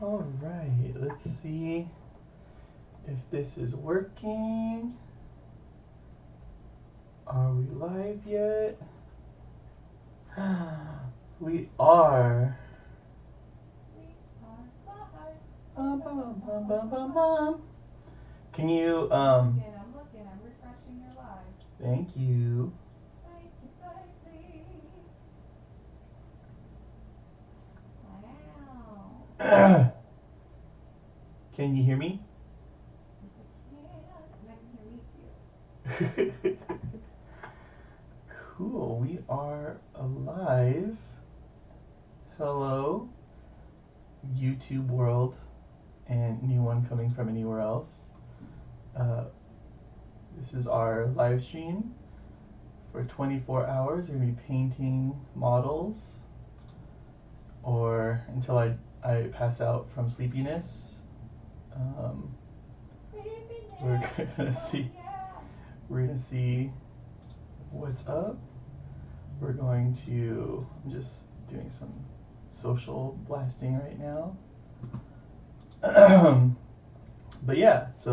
Alright, let's see if this is working. Are we live yet? We are. Bum, bum, bum, bum, bum, bum. Can you I'm looking, I'm refreshing your live. Thank you. Wow. Can you hear me? I can hear me too. Cool, we are alive. Hello, YouTube world, and anyone coming from anywhere else. This is our live stream for 24 hours. We're going to be painting models, or until I pass out from sleepiness. We're gonna see. We're gonna see what's up. We're going to. I'm just doing some social blasting right now. But yeah, so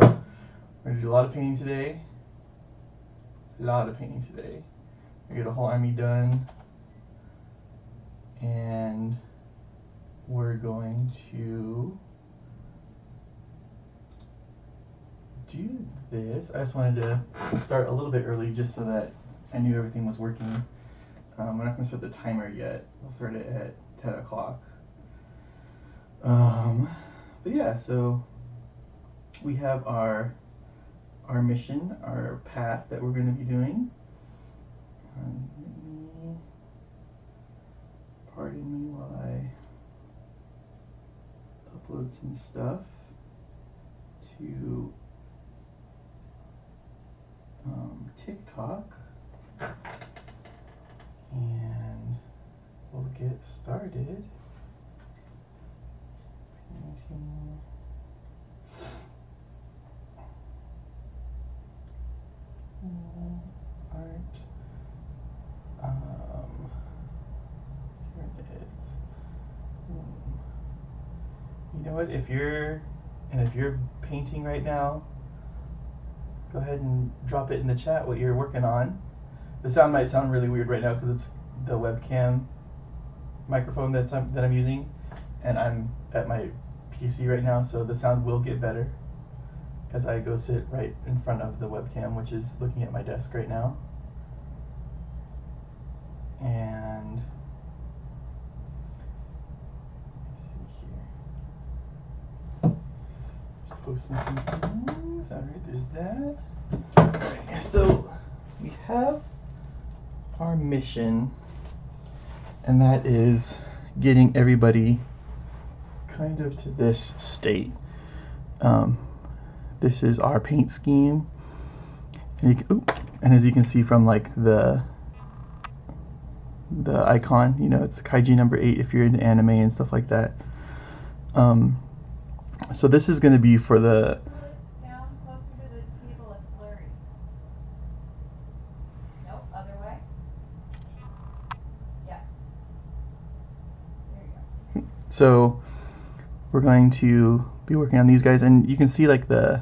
we're gonna do a lot of painting today. We're gonna get a whole army done, and we're going to do this. I just wanted to start a little bit early just so that I knew everything was working. We're not going to start the timer yet. We'll start it at 10 o'clock. But yeah, so we have our mission, our path that we're going to be doing. Pardon me while I upload some stuff to TikTok, and we'll get started. Painting. Art. Here it is. You know what? If you're painting right now, go ahead and drop it in the chat what you're working on. The sound might sound really weird right now because it's the webcam microphone that I'm using, and I'm at my PC right now, so the sound will get better as I go sit right in front of the webcam, which is looking at my desk right now. And let's see here. Just posting some things. Alright, there's that. Alright, so we have our mission, and that is getting everybody kind of to this state. This is our paint scheme, and, as you can see from like the icon, you know, it's Kaiji number 8 if you're into anime and stuff like that. So this is going to be for the. Down closer to the table, it's blurry. Nope, other way. Yeah. There you go. So we're going to be working on these guys, and you can see like the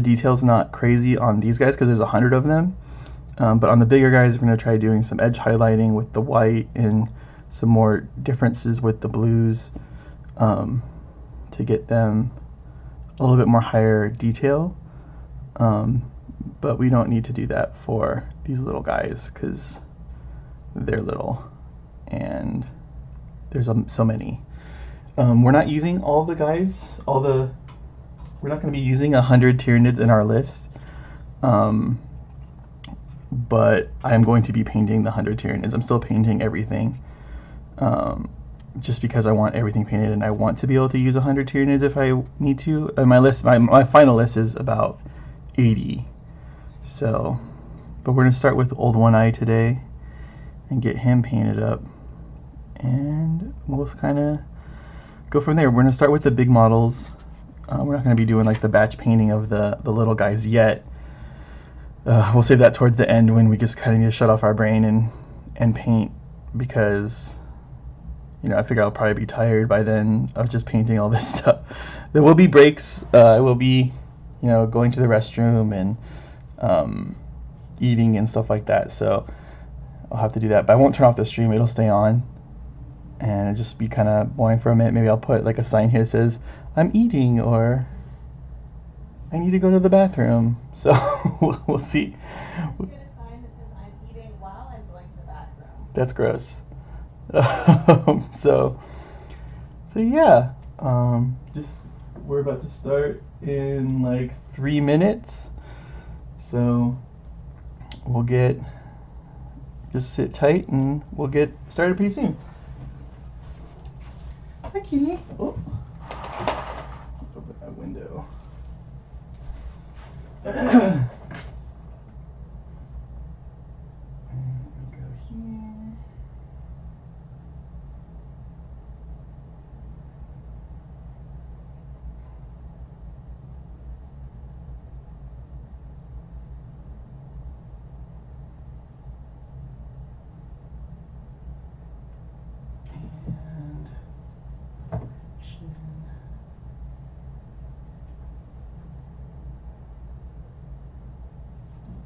detail's not crazy on these guys because there's 100 of them. But on the bigger guys, we're going to try doing some edge highlighting with the white and some more differences with the blues to get them a little bit more higher detail. But we don't need to do that for these little guys because they're little and there's so many. We're not using all the guys, we're not going to be using 100 Tyranids in our list. But I'm going to be painting the 100 Tyranids. I'm still painting everything, just because I want everything painted, and I want to be able to use 100 Tyranids if I need to. And my final list is about 80. So, but we're going to start with Old One Eye today and get him painted up, and we'll kind of go from there. We're going to start with the big models. We're not going to be doing like the batch painting of the little guys yet. We'll save that towards the end when we just kind of need to shut off our brain and paint, because you know, I figure I'll probably be tired by then of just painting all this stuff. There will be breaks. I will be, you know, going to the restroom and eating and stuff like that. So I'll have to do that. But I won't turn off the stream. It'll stay on. And it'll just be kind of boring for a minute. Maybe I'll put like a sign here that says, I'm eating, or I need to go to the bathroom. So we'll see. Get a sign that says I'm eating while I'm going to the bathroom. That's gross. So yeah, just we're about to start in like 3 minutes, so we'll just sit tight and we'll get started pretty soon. Hi, kitty. Oh, open that window. And we go here.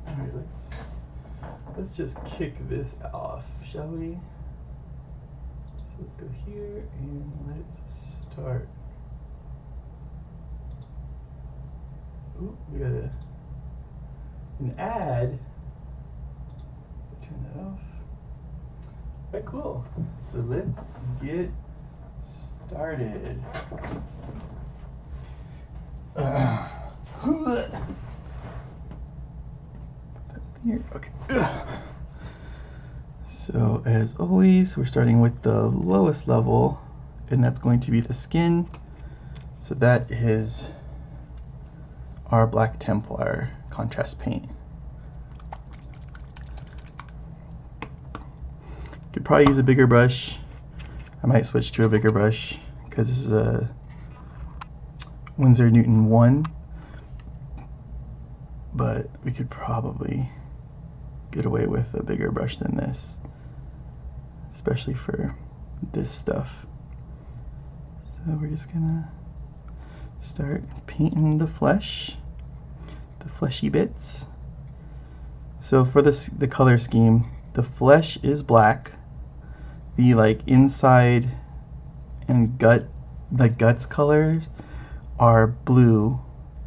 Alright, let's just kick this off, shall we? So let's go here and let's start. Ooh, we got an ad. Turn that off. Alright, cool. So let's get started. Here. Okay. So as always, we're starting with the lowest level, and that's going to be the skin. So that is our Black Templar contrast paint. Could probably use a bigger brush. I might switch to a bigger brush because this is a Winsor Newton 1, but we could probably get away with a bigger brush than this, especially for this stuff. So we're just gonna start painting the flesh, the fleshy bits. So for the color scheme, the flesh is black, the like inside and guts colors are blue,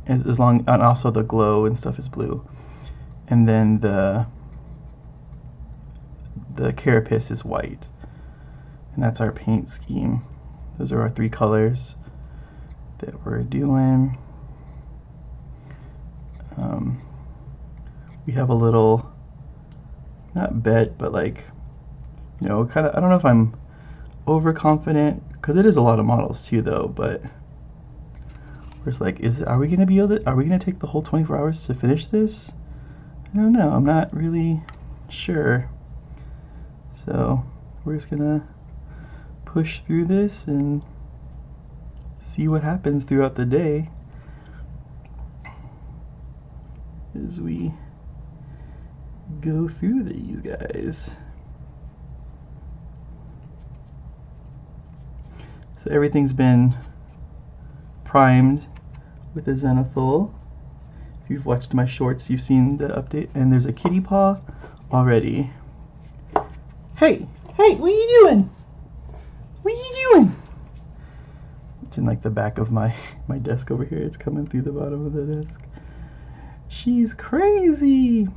and also the glow and stuff is blue, and then the carapace is white, and that's our paint scheme. Those are our 3 colors that we're doing. We have a little, not bet, but like, you know, kind of, I don't know if I'm overconfident, because it is a lot of models too though, but we're just like, are we gonna take the whole 24 hours to finish this? I don't know, I'm not really sure. So we're just gonna push through this and see what happens throughout the day as we go through these guys. So everything's been primed with a zenithal. If you've watched my shorts, you've seen the update, and there's a kitty paw already. Hey, what are you doing? What are you doing? It's in like the back of my desk over here. It's coming through the bottom of the desk. She's crazy.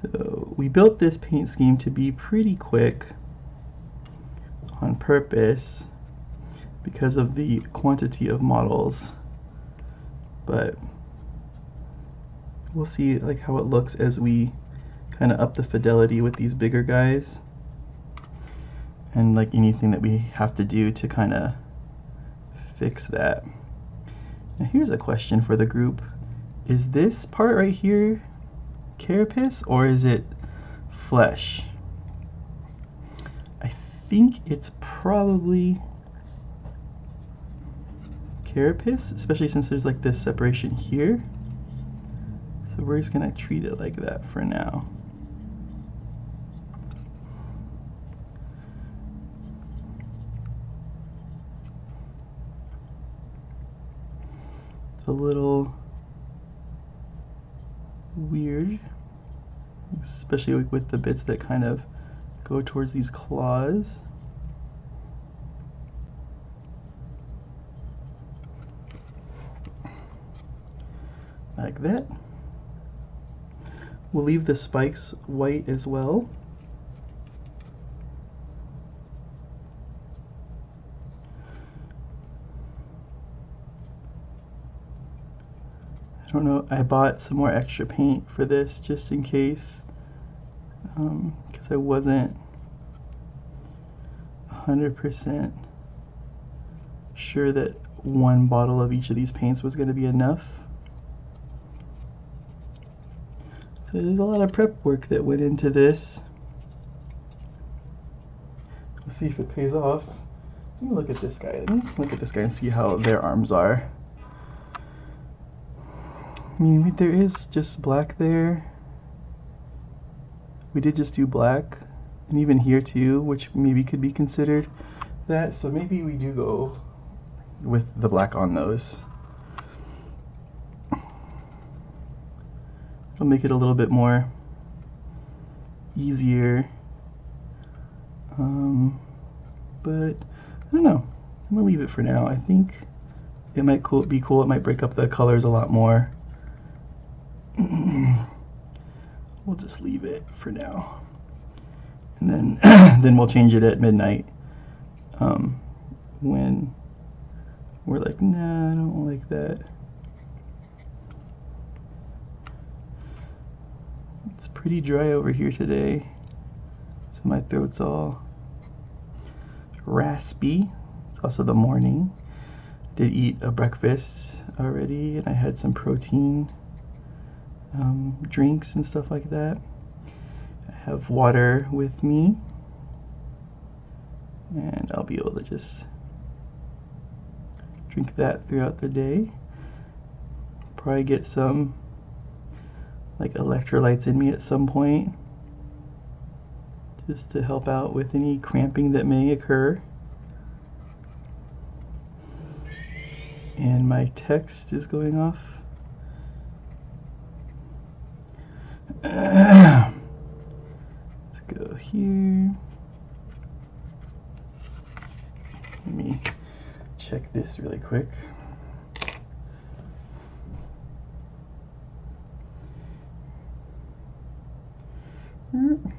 So we built this paint scheme to be pretty quick on purpose because of the quantity of models, but we'll see like how it looks as we kind of up the fidelity with these bigger guys, and like anything that we have to do to kind of fix that. Now here's a question for the group. Is this part right here carapace or is it flesh? I think it's probably carapace, especially since there's like this separation here. So we're just gonna treat it like that for now. It's a little weird, especially with the bits that kind of go towards these claws. Like that. We'll leave the spikes white as well. I don't know, I bought some more extra paint for this just in case, because I wasn't 100% sure that one bottle of each of these paints was going to be enough. So there's a lot of prep work that went into this. Let's see if it pays off. Let me look at this guy. Let me look at this guy and see how their arms are. I mean, there is just black there. We did just do black, and even here too, which maybe could be considered that. So maybe we do go with the black on those. It'll make it a little bit more easier. But I don't know. I'm gonna leave it for now. I think it might be cool. It might break up the colors a lot more. We'll just leave it for now, and then then we'll change it at midnight when we're like, nah, I don't like that. It's pretty dry over here today, so my throat's all raspy. It's also the morning. Did eat a breakfast already, and I had some protein drinks and stuff like that. I have water with me, and I'll be able to just drink that throughout the day. Probably get some like electrolytes in me at some point, just to help out with any cramping that may occur. And my text is going off. Let's go here. Let me check this really quick. And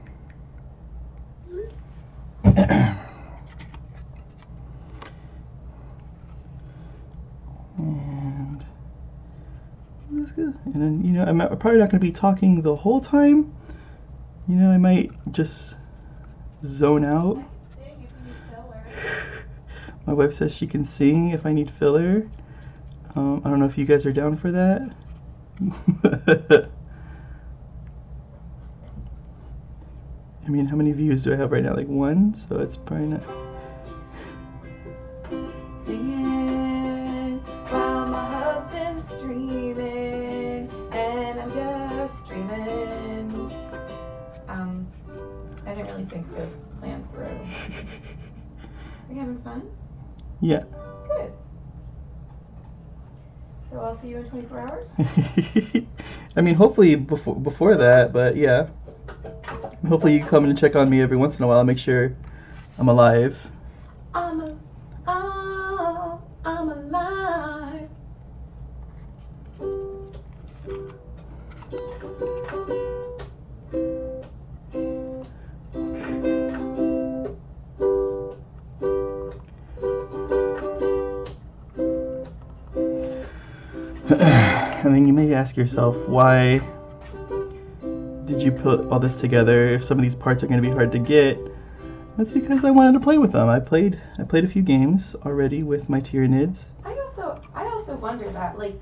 that's good. And then, you know, I'm probably not going to be talking the whole time. You know, I might just zone out. My wife says she can sing if I need filler. I don't know if you guys are down for that. I mean, how many views do I have right now? Like 1, so it's probably not. Singing while my husband's streaming, and I'm just dreaming. I didn't really think this planned through. Are you having fun? Yeah. Good. So I'll see you in 24 hours? I mean, hopefully before that, but yeah. Hopefully you come and check on me every once in a while, make sure I'm alive. I'm alive. And then you may ask yourself, why did you put all this together if some of these parts are going to be hard to get? That's because I wanted to play with them. I played a few games already with my Tyranids. I also wonder that, like,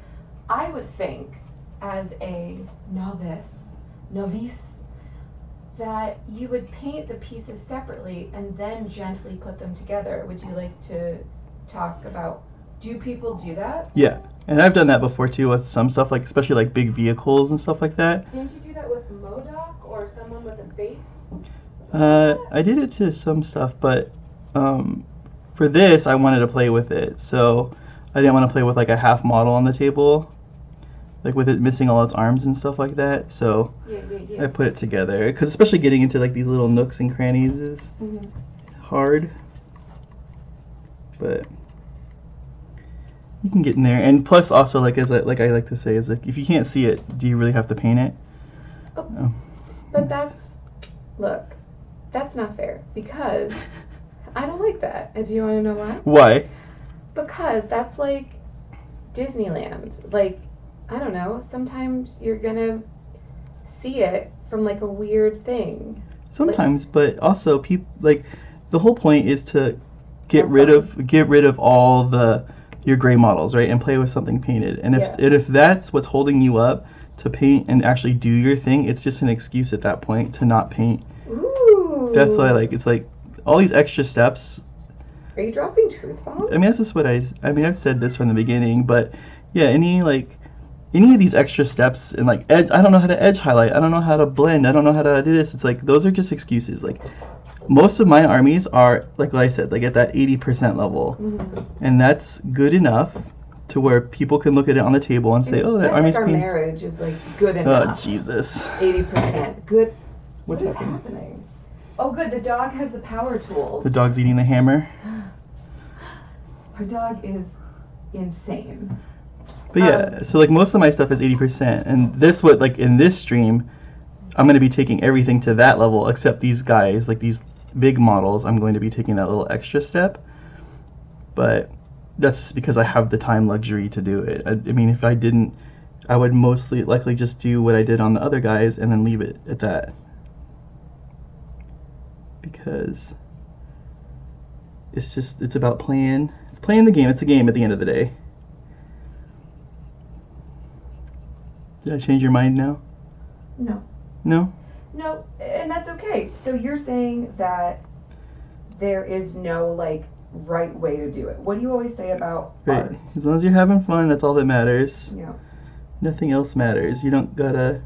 I would think as a novice, that you would paint the pieces separately and then gently put them together. Would you like to talk about, do people do that? Yeah. And I've done that before too with some stuff, like especially like big vehicles and stuff like that. Didn't you do that with MODOK or someone with a base? I did it to some stuff, but for this I wanted to play with it, so I didn't want to play with like a half model on the table, like with it missing all its arms and stuff like that. So Yeah. I put it together, because especially getting into like these little nooks and crannies is hard, but you can get in there. And plus, also, like I like to say, is like if you can't see it, do you really have to paint it? Oh. But that's not fair, because I don't like that. And do you want to know why? Why? Because that's like Disneyland. Like, I don't know, sometimes you're gonna see it from like a weird thing. Sometimes, but also people like the whole point is to get rid of all your gray models, right, and play with something painted. And if that's what's holding you up to paint and actually do your thing, it's just an excuse at that point to not paint. Ooh. That's why, like, it's like all these extra steps. Are you dropping truth bombs? I mean, that's just what I've said this from the beginning, but yeah, any of these extra steps and like edge, I don't know how to edge highlight, I don't know how to blend, I don't know how to do this. It's like those are just excuses. Like most of my armies are, like what I said, like at that 80% level, and that's good enough to where people can look at it on the table and say, "Oh, that army's like our painted." marriage is like good enough. Oh Jesus! 80% good. What's What is happening? Oh, good. The dog has the power tools. The dog's eating the hammer. Our dog is insane. But yeah, so like most of my stuff is 80%, and this in this stream, I'm going to be taking everything to that level except these guys, like these big models. I'm going to be taking that little extra step, but that's just because I have the time luxury to do it. I mean, if I didn't, I would mostly likely just do what I did on the other guys and then leave it at that, because it's about playing the game. It's a game at the end of the day. Did I change your mind now? No. No? No, and that's okay. So you're saying that there is no like right way to do it. What do you always say about art? As long as you're having fun, that's all that matters. Yeah. Nothing else matters. You don't gotta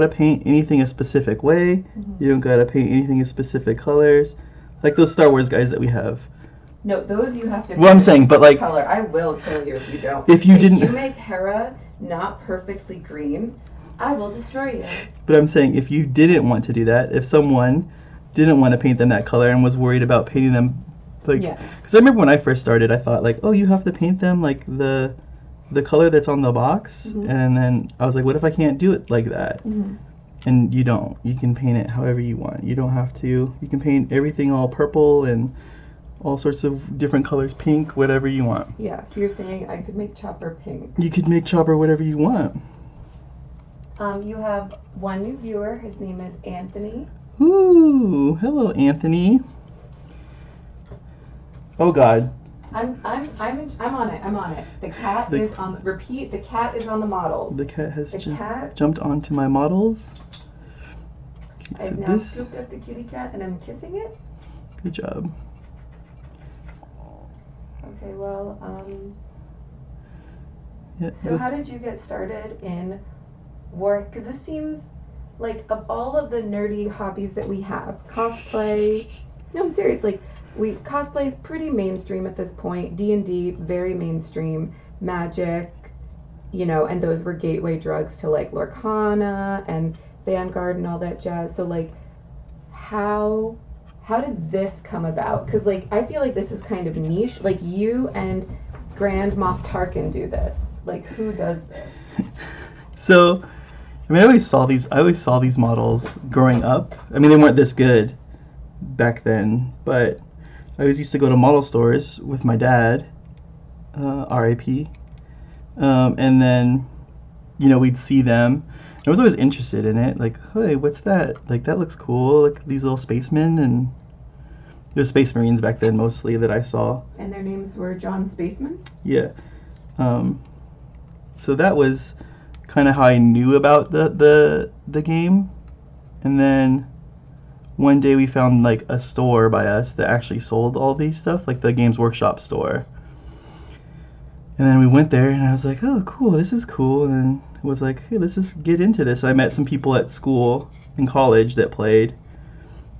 paint anything a specific way. You don't gotta paint anything in specific colors. Like those Star Wars guys that we have. No, those you have to. Well, I'm saying, but like color. I will kill you if you don't. If you make Hera not perfectly green, I will destroy you. But I'm saying, if you didn't want to do that, if someone didn't want to paint them that color and was worried about painting them, like, because I remember when I first started, I thought like, oh, you have to paint them like the color that's on the box, and then I was like, what if I can't do it like that? And you don't. You can paint it however you want. You don't have to. You can paint everything all purple and all sorts of different colors, pink, whatever you want. Yeah, so you're saying I could make Chopper pink. You could make Chopper whatever you want. You have one new viewer. His name is Anthony. Ooh, hello, Anthony. Oh God. I'm on it. I'm on it. The cat is on. Repeat. The cat is on the models. The cat has jumped onto my models. Okay, I've now scooped up the kitty cat and I'm kissing it. Good job. Okay. Well. Yeah, so how did you get started in war? Because this seems like, of all of the nerdy hobbies that we have, cosplay. No, I'm serious. Like, cosplay is pretty mainstream at this point. D&D, very mainstream. Magic, and those were gateway drugs to like Lorcana and Vanguard and all that jazz. So like, how did this come about? Because like, I feel like this is kind of niche. Like, you and Grand Moff Tarkin do this. Like, who does this? So, I mean, I always saw these models growing up. I mean, they weren't this good back then, but I always used to go to model stores with my dad, R.I.P. And then, we'd see them. I was always interested in it. Like, hey, what's that? Like, that looks cool. Like these little spacemen, and it was Space Marines back then mostly that I saw. And their names were John Spaceman? Yeah. So that was kind of how I knew about the game. And then one day we found like a store by us that actually sold all these stuff, like the Games Workshop store. And then we went there, and I was like, oh, cool, this is cool. And then it was like, hey, let's just get into this. So I met some people at school in college that played,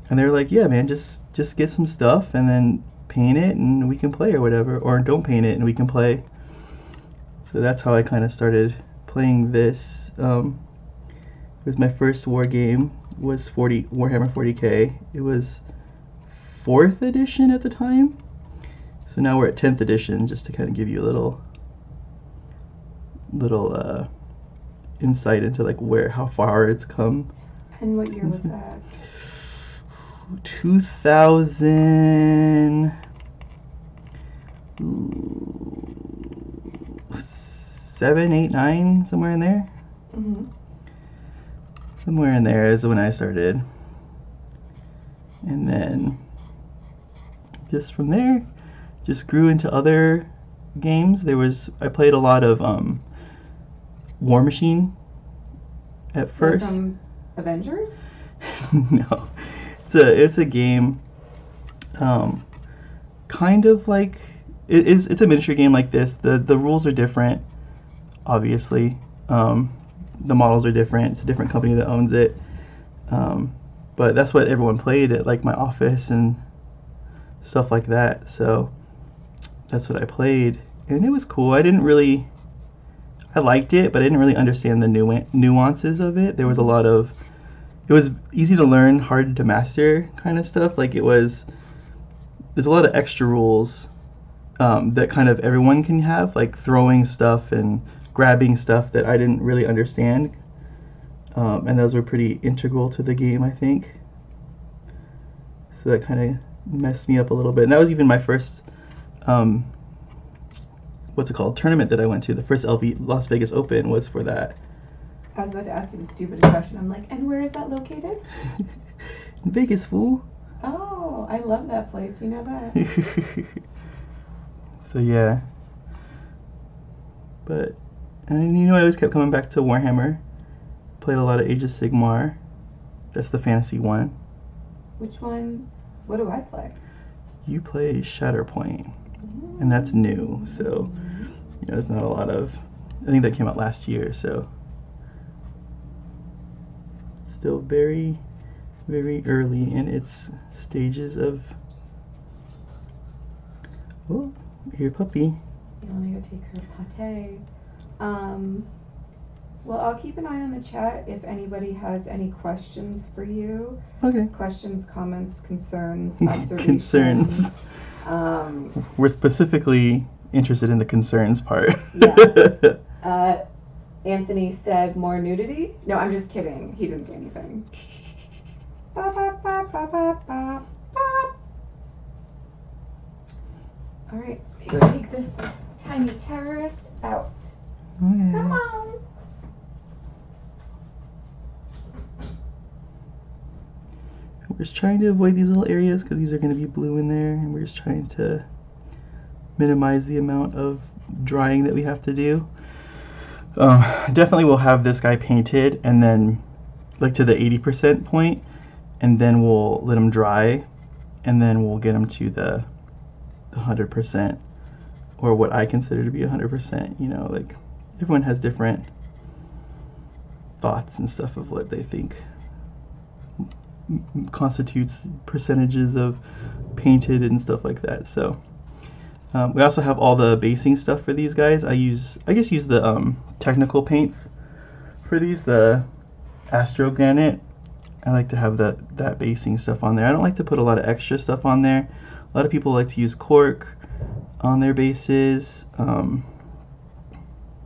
and they were like, yeah, man, just get some stuff and then paint it, and we can play or whatever, or don't paint it and we can play. So that's how I kind of started playing this. It was my first war game. Was Warhammer 40k. It was 4th edition at the time. So now we're at 10th edition, just to kind of give you a little insight into like how far it's come. And what year was that? 2007, 8, 9, somewhere in there. Mm-hmm. Somewhere in there is when I started. And then just from there, just grew into other games. I played a lot of War Machine at first. Like from Avengers? No. It's a game kind of like it's a miniature game like this. The rules are different, obviously. The models are different. It's a different company that owns it. But that's what everyone played at like my office and stuff like that. So that's what I played, and it was cool. I liked it, but I didn't really understand the nuances of it. There was it was easy to learn, hard to master kind of stuff. Like there's a lot of extra rules that kind of everyone can have, like throwing stuff and grabbing stuff that I didn't really understand. And those were pretty integral to the game, I think. So that kind of messed me up a little bit. And that was even my first tournament that I went to. The first Las Vegas Open was for that. I was about to ask you the stupidest question. I'm like, and where is that located? In Vegas, fool. Oh, I love that place. You know that. So yeah. But, and I always kept coming back to Warhammer. Played a lot of Age of Sigmar. That's the fantasy one. Which one? What do I play? You play Shatterpoint, and that's new. So, there's not a lot of. I think that came out last year. So, still very, very early in its stages of. Oh, your puppy. Yeah, let me go take her pate. Well, I'll keep an eye on the chat if anybody has any questions for you. Okay. Questions, comments, concerns, observations. Concerns. We're specifically interested in the concerns part. Yeah. Anthony said more nudity. No, I'm just kidding. He didn't say anything. Ba, ba, ba, ba, ba, ba, ba. All right, go take this tiny terrorist out. Okay. Come on. We're just trying to avoid these little areas because these are going to be blue in there, and we're just trying to minimize the amount of drying that we have to do. Definitely we'll have this guy painted and then like to the 80% point, and then we'll let him dry, and then we'll get him to the 100%, or what I consider to be 100%. Like everyone has different thoughts and stuff of what they think constitutes percentages of painted and stuff like that. So we also have all the basing stuff for these guys. I use the technical paints for these, the Astro Granite. I like to have that basing stuff on there. I don't like to put a lot of extra stuff on there. A lot of people like to use cork on their bases.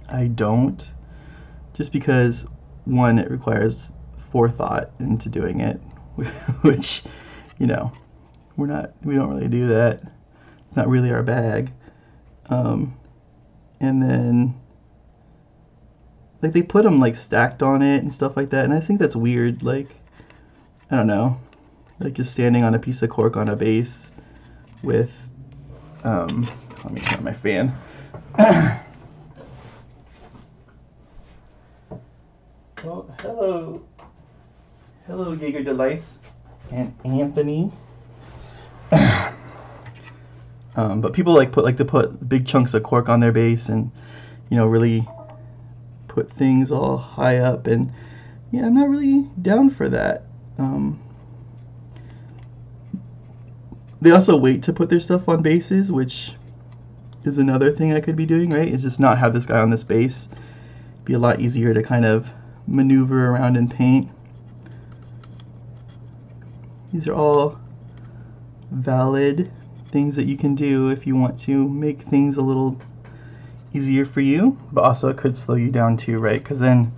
I don't, just because one, it requires forethought into doing it, which we don't really do that. It's not really our bag. And then like they put them like stacked on it and stuff like that, and I think that's weird. Like, I don't know, like just standing on a piece of cork on a base with let me turn on my fan. Well, hello Jaeger Delights and Anthony. But people like to put big chunks of cork on their base, and really put things all high up, and yeah, I'm not really down for that. They also wait to put their stuff on bases, which is another thing I could be doing, right? Is just not have this guy on this base. Be a lot easier to kind of maneuver around and paint. These are all valid things that you can do if you want to make things a little easier for you, but also it could slow you down too, right? Because then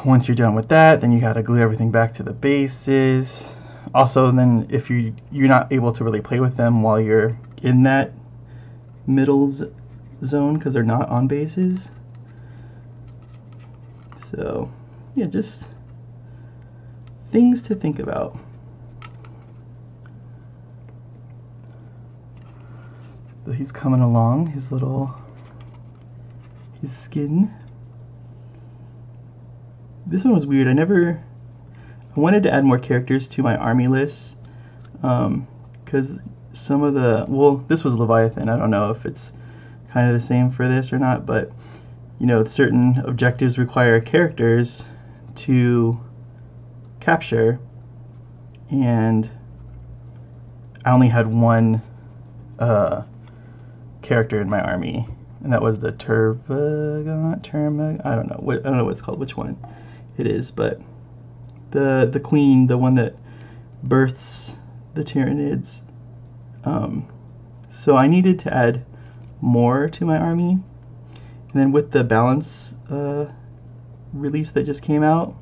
once you're done with that, then you got to glue everything back to the bases. Also, then if you're not able to really play with them while you're in that middle zone because they're not on bases. So yeah, just things to think about. So he's coming along, his skin. This one was weird. I wanted to add more characters to my army list, because some of this was Leviathan. I don't know if it's kind of the same for this or not, but certain objectives require characters to capture, and I only had one character in my army, and that was the I don't know what it's called, which one it is, but the queen, the one that births the Tyranids. So I needed to add more to my army, and then with the balance release that just came out,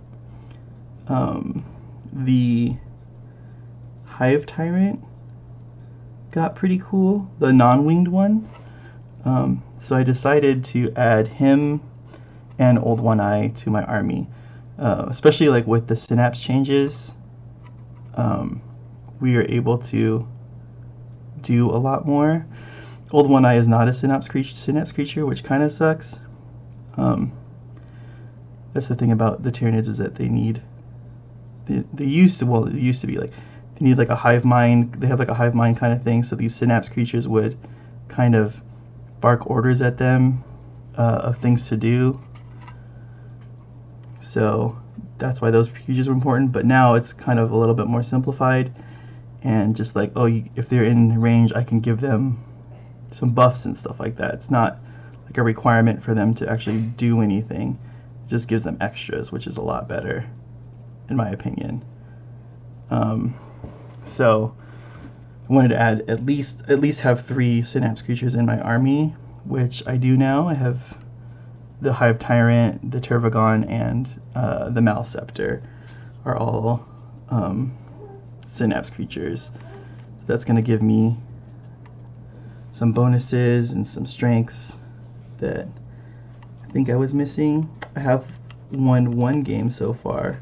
the Hive Tyrant got pretty cool, the non-winged one. So I decided to add him and Old One Eye to my army, especially like with the synapse changes. We are able to do a lot more. Old One Eye is not a synapse creature, which kind of sucks. That's the thing about the Tyranids, is that they used to be like, they need like a hive mind. They have like a hive mind kind of thing, so these synapse creatures would kind of bark orders at them of things to do. So that's why those creatures were important, but now it's kind of a little bit more simplified, and just like, if they're in range, I can give them some buffs and stuff like that. It's not like a requirement for them to actually do anything. It just gives them extras, which is a lot better, in my opinion. So I wanted to add at least have 3 synapse creatures in my army, which I do now. I have the Hive Tyrant, the Tervagon, and the Malscepter are all synapse creatures. So that's going to give me some bonuses and some strengths that I think I was missing. I have won 1 game so far.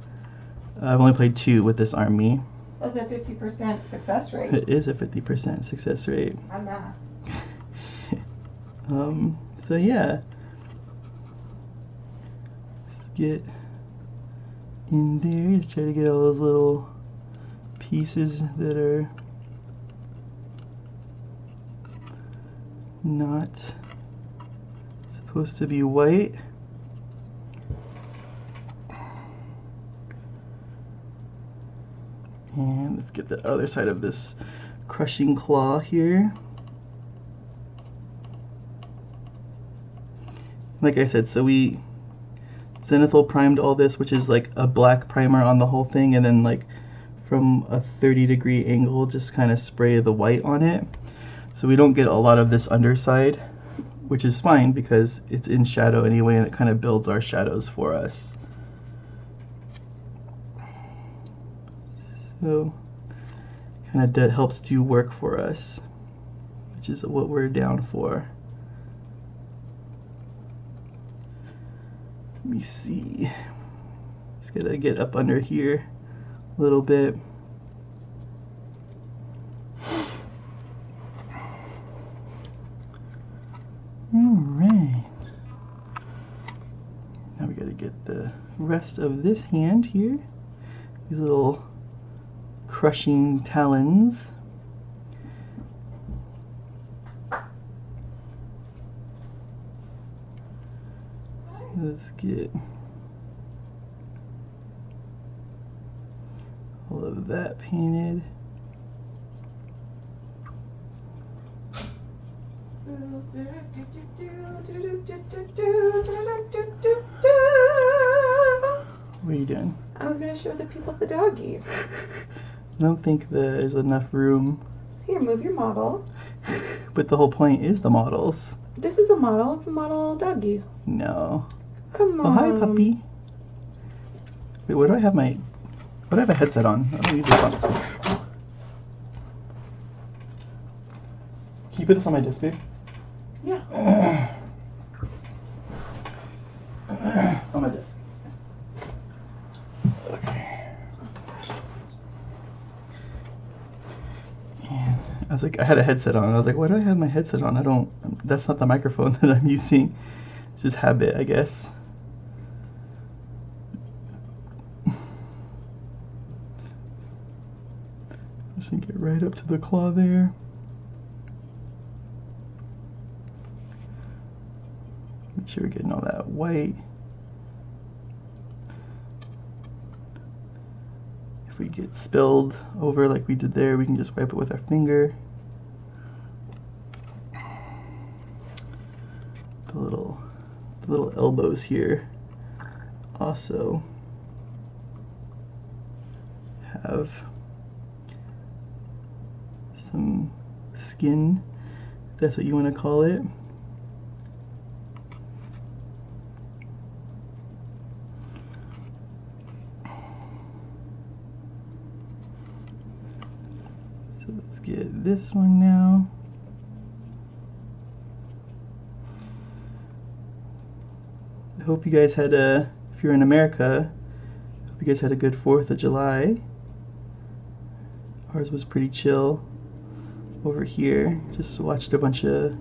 I've only played 2 with this army. That's a 50% success rate. It is a 50% success rate. I'm not. So yeah. Let's get in there. Just try to get all those little pieces that are not supposed to be white. And let's get the other side of this crushing claw here. Like I said, so we zenithal primed all this, which is like a black primer on the whole thing, and then like from a 30-degree angle just kind of spray the white on it. So we don't get a lot of this underside, which is fine because it's in shadow anyway, and it kind of builds our shadows for us. So kind of helps do work for us, which is what we're down for. Let me see. Just gotta get up under here a little bit. Alright. Now we gotta get the rest of this hand here. These little crushing talons. let's get all of that painted. What are you doing? I was gonna show the people the doggy. I don't think there's enough room. Here, move your model. But the whole point is the models. This is a model. It's a model doggy. No. Come on. Oh, hi, puppy. Wait, what do I have my... What do I have a headset on? I don't use this on. Can you put this on my desk, babe? Yeah. On my desk. Okay. And I was like, I had a headset on. I was like, why do I have my headset on? I don't... That's not the microphone that I'm using. It's just habit, I guess. Just gonna get right up to the claw there. Make sure we're getting all that white. If we get spilled over like we did there, we can just wipe it with our finger. The little elbows here also have some skin, if that's what you want to call it. So let's get this one now. I hope you guys had if you're in America, I hope you guys had a good 4th of July. Ours was pretty chill over here. Just watched a bunch of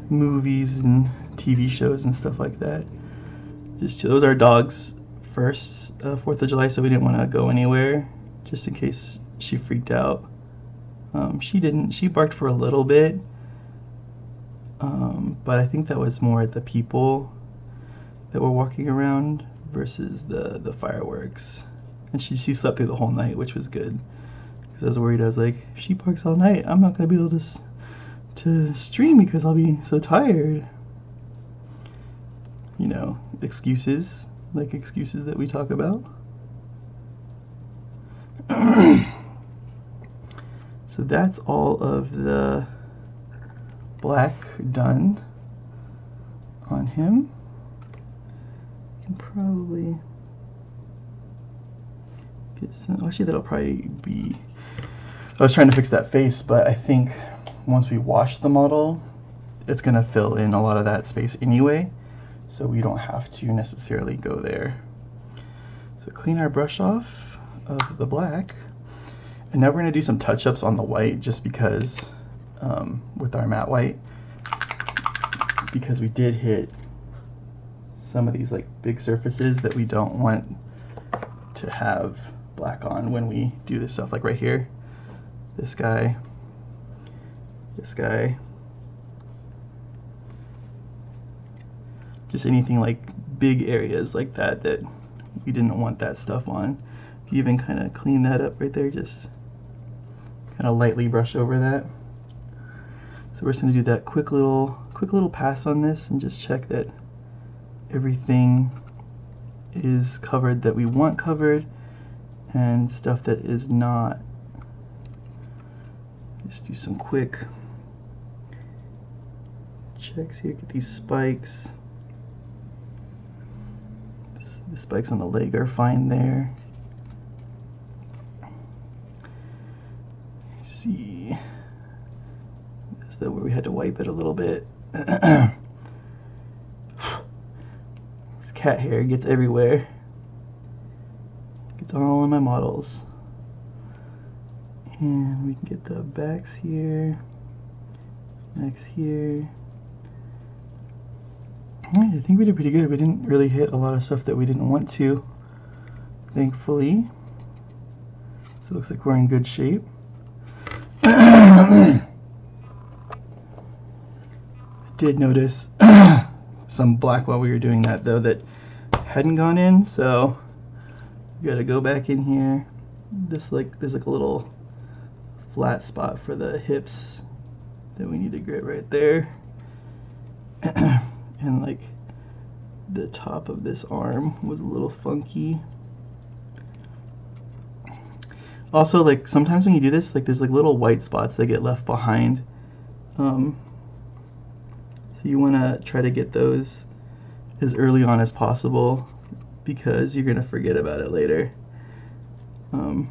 movies and TV shows and stuff like that. Just chill. It was our dog's first 4th of July, so we didn't want to go anywhere, just in case she freaked out. She didn't. She barked for a little bit, but I think that was more at the people that were walking around versus the fireworks. And she slept through the whole night, which was good. Because I was worried. I was like, if she barks all night, I'm not going to be able to stream because I'll be so tired. You know, excuses, like excuses that we talk about. So that's all of the black done on him. Probably get some, actually that'll probably be, I was trying to fix that face, but I think once we wash the model, it's gonna fill in a lot of that space anyway, so we don't have to necessarily go there. So clean our brush off of the black, and now we're gonna do some touch-ups on the white, just because with our matte white, because we did hit some of these like big surfaces that we don't want to have black on when we do this stuff, like right here, this guy, just anything like big areas like that that we didn't want that stuff on. If you even kind of clean that up right there, just kind of lightly brush over that. So we're just going to do that quick little pass on this and just check that everything is covered that we want covered, and stuff that is not. Just do some quick checks here. Get these spikes. The spikes on the leg are fine there. See, that's the where we had to wipe it a little bit. Cat hair gets everywhere. Gets all in my models. And we can get the backs here, necks here. Alright, I think we did pretty good. We didn't really hit a lot of stuff that we didn't want to, thankfully. So it looks like we're in good shape. I did notice some black while we were doing that though that hadn't gone in, so we gotta go back in here. There's like a little flat spot for the hips that we need to grit right there. And like the top of this arm was a little funky. Also, like sometimes when you do this, like there's like little white spots that get left behind. So you want to try to get those as early on as possible because you're gonna forget about it later. And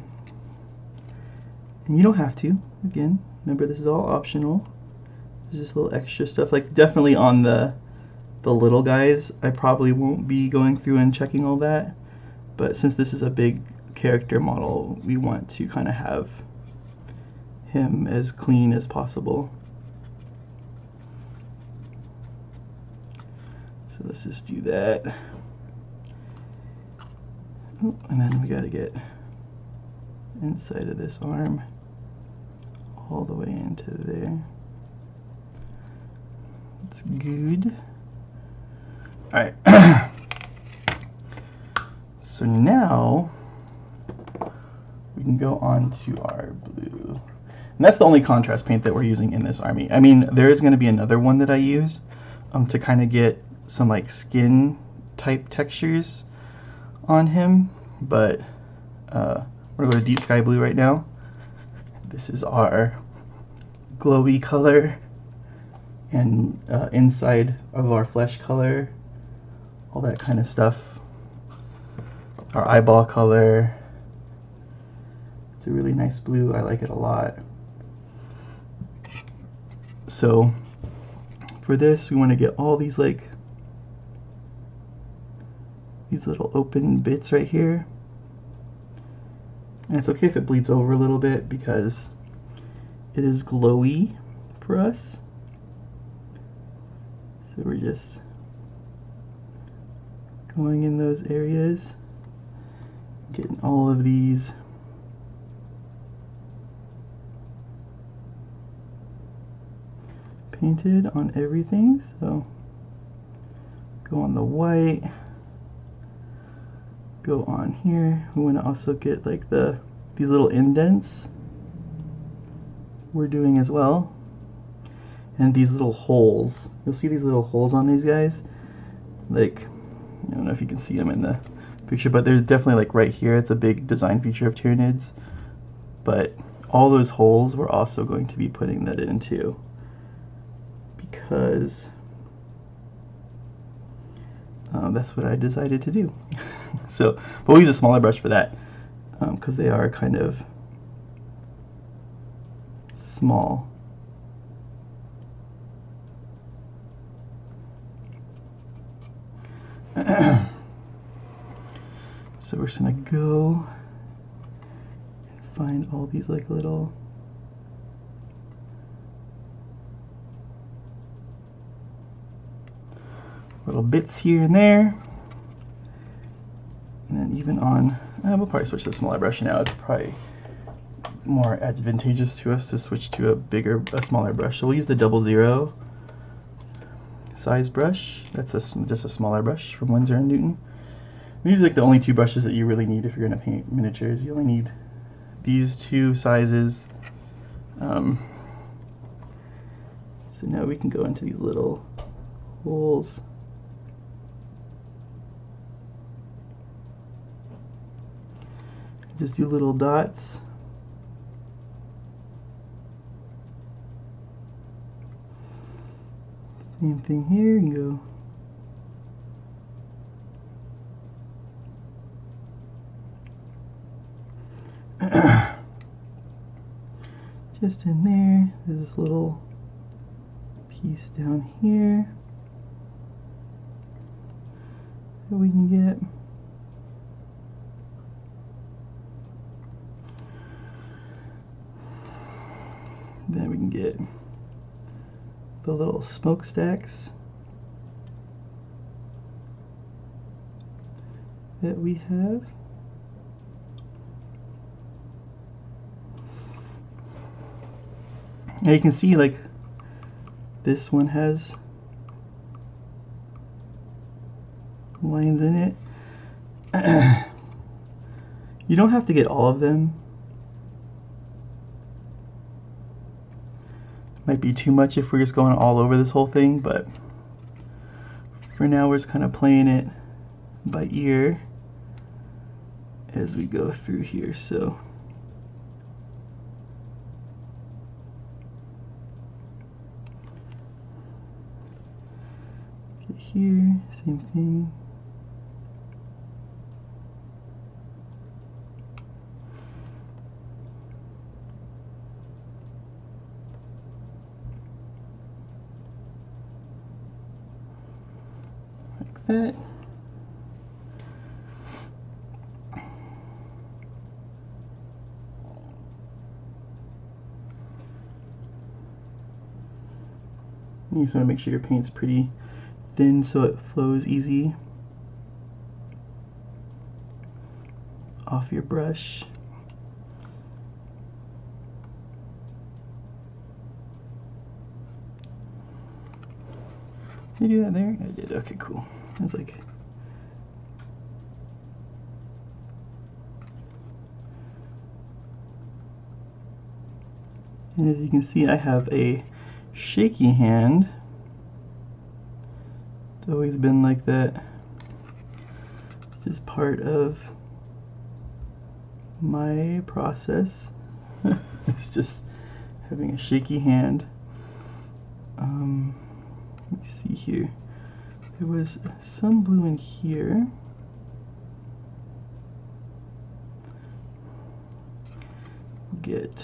you don't have to. Again, remember this is all optional. There's just little extra stuff. Like definitely on the little guys, I probably won't be going through and checking all that. But since this is a big character model, we want to kind of have him as clean as possible. So let's just do that. Oh, and then we got to get inside of this arm all the way into there. That's good. Alright. So now we can go on to our blue. And that's the only contrast paint that we're using in this army. I mean, there is going to be another one that I use to kind of get some like skin type textures on him, but we're going to go to deep sky blue right now. This is our glowy color and inside of our flesh color, all that kind of stuff. Our eyeball color. It's a really nice blue. I like it a lot. So for this, we want to get all these like these little open bits right here. And it's okay if it bleeds over a little bit because it is glowy for us. So we're just going in those areas, getting all of these painted on everything. So go on the white, go on here. We want to also get like these little indents we're doing as well, and these little holes. You'll see these little holes on these guys. Like, I don't know if you can see them in the picture, but they're definitely like right here. It's a big design feature of Tyranids, but all those holes we're also going to be putting that into because that's what I decided to do. So, but we'll use a smaller brush for that because they are kind of small. So we're just gonna go and find all these like little bits here and there, and then even on, we'll probably switch to the smaller brush now. It's probably more advantageous to us to switch to a smaller brush. So we'll use the 00 size brush. That's just a smaller brush from Winsor & Newton. These are like the only two brushes that you really need if you're going to paint miniatures. You only need these two sizes. So now we can go into these little holes. Just do little dots. Same thing here, and go just in there. There's this little piece down here that we can get. Then we can get the little smokestacks that we have. Now you can see like this one has lines in it. You don't have to get all of them. Might be too much if we're just going all over this whole thing, but for now we're just kind of playing it by ear as we go through here. So get here, same thing. That. You just want to make sure your paint's pretty thin so it flows easy off your brush. Did you do that there? I did. Okay, cool. I was like, and as you can see, I have a shaky hand. It's always been like that. It's just part of my process. It's just having a shaky hand. Let me see here. There was some blue in here. Get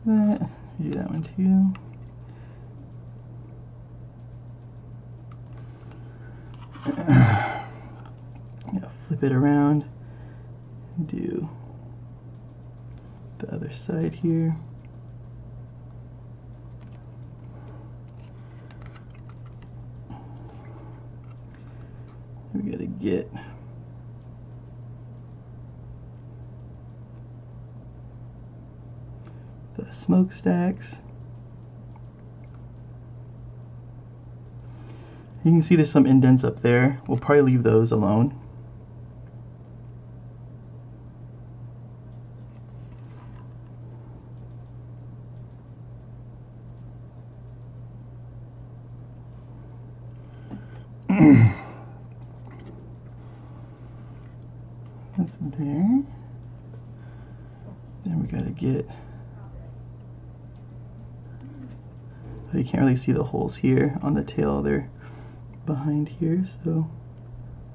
that. Do that one too. Yeah, flip it around and do the other side here. We gotta get the smokestacks. You can see there's some indents up there. We'll probably leave those alone. That's there. Then we gotta get, oh, you can't really see the holes here on the tail. They're behind here, so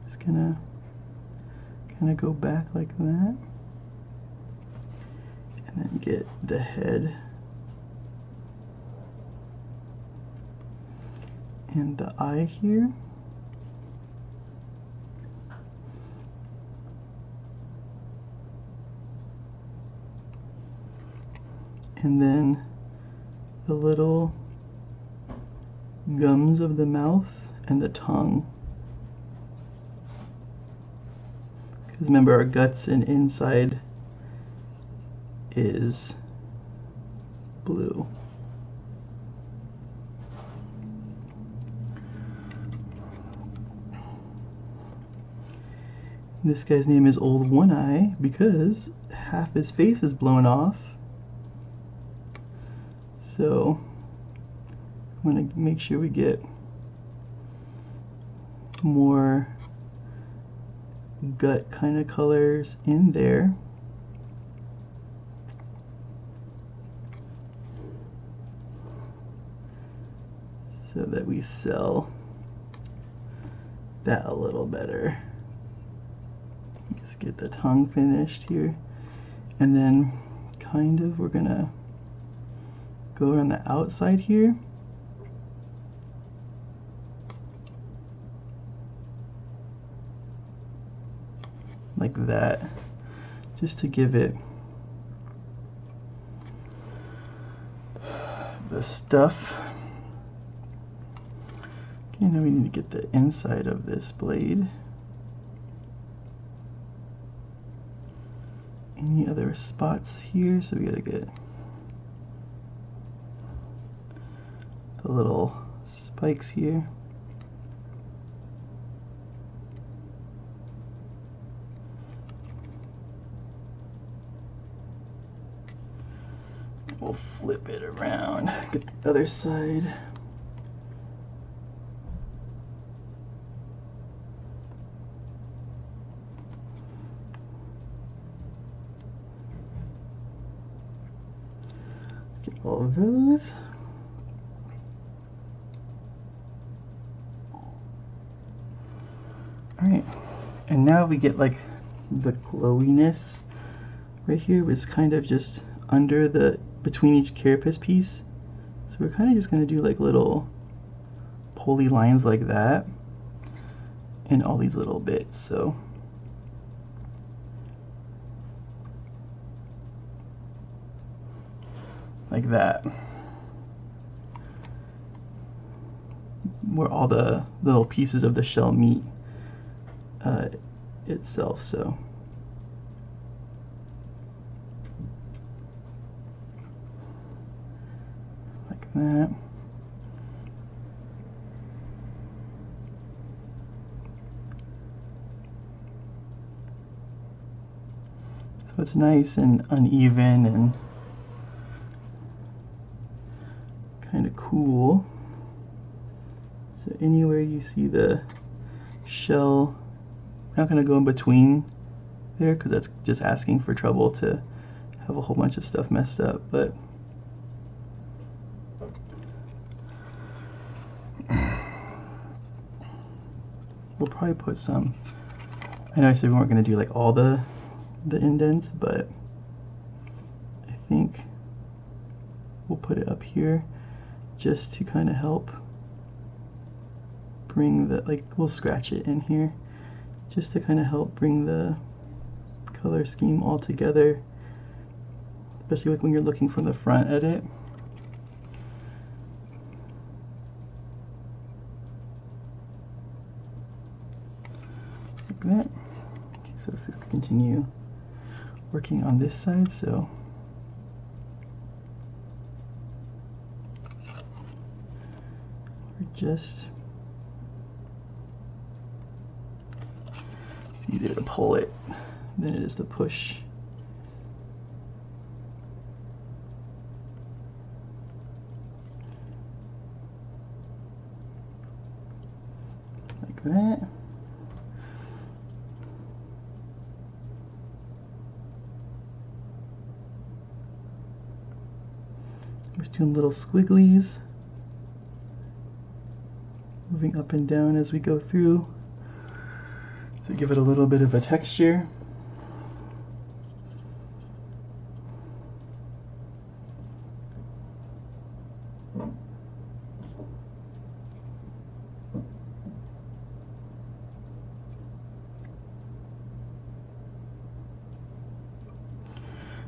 just gonna kind of go back like that, and then get the head and the eye here. And then the little gums of the mouth and the tongue. Because remember, our guts and inside is blue. This guy's name is Old One Eye because half his face is blown off. So I'm going to make sure we get more gut kind of colors in there. So that we sell that a little better. Just get the tongue finished here. And then kind of we're going to go around the outside here. Like that, just to give it the stuff. Okay, now we need to get the inside of this blade. Any other spots here? So we gotta get little spikes here. We'll flip it around, get the other side. Get all of those. All right, and now we get like the glowiness right here was kind of just under the, between each carapace piece. So we're kind of just gonna do like little poly lines like that in all these little bits. So like that, where all the little pieces of the shell meet itself. So like that. So it's nice and uneven and kind of cool. So anywhere you see the shell, I'm not going to go in between there because that's just asking for trouble to have a whole bunch of stuff messed up, but we'll probably put some, I know I said we weren't going to do like all the indents, but I think we'll put it up here just to kind of help bring the, like we'll scratch it in here just to kind of help bring the color scheme all together, especially like when you're looking from the front at it. Like that. Okay, so let's just continue working on this side. So we're just, it's easier to pull it than it is to push. Like that. We're just doing little squigglies, moving up and down as we go through to give it a little bit of a texture.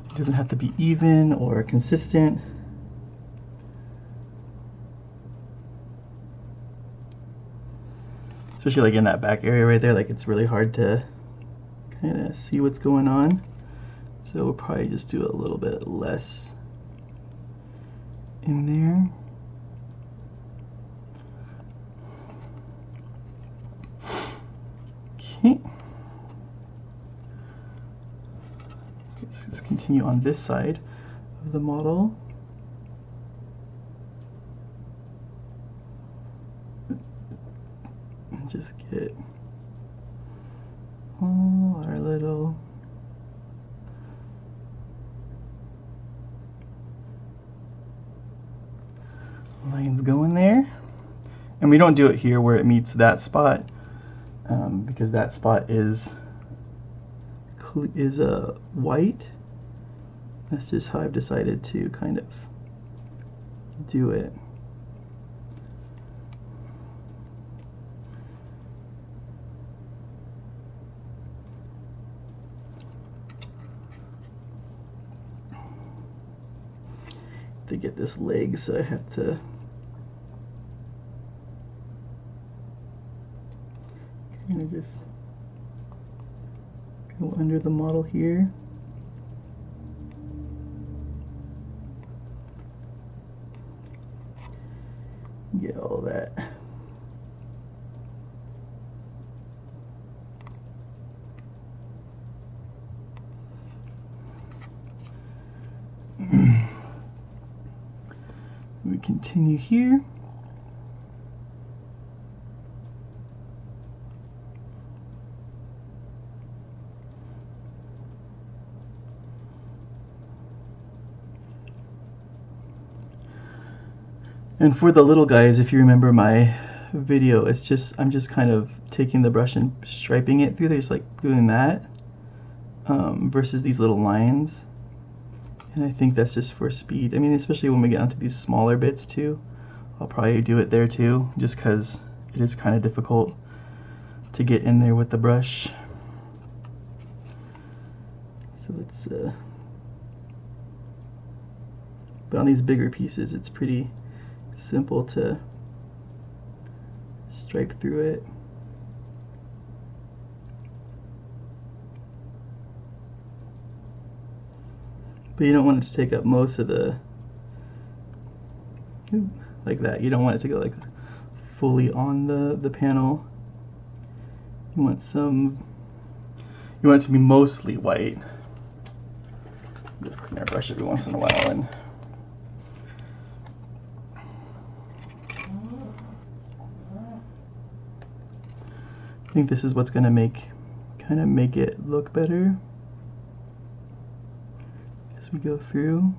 It doesn't have to be even or consistent. Especially like in that back area right there, like it's really hard to kind of see what's going on. So we'll probably just do a little bit less in there. Okay. Let's just continue on this side of the model. And just get all our little lines going there. And we don't do it here where it meets that spot because that spot is white. That's just how I've decided to kind of do it. To get this leg, so I have to kind of just go under the model here. continue here. And for the little guys, if you remember my video, it's just, I'm just kind of taking the brush and striping it through there, just like doing that, versus these little lines. And I think that's just for speed. I mean, especially when we get onto these smaller bits too, I'll probably do it there too, just because it is kind of difficult to get in there with the brush. So let's, but on these bigger pieces, it's pretty simple to stripe through it. But you don't want it to take up most of the, like that. You don't want it to go like fully on the panel. You want it to be mostly white. Just clean our brush every once in a while and I think this is what's going to kind of make it look better as we go through.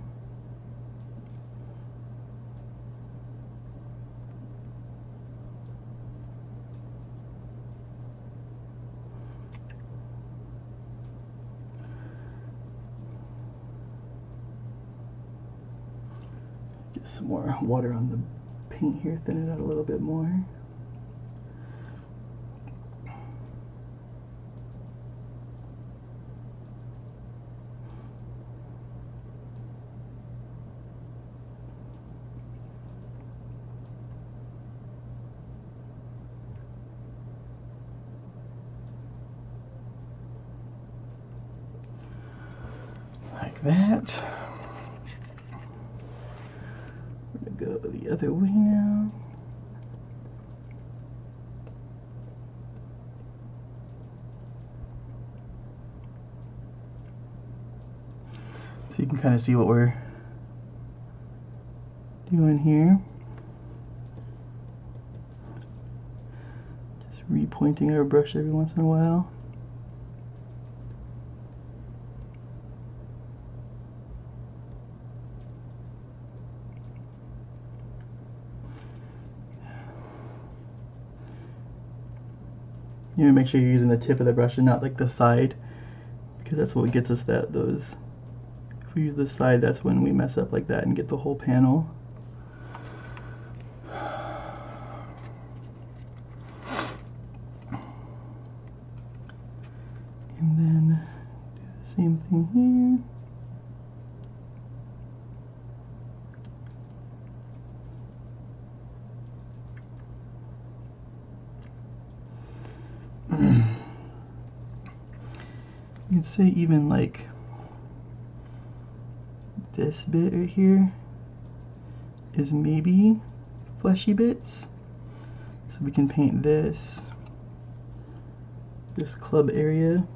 Get some more water on the paint here, thin it out a little bit more. Like that. We're gonna go the other way now. So you can kind of see what we're doing here. Just repointing our brush every once in a while. You need to make sure you're using the tip of the brush and not like the side, because that's what gets us those. If we use the side, that's when we mess up like that and get the whole panel. And then do the same thing here. You could say even like this bit right here is maybe fleshy bits. So we can paint this club area.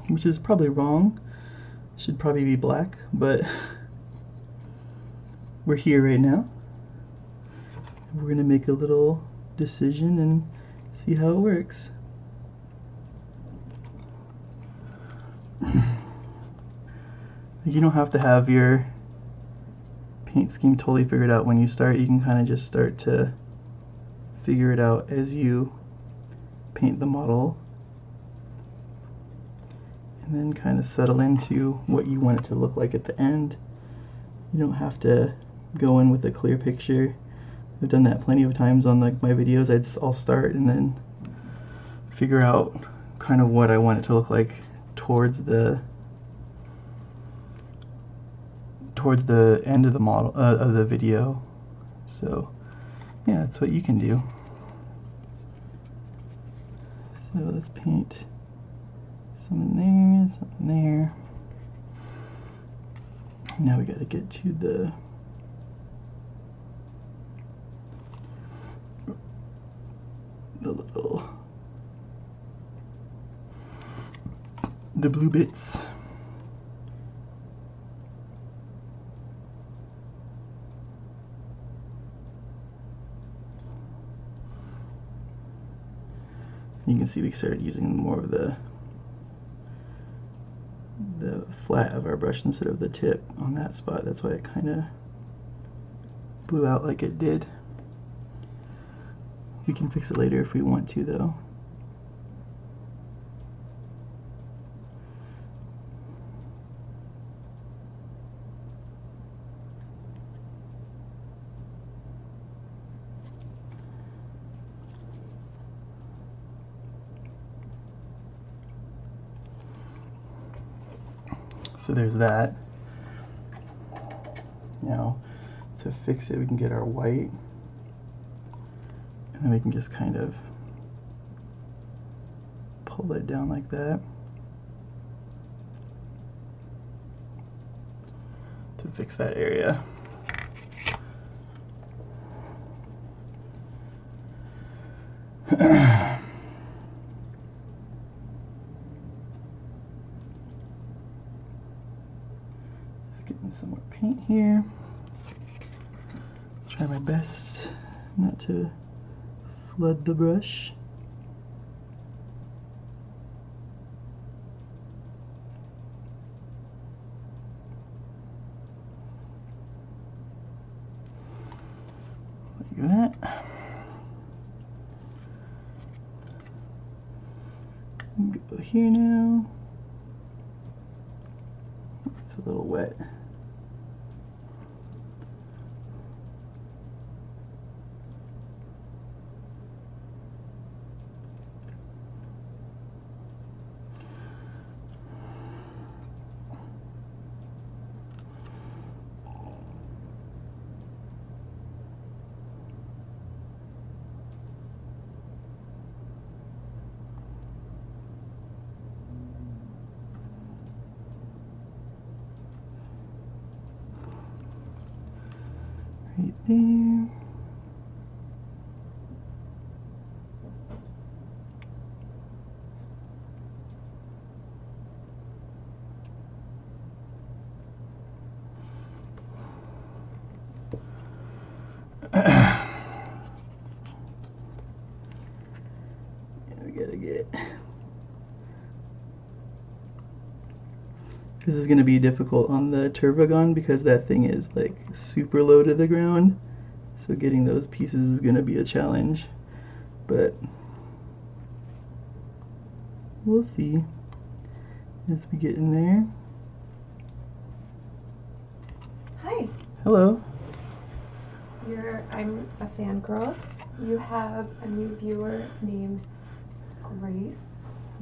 Which is probably wrong. Should probably be black, but we're here right now. We're gonna make a little decision and see how it works. You don't have to have your paint scheme totally figured out when you start. You can kind of just start to figure it out as you paint the model, and then kind of settle into what you want it to look like at the end. You don't have to go in with a clear picture. I've done that plenty of times on like my videos. I'll start and then figure out kind of what I want it to look like towards the end of the model of the video. So yeah, that's what you can do. So let's paint some in there, some in there. Now we got to get to the the blue bits. You can see we started using more of the flat of our brush instead of the tip on that spot. That's why it kind of blew out like it did. We can fix it later if we want to, though. So there's that. Now, to fix it, we can get our white, and then we can just kind of pull that down like that to fix that area. Getting some more paint here. Try my best not to flood the brush. Like that. Go here now. It's a little wet. Right there. We gotta get. This is going to be difficult on the Turbogon because that thing is like super low to the ground. So getting those pieces is going to be a challenge. But we'll see as we get in there. Hi. Hello. I'm a fangirl. You have a new viewer named Grace.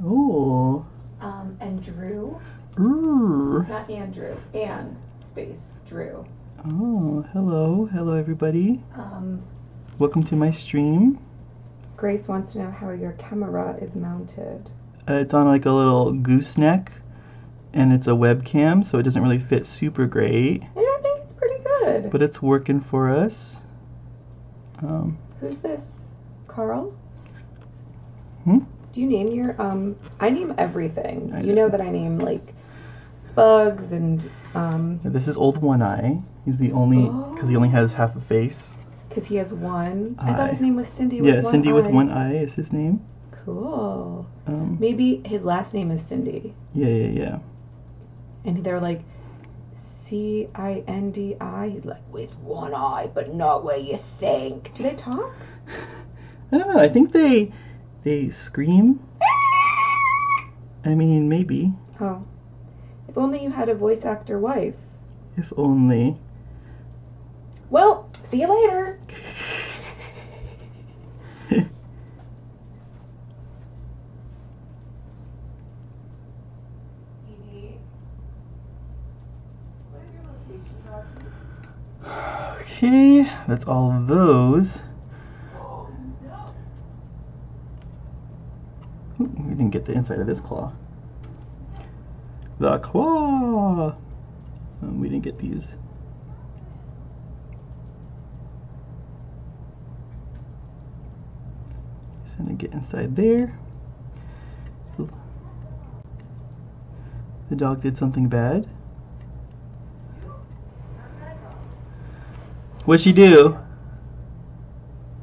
Oh. And Drew. Ooh. Not Andrew. And space Drew. Oh, hello. Hello, everybody. Welcome to my stream. Grace wants to know how your camera is mounted. It's on like a little gooseneck, and it's a webcam, so it doesn't really fit super great. And I think it's pretty good. But it's working for us. Who's this? Carl? Hmm? Do you name your, I name everything. I You know that I name, like, bugs and, This is Old One Eye. He's the only, because he only has half a face. Because he has one. Eye. I thought his name was Cindy with one eye. Yeah, Cindy with one eye is his name. Cool. Maybe his last name is Cindy. Yeah. And they're like, C-I-N-D-I. He's like, with one eye, but not where you think. Do they talk? I don't know. I think they scream. I mean, maybe. Oh. If only you had a voice actor wife. If only. Well, see you later. Okay, that's all of those. Ooh, we didn't get the inside of this claw. The claw! We didn't get these. Just gonna get inside there. The dog did something bad. What'd she do?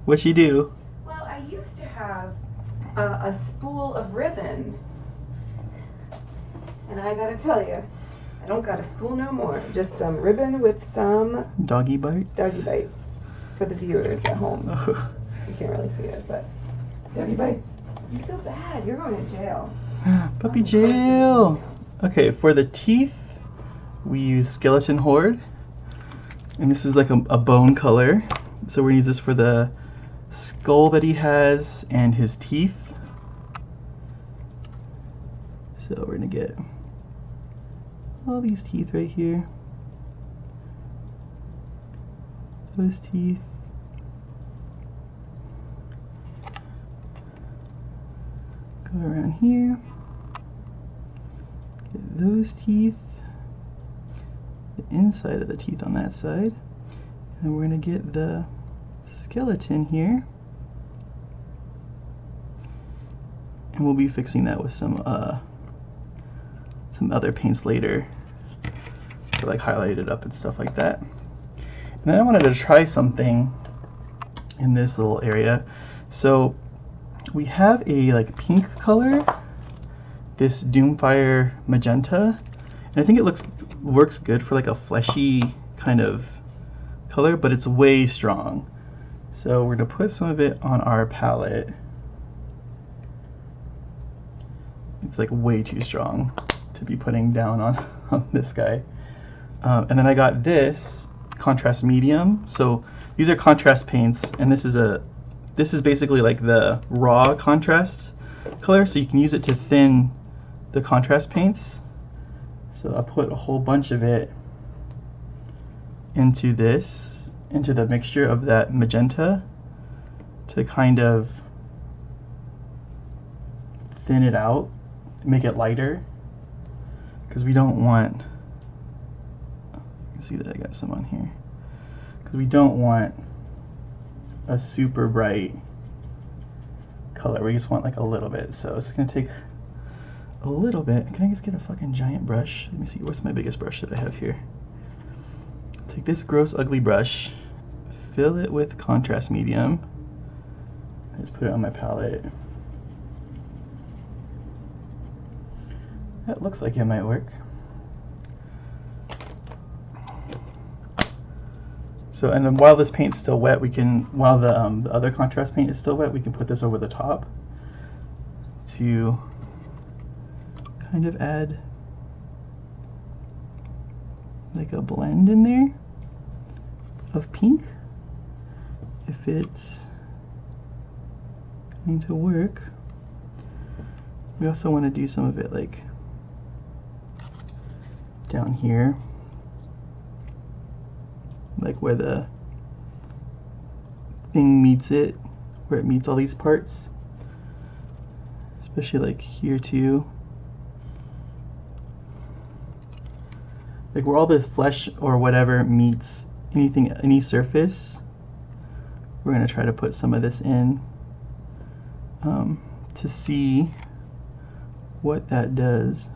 What'd she do? Well, I used to have a spool of ribbon. And I gotta tell you, I don't got a spool no more. Just some ribbon with some Doggy bites? doggy bites for the viewers at home. You can't really see it, but doggy bites. You're so bad. You're going to jail. Puppy jail! Okay, for the teeth, we use Skeleton Horde. And this is like a bone color. So we're gonna use this for the skull that he has and his teeth. So we're gonna get all these teeth right here. Those teeth. Go around here. Get those teeth. The inside of the teeth on that side. And we're gonna get the skeleton here. And we'll be fixing that with some other paints later to like highlight it up and stuff like that. And then I wanted to try something in this little area. So we have a like pink color, this Doomfire magenta, and I think it works good for like a fleshy kind of color, but it's way strong. So we're gonna put some of it on our palette. It's like way too strong to be putting down on this guy. And then I got this contrast medium. So these are contrast paints, and this is basically like the raw contrast color, so you can use it to thin the contrast paints. So I put a whole bunch of it into the mixture of that magenta to kind of thin it out, make it lighter, because we don't want, you can see that I got some on here, because we don't want a super bright color. We just want like a little bit. So it's gonna take a little bit. Can I just get a fucking giant brush? Let me see, what's my biggest brush that I have here? Take this gross ugly brush, fill it with contrast medium, I just put it on my palette. That looks like it might work. So, and then while this paint's still wet, we can, while the other contrast paint is still wet, we can put this over the top to kind of add like a blend in there of pink, if it's going to work. We also want to do some of it like down here, like where the thing meets it, where it meets all these parts, especially like here too, like where all the flesh or whatever meets anything, any surface. We're going to try to put some of this in to see what that does.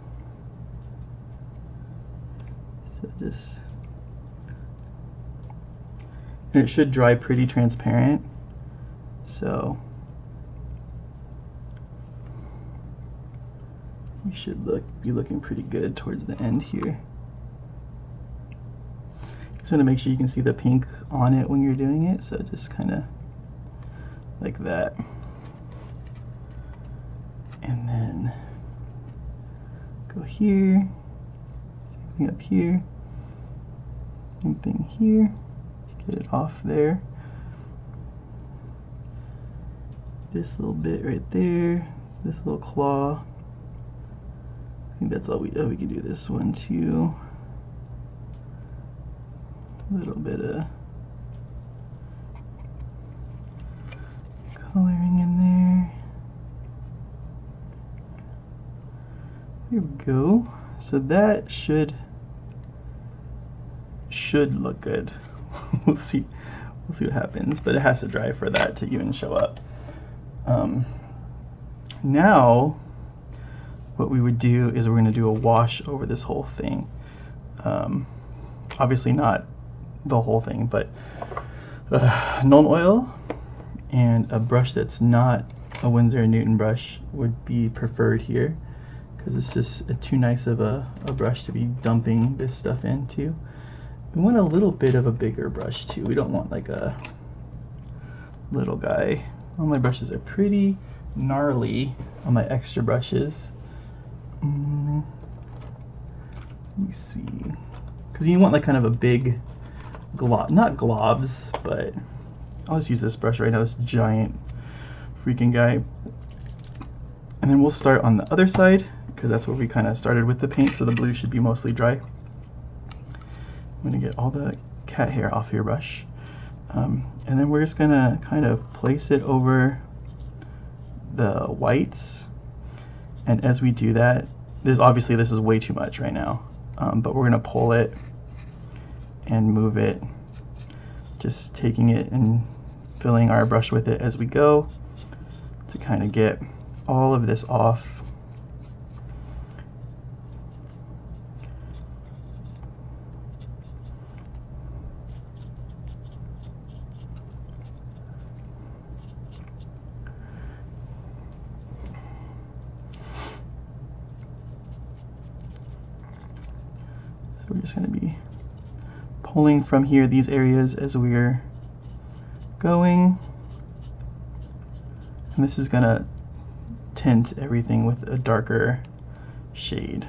So just, and it should dry pretty transparent, so we should be looking pretty good towards the end here. Just want to make sure you can see the pink on it when you're doing it, so just kind of like that. And then go here, same thing up here, same thing here, get it off there. This little bit right there, this little claw, I think that's all we can do this one too. A little bit of coloring in there. There we go. So that should look good. We'll see what happens, but it has to dry for that to even show up. Now what we would do is we're going to do a wash over this whole thing. Obviously not the whole thing, but Nuln Oil and a brush that's not a Winsor & Newton brush would be preferred here, because it's just too nice of a brush to be dumping this stuff into. We want a little bit of a bigger brush too. We don't want like a little guy. All my brushes are pretty gnarly on my extra brushes. Let me see, because you want like kind of a big glob, not globs, but I'll just use this brush right now, this giant freaking guy. And then we'll start on the other side, because that's where we kind of started with the paint, so the blue should be mostly dry. I'm going to get all the cat hair off your brush. And then we're just going to kind of place it over the whites. And as we do that, there's obviously this is way too much right now, but we're going to pull it and move it, just taking it and filling our brush with it as we go to kind of get all of this off. So we're just going to be pulling from here, these areas, as we're going. And this is going to tint everything with a darker shade.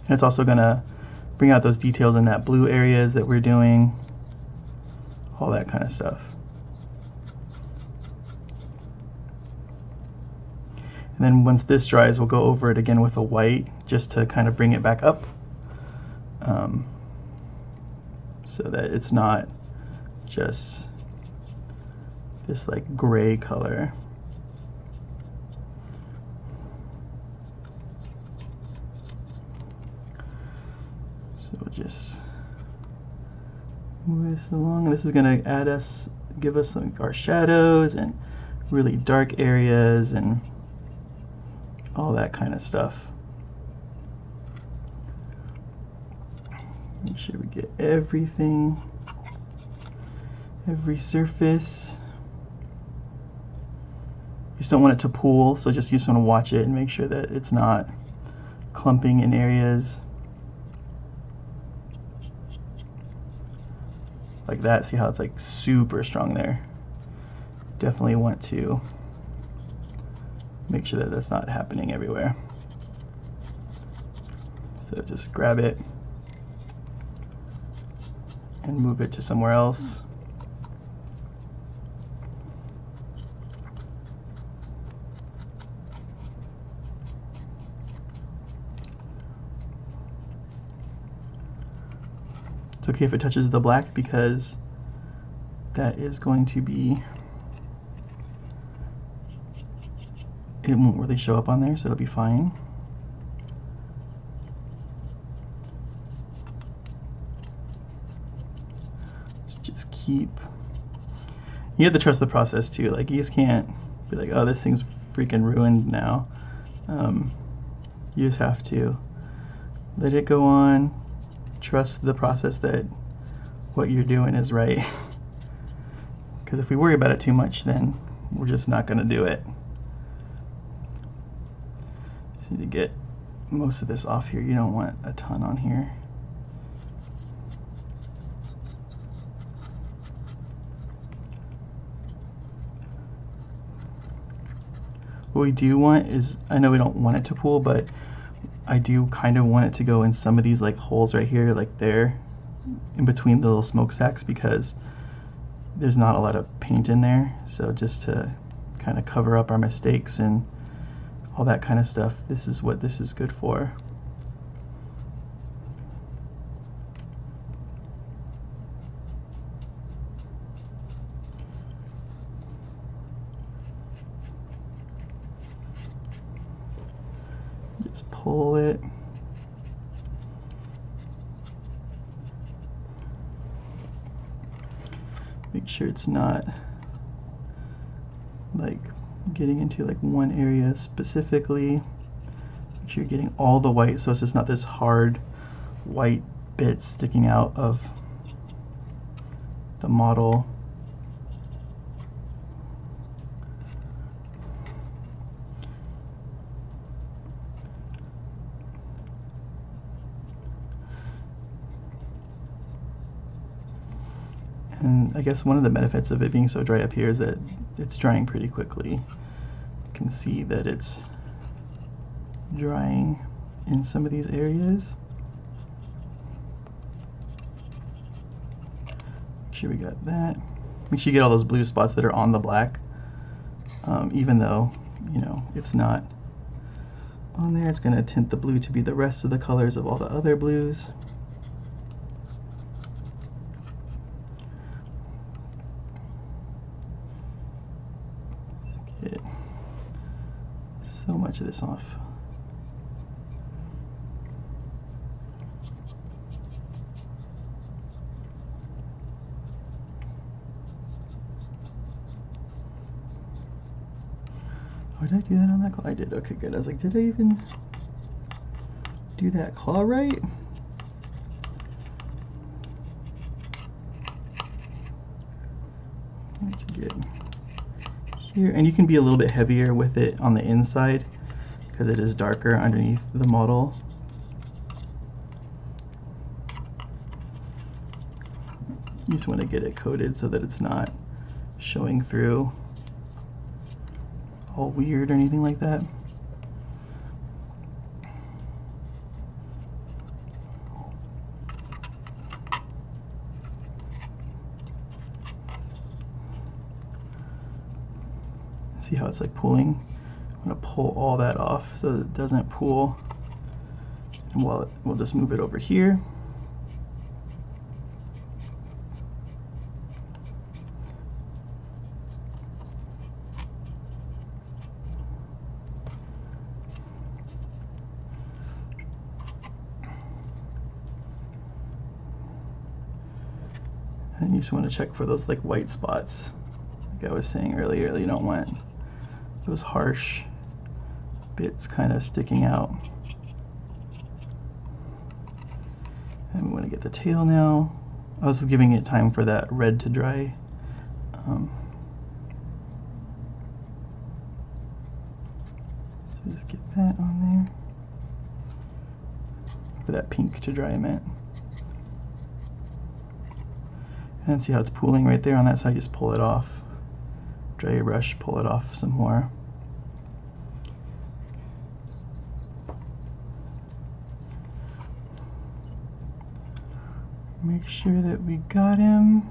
And it's also going to bring out those details in that blue areas that we're doing, all that kind of stuff. And then once this dries, we'll go over it again with a white, just to kind of bring it back up, so that it's not just this like gray color. So we'll just move this along. This is going to give us our shadows and really dark areas and all that kind of stuff. Make sure we get everything, every surface. You just don't want it to pool, so you just want to watch it and make sure that it's not clumping in areas like that. See how it's like super strong there? Definitely want to make sure that that's not happening everywhere. So just grab it and move it to somewhere else. It's okay if it touches the black, because that is going to be, it won't really show up on there, so it'll be fine. Just keep, you have to trust the process too. Like, you just can't be like, oh, this thing's freaking ruined now. You just have to let it go on, trust the process that what you're doing is right. Because if we worry about it too much, then we're just not going to do it. Just need to get most of this off here. You don't want a ton on here. What we do want is, I know we don't want it to pool, but I do kind of want it to go in some of these like holes right here, like there, in between the little smokestacks, because there's not a lot of paint in there. So just to kind of cover up our mistakes and all that kind of stuff, this is what this is good for. Just pull it. Make sure it's not like getting into like one area specifically. Make sure you're getting all the white so it's just not this hard white bit sticking out of the model. And I guess one of the benefits of it being so dry up here is that it's drying pretty quickly. You can see that it's drying in some of these areas. Make sure we got that. Make sure you get all those blue spots that are on the black. Even though, you know, it's not on there, it's going to tint the blue to be the rest of the colors of all the other blues. Get so much of this off. Oh, did I do that on that claw? I did. Okay, good. I was like, did I even do that claw right? Let's get here, and you can be a little bit heavier with it on the inside because it is darker underneath the model. You just want to get it coated so that it's not showing through all weird or anything like that. See how it's like pooling? I'm going to pull all that off so that it doesn't pool. And we'll just move it over here. And you just want to check for those like white spots. Like I was saying earlier, you don't want those harsh bits kind of sticking out. And we want to get the tail now. I was giving it time for that red to dry. So just get that on there. For that pink to dry, I meant. And see how it's pooling right there on that side, just pull it off. Dry your brush, pull it off some more. Make sure that we got him.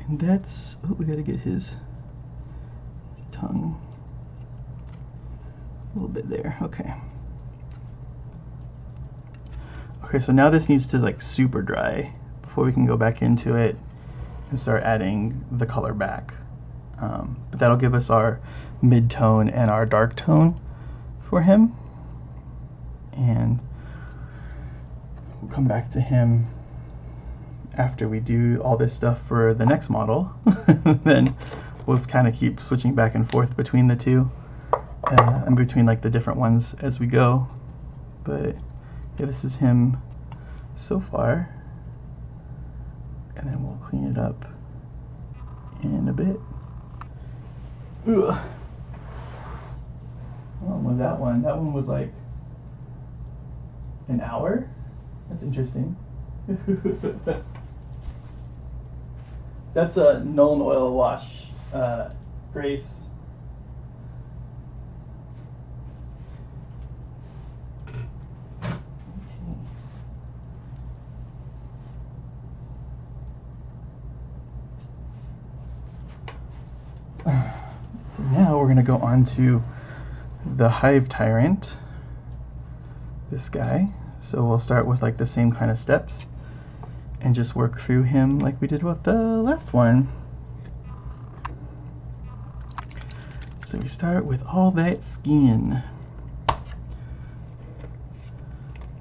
And that's, oh, we gotta get his tongue a little bit there, okay. Okay, so now this needs to like super dry before we can go back into it and start adding the color back. But that'll give us our mid-tone and our dark tone for him. And we'll come back to him after we do all this stuff for the next model. Then we'll just kind of keep switching back and forth between the two and between like the different ones as we go. But yeah, this is him so far, and then we'll clean it up in a bit. Ugh. How long was that one? That one was like an hour? That's interesting. That's a Nuln Oil wash, Grace. So now we're going to go on to the Hive Tyrant, this guy. So we'll start with like the same kind of steps. and just work through him like we did with the last one. So we start with all that skin.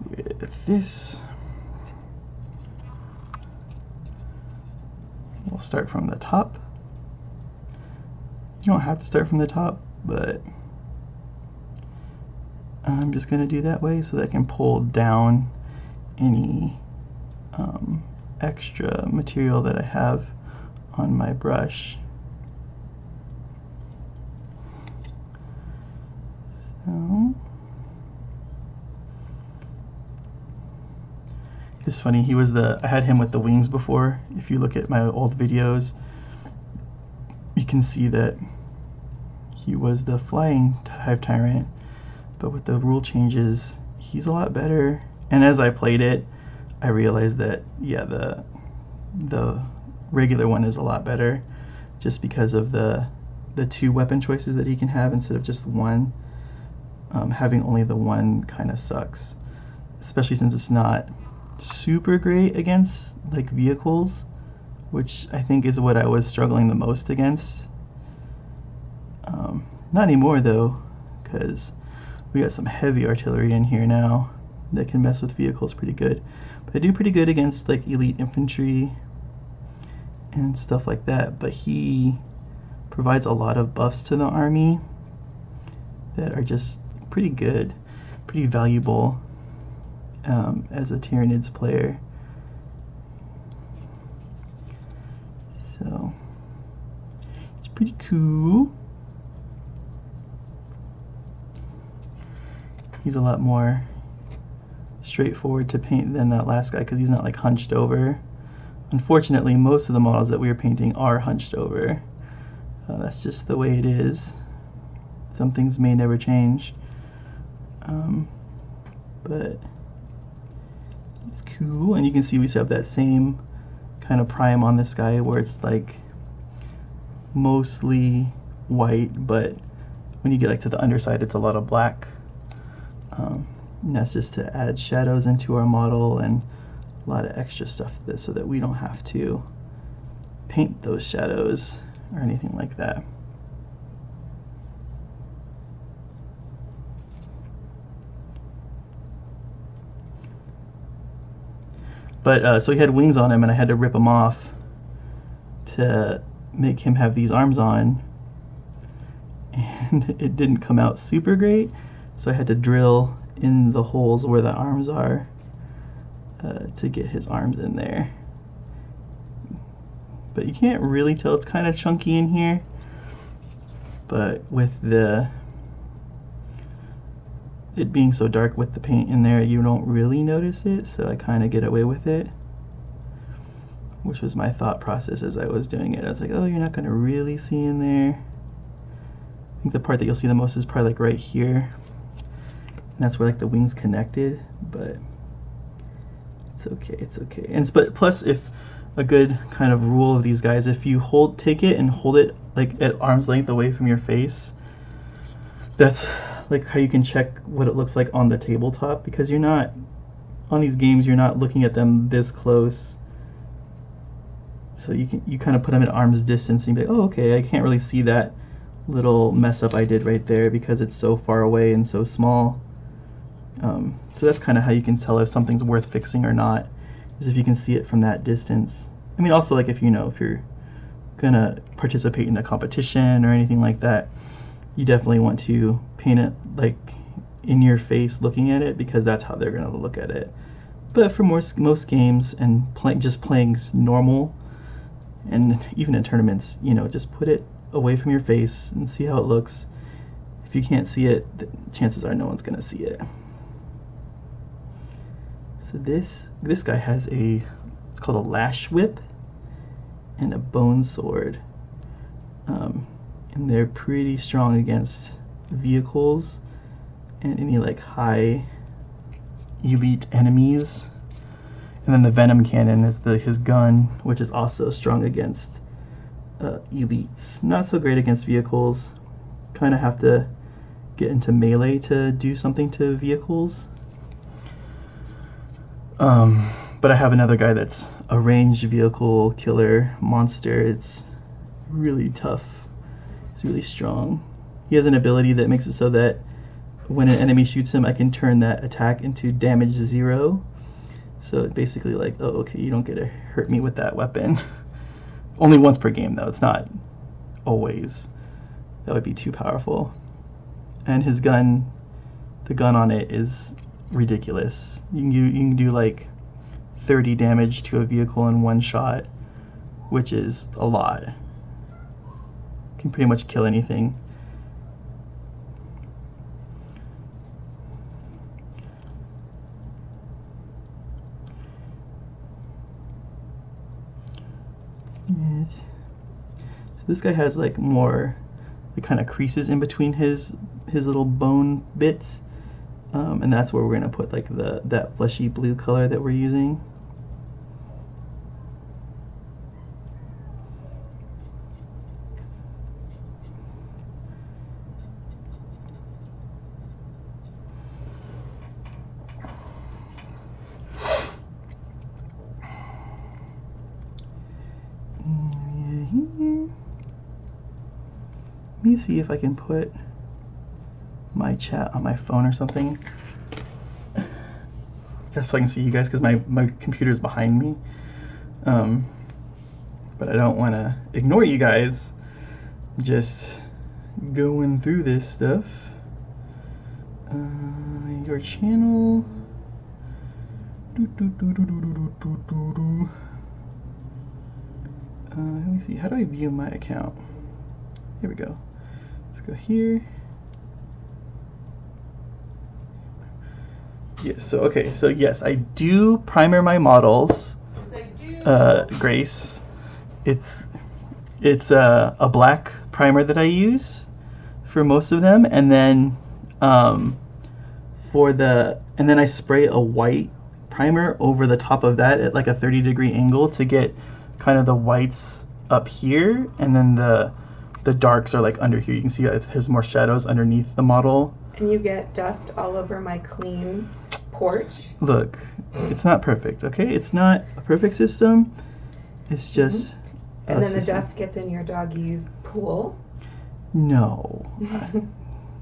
With this, we'll start from the top. You don't have to start from the top, but I'm just going to do that way so that I can pull down any extra material that I have on my brush. So it's funny, I had him with the wings before. If you look at my old videos, you can see that he was the flying Hive Tyrant, but with the rule changes, he's a lot better. And as I played it, I realized that, yeah, the regular one is a lot better, just because of the 2 weapon choices that he can have instead of just one. Having only the one kind of sucks, especially since it's not super great against like vehicles, which I think is what I was struggling the most against. Not anymore though, because we got some heavy artillery in here now that can mess with vehicles pretty good. But I do pretty good against like elite infantry and stuff like that, but he provides a lot of buffs to the army that are just pretty good, pretty valuable as a Tyranids player. So it's pretty cool. He's a lot more straightforward to paint than that last guy because he's not like hunched over. Unfortunately, most of the models that we are painting are hunched over. That's just the way it is. Some things may never change. But it's cool, and you can see we still have that same kind of prime on this guy where it's like mostly white, but when you get like to the underside it's a lot of black. And that's just to add shadows into our model and a lot of extra stuff so that we don't have to paint those shadows or anything like that. But so he had wings on him and I had to rip them off to make him have these arms on, and it didn't come out super great, so I had to drill in the holes where the arms are to get his arms in there. But you can't really tell, it's kind of chunky in here, but with it being so dark with the paint in there, you don't really notice it, so I kind of get away with it, which was my thought process as I was doing it. I was like, oh, you're not going to really see in there. I think the part that you'll see the most is probably like right here, and that's where like the wings connected, but it's okay, it's okay. And but plus, if a good kind of rule of these guys, if you take it and hold it like at arm's length away from your face, that's like how you can check what it looks like on the tabletop, because you're not, on these games, you're not looking at them this close. So you kind of put them at arm's distance and be like, oh, okay, I can't really see that little mess up I did right there because it's so far away and so small. So that's kind of how you can tell if something's worth fixing or not, is if you can see it from that distance. I mean, also like if you're gonna participate in a competition or anything like that, you definitely want to paint it like in your face looking at it, because that's how they're going to look at it. But for most games and just playing normal, and even in tournaments, just put it away from your face and see how it looks. If you can't see it, the chances are no one's going to see it. So this guy has it's called a lash whip and a bone sword. And they're pretty strong against vehicles and any like high elite enemies. And then the venom cannon is his gun, which is also strong against elites. Not so great against vehicles. Kind of have to get into melee to do something to vehicles. But But I have another guy that's a ranged vehicle killer monster. It's really tough. It's really strong. He has an ability that makes it so that when an enemy shoots him, I can turn that attack into damage 0. So it basically like, oh, okay, you don't get to hurt me with that weapon. Only once per game, though. It's not always. That would be too powerful. And his gun, the gun on it is ridiculous. You can do like 30 damage to a vehicle in one shot, which is a lot. Can pretty much kill anything. So this guy has like more, the kind of creases in between his little bone bits, and that's where we're gonna put like that fleshy blue color that we're using. Let me see if I can put my chat on my phone or something, just so I can see you guys, because my computer is behind me. But I don't want to ignore you guys just going through this stuff. Your channel. Let me see. How do I view my account? Here we go. Let's go here. Yes. So okay. So yes, I do primer my models. Grace, it's a black primer that I use for most of them, and then and then I spray a white primer over the top of that at like a 30-degree angle to get kind of the whites up here, and then the darks are like under here. You can see there's more shadows underneath the model. And you get dust all over my clean porch. Look, it's not perfect, okay? It's not a perfect system. It's just and then the dust gets in your doggy's pool. No.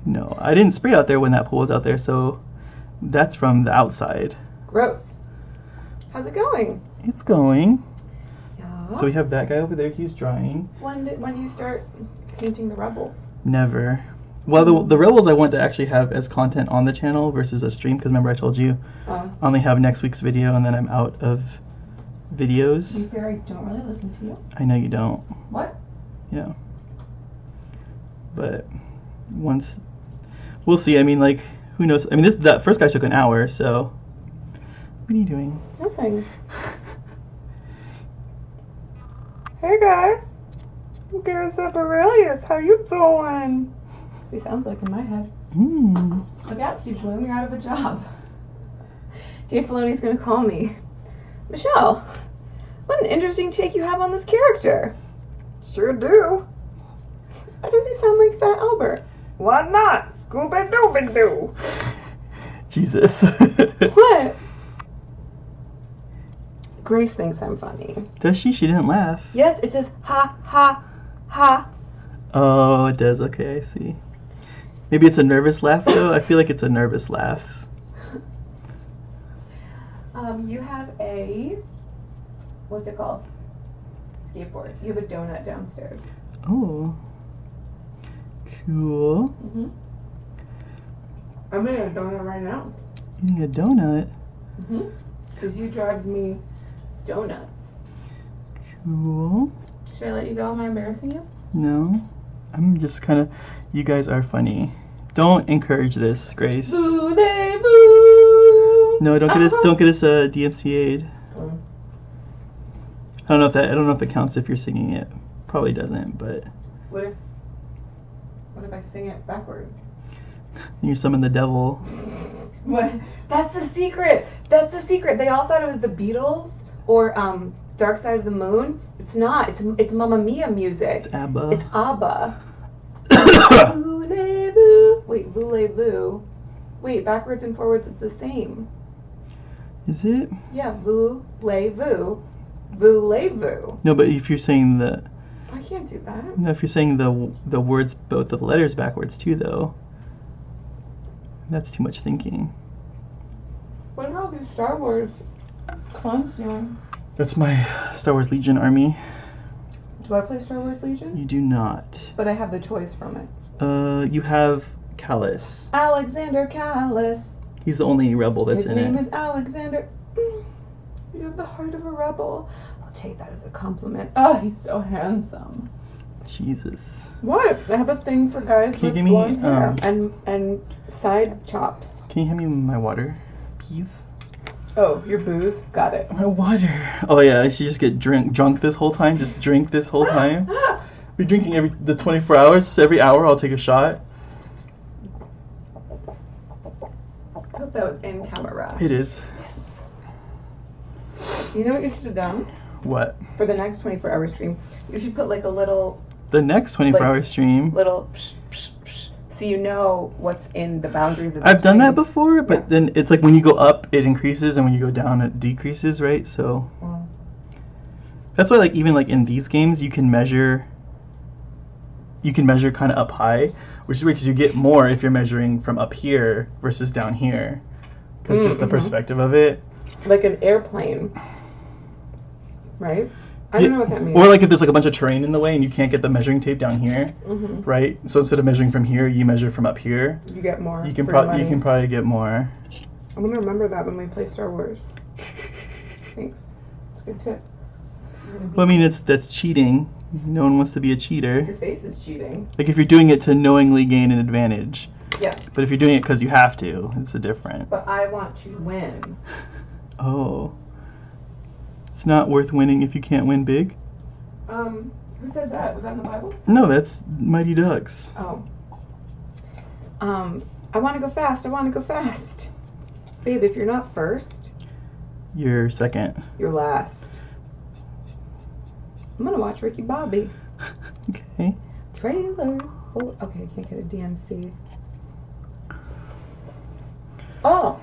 No, I didn't spray out there when that pool was out there, so that's from the outside. Gross. How's it going? It's going. Yeah. So we have that guy over there. He's drying. When do you start painting the rebels? Never. Well, the rebels I want to actually have as content on the channel versus a stream, because remember I told you I only have next week's video and then I'm out of videos. You hear I don't really listen to you? I know you don't. What? Yeah. But once, we'll see. I mean, like, who knows? I mean, that first guy took an hour, so. What are you doing? Nothing. Hey guys. Garrus Aurelius, how you doing? That's what he sounds like in my head. Look out, Steve Bloom, you're out of a job. Dave Filoni's gonna call me. Michelle, what an interesting take you have on this character. Sure do. Why does he sound like Fat Albert? Why not? Scooby-Dooby-Doo. Jesus. What? Grace thinks I'm funny. Does she? She didn't laugh. Yes, it says ha, ha, ha. Oh, it does. Okay, I see. Maybe it's a nervous laugh, though. I feel like it's a nervous laugh. You have a, what's it called? Skateboard. You have a donut downstairs. Oh. Cool. Mm-hmm. I'm eating a donut right now. Eating a donut? Mm-hmm. Because you drives me donuts. Cool. Should I let you go? Am I embarrassing you? No. I'm just kind of, you guys are funny. Don't encourage this, Grace. Boo, they, boo. No, don't get us a DMC aid. I don't know if it counts if you're singing it. Probably doesn't, but. What if I sing it backwards? You summon the devil. What? That's the secret. That's the secret. They all thought it was the Beatles or Dark Side of the Moon. It's not. It's Mamma Mia music. It's ABBA. It's ABBA. Voulez-vous. Wait, voulez-vous. Wait, backwards and forwards it's the same. Is it? Yeah, voulez-vous. Voulez-vous. No, but if you're saying the... I can't do that. No, if you're saying the words, both of the letters backwards too, though. That's too much thinking. What are all these Star Wars clones doing? That's my Star Wars Legion army. Do I play Star Wars Legion? You do not. But I have the choice from it. You have Callus. Alexander Callus. He's the only rebel that's His in it. name is Alexander. You have the heart of a rebel. I'll take that as a compliment. Oh, he's so handsome. Jesus. What? I have a thing for guys Can you with give me, blonde hair and side chops. Can you hand me my water, please? Oh, your booze? Got it. My water. Oh yeah, I should just get drunk this whole time. Just drink this whole time. Be drinking the 24 hours. Every hour I'll take a shot. I hope that was in camera. It is. Yes. You know what you should have done? What? For the next 24-hour stream, you should put like a little... The next 24-hour stream? Little psh, psh, psh, so you know what's in the boundaries of the I've stream. done that before, but then it's like when you go up, it increases, and when you go down, it decreases, right? So... Well, that's why, like, even like in these games, you can measure kind of up high, which is weird because you get more if you're measuring from up here versus down here, because just the perspective of it. Like an airplane, right? I don't know what that means. Or like if there's like a bunch of terrain in the way and you can't get the measuring tape down here, right? So instead of measuring from here, you measure from up here. You get more. You can probably get more. I'm gonna remember that when we play Star Wars. Thanks. It's a good tip. Well, I mean, that's cheating. No one wants to be a cheater. Your face is cheating. Like if you're doing it to knowingly gain an advantage. Yeah. But if you're doing it because you have to, it's a different. But I want to win. Oh. It's not worth winning if you can't win big? Who said that? Was that in the Bible? No, that's Mighty Ducks. Oh. I want to go fast. I want to go fast. Babe, if you're not first, You're second. you're last. I'm gonna watch Ricky Bobby. Okay. Trailer. Oh, okay, I can't get a DMC. Oh!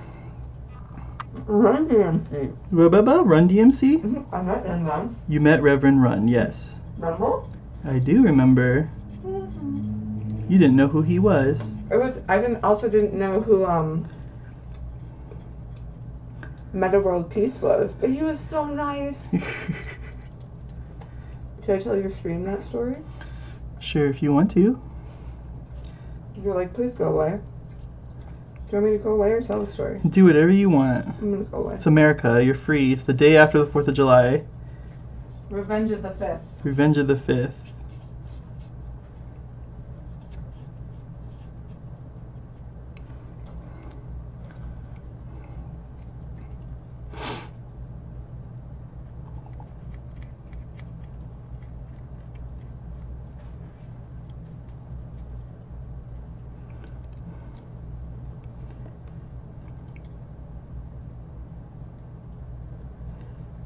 Run DMC. Run DMC? I met in them. You met Reverend Run, yes. Remember? I do remember. You didn't know who he was. I didn't know who Meta World Peace was, but he was so nice. Should I tell your stream that story? Sure, if you want to. You're like, please go away. Do you want me to go away or tell the story? Do whatever you want. I'm gonna go away. It's America. You're free. It's the day after the 4th of July. Revenge of the 5th. Revenge of the 5th.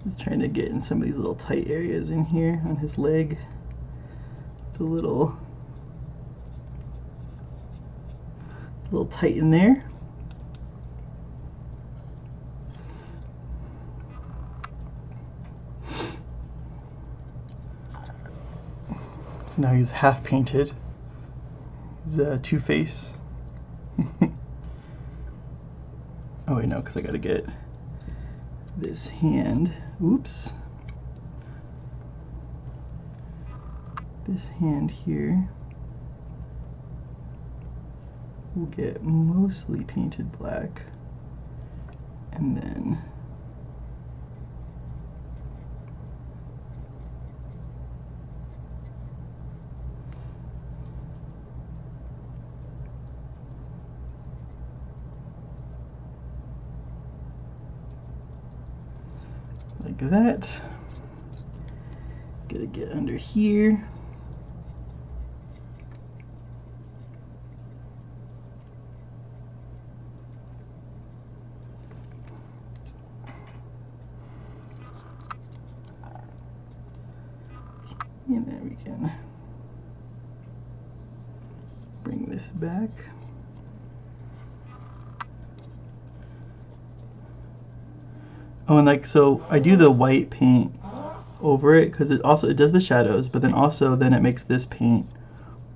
He's trying to get in some of these little tight areas in here on his leg. It's a little tight in there. So now he's half painted. He's Two-Face. Oh wait, no, because I gotta get this hand. Oops. This hand here will get mostly painted black, and then like that. Gotta get under here. And then we can bring this back. Oh, and like, so I do the white paint over it because it does the shadows, but then also then it makes this paint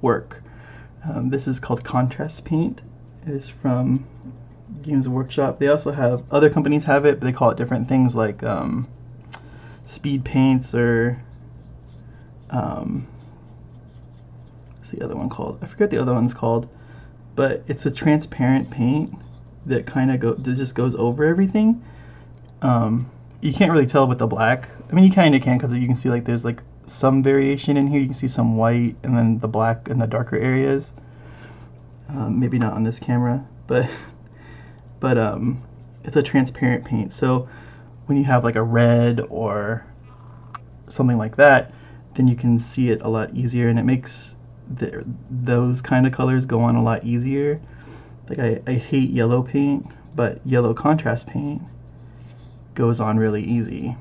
work. This is called contrast paint. It is from Games Workshop. They also have, other companies have it, but they call it different things like speed paints or what's the other one called? I forget the other one's called, but it's a transparent paint that kind of just goes over everything. You can't really tell with the black. I mean, you kind of can because you can see like there's like some variation in here. You can see some white and then the black in the darker areas. Maybe not on this camera, but it's a transparent paint. So when you have like a red or something like that, then you can see it a lot easier, and it makes those kind of colors go on a lot easier. Like I hate yellow paint, but yellow contrast paint goes on really easy,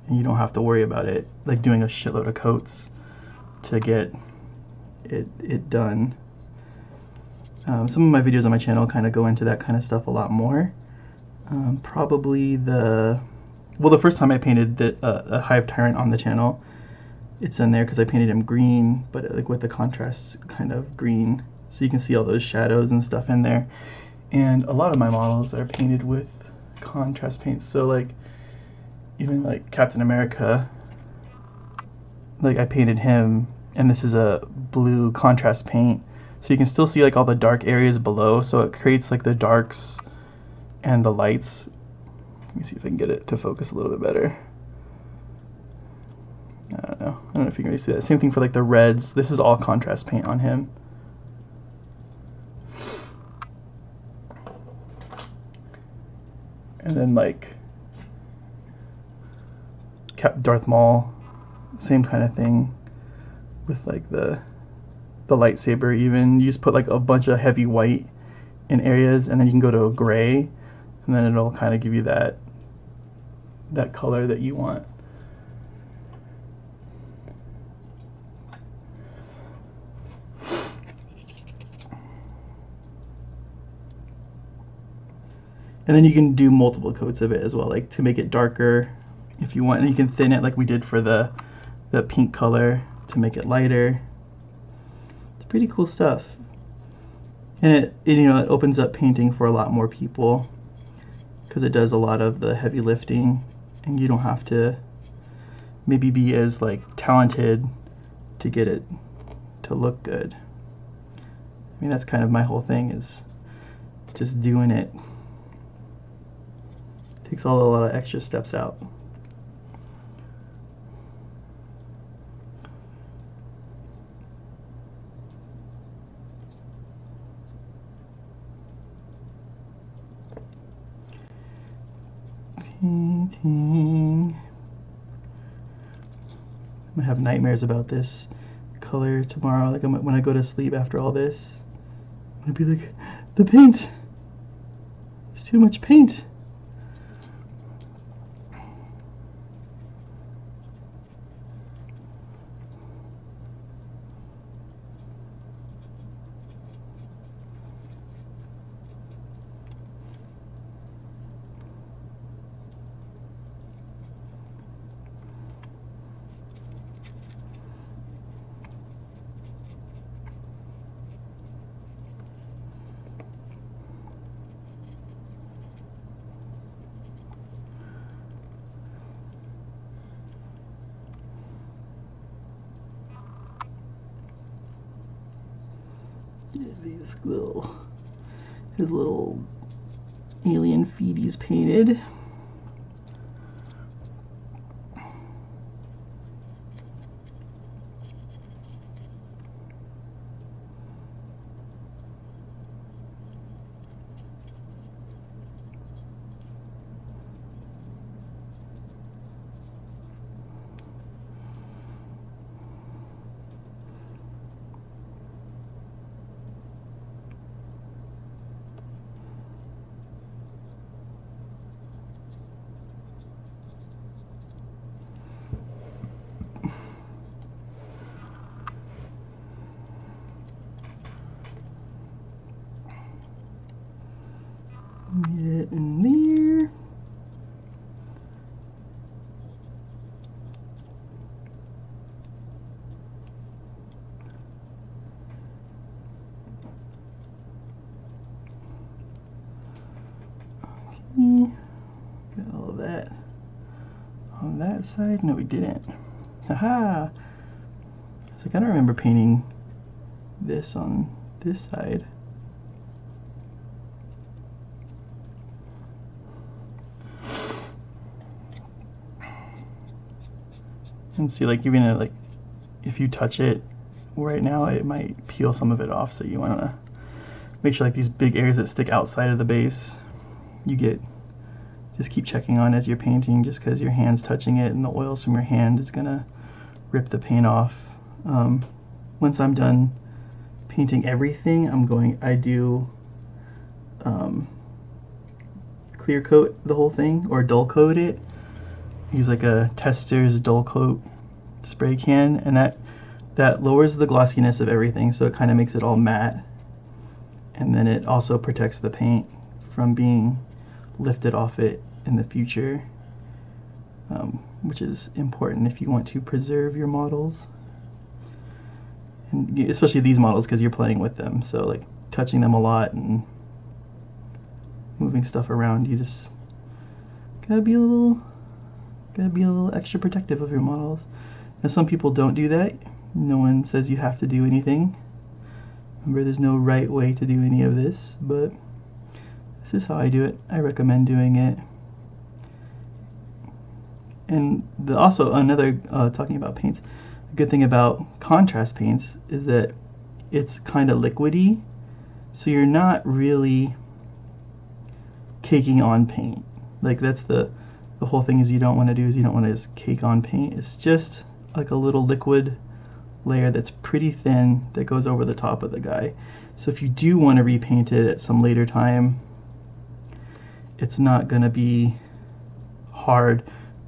and you don't have to worry about it like doing a shitload of coats to get it done. Some of my videos on my channel kind of go into that kind of stuff a lot more. Probably the first time I painted a Hive Tyrant on the channel, it's in there because I painted him green, but like with the contrast kind of green, so you can see all those shadows and stuff in there. And a lot of my models are painted with contrast paints. So like even like Captain America, like I painted him, and this is a blue contrast paint, so you can still see like all the dark areas below, so it creates like the darks and the lights. Let me see if I can get it to focus a little bit better. I don't know if you can really see that. Same thing for like the reds. This is all contrast paint on him. And then like Darth Maul, same kind of thing with like the lightsaber. Even you just put like a bunch of heavy white in areas, and then you can go to a gray, and then it'll kind of give you that color that you want. And then you can do multiple coats of it as well, like to make it darker if you want, and you can thin it like we did for the pink color to make it lighter. It's pretty cool stuff. And it opens up painting for a lot more people because it does a lot of the heavy lifting, and you don't have to maybe be as like talented to get it to look good. I mean, that's kind of my whole thing, is just doing it. Takes a lot of extra steps out. Painting. I'm gonna have nightmares about this color tomorrow. Like when I go to sleep after all this, I'm gonna be like, the paint. There's too much paint. His little alien feet he's painted. Get it in there. that side? No, we didn't. Haha! It's like, I don't remember painting this on this side. And see, like, even like, if you touch it right now, it might peel some of it off, so you want to make sure like these big areas that stick outside of the base, just keep checking on as you're painting, just because your hand's touching it and the oils from your hand is gonna rip the paint off. Once I'm done painting everything, I do clear coat the whole thing, or dull coat it. Use like a Tester's dull coat spray can, and that lowers the glossiness of everything, so it kind of makes it all matte, and then it also protects the paint from being lifted off it in the future, which is important if you want to preserve your models, and especially these models because you're playing with them, so like touching them a lot and moving stuff around, you just gotta be a little extra protective of your models. Now some people don't do that. No one says you have to do anything. Remember, there's no right way to do any of this, but this is how I do it. I recommend doing it. And also another, talking about paints, a good thing about contrast paints is that it's kind of liquidy, so you're not really caking on paint. Like, that's the whole thing, is you don't want to just cake on paint. It's just like a little liquid layer that's pretty thin that goes over the top of the guy. So if you do want to repaint it at some later time, it's not going to be hard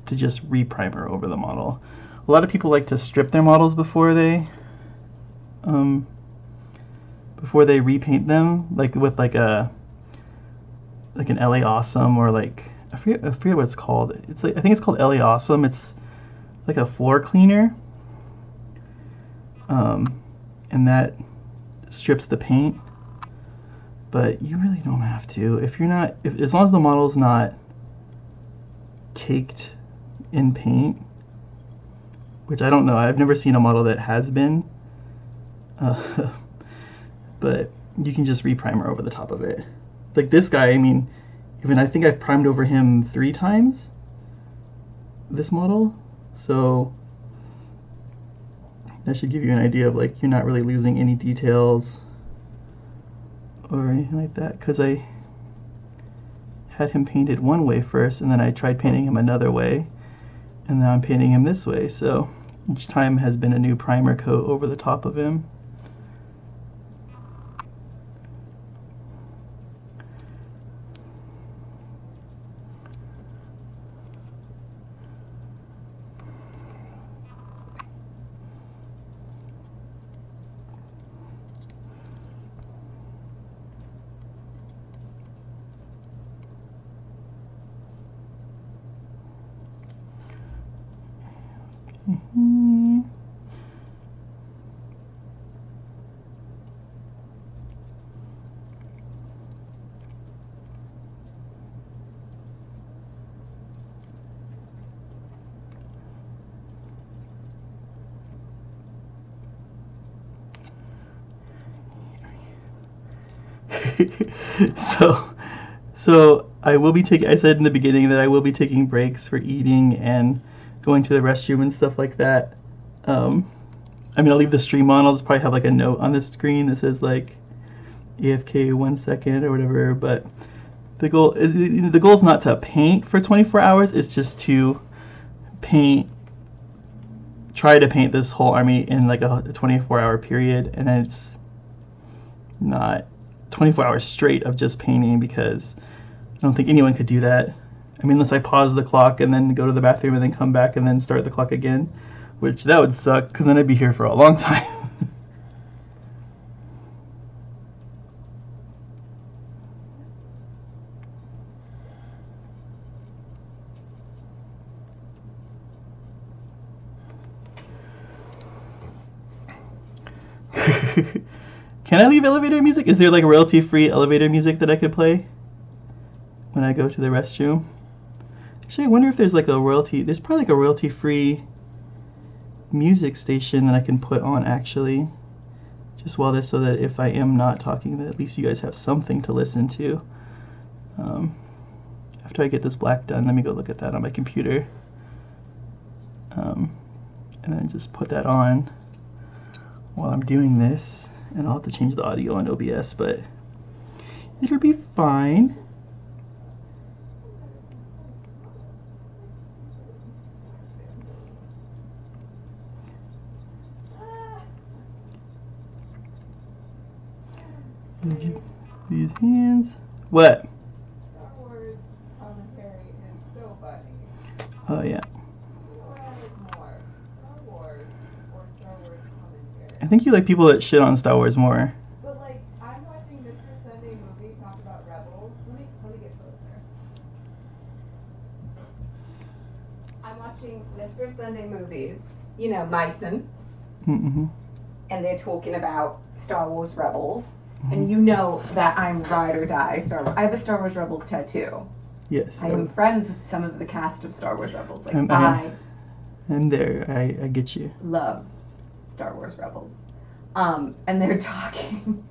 to just re-primer over the model. A lot of people like to strip their models before they repaint them, like with like an LA Awesome, or like I forget what it's called. It's like, I think it's called LA Awesome. It's like a floor cleaner, and that strips the paint. But you really don't have to. If you're not, as long as the model's not caked in paint, which I don't know. I've never seen a model that has been, but you can just re-primer over the top of it. Like this guy, I mean, I think I've primed over him 3 times, this model, so that should give you an idea of like you're not really losing any details or anything like that, because I had him painted one way first and then I tried painting him another way, and now I'm painting him this way, so each time has been a new primer coat over the top of him. So I will be taking, I said in the beginning that I will be taking breaks for eating and going to the restroom and stuff like that. I mean, I'll leave the stream on. I'll just probably have like a note on the screen that says like AFK 1 second or whatever, but the goal is not to paint for 24 hours. It's just to try to paint this whole army in like a 24-hour period, and then it's not 24 hours straight of just painting, because I don't think anyone could do that. I mean, unless I pause the clock and then go to the bathroom and then come back and then start the clock again, which that would suck, because then I'd be here for a long time. Can I leave elevator music? Is there like royalty-free elevator music that I could play when I go to the restroom? Actually, I wonder if there's like a royalty. There's probably like a royalty-free music station that I can put on actually, just while this, so that if I am not talking, that at least you guys have something to listen to. After I get this black done, let me go look at that on my computer, and then just put that on while I'm doing this. And I'll have to change the audio on OBS, but it'll be fine. These hands. What? Star Wars commentary is so funny. Oh yeah. What is more, Star Wars or Star Wars commentary? I think you like people that shit on Star Wars more. But like, I'm watching Mr. Sunday Movie talk about Rebels. Let me get closer. I'm watching Mr. Sunday Movies. You know, Myson. Mm-hmm. And they're talking about Star Wars Rebels. And you know that I'm ride or die Star Wars. I have a Star Wars Rebels tattoo. Yes. I am friends with some of the cast of Star Wars Rebels. Like I'm there. I get you. Love Star Wars Rebels. And they're talking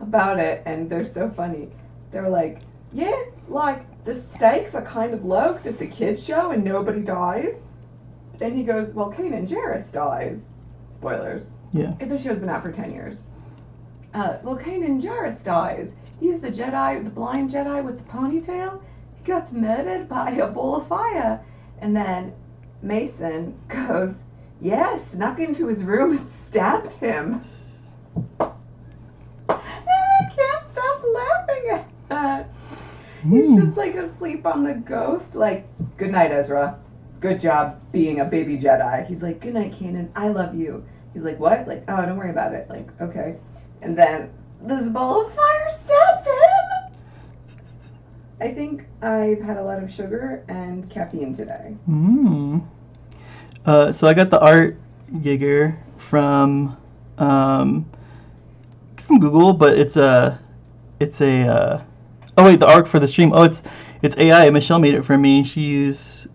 about it, and they're so funny. They're like, yeah, like the stakes are kind of low because it's a kids show and nobody dies. Then he goes, well, Kanan Jarrus dies. Spoilers. Yeah. If the show's been out for 10 years. Well, Kanan Jarrus dies. He's the Jedi, the blind Jedi with the ponytail. He gets murdered by a ball of fire. And then Mason goes, yeah, snuck into his room and stabbed him. And I can't stop laughing at that. He's just like asleep on the ghost, like, good night, Ezra. Good job being a baby Jedi. He's like, good night, Kanan. I love you. He's like, what? Like, oh, don't worry about it. Like, okay. And then this ball of fire stabs him. I think I've had a lot of sugar and caffeine today. So I got the art Giger from Google, but it's a oh wait, the art for the stream. Oh, it's AI. Michelle made it for me. She used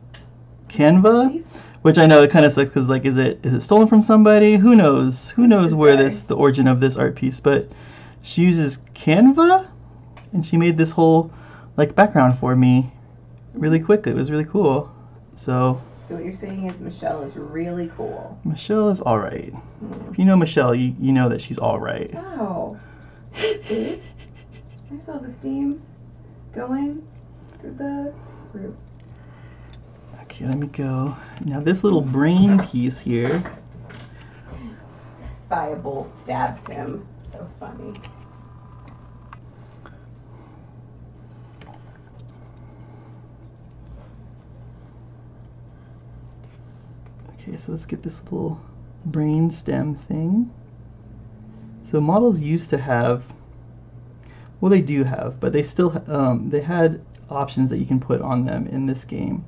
Canva, which I know it kind of sucks because like, is it stolen from somebody? Who knows? Who knows where the origin of this art piece? But she uses Canva, and she made this whole like background for me really quickly. It was really cool. So what you're saying is Michelle is really cool. Michelle is all right. If you know Michelle, you know that she's all right. Wow. Thanks, babe. I saw the steam going through the roof. Okay, let me go. Now this little brain piece here. Fireball stabs him. So funny. Okay, so let's get this little brain stem thing. So models used to have, well, they do have, but they still they had options that you can put on them in this game,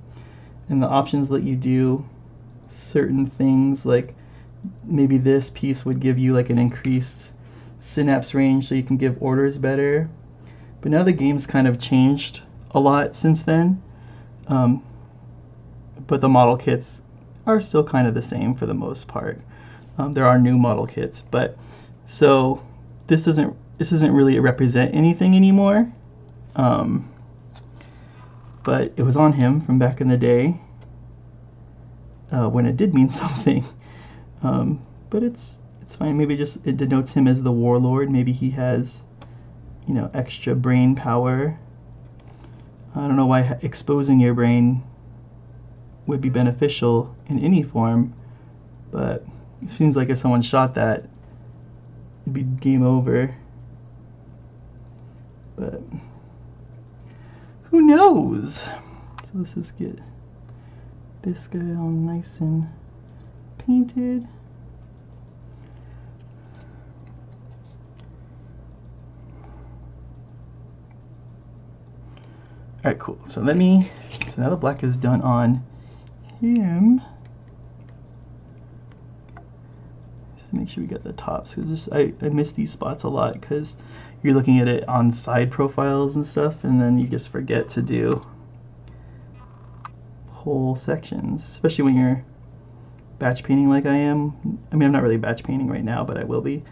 and the options let you do certain things, like maybe this piece would give you like an increased synapse range so you can give orders better. But now the game's kind of changed a lot since then, but the model kits are still kind of the same for the most part. There are new model kits, but so this doesn't really represent anything anymore. But it was on him from back in the day when it did mean something. But it's fine. Maybe just it denotes him as the warlord. Maybe he has, you know, extra brain power. I don't know why exposing your brain would be beneficial in any form, but it seems like if someone shot that, it'd be game over. But who knows? So let's just get this guy all nice and painted. Alright, cool. So now the black is done on him. Just make sure we get the tops, because I miss these spots a lot because you're looking at it on side profiles and stuff, and then you just forget to do whole sections, especially when you're batch painting like I am. I mean, I'm not really batch painting right now, but I will be.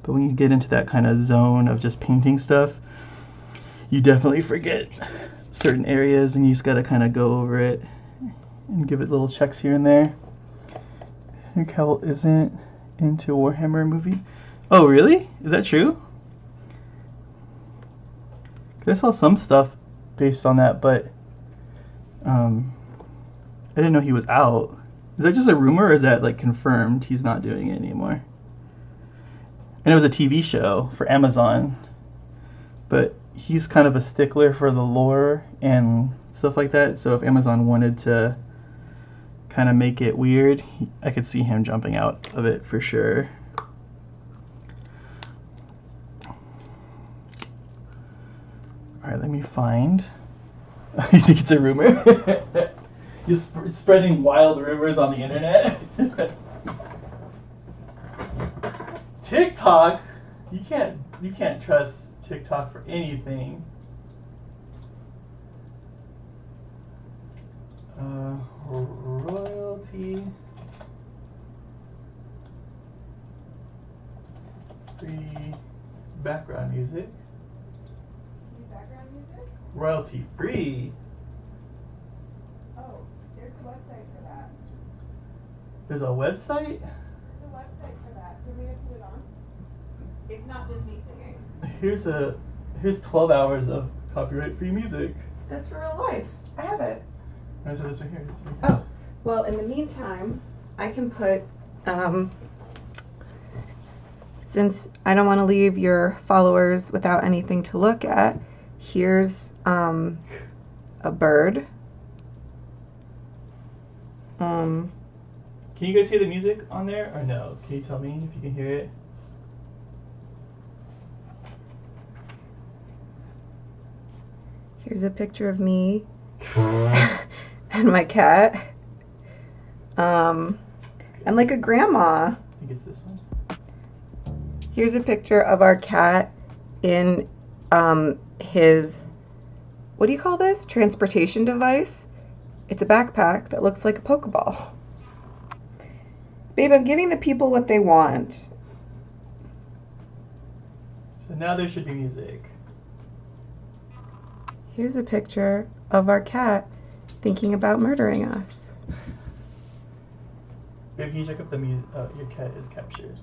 But when you get into that kind of zone of just painting stuff, you definitely forget certain areas, and you just gotta kind of go over it and give it little checks here and there. Henry Cavill isn't into Warhammer movie. Oh, really? Is that true? 'Cause I saw some stuff based on that, but I didn't know he was out. Is that just a rumor, or is that like confirmed he's not doing it anymore? And it was a TV show for Amazon, but he's kind of a stickler for the lore and stuff like that, so if Amazon wanted to kind of make it weird, I could see him jumping out of it for sure. Alright, let me find. You think it's a rumor? You're spreading wild rumors on the internet? TikTok? You can't trust TikTok for anything. Royalty free background music. Background music? Royalty free. Oh, there's a website for that. There's a website? There's a website for that. Do you want me to put it on? It's not just me singing. Here's 12 hours of copyright free music. That's for real life. I have it. This right here. Oh, well, in the meantime, I can put, since I don't want to leave your followers without anything to look at, here's a bird. Can you guys hear the music on there or no? Can you tell me if you can hear it? Here's a picture of me and my cat. And like a grandma. I think it's this one. Here's a picture of our cat in his, what do you call this? Transportation device. It's a backpack that looks like a Pokeball. Babe, I'm giving the people what they want. So now there should be music. Here's a picture of our cat thinking about murdering us. Babe, can you check if the music? Your cat is captured.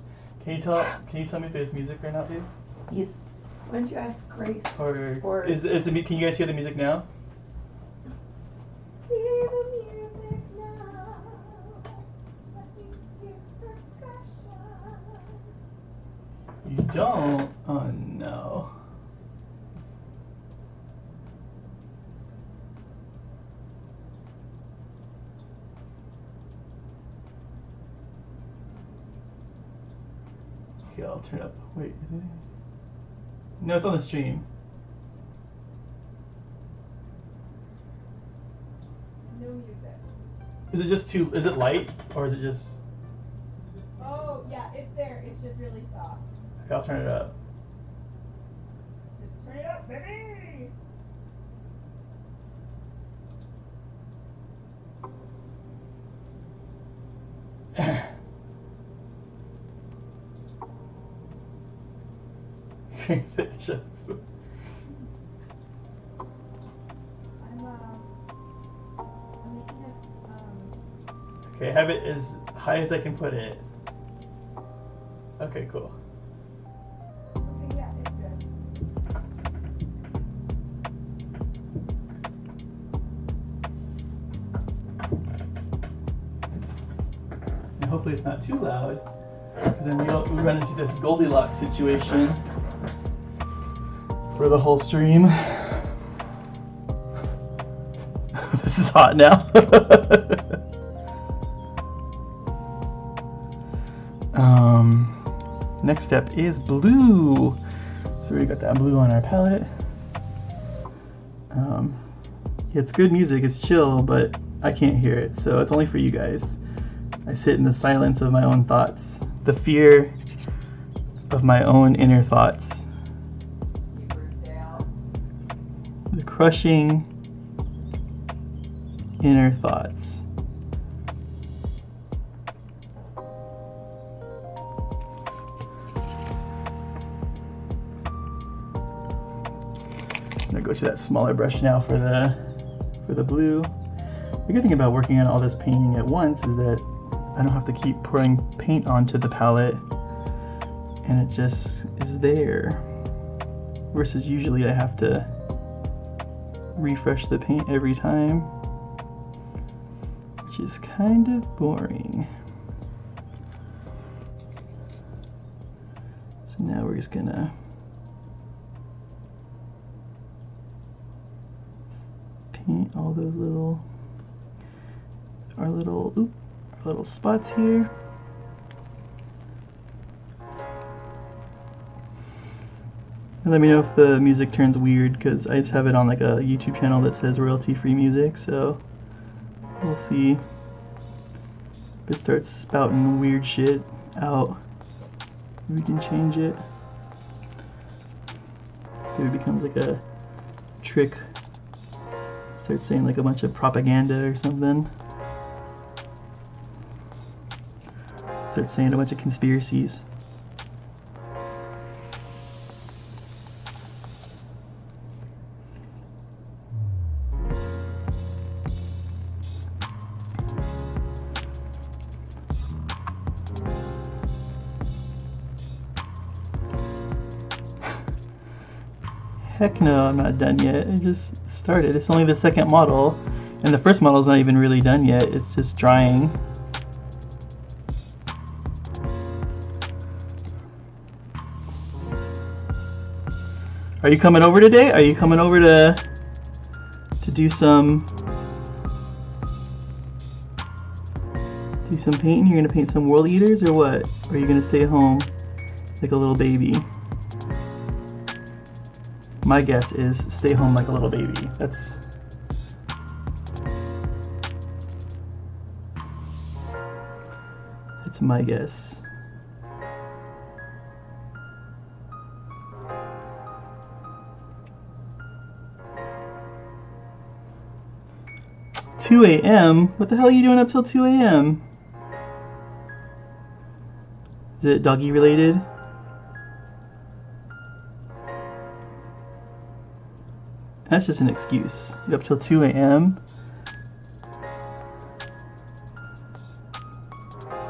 Can you tell me if there's music or not, babe? Yes. Why don't you ask Grace? Or is the can you guys hear the music now? Hear the music now. Let me hear percussion. You don't? Oh no. Okay, I'll turn up. Wait, is it? No, it's on the stream. No music. Is it just too? Is it light or is it just? Oh, yeah, it's there. It's just really soft. Okay, I'll turn it up. Turn it up, baby! Finish up. I'm making it, Okay, have it as high as I can put it. Okay, cool. okay, yeah, it's good. And hopefully it's not too loud, because then we run into this Goldilocks situation for the whole stream. This is hot now. Next step is blue. So we got that blue on our palette. It's good music, it's chill, but I can't hear it, so it's only for you guys. I sit in the silence of my own thoughts, the fear of my own inner thoughts, the crushing inner thoughts. I'm gonna go to that smaller brush now for the blue. The good thing about working on all this painting at once is that I don't have to keep pouring paint onto the palette, and it just is there. Versus usually I have to refresh the paint every time, which is kind of boring. So now we're just gonna paint all those our little spots here. And let me know if the music turns weird, because I just have it on like a YouTube channel that says royalty-free music, so we'll see if it starts spouting weird shit out. We can change it. If it becomes like a trick, starts saying like a bunch of propaganda or something. Starts saying a bunch of conspiracies. Heck no, I'm not done yet. I just started. It's only the second model, and the first model's not even really done yet. It's just drying. Are you coming over today? Are you coming over to do some painting? You're gonna paint some world eaters or what? Or are you gonna stay home like a little baby? My guess is stay home like a little baby. That's my guess. $2 a.m.? What the hell are you doing up till 2 a.m.? Is it doggy related? That's just an excuse. You're up till 2 a.m.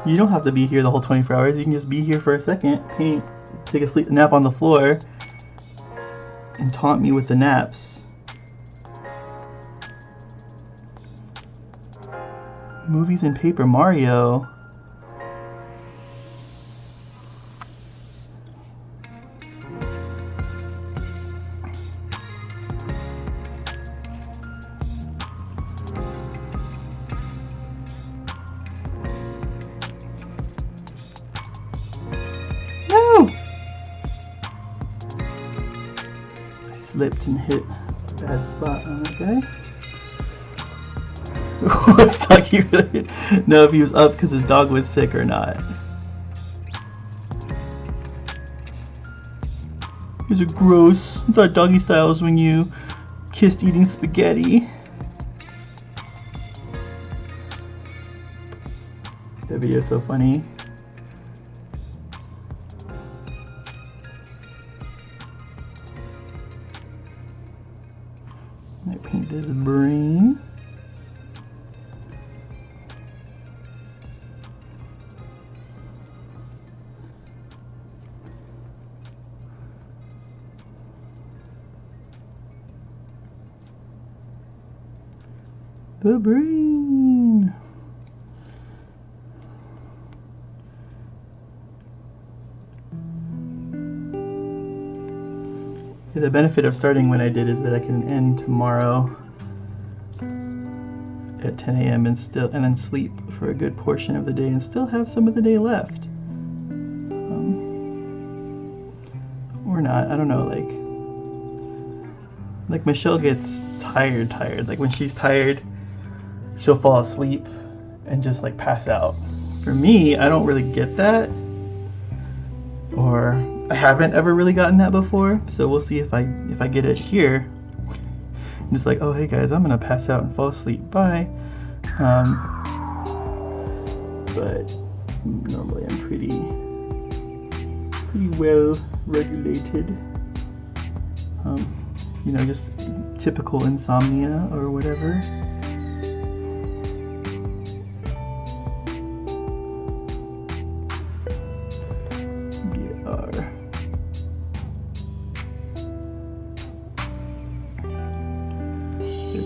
You don't have to be here the whole 24 hours. You can just be here for a second, paint, take a nap on the floor, and taunt me with the naps. Movies and Paper Mario. No! I slipped and hit a bad spot on that guy. Was Doggy really know if he was up because his dog was sick or not? These are gross. I thought doggy style was when you kissed eating spaghetti. That video is so funny. I paint this brain. The brain. Yeah, the benefit of starting when I did is that I can end tomorrow at 10 a.m. and then sleep for a good portion of the day and still have some of the day left. Or not, I don't know, like Michelle gets tired. Like when she's tired, she'll fall asleep and just like pass out. For me, I don't really get that, or I haven't ever really gotten that before. So we'll see if I get it here. I'm just like, oh hey guys, I'm gonna pass out and fall asleep. Bye. But normally I'm pretty well regulated. You know, just typical insomnia or whatever.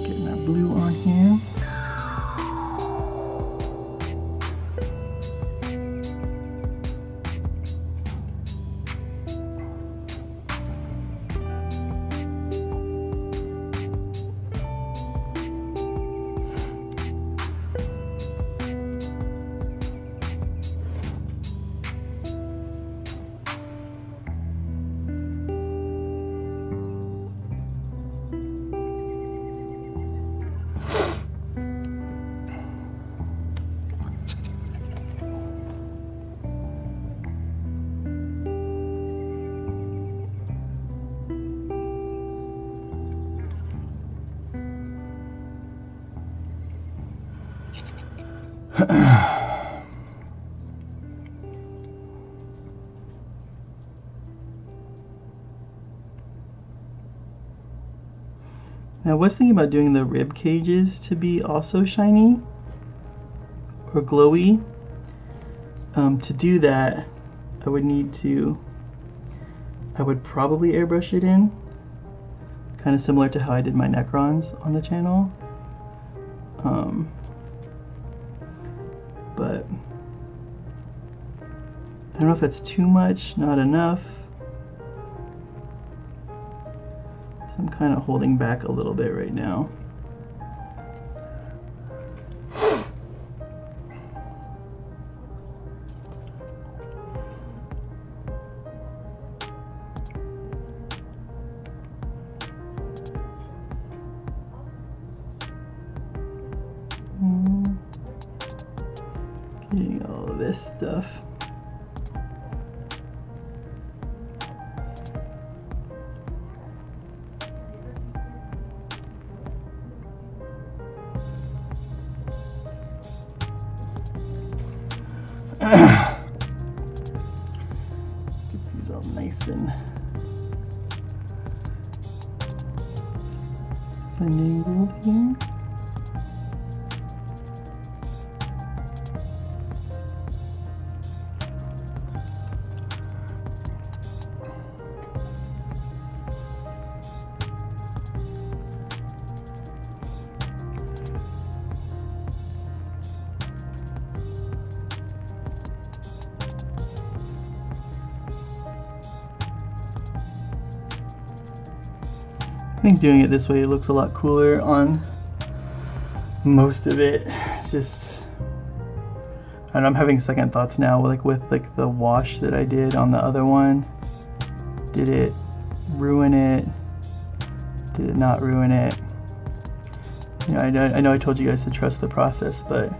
Get my blue on here. Now I was thinking about doing the rib cages to be also shiny or glowy. To do that, I would probably airbrush it in, kind of similar to how I did my Necrons on the channel. But I don't know if that's too much, not enough. So I'm kind of holding back a little bit right now. Getting all of this stuff. Get these all nice and angled here. I think doing it this way looks a lot cooler on most of it. It's just, I don't know, I'm having second thoughts now, like with like the wash that I did on the other one. Did it ruin it? Did it not ruin it? You know, I know I told you guys to trust the process, but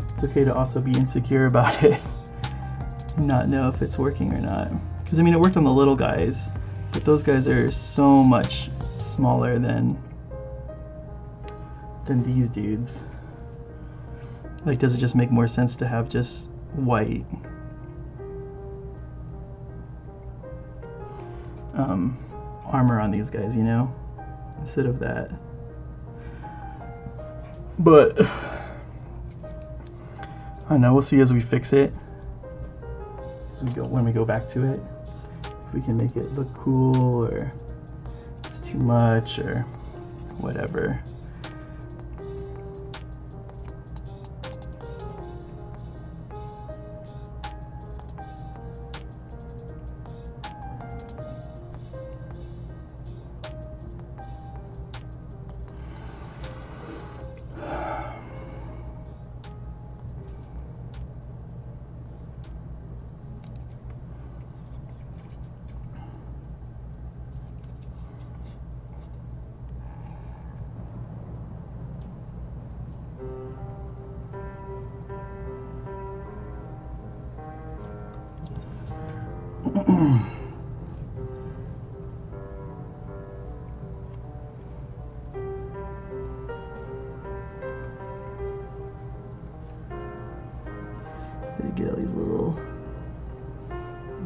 it's okay to also be insecure about it and not know if it's working or not. Because I mean, it worked on the little guys, but those guys are so much smaller than these dudes. Like, does it just make more sense to have just white armor on these guys, you know, instead of that? But I don't know, we'll see as we fix it, when we go back to it, if we can make it look cool or it's too much or whatever.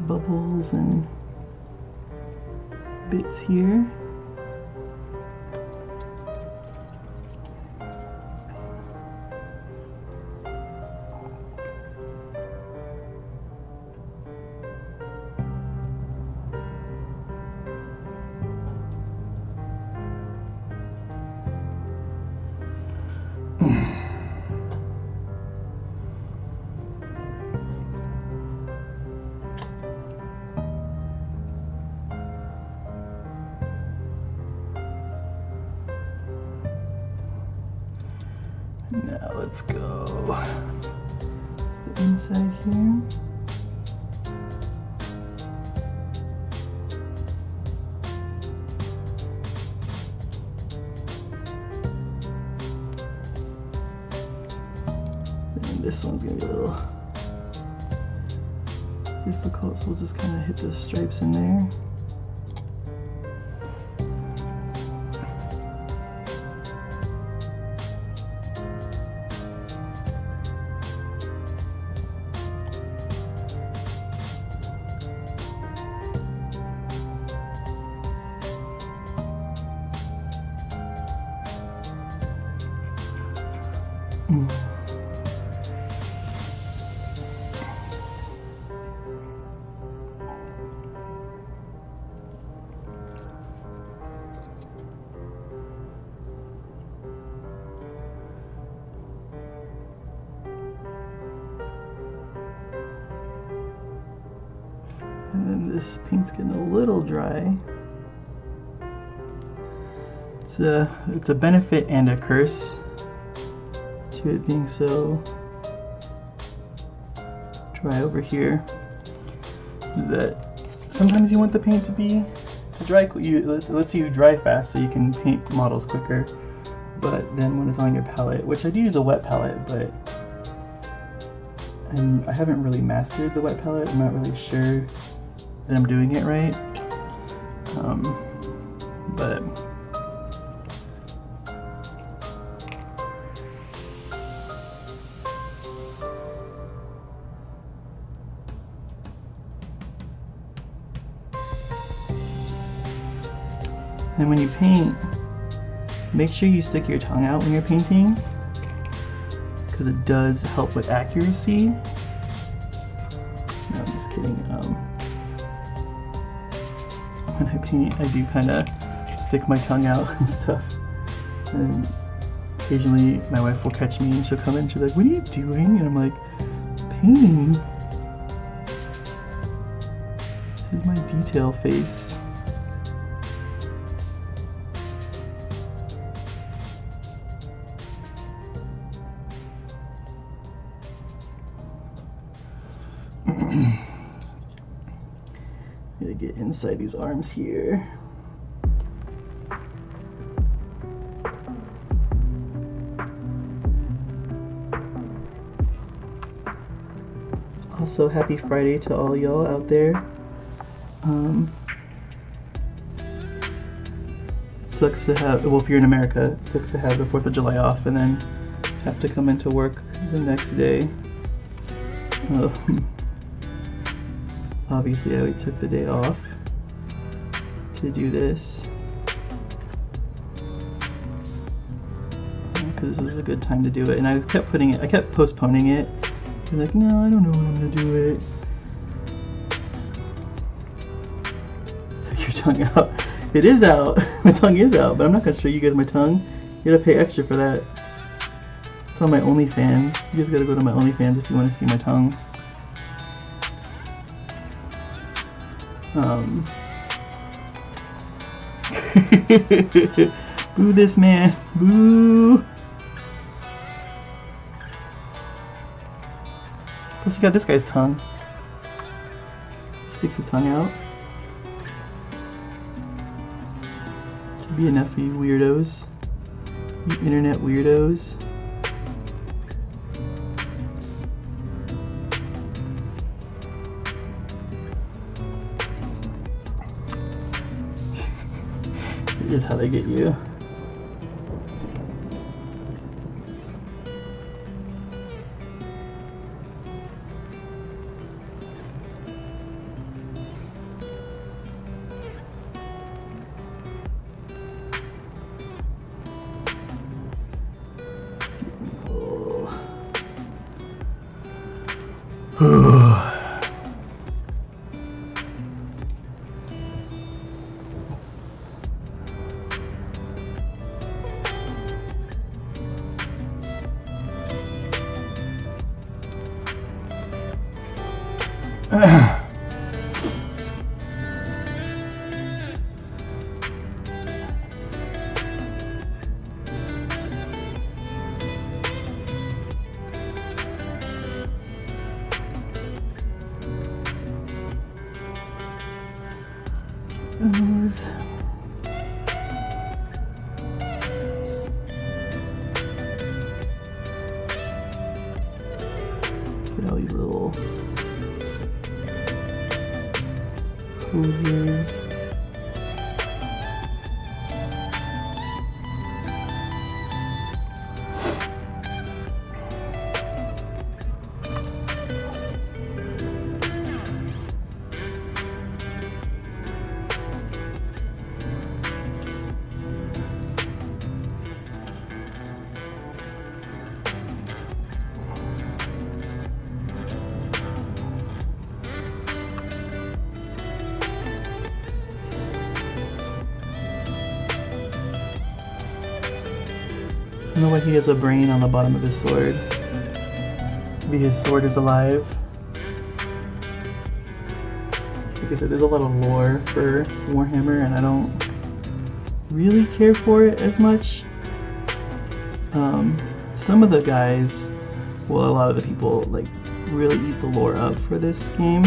bubbles and bits here. Now let's go the inside here. And this one's gonna be a little difficult, so we'll just kind of hit the stripes in there. And then this paint's getting a little dry. It's a benefit and a curse to it being so dry over here. Is that sometimes you want the paint to dry. It lets you dry fast so you can paint models quicker. But then when it's on your palette, which I do use a wet palette, but I haven't really mastered the wet palette. I'm not really sure that I'm doing it right. But and when you paint, make sure you stick your tongue out when you're painting, because it does help with accuracy. No, I'm just kidding. When I paint, I do kind of stick my tongue out and stuff. And occasionally my wife will catch me and she'll come in and she'll be like, "What are you doing?" And I'm like, "Painting. This is my detail face." Gotta get inside these arms here. Also, happy Friday to all y'all out there. It sucks to have, well, if you're in America, it sucks to have the 4th of July off and then have to come into work the next day. Obviously, I took the day off to do this because this was a good time to do it, and I kept postponing it. I'm like, no, I don't know when I'm gonna do it. Stick your tongue out. It is out. My tongue is out, but I'm not gonna show you guys my tongue. You gotta pay extra for that. It's on my OnlyFans. You guys gotta go to my OnlyFans if you want to see my tongue. Boo this man. Boo. Plus you got this guy's tongue. He sticks his tongue out. Should be enough for you weirdos. You internet weirdos. Is how they get you. Those. Get all these little hoses. I don't know why he has a brain on the bottom of his sword. Maybe his sword is alive. Like I said, there's a lot of lore for Warhammer, and I don't really care for it as much. Some of the guys, well, a lot of the people, like, really eat the lore up for this game.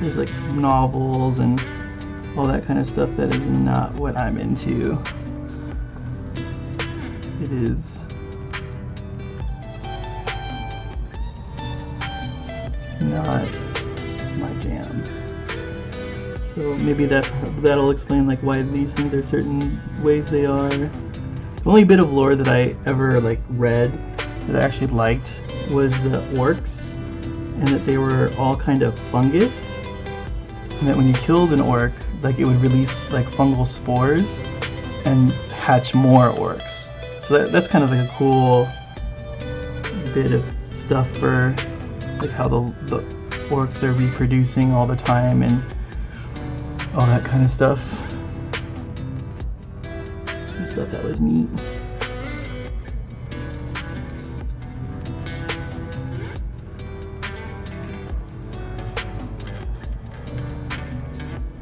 There's like novels and all that kind of stuff that is not what I'm into. It is not my jam. So maybe that'll explain like why these things are certain ways they are. The only bit of lore that I ever like read that I actually liked was the orcs, and that they were all kind of fungus. And that when you killed an orc, like it would release like fungal spores and hatch more orcs. So that's kind of like a cool bit of stuff for like how the orcs are reproducing all the time and all that kind of stuff. I just thought that was neat.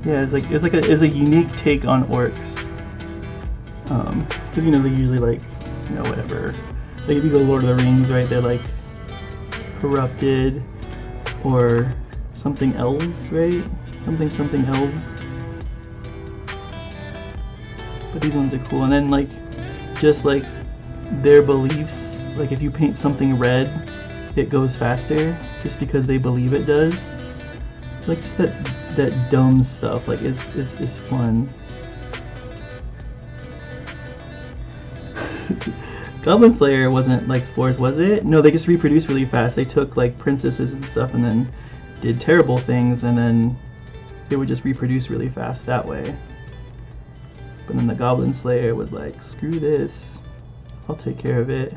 Yeah, it's a unique take on orcs. Because you know they usually like, you know, whatever. Like if you go Lord of the Rings, right? They're like corrupted or something else, right? Something else. But these ones are cool. And then like just like their beliefs, like if you paint something red, it goes faster just because they believe it does. It's like just that dumb stuff, like it's fun. Goblin Slayer wasn't like spores, was it? No, they just reproduced really fast. They took like princesses and stuff and then did terrible things, and then they would just reproduce really fast that way. But then the Goblin Slayer was like, screw this, I'll take care of it.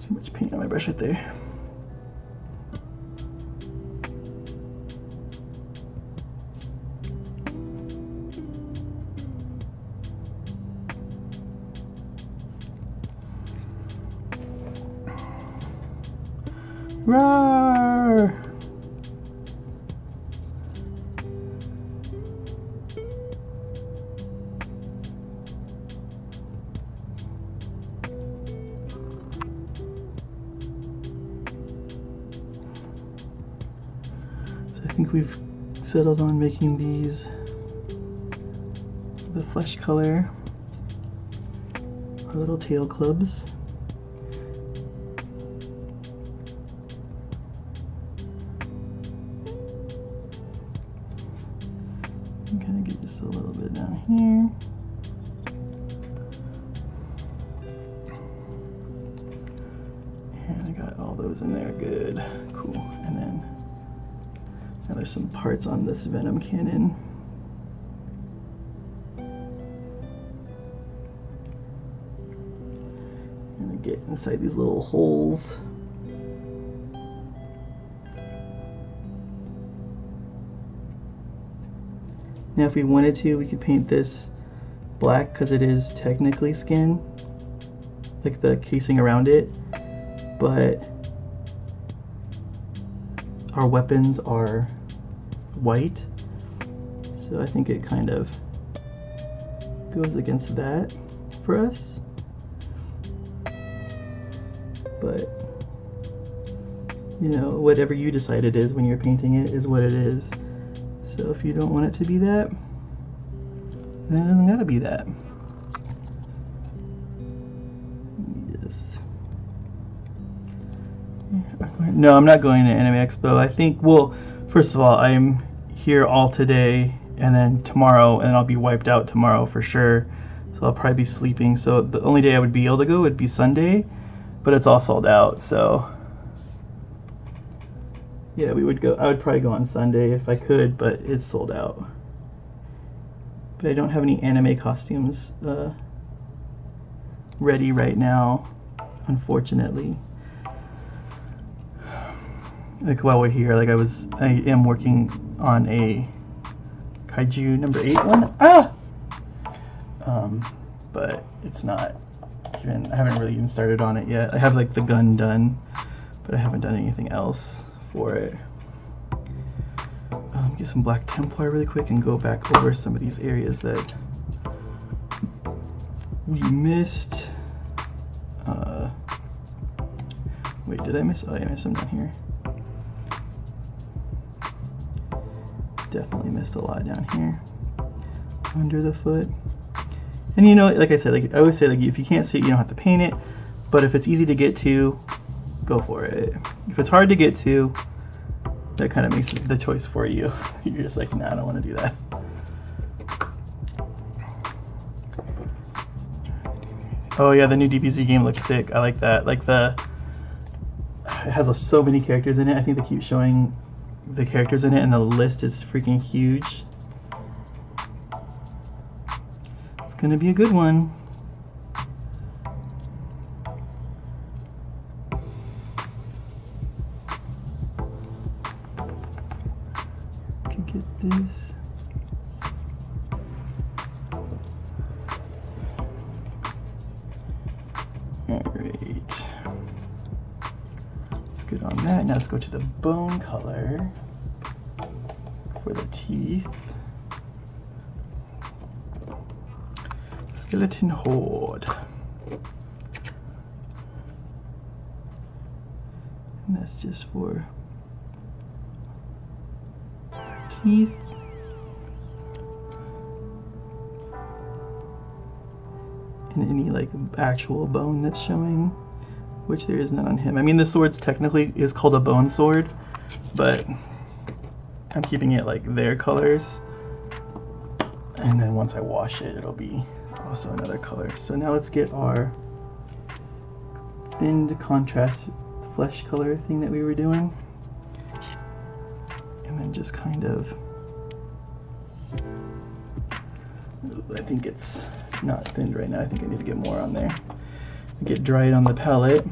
Too much paint on my brush right there. Roar! So I think we've settled on making these the flesh color, our little tail clubs. I'm gonna get just a little bit down here. And I got all those in there, good, cool. And then now there's some parts on this venom cannon. And I get inside these little holes. Now if we wanted to, we could paint this black because it is technically skin, like the casing around it, but our weapons are white, so I think it kind of goes against that for us. But you know, whatever you decide it is when you're painting it is what it is. So if you don't want it to be that, then it doesn't gotta be that. No, I'm not going to Anime Expo. I think, well, first of all, I'm here all today and then tomorrow, and I'll be wiped out tomorrow for sure. So I'll probably be sleeping. So the only day I would be able to go would be Sunday, but it's all sold out. So yeah, we would go. I would probably go on Sunday if I could, but it's sold out. But I don't have any anime costumes ready right now, unfortunately. Like while we're here, like I am working on a Kaiju number 8 one. But it's not even, I haven't really even started on it yet. I have like the gun done, but I haven't done anything else for it. Get some black Templar really quick and go back over some of these areas that we missed. Wait, did I miss? Oh, yeah, I missed some down here. Definitely missed a lot down here under the foot. And you know, like I said, like I always say, like if you can't see it, you don't have to paint it. But if it's easy to get to, go for it. If it's hard to get to, that kind of makes the choice for you. You're just like, nah, I don't want to do that. Oh yeah, the new DBZ game looks sick. I like that. Like it has so many characters in it. I think they keep showing the characters in it, and the list is freaking huge. It's gonna be a good one. Can get this. Alright. Let's get on that. Now let's go to the bone color for the teeth. Skeleton Horde. And that's just for teeth. And any like actual bone that's showing, which there is none on him. I mean, the sword's technically is called a bone sword, but I'm keeping it like their colors. And then once I wash it, it'll be also another color. So now let's get our thinned contrast flesh color thing that we were doing. And then just kind of, I think it's not thinned right now. I think I need to get more on there. Get dried on the palette.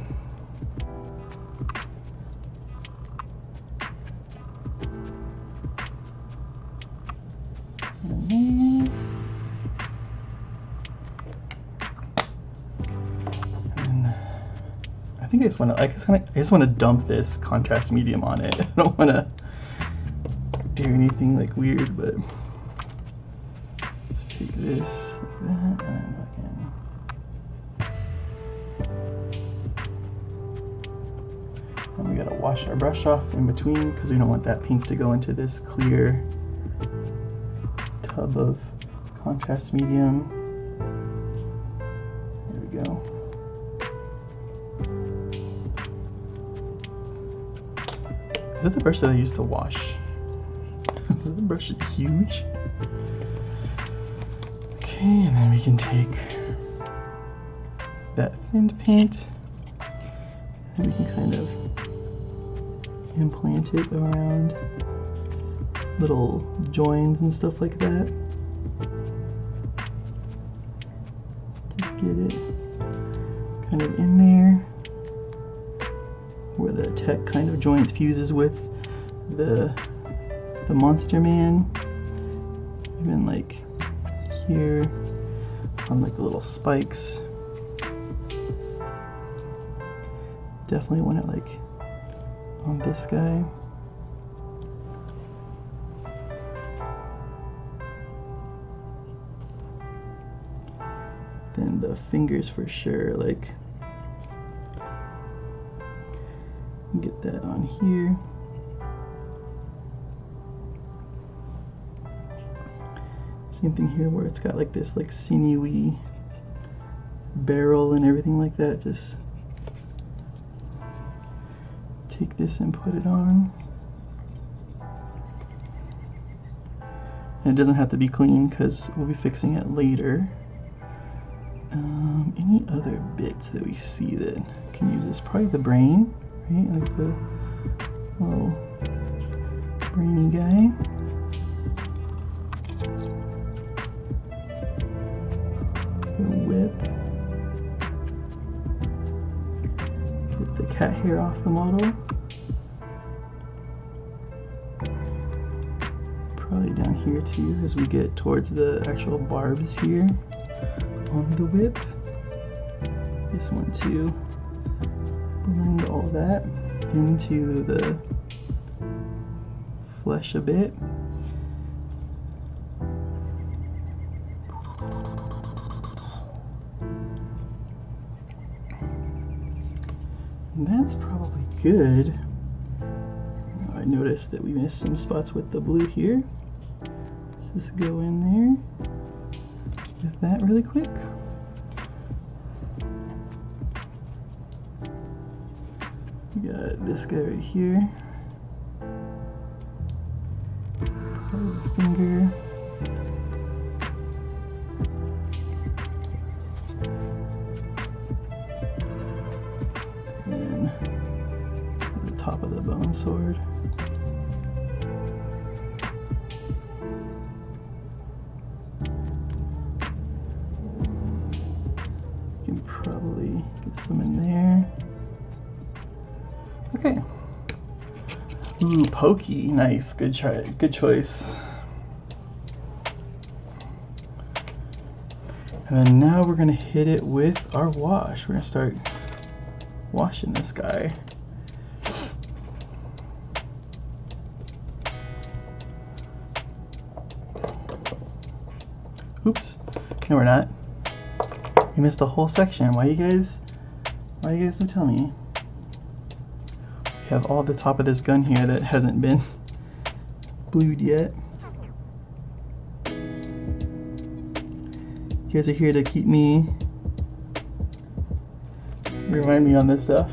And I think I just want to, I just want to dump this contrast medium on it. I don't want to do anything like weird, but let's take this like that and look in. And we gotta wash our brush off in between because we don't want that pink to go into this clear tub of contrast medium. There we go. Is that the brush that I used to wash? Is that the brush huge? Okay, and then we can take that thinned paint and we can kind of implant it around little joins and stuff like that. Just get it kind of in there where the tech kind of joint fuses with the monster man. Even like here on like the little spikes. Definitely want it like on this guy. Then the fingers for sure, like get that on here. Same thing here where it's got like this like sinewy barrel and everything like that. Just take this and put it on. And it doesn't have to be clean because we'll be fixing it later. Any other bits that we see that can use this? Probably the brain, right? Like the little brainy guy. The whip. Get the cat hair off the model. Probably down here too as we get towards the actual barbs here on the whip. Just want to blend all that into the flesh a bit. And that's probably good. I noticed that we missed some spots with the blue here. Let's just go in there with that really quick. We got this guy right here. Probably the finger. And the top of the bone sword. You can probably get some in there. Okay. Ooh, pokey. Nice. Good try. Good choice. And then now we're going to hit it with our wash. We're going to start washing this guy. Oops. No, we're not. We missed a whole section. Why you guys don't tell me? We have all the top of this gun here that hasn't been blued yet. You guys are here to keep me, remind me on this stuff.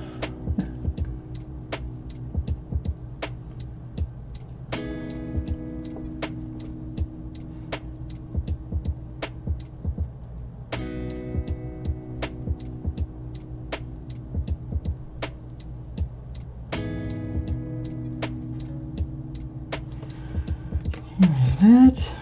Here's that.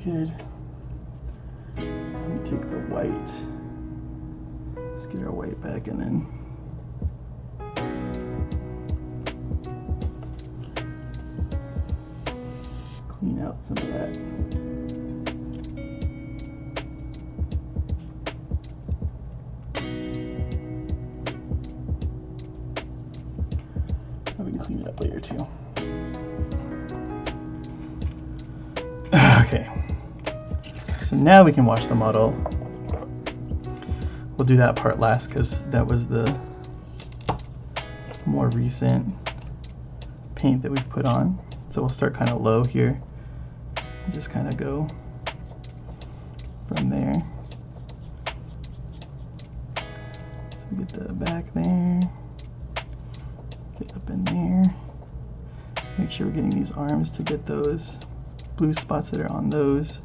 Good. Let me take the white. Let's get our white back and then clean out some of that. now we can wash the model. We'll do that part last because that was the more recent paint that we've put on. So we'll start kind of low here and just kind of go from there. So we get the back there, get up in there, make sure we're getting these arms to get those blue spots that are on those.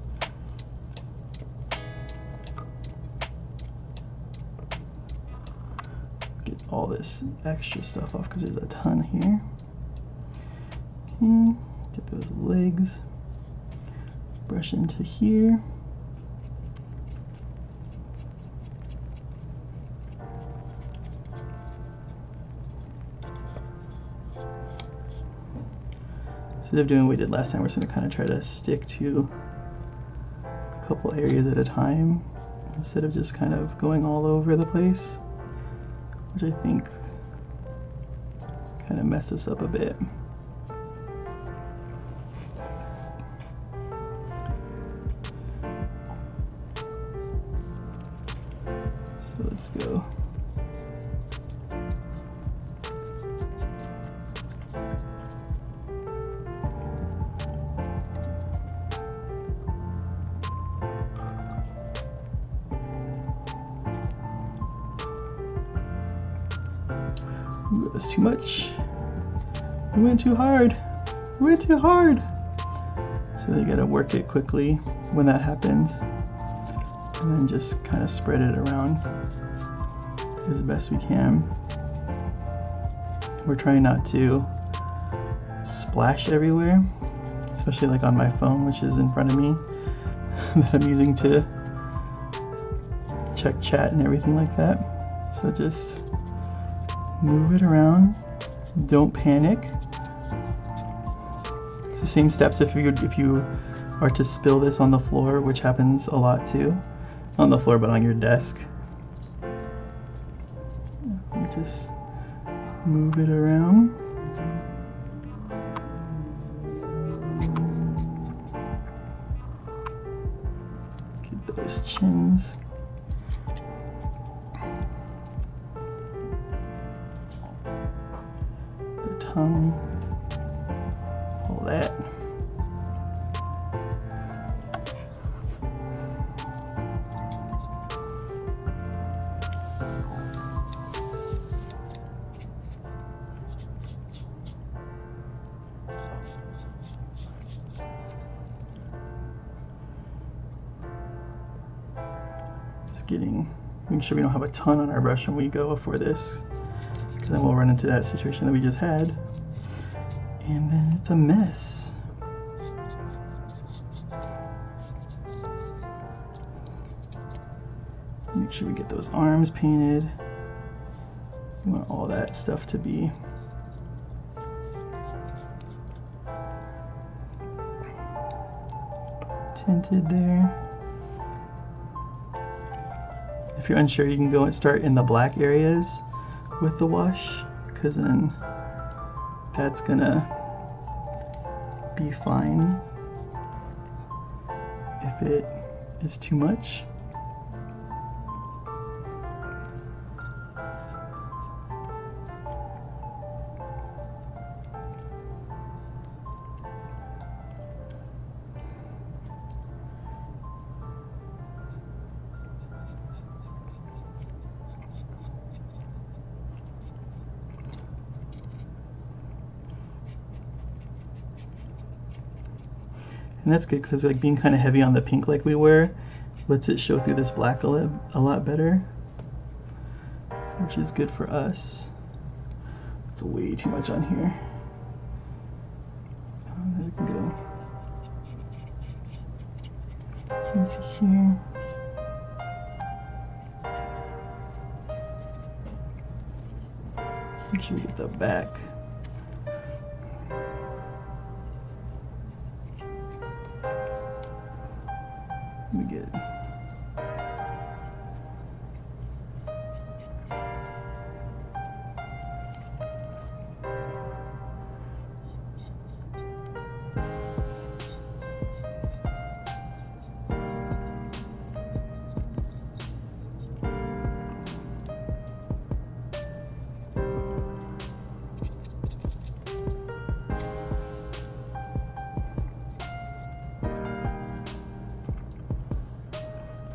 Get all this extra stuff off because there's a ton here. Okay, get those legs, brush into here. Instead of doing what we did last time, we're just going to kind of try to stick to a couple areas at a time instead of just kind of going all over the place, which I think kind of messed us up a bit. So let's go. Ooh, that's too much. We went too hard. We went too hard. So you gotta work it quickly when that happens, and then just kind of spread it around as best we can. We're trying not to splash everywhere, especially like on my phone, which is in front of me, that I'm using to check chat and everything like that. So just move it around. Don't panic. It's the same steps if you are to spill this on the floor, which happens a lot too. Not on the floor, but on your desk. Just move it around. Get those chins. Tongue, all that. Just making sure we don't have a ton on our brush when we go for this, because then we'll run into that situation that we just had, and then it's a mess. Make sure we get those arms painted. We want all that stuff to be tinted there. If you're unsure, you can go and start in the black areas with the wash, because then that's gonna be fine if it is too much. And that's good because like being kind of heavy on the pink like we were lets it show through this black a lot better, which is good for us. It's way too much on here. There we can go into here. Make sure we get the back. We get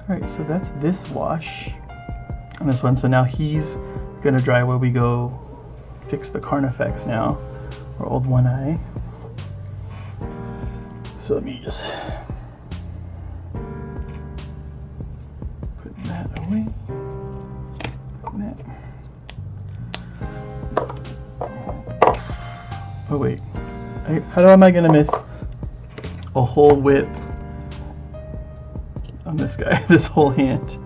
Alright, so that's this wash on this one. So now he's gonna dry while we go fix the Carnifex now, or Old One Eye. So let me just put that away. Put that. Oh wait, how am I gonna miss a whole whip on this guy, this whole hand?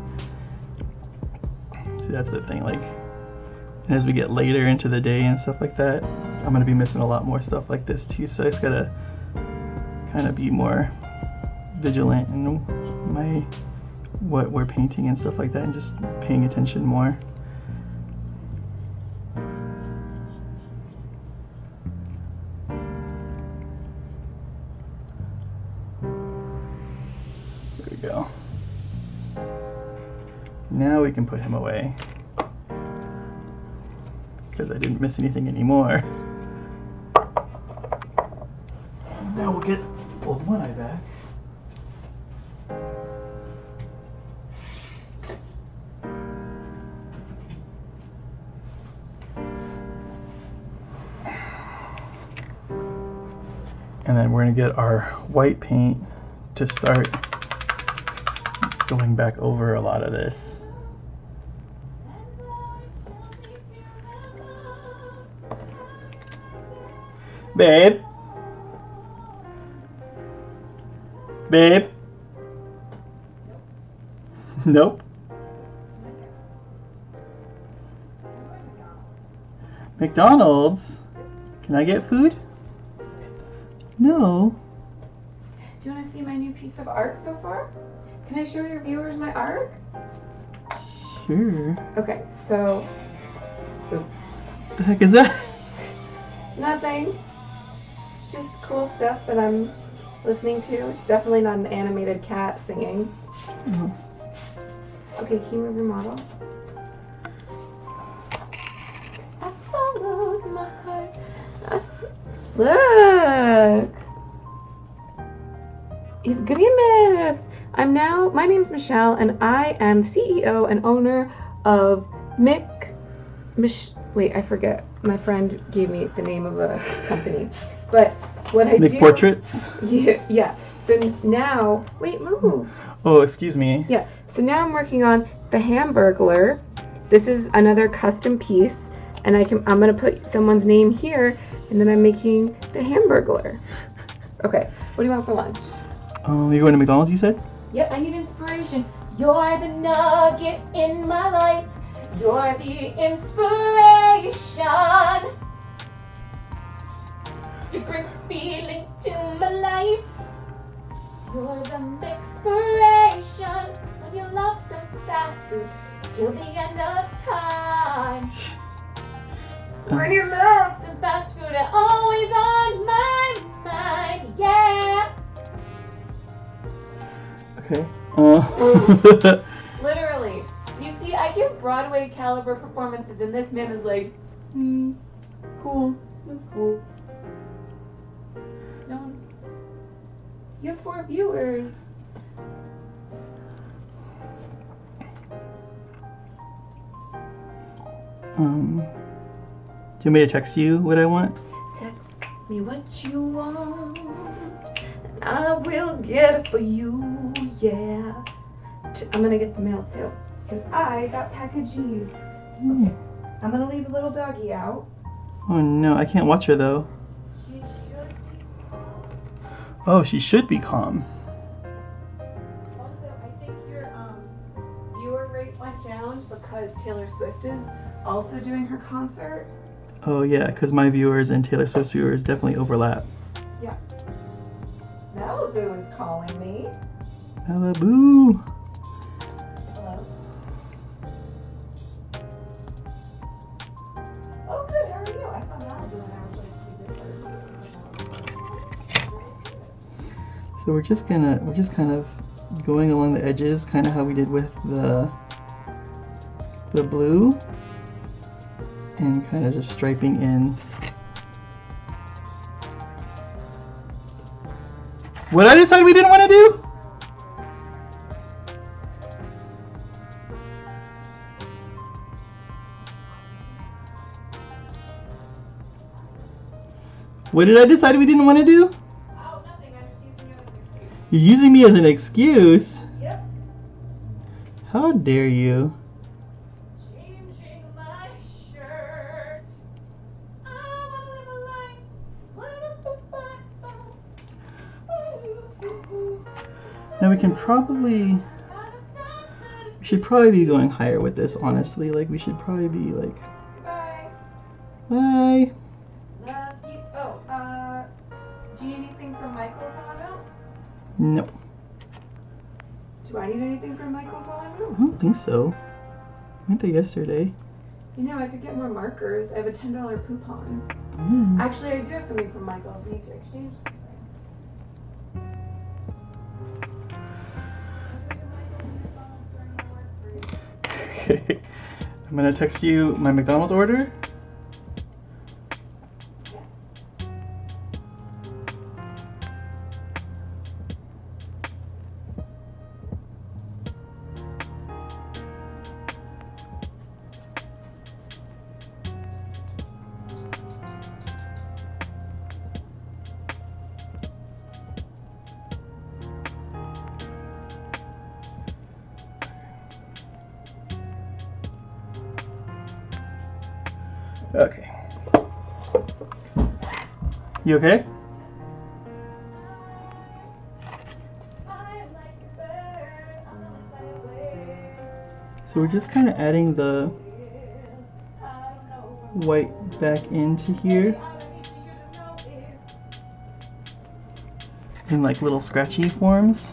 See, that's the thing, like, and as we get later into the day and stuff like that, I'm gonna be missing a lot more stuff like this too, so I just gotta kind of be more vigilant in my what we're painting and stuff like that, and just paying attention more. There we go. Now we can put him away because I didn't miss anything anymore. Now we'll get Old One Eye back. And then we're gonna get our white paint to start going back over a lot of this. Babe? Babe? Nope. McDonald's? Can I get food? No. Do you want to see my new piece of art so far? Can I show your viewers my art? Sure. Okay, so, oops. What the heck is that? Nothing. It's just cool stuff that I'm listening to. It's definitely not an animated cat singing. Oh. Okay, can you move your model? I followed my heart. Look! He's Grimace! My name's Michelle, and I am CEO and owner of wait, I forget. My friend gave me the name of a company. But what I do... Portraits? Yeah. So now... Wait, move. Oh, excuse me. Yeah. So now I'm working on the Hamburglar. This is another custom piece. And I'm going to put someone's name here. And then I'm making the Hamburglar. Okay. What do you want for lunch? You going to McDonald's, you said? Yep, I need inspiration. You're the nugget in my life. You're the inspiration. You bring feeling to my life. You're the inspiration. When you love some fast food till the end of time. When you love some fast food, it's always on my mind. Yeah. Okay. Literally. You see, I give Broadway caliber performances, and this man is like, cool. That's cool. No. You have 4 viewers. Do you want me to text you what I want? Text me what you want, and I will get it for you, yeah. I'm gonna get the mail too, because I got packages. Okay, I'm gonna leave the little doggy out. Oh no, I can't watch her though. She should be. Oh, she should be calm. Also, I think your viewer rate went down because Taylor Swift is also doing her concert. Oh yeah, because my viewers and Taylor Swift's viewers definitely overlap. Yeah. Malibu is calling me. Malibu. Hello. Oh good, how are you? I saw Malibu and I was like, So we're just kind of going along the edges, kind of how we did with the blue, and kind of just striping in. What I decided we didn't want to do? What did I decide we didn't want to do? Oh, nothing. I'm just using you as an excuse. You're using me as an excuse. Yep. How dare you? Changing my shirt. I wanna live a life. Now we should probably be going higher with this, honestly. Like, we should probably be like, Bye. bye. Love you. Oh, do you need anything from Michael's while I'm out? No, Do I need anything from Michael's while I'm I out? don't think so. I went there yesterday. You know, I could get more markers. I have a $10 coupon. Mm. Actually, I do have something from Michael's. We need to exchange something. Okay. I'm gonna text you my McDonald's order. Okay. You okay? So we're just kind of adding the white back into here in like little scratchy forms.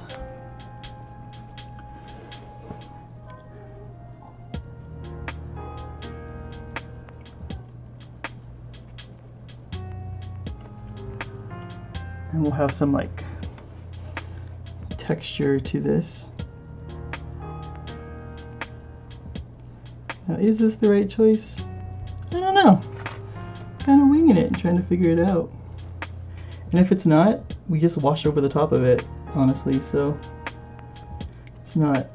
And we'll have some like texture to this. Now, is this the right choice? I don't know. Kind of winging it and trying to figure it out. And if it's not, we just wash over the top of it, honestly, so it's not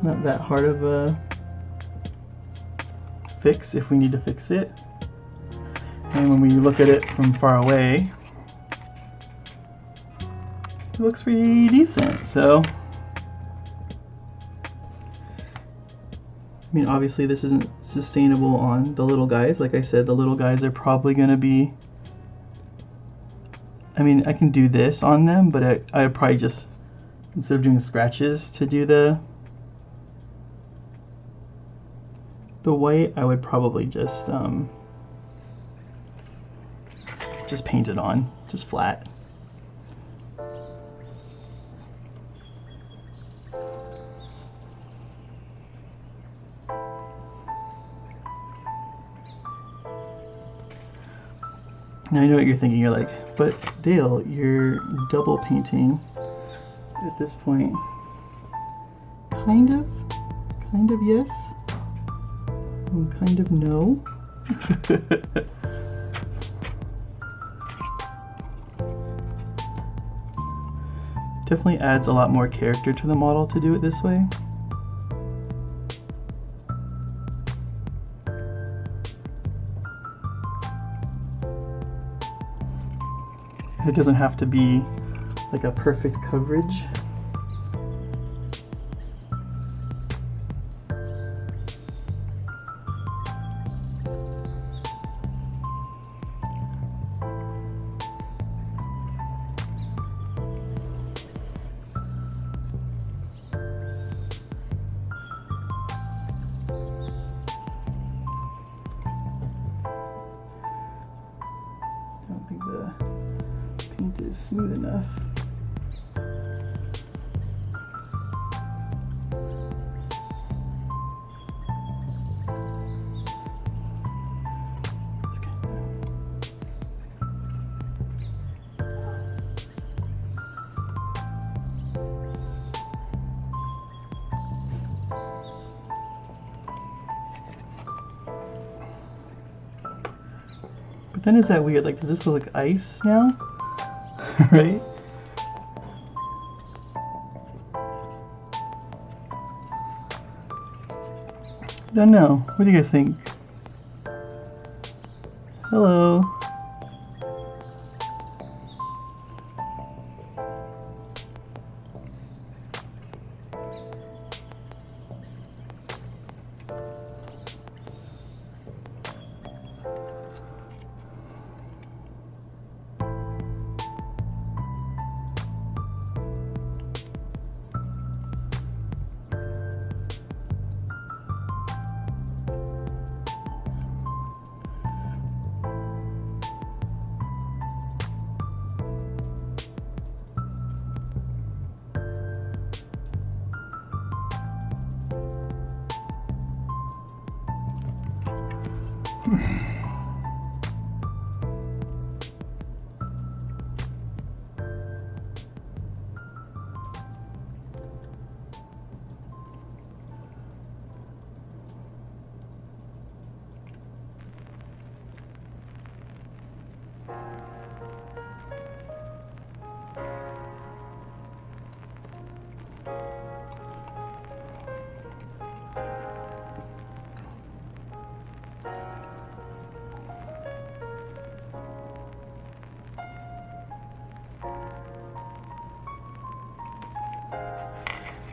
that hard of a fix if we need to fix it. And when we look at it from far away, it looks pretty decent. So, I mean, obviously this isn't sustainable on the little guys. Like I said, the little guys are probably going to be, I mean, I can do this on them, but I'd probably just, instead of doing scratches to do the white, I would probably just paint it on, just flat. Now I know what you're thinking, you're like, but Dale, you're double painting at this point. Kind of yes, and kind of no. Definitely adds a lot more character to the model to do it this way. It doesn't have to be like a perfect coverage. I don't think the paint is smooth enough. But then is that weird? Like, does this look like ice now? Right? Don't know. What do you guys think? Hello.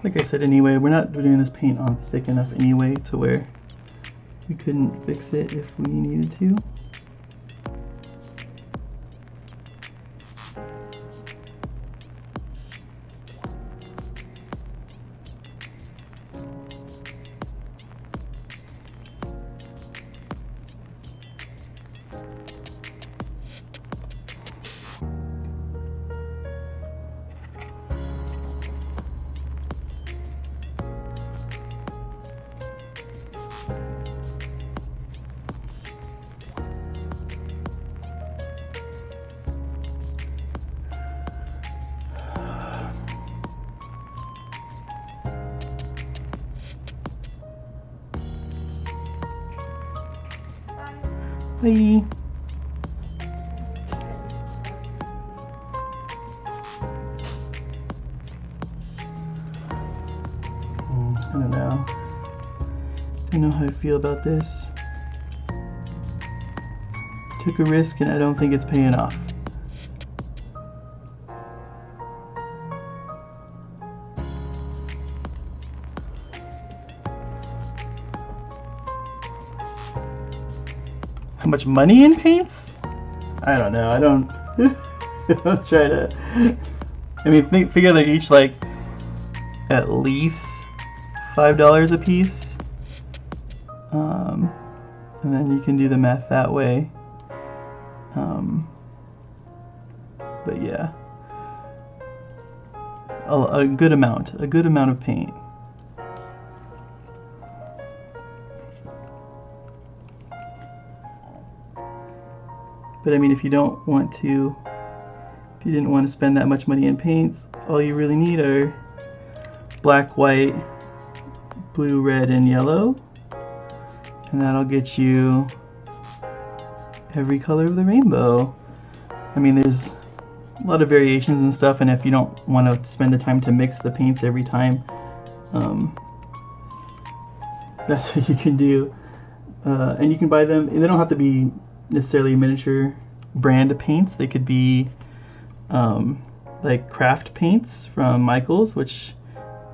Like I said anyway, we're not doing this paint on thick enough anyway to where we couldn't fix it if we needed to. Bye. I don't know. Don't know how I feel about this. Took a risk and I don't think it's paying off. How much money in paints? I don't know. I don't. I don't try to. I mean, figure they're each like at least $5 a piece, and then you can do the math that way. But yeah, a good amount of paint. But I mean, if you didn't want to spend that much money in paints, all you really need are black, white, blue, red, and yellow. And that'll get you every color of the rainbow. I mean, there's a lot of variations and stuff, and if you don't want to spend the time to mix the paints every time, that's what you can do. And you can buy them. They don't have to be necessarily miniature brand paints. They could be like craft paints from Michaels, which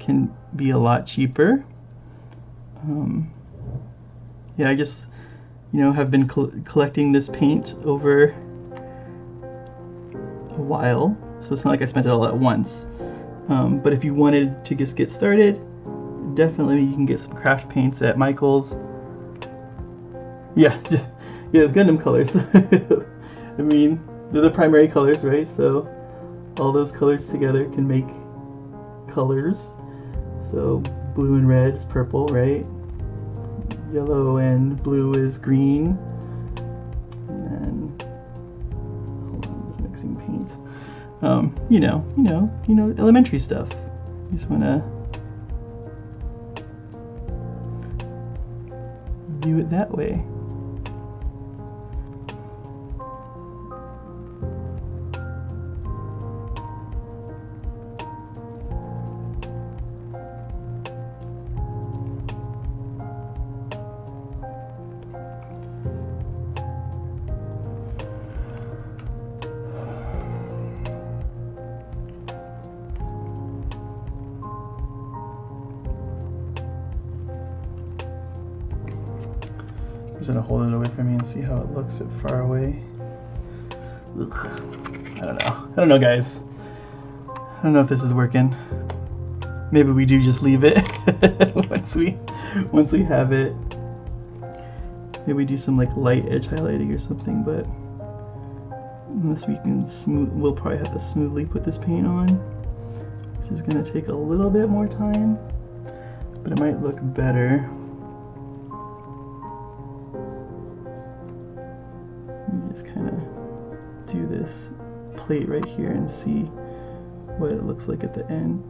can be a lot cheaper. Yeah, I just have been collecting this paint over a while, so it's not like I spent it all at once. But if you wanted to just get started, definitely you can get some craft paints at Michaels. Yeah, the Gundam colors. I mean, they're the primary colors, right? So all those colors together can make colors. So blue and red is purple, right? Yellow and blue is green. And then, hold on, I'm just mixing paint. Elementary stuff. You just want to view it that way. just gonna hold it away from me and see how it looks at far away. Ugh. I don't know, guys. I don't know if this is working. Maybe we do just leave it once we have it. Maybe we do some like light edge highlighting or something, but unless we can we'll probably have to smoothly put this paint on, which is gonna take a little bit more time, but it might look better. Let me just kind of do this plate right here and see what it looks like at the end.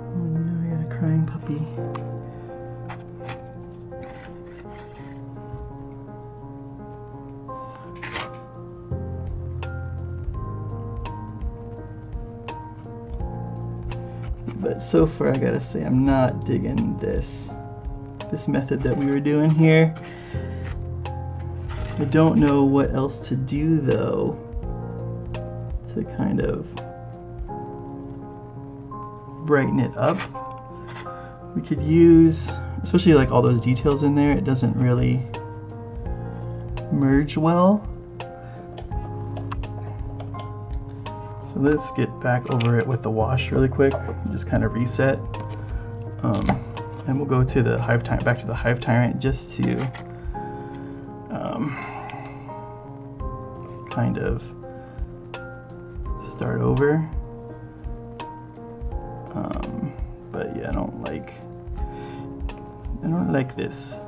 Oh no, I got a crying puppy. But so far I gotta say I'm not digging this method that we were doing here. I don't know what else to do though to kind of brighten it up. We could use, especially like all those details in there, it doesn't really merge well. So let's get back over it with the wash really quick, just kind of reset. And we'll go to the back to the Hive Tyrant just to kind of start over. But yeah, I don't like this.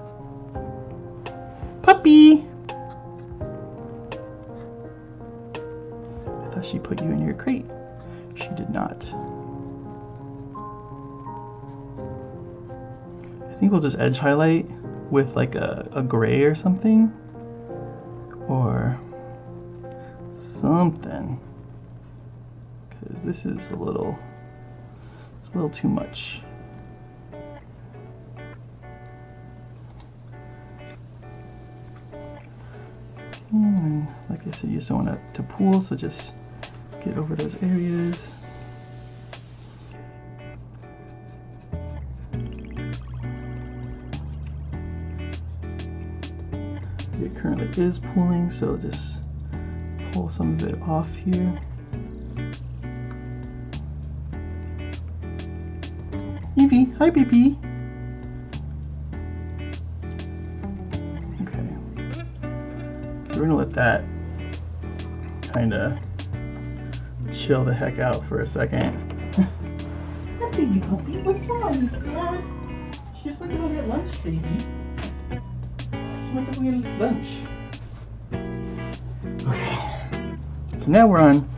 Puppy! I thought she put you in your crate. She did not. I think we'll just edge highlight with like a gray or something, or something, because this is a little too much. And like I said, you just don't want it to pool, so just get over those areas. It currently is pooling, so just pull some of it off here. Evie, hi baby. Okay, so we're gonna let that kind of chill the heck out for a second. Hi baby puppy, what's wrong? You sad? She just went to go get lunch, baby. Went to go get lunch. Okay, so now we're on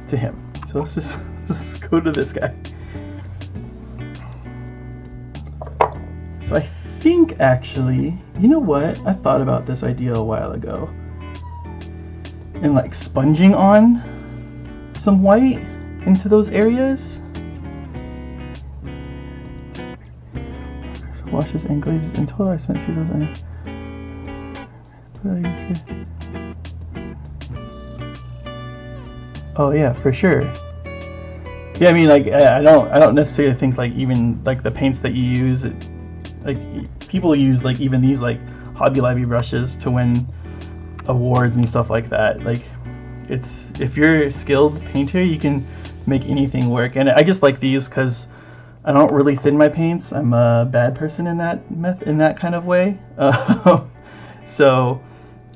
to him. So let's just go to this guy. So I think actually, you know what? I thought about this idea a while ago. And like sponging on some white into those areas. Washes and glazes. In total, I spent $6,000. Oh yeah, for sure. Yeah, I mean, like I don't necessarily think like even like the paints that you use, like people use like even these like Hobby Lobby brushes to win awards and stuff like that. Like it's, if you're a skilled painter, you can make anything work. And I just like these because I don't really thin my paints. I'm a bad person in that kind of way. So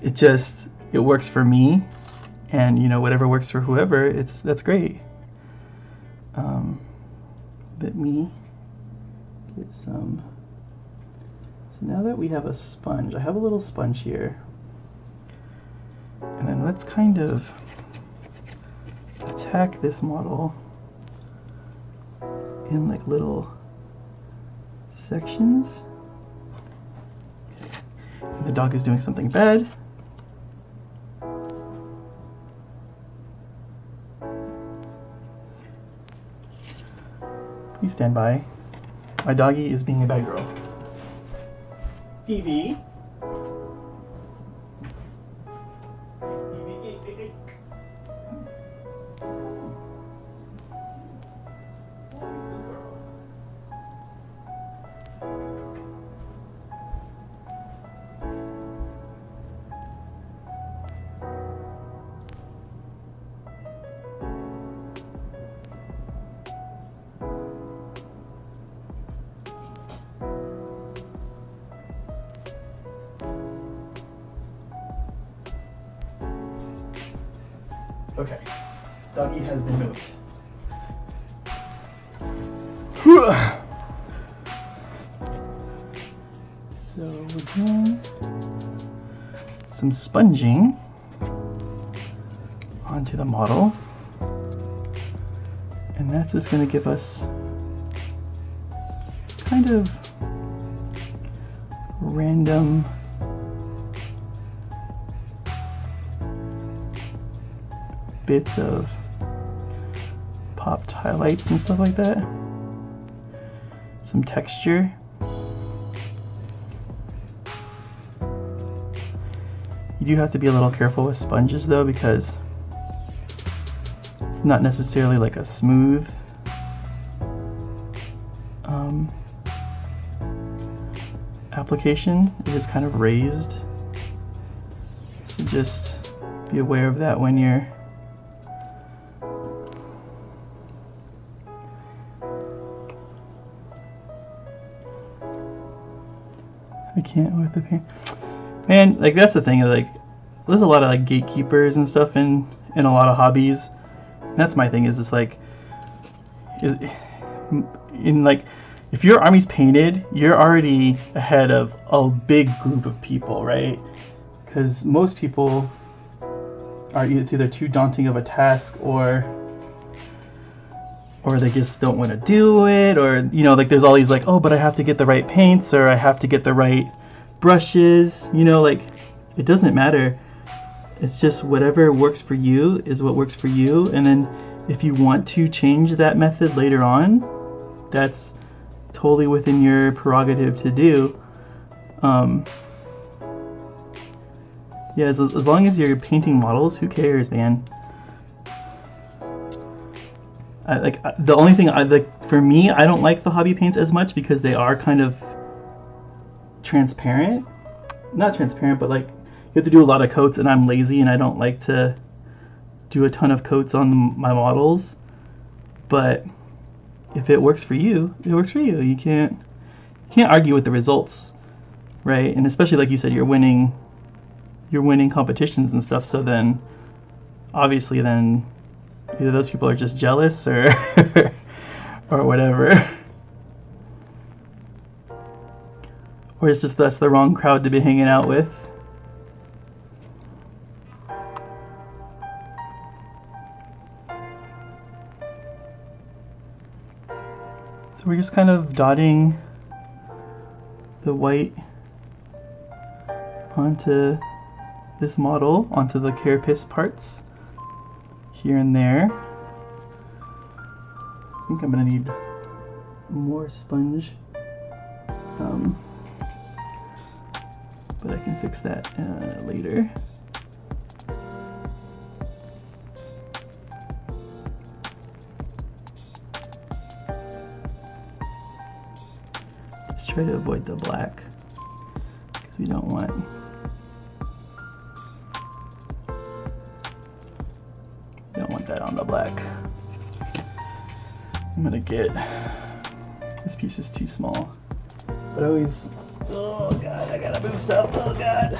it works for me, and you know, whatever works for whoever, that's great. Let me get some. So now that we have a sponge, I have a little sponge here, and then let's kind of attack this model in like little sections. And the dog is doing something bad. Please stand by. My doggy is being a bad girl. Evie. Okay, doggy has been moved. So we're doing some sponging onto the model, and that's just going to give us kind of random bits of popped highlights and stuff like that. Some texture. You do have to be a little careful with sponges though, because it's not necessarily like a smooth application. It is kind of raised. So just be aware of that when you're I can't with the paint. Man, like that's the thing, like there's a lot of like gatekeepers and stuff in a lot of hobbies. And that's my thing, is it's like in like if your army's painted, you're already ahead of a big group of people, right? Because most people are either too daunting of a task, or they just don't want to do it, or you know, like there's all these like, oh, but I have to get the right paints, or I have to get the right brushes, you know, like it doesn't matter. It's just whatever works for you is what works for you, and then if you want to change that method later on, that's totally within your prerogative to do. Yeah, as long as you're painting models, who cares, man? The only thing for me, I don't like the hobby paints as much because they are kind of transparent. Not transparent, but like you have to do a lot of coats, and I'm lazy and I don't like to do a ton of coats on my models. But if it works for you, it works for you. You can't argue with the results, right? And especially like you said, you're winning competitions and stuff. So then, obviously, then either those people are just jealous or or whatever, or it's just that's the wrong crowd to be hanging out with. So we're just kind of dotting the white onto this model, onto the carapace parts here and there. I think I'm gonna need more sponge, but I can fix that later. Just try to avoid the black, because we don't want that on the black. I'm gonna get, this piece is too small, but I always, oh god, I gotta move stuff, oh god. I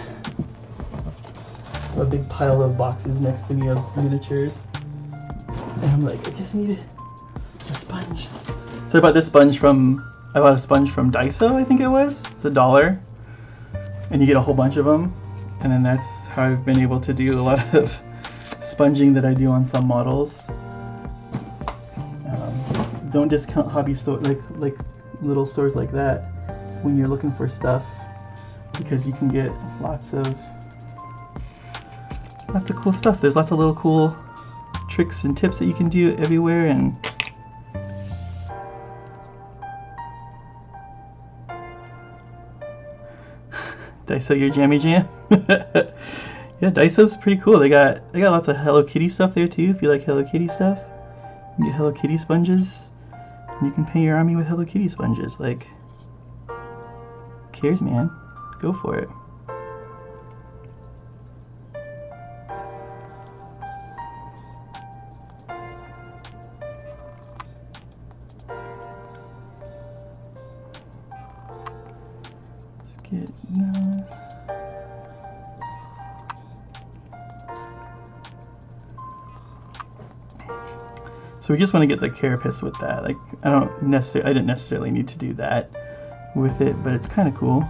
have a big pile of boxes next to me of miniatures, and I'm like, I just need a sponge. So I bought this sponge I bought a sponge from Daiso, I think it was. It's $1, and you get a whole bunch of them, and then that's how I've been able to do a lot of sponging that I do on some models. Don't discount hobby store like little stores like that when you're looking for stuff, because you can get lots of cool stuff. There's lots of little cool tricks and tips that you can do everywhere, and Daiso your jammy jam. Yeah, Daiso's pretty cool. They got lots of Hello Kitty stuff there too. If you like Hello Kitty stuff, you can get Hello Kitty sponges, and you can paint your army with Hello Kitty sponges. Like, who cares, man? Go for it. Let's get those. So we just want to get the carapace with that. Like I didn't necessarily need to do that with it, but it's kind of cool.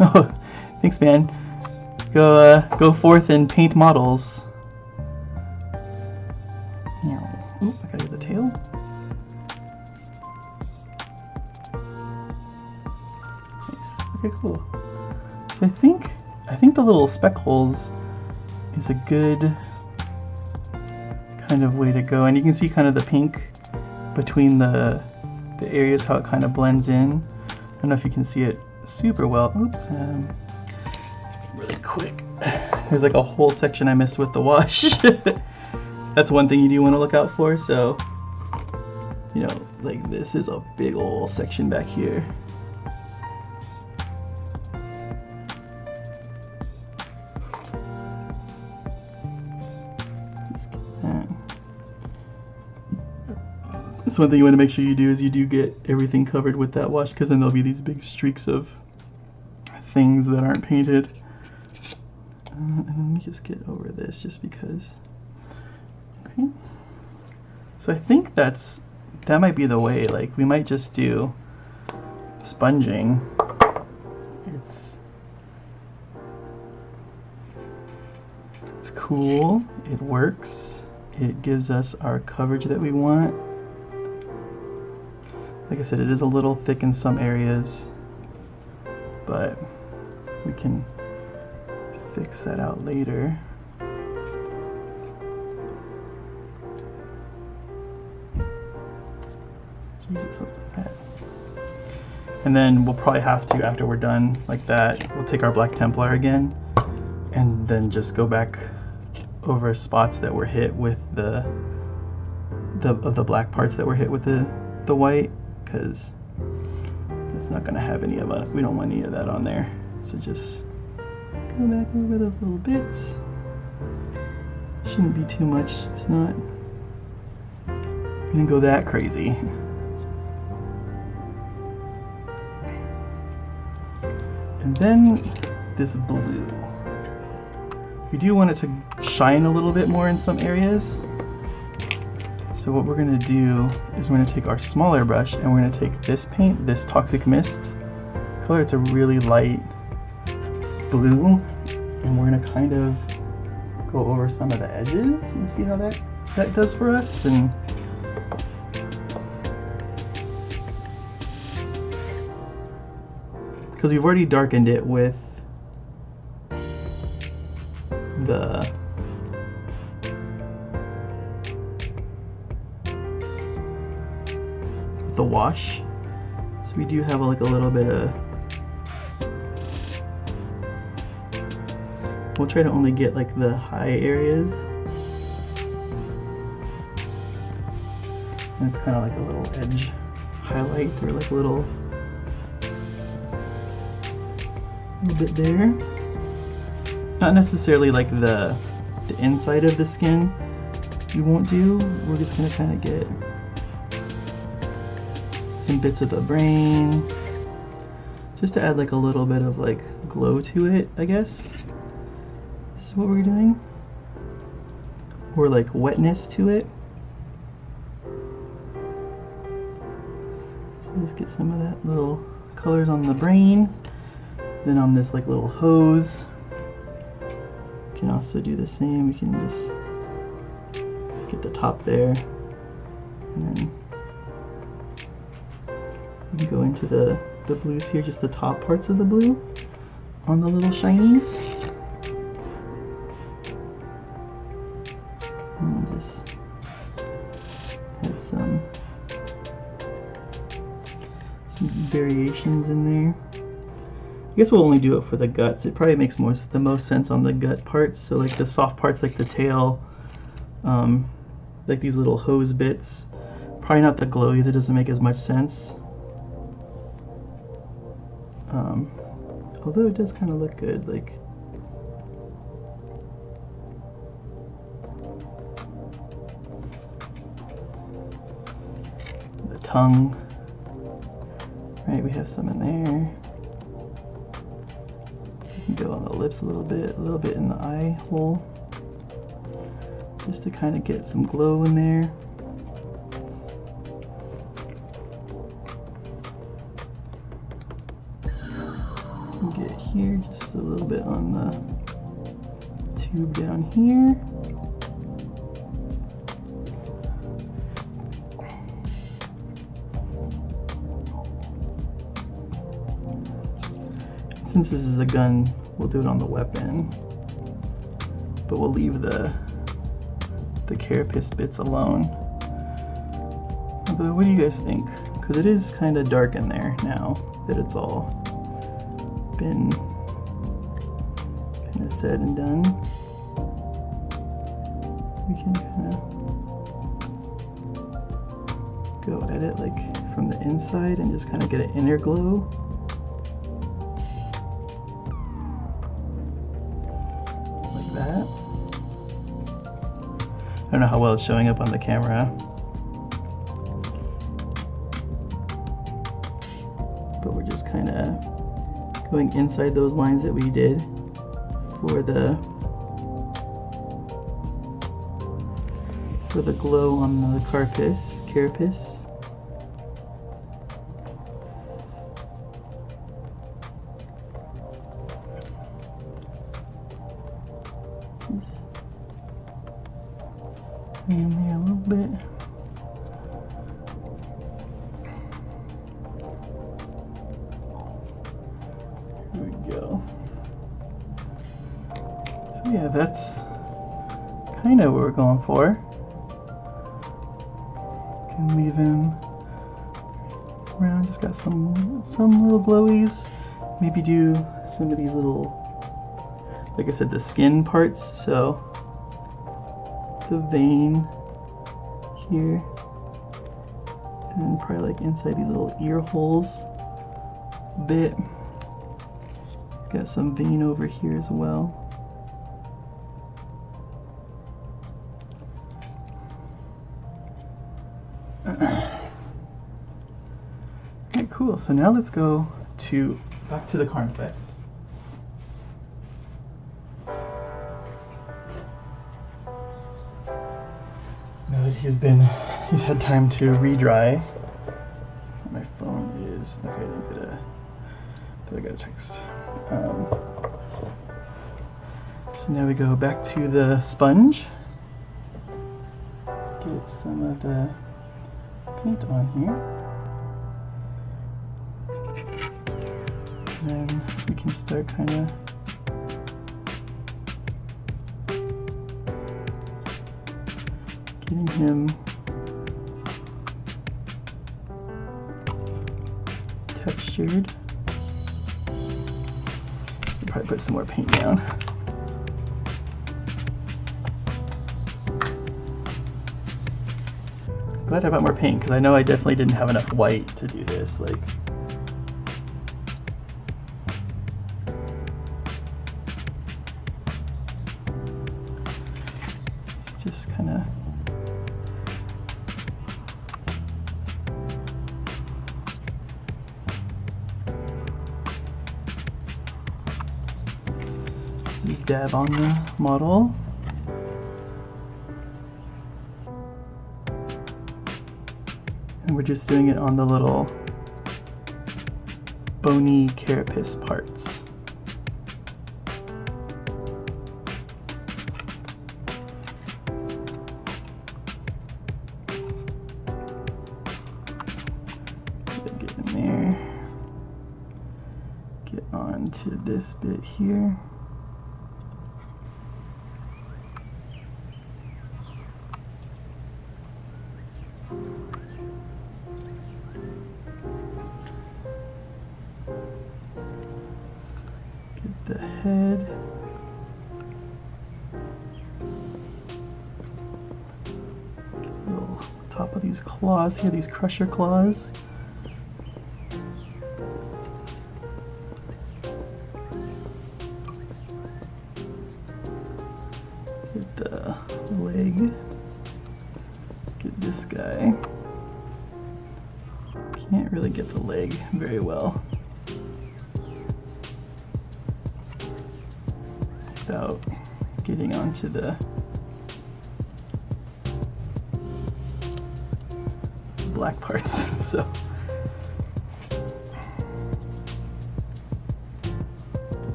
Oh, thanks, man. Go forth and paint models. Oop, I gotta get the tail. Nice. Okay, cool. So I think the little speckles is a good kind of way to go, and you can see kind of the pink between the areas, how it kind of blends in. I don't know if you can see it super well. Oops, really quick. There's like a whole section I missed with the wash. That's one thing you do want to look out for. So, you know, like this is a big old section back here. That's one thing you want to make sure you do, is you do get everything covered with that wash, because then there'll be these big streaks of things that aren't painted. And let me just get over this just because. Okay. So I think that might be the way. Like we might just do sponging. It's cool. It works. It gives us our coverage that we want. Like I said, it is a little thick in some areas, but we can fix that out later. Jesus, what was that? And then we'll probably have to, after we're done like that, we'll take our Black Templar again and then just go back over spots that were hit with the black parts that were hit with the white, because it's not going to have any of it. We don't want any of that on there. So just go back over those little bits. Shouldn't be too much. It's not going to go that crazy. And then this blue. We do want it to shine a little bit more in some areas. So what we're going to do is we're going to take our smaller brush and we're going to take this paint, this Toxic Mist color. It's a really light blue, and we're going to kind of go over some of the edges and see how that does for us. And because we've already darkened it with the wash, so we do have like a little bit of. We'll try to only get like the high areas, and it's kind of like a little edge highlight, or like a little bit there. Not necessarily like the inside of the skin we won't do. We're just gonna kind of get some bits of the brain, just to add like a little bit of like glow to it, I guess. This is what we're doing. Or like wetness to it. So just get some of that little colors on the brain. Then on this like little hose, we can also do the same. We can just get the top there, and then we can go into the blues here, just the top parts of the blue on the little shinies. And we'll just add some variations in there. I guess we'll only do it for the guts. It probably makes the most sense on the gut parts. So like the soft parts, like the tail, like these little hose bits. Probably not the glowies. It doesn't make as much sense. Although it does kind of look good, like the tongue. Right, we have some in there. You can go on the lips a little bit in the eye hole. just to kind of get some glow in there. Get here just a little bit on the tube down here. Since this is a gun, we'll do it on the weapon, but we'll leave the carapace bits alone. But what do you guys think? Because it is kind of dark in there now that it's all been kind of said and done. We can kind of go at it like from the inside and just kind of get an inner glow. Like that. I don't know how well it's showing up on the camera. But we're just kind of going inside those lines that we did for the glow on the carapace. In there a little bit. Here we go. So yeah, that's kind of what we're going for. Can leave him around. Just got some little glowies. Maybe do some of these little, like I said, the skin parts. So the vein here, and probably like inside these little ear holes a bit. Got some vein over here as well. Okay, cool. So now let's go back to the Carnifex. Now that he's had time to re-dry. My phone is okay. I got a text. So now we go back to the sponge. Get some of the paint on here. And then we can start kind of getting him textured. I'll probably put some more paint down. Glad I bought more paint because I know I definitely didn't have enough white to do this. Like, just kind of just dab on the model. And we're just doing it on the little bony carapace parts. Get in there. Get onto this bit here. The head. Get the little top of these claws here, these crusher claws. Get the leg. Get this guy. Can't really get the leg very well without getting onto the black parts. So.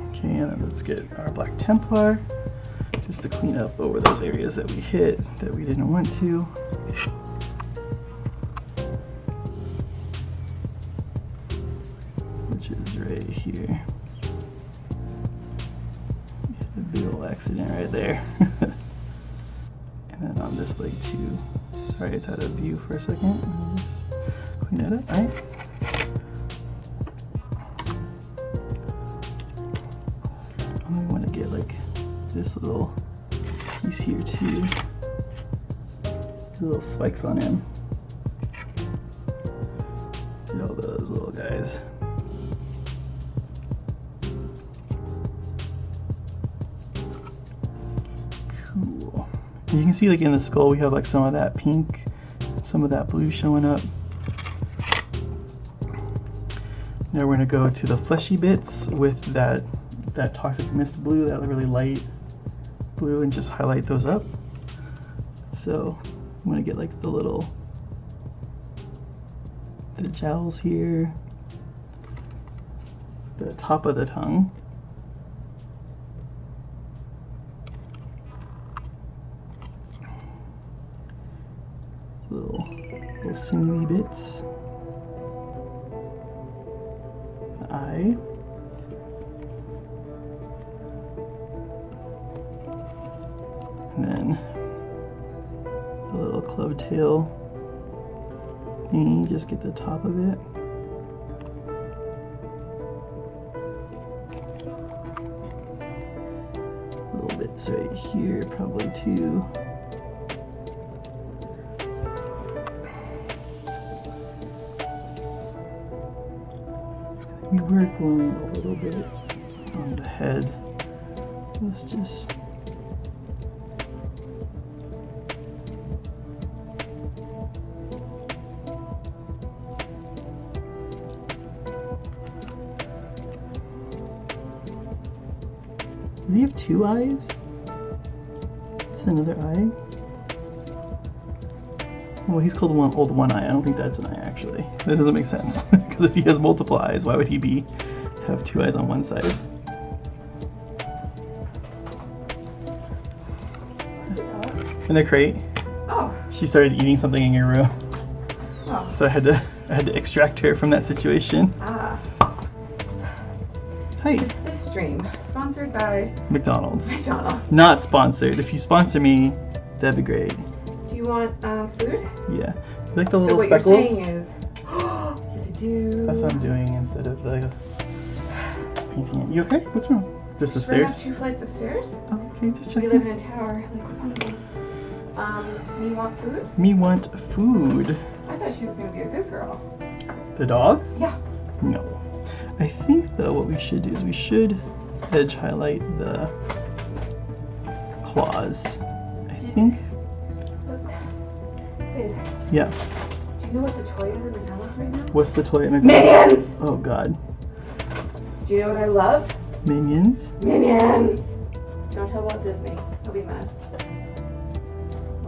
Okay, and then let's get our black Templar just to clean up over those areas that we hit that we didn't want to. Which is right here. A big old accident right there. And then on this leg too. Sorry, it's out of view for a second. Just clean that up, right? I want to get like this little piece here too. Little spikes on him. Get all those little guys. Cool. And you can see like in the skull we have like some of that pink, some of that blue showing up. Now we're gonna go to the fleshy bits with that toxic mist blue, that really light blue, and just highlight those up. So I'm gonna get like the jowls here, the top of the tongue, little sinewy bits, the eye, and then the little club tail thingy, just get the top of it. Little bits right here, probably too. We were glowing a little bit on the head. Let's just do you have two eyes? That's another eye? Well, he's called Old One Eye. I don't think that's an eye, actually. That doesn't make sense. Because if he has multiple eyes, why would he have two eyes on one side? In the crate. Oh. She started eating something in your room. Oh. So I had to extract her from that situation. Ah. Hi. This stream sponsored by McDonald's. McDonald's. Not sponsored. If you sponsor me, that'd be great. Do you want food? Yeah. You like the So little what speckles? you're saying is it do? That's what I'm doing instead of the painting it. You okay? What's wrong? Just the Should I have stairs? 2 flights of stairs? Oh, okay, just We checking. live in a tower. Me want food? Me want food. I thought she was gonna be a good girl. The dog? Yeah. No. I think though what we should do is we should edge highlight the claws. I think. Babe, Yeah. do you know what the toy is at McDonald's right now? What's the toy at McDonald's? Minions! Oh god. Do you know what I love? Minions? Minions! Don't tell Walt Disney. He'll be mad.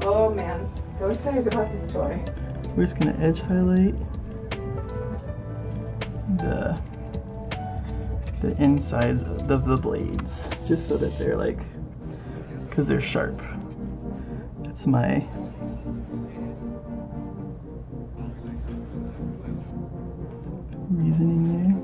Oh man, so excited about this toy. We're just gonna edge highlight the insides of the blades, just so that they're like, because they're sharp. That's my reasoning there.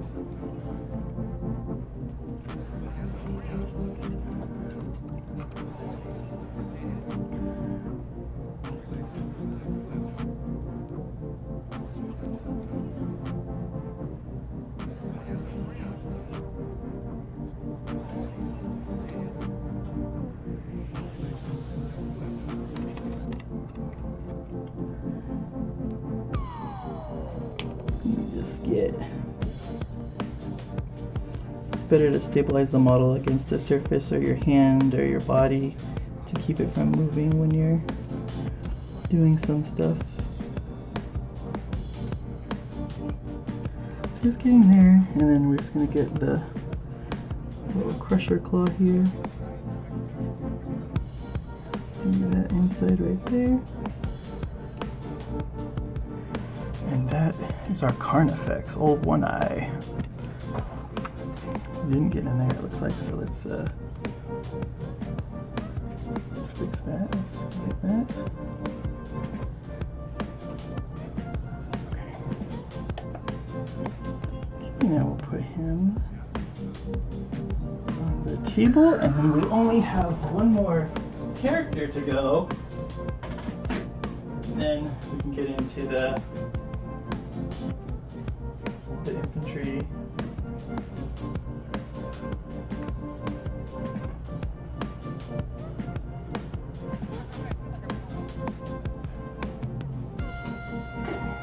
It's better to stabilize the model against a surface or your hand or your body to keep it from moving when you're doing some stuff. Just getting there, and then we're just gonna get the little crusher claw here. See that inside right there? And that is our Carnifex, old One Eye. Didn't get in there, it looks like, so let's fix that. Let's get that. Okay, now we'll put him on the table, and then we only have one more character to go. And then we can get into the infantry.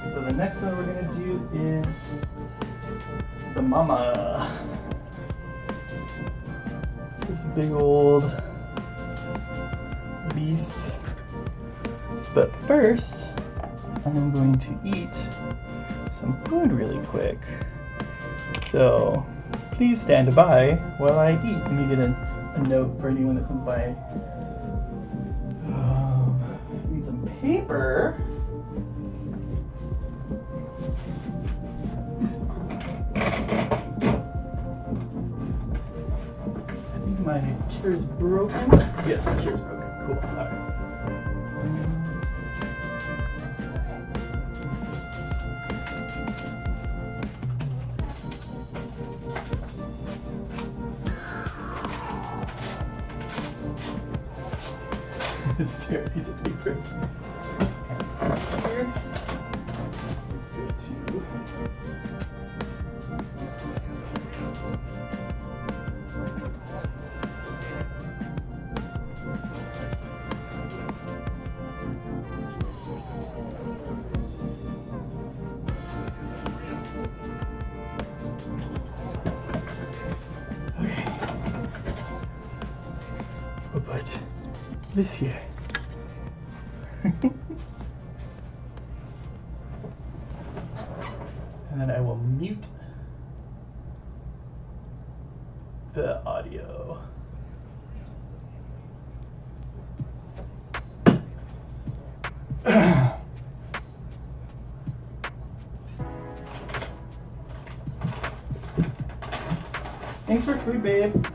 So the next one we're going to do is the Mama. This big old beast. But first, I'm going to eat some food really quick. So please stand by while I eat. Let me get a note for anyone that comes by. Need some paper. I think my chair's broken. Yes, my chair's broken. Cool. All right. This piece of paper. Here. Let's go to we'll put this here. And then I will mute the audio. Thanks for food, babe.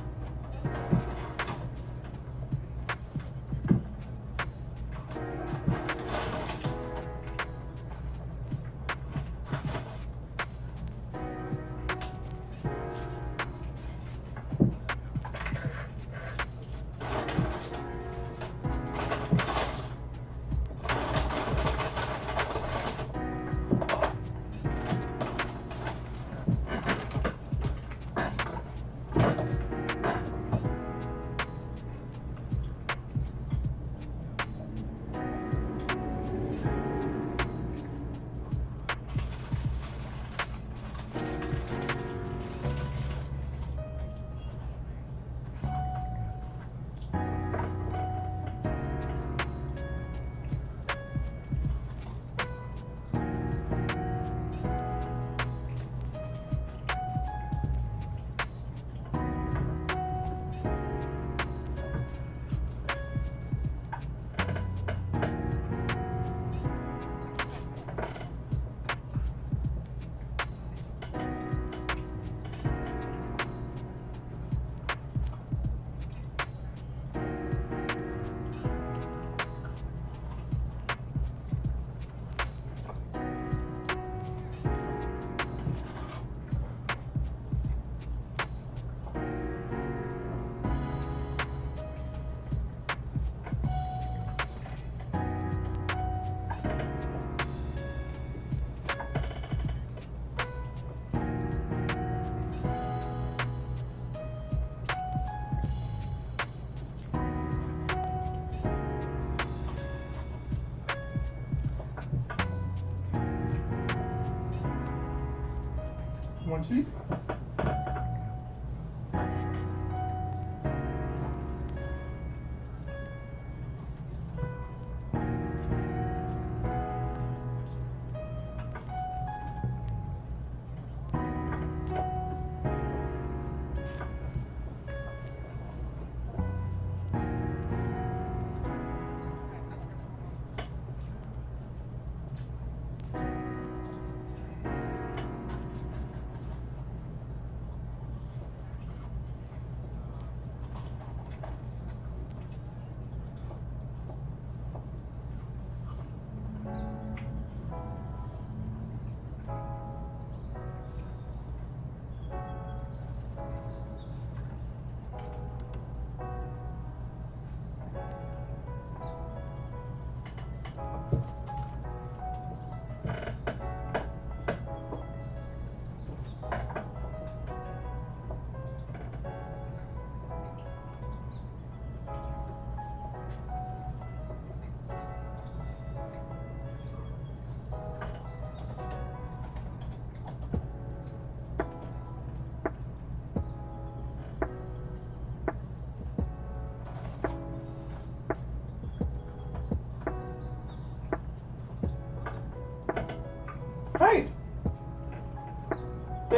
Want cheese?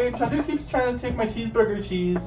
Sorry, Chandu keeps trying to take my cheeseburger cheese.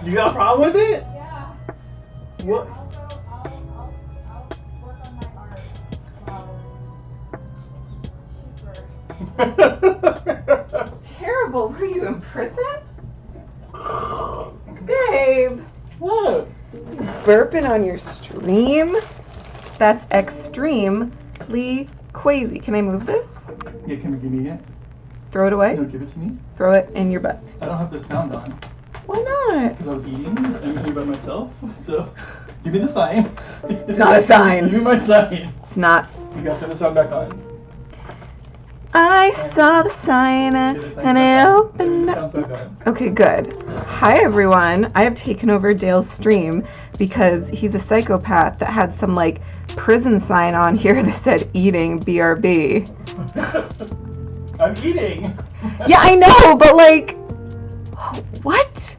You got a problem with it? Yeah. What? I'll work on my art while It's terrible. Were you in prison? Babe. What? Burping on your stream? That's extremely crazy. Can I move this? Yeah, can you give me it? Throw it away? No, give it to me. Throw it in your butt. I don't have the sound on Why not? because I was eating and I'm eating by myself. So, give me the sign. It's not a sign. Give me my sign. It's not. You gotta turn the sound back on. I saw the sign Okay, the sign's and back I on. opened The up. sound's back on. Okay, good. Hi, everyone. I have taken over Dale's stream because he's a psychopath that had some, like, prison sign on here that said eating BRB. I'm eating. Yeah, I know, but, like, what?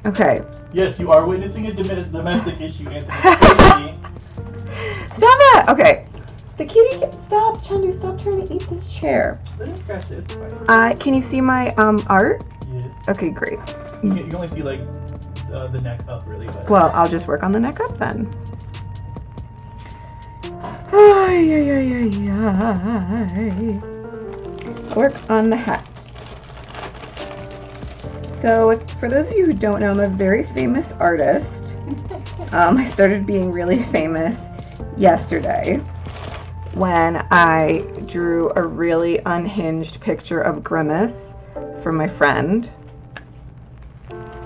Okay. Yes, you are witnessing a domestic issue, Anthony. Stop that! Okay. The kitty stop, Chandu, stop trying to eat this chair. Let me scratch it. It's fine. Can you see my art? Yes. Okay, great. You can only see like the neck up really. But... Well, I'll just work on the neck up then. Ay, ay, ay, ay, ay. Work on the hat. So, for those of you who don't know, I'm a very famous artist. I started being really famous yesterday when I drew a really unhinged picture of Grimace for my friend.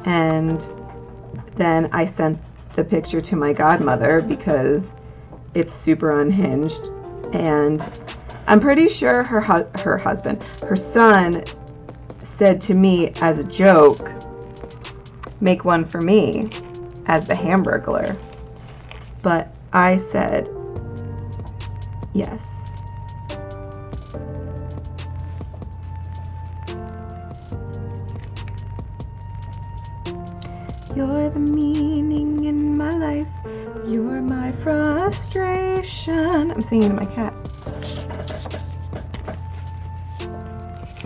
And then I sent the picture to my godmother because it's super unhinged. And I'm pretty sure her son said to me as a joke, make one for me as the Hamburglar. But I said yes. You're the meaning in my life. You're my frustration. I'm singing to my cat.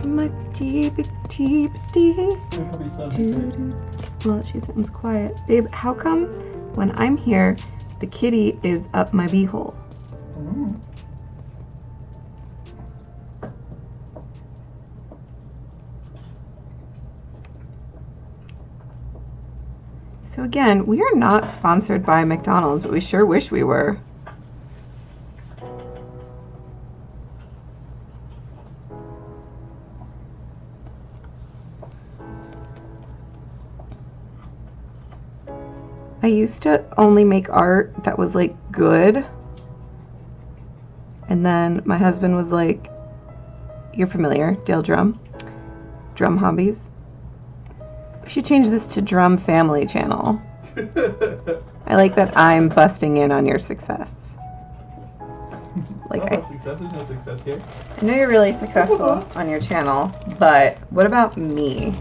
My deep, deep, deep. Well, she sounds quiet. Babe, how come when I'm here, the kitty is up my beehole? Mm. So again, we are not sponsored by McDonald's, but we sure wish we were. I used to only make art that was like good, And then my husband was like, you're familiar, Dale Drum Hobbies. We should change this to Drum Family Channel. I like that I'm busting in on your success. Like Success is no success here. I know you're really successful on your channel, but what about me?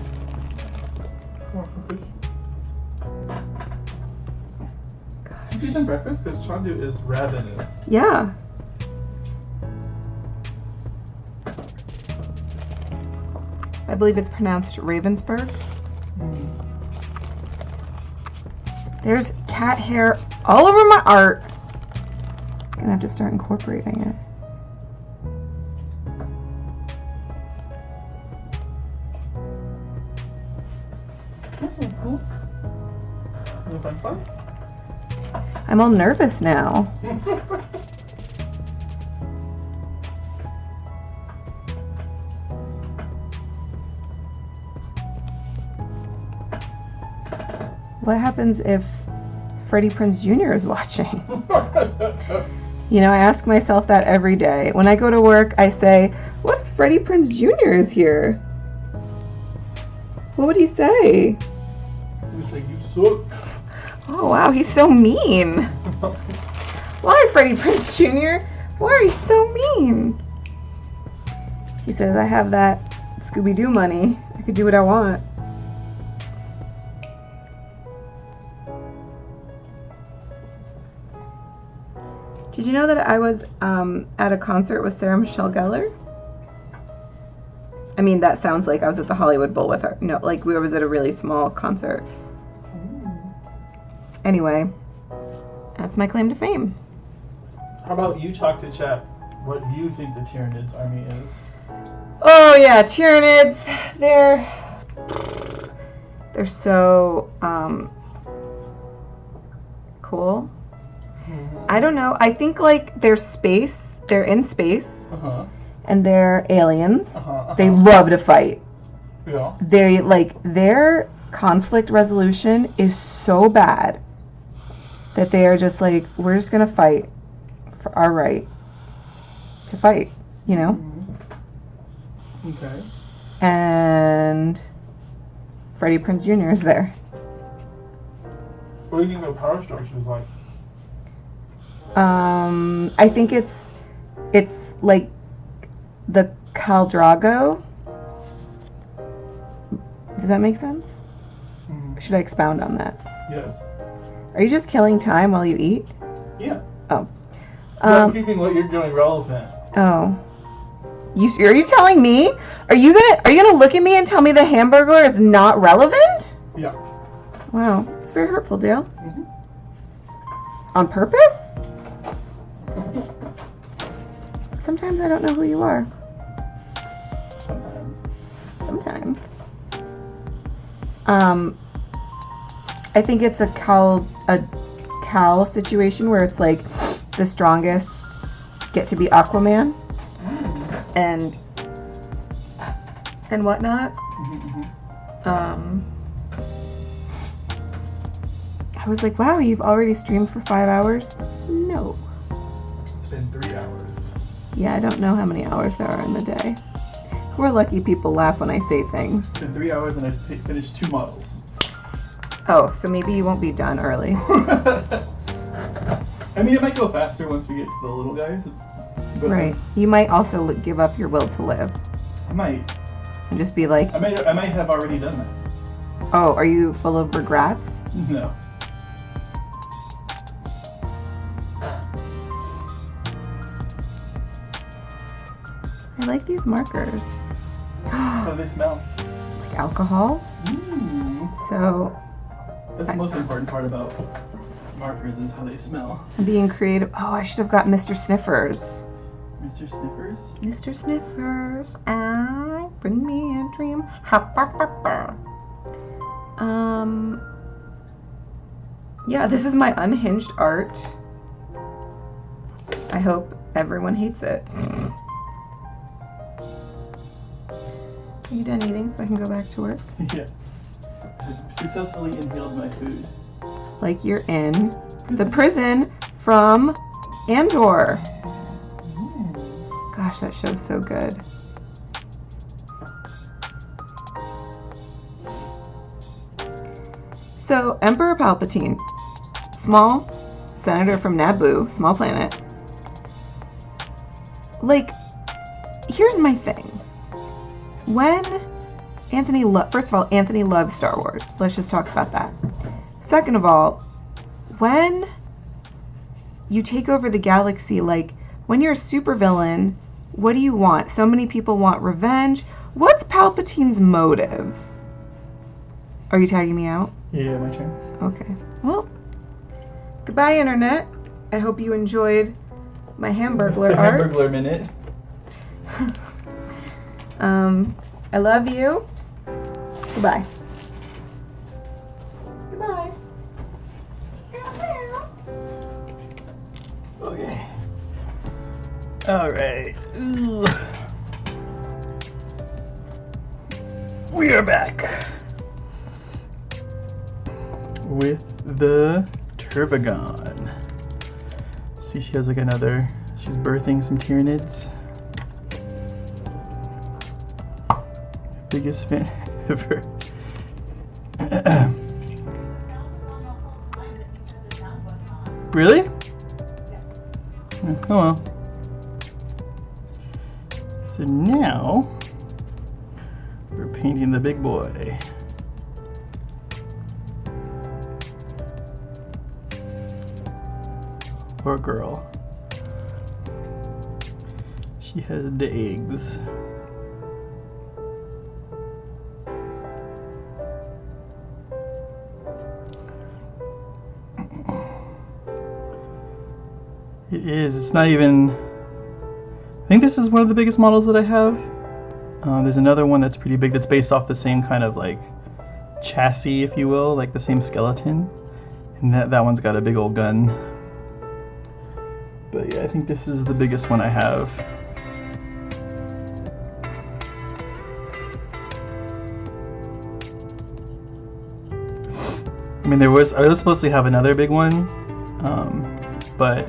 Have you done breakfast? Because Chandu is ravenous. Yeah. I believe it's pronounced Ravensburg. There's cat hair all over my art. I'm gonna have to start incorporating it. Cool. You having fun? I'm all nervous now. What happens if Freddie Prinze Jr. is watching? You know, I ask myself that every day. When I go to work, I say, what if Freddie Prinze Jr. is here? What would he say? He would say, you suck. Oh, wow, he's so mean. Why, Freddie Prinze Jr.? Why are you so mean? He says, I have that Scooby-Doo money. I could do what I want. Did you know that I was at a concert with Sarah Michelle Gellar? I mean, that sounds like I was at the Hollywood Bowl with her. No, like we was at a really small concert. Anyway, that's my claim to fame. How about you talk to chat what you think the Tyranids army is? Oh yeah, Tyranids. They're so cool. I don't know. I think like they're in space, and they're aliens. They love to fight. Yeah. Their conflict resolution is so bad that they are just like, we're just gonna fight for our right to fight, you know? Okay. And Freddie Prinze Jr. is there. What do you think their power structure is like? I think it's like the Khal Drago. Does that make sense? Should I expound on that? Yes. Are you just killing time while you eat? Yeah. Oh. I'm keeping what you're doing relevant. Oh. Are you telling me? Are you gonna look at me and tell me the hamburger is not relevant? Yeah. Wow, it's very hurtful, Dale. On purpose? Sometimes I don't know who you are. Sometimes. I think it's a Cal situation where it's like the strongest get to be Aquaman and whatnot. I was like, wow, you've already streamed for 5 hours? No. It's been 3 hours. Yeah, I don't know how many hours there are in the day. We're lucky people laugh when I say things. It's been 3 hours and I finished 2 models. Oh, so maybe you won't be done early. I mean, it might go faster once we get to the little guys. But Right. You might also give up your will to live I might. and just be like, I might have already done that. oh, are you full of regrets? No. I like these markers. How do they smell? Like alcohol. So That's the most important part about markers is how they smell. I'm being creative. Oh, I should have got Mr. Sniffers. Mr. Sniffers? Mr. Sniffers. Bring me a dream. Yeah, this is my unhinged art. I hope everyone hates it. Are you done eating so I can go back to work? Yeah. I've successfully inhaled my food. Like you're in the prison from Andor. Gosh, that show's so good. So, Emperor Palpatine, small senator from Naboo, small planet. Like, here's my thing. When first of all, Anthony loves Star Wars. Let's just talk about that. Second of all, when you take over the galaxy, like, when you're a supervillain, what do you want? So many people want revenge. What's Palpatine's motives? Are you tagging me out? Yeah, my turn. Okay. Well, goodbye, Internet. I hope you enjoyed my Hamburglar art. Hamburglar minute. I love you. Goodbye. Goodbye. Okay. Alright. We are back with the Turbogon. See, she has like another, she's birthing some Tyranids. Biggest fan ever. Really? Oh well. So now we're painting the big boy. Or girl. She has the eggs. It is. It's not even. I think this is one of the biggest models that I have. There's another one that's pretty big that's based off the same kind of like chassis, if you will, like the same skeleton. And that one's got a big old gun. But yeah, I think this is the biggest one I have. I mean, I was supposed to have another big one, but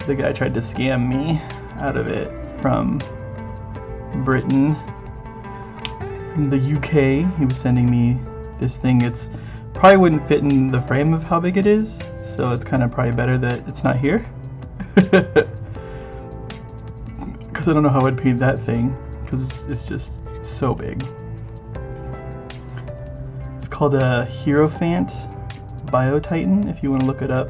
the guy tried to scam me out of it from Britain, from the UK. He was sending me this thing. It's probably wouldn't fit in the frame of how big it is, so it's kind of probably better that it's not here. Because I don't know how I'd paint that thing, because it's just so big. It's called a Hierophant Bio-Titan, if you want to look it up.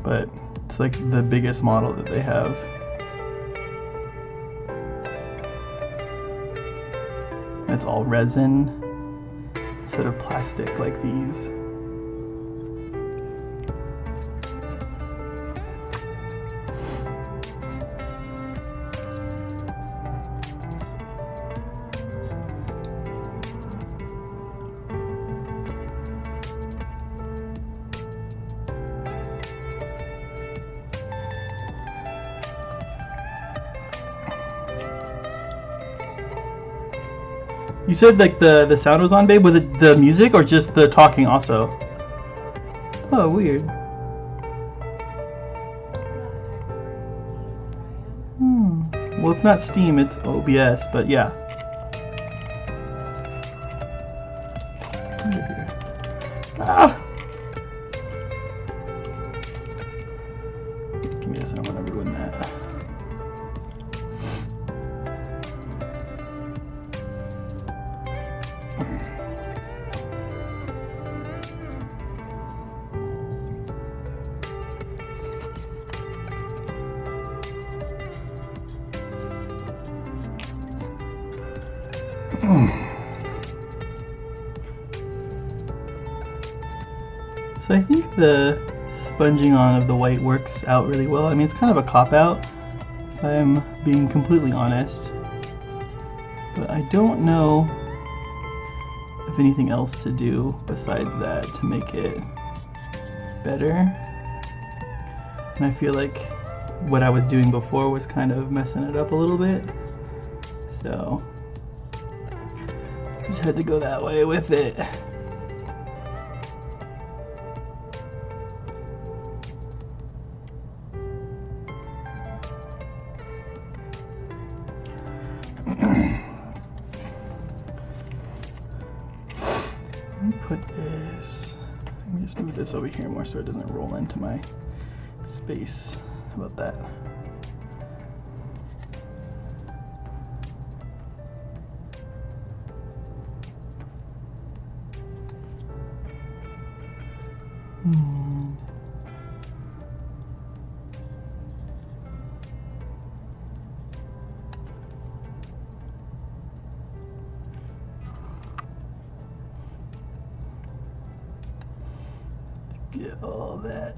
But it's like the biggest model that they have. It's all resin instead of plastic like these. You said like the sound was on, babe. Was it the music or just the talking also? Oh, weird. Well, it's not Steam, it's OBS, but yeah. Under here. Ah! Give me this, I don't want to ruin that. So I think the sponging on of the white works out really well. I mean, it's kind of a cop-out, if I'm being completely honest. But I don't know of anything else to do besides that to make it better. And I feel like what I was doing before was kind of messing it up a little bit. So just had to go that way with it. put this? Let me just move this over here more so it doesn't roll into my space. How about that? Get all that.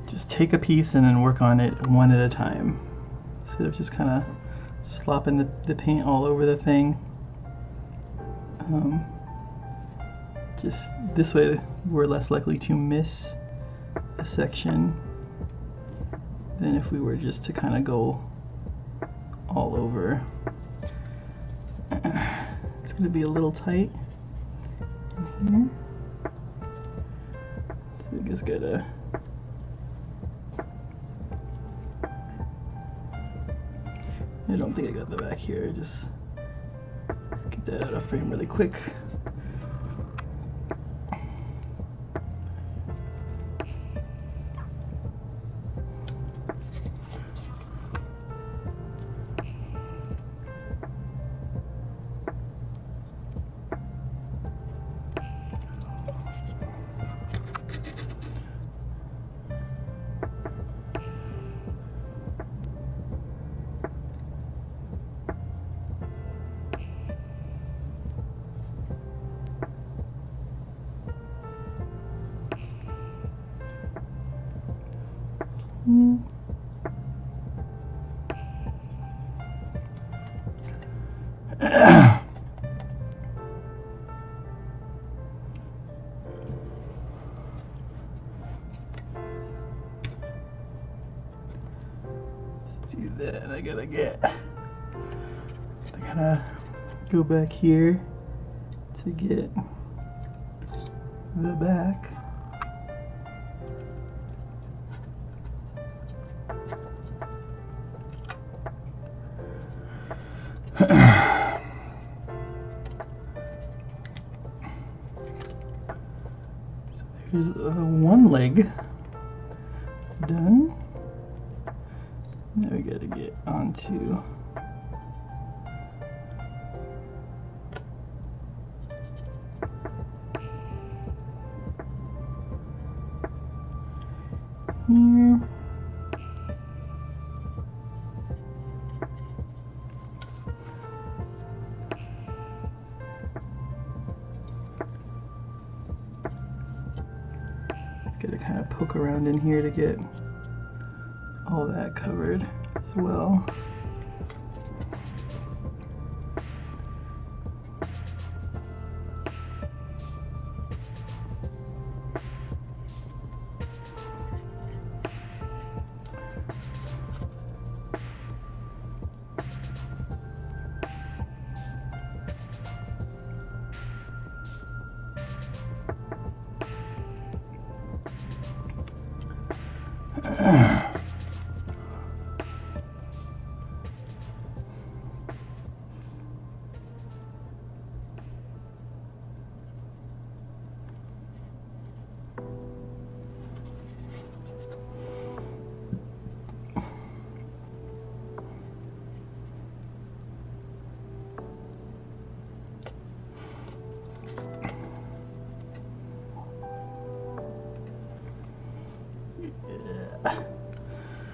Just take a piece and then work on it one at a time, instead of just kind of slopping the paint all over the thing. Just this way we're less likely to miss a section than if we were just to kind of go all over. It's going to be a little tight in here, so we just gotta I don't think I got the back here. Just get that out of frame really quick. Do that. I gotta go back here to get the back. So there's one leg done. Now we gotta get onto here. Gotta kind of poke around in here to get all that covered as well.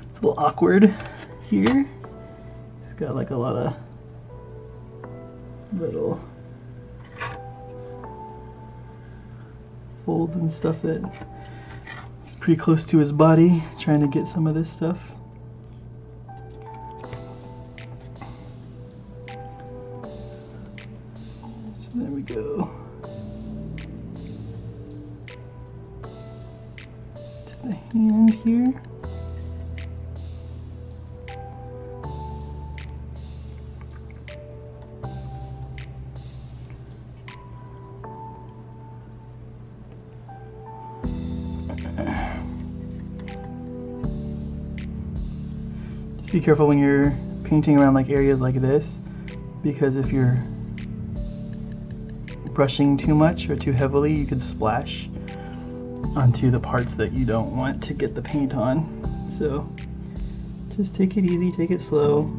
It's a little awkward here. It's got like a lot of little folds and stuff that is pretty close to his body, trying to get some of this stuff. the hand here. Just be careful when you're painting around like areas like this, because if you're brushing too much or too heavily, you could splash onto the parts that you don't want to get the paint on. So just take it easy, take it slow.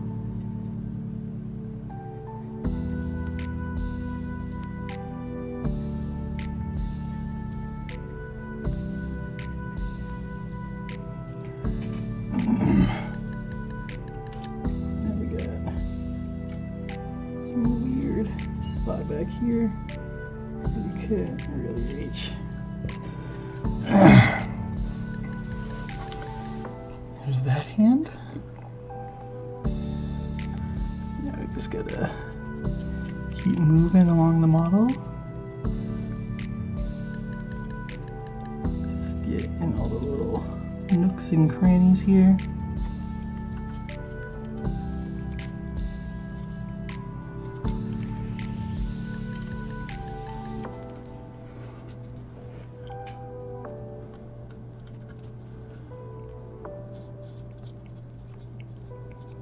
Now we got some weird spot back here. You couldn't really reach. There's that hand. Now we just gotta keep moving along the model. Just get in all the little nooks and crannies here.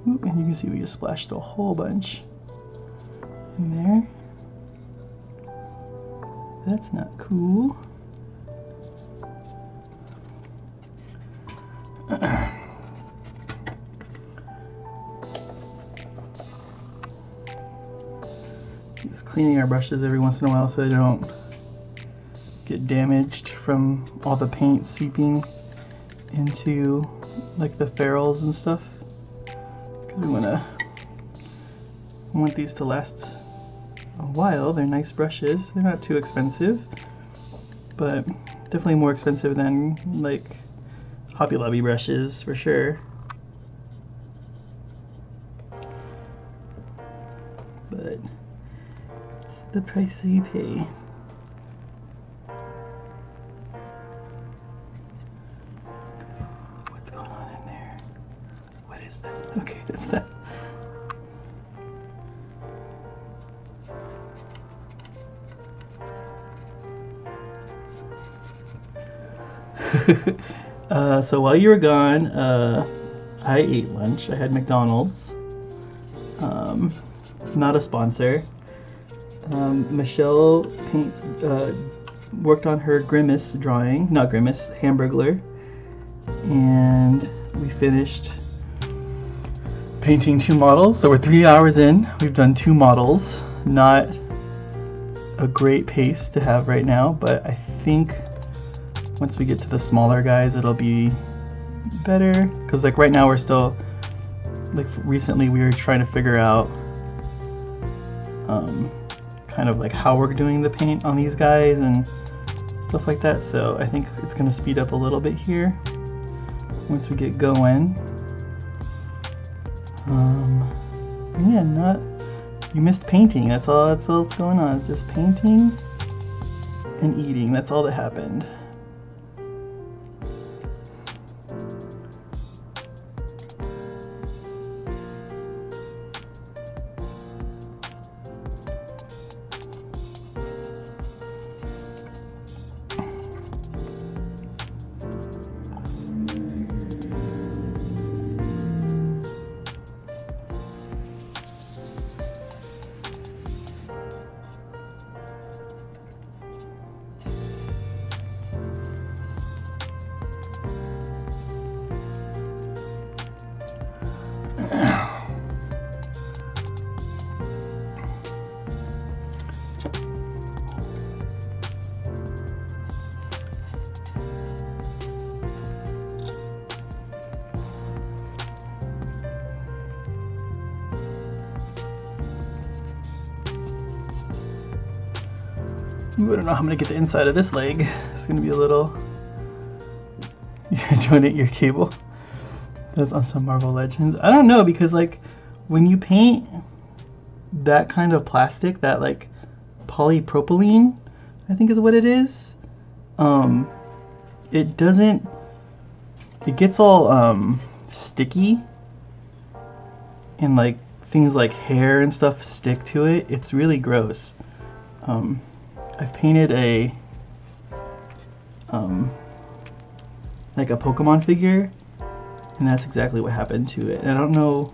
Oop, and you can see we just splashed a whole bunch in there. That's not cool. Just cleaning our brushes every once in a while so they don't get damaged from all the paint seeping into like the ferrules and stuff. We want these to last a while. They're nice brushes. They're not too expensive, but definitely more expensive than like Hobby Lobby brushes for sure. But it's the price you pay. What's going on in there? What is that? Okay, that's that. So while you were gone, I ate lunch. I had McDonald's. Not a sponsor. Michelle worked on her Grimace drawing, not Grimace, Hamburglar, and we finished painting 2 models. So we're 3 hours in. We've done 2 models. Not a great pace to have right now, but I think once we get to the smaller guys, it'll be better. Because like right now we're still, like recently we were trying to figure out kind of like how we're doing the paint on these guys and stuff like that. So I think it's going to speed up a little bit here once we get going. Yeah, you missed painting. That's all that's going on. It's just painting and eating. That's all that happened. I don't know how I'm gonna get the inside of this leg. It's gonna be a little. You're doing it your cable. That's on some Marvel Legends. I don't know, because like when you paint that kind of plastic, that like polypropylene, I think is what it is. It doesn't it gets all sticky, and like things like hair and stuff stick to it. It's really gross. I've painted a like a Pokemon figure, and that's exactly what happened to it. And I don't know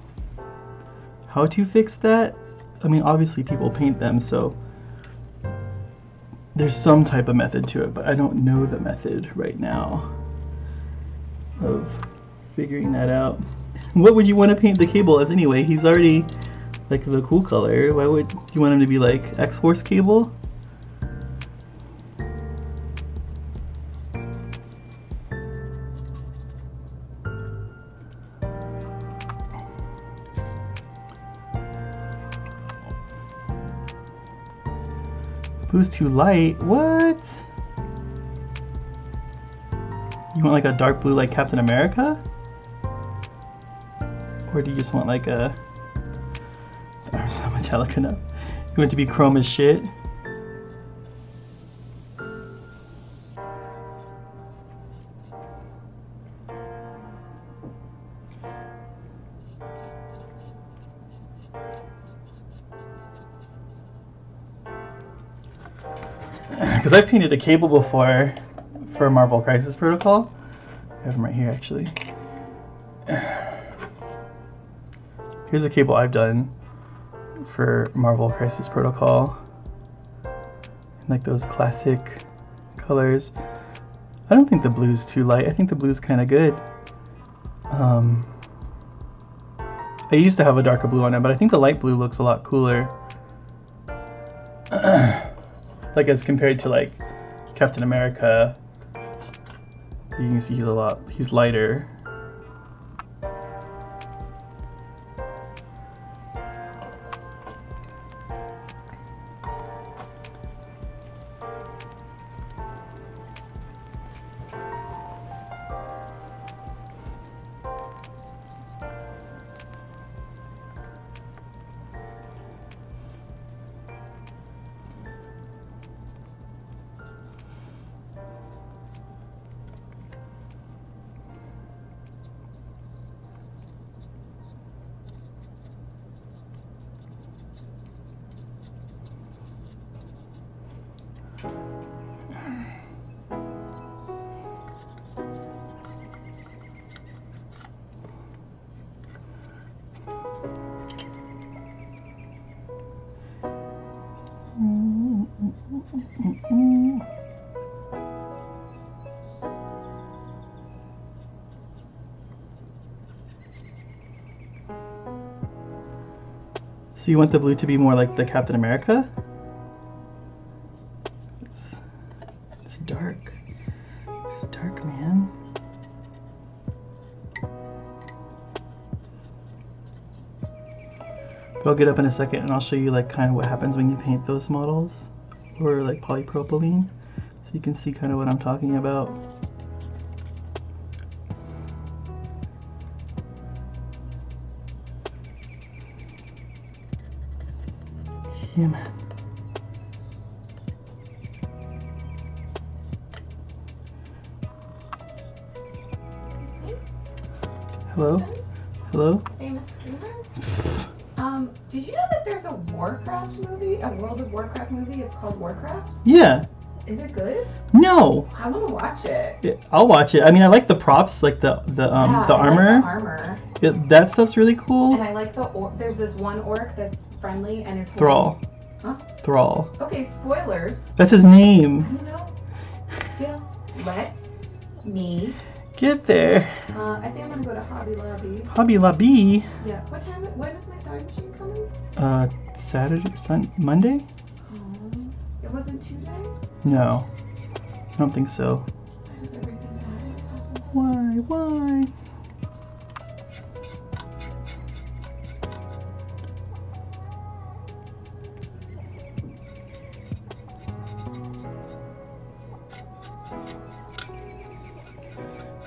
how to fix that. I mean, obviously people paint them, so there's some type of method to it, but I don't know the method right now of figuring that out. What would you want to paint the Cable as anyway? He's already like the cool color. Why would you want him to be like X-Force Cable? Blue's too light. What? You want like a dark blue like Captain America? Or do you just want like a... The arm's not metallic enough. You want it to be chrome as shit? Because I've painted a Cable before for Marvel Crisis Protocol. I have them right here actually. Here's a Cable I've done for Marvel Crisis Protocol. Like those classic colors. I don't think the blue's too light. I think the blue's kind of good. I used to have a darker blue on it, but I think the light blue looks a lot cooler. Like as compared to like Captain America, you can see he's lighter. So you want the blue to be more like the Captain America? It's dark. It's dark, man. But I'll get up in a second and I'll show you like kind of what happens when you paint those models, or like polypropylene, so you can see kind of what I'm talking about. Yeah, man. Hello? Hello? Famous screamer? Did you know that there's a Warcraft movie, a World of Warcraft movie? It's called Warcraft. Yeah. Is it good? No. I want to watch it. I'll watch it. I mean, I like the props, like the armor. Like the armor. That stuff's really cool. And I like there's this one orc that's friendly and is Thrall. Huh? Thrall. Okay, spoilers. That's his name. I know. Just let me Get there. I think I'm gonna go to Hobby Lobby. Hobby Lobby. Yeah. What time? When is my sewing machine coming? Saturday, Monday? It wasn't 2 days? No, I don't think so. Why does everything always happen? Why?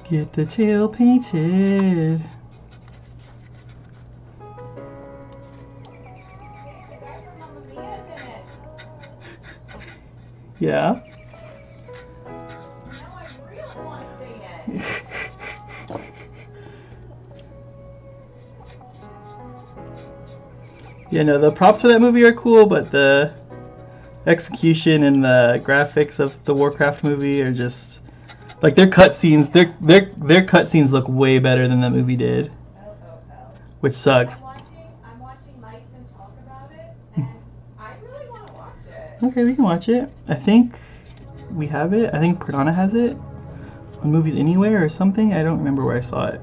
Get the tail painted. Yeah. Now I really want to see it. Yeah, no, the props for that movie are cool, but the execution and the graphics of the Warcraft movie are just like their cutscenes. Their cutscenes look way better than the movie did, which sucks. I'm watching Mike and talk about it, and I really want to watch it. Okay, we can watch it. I think we have it. I think Perdana has it on Movies Anywhere or something. I don't remember where I saw it.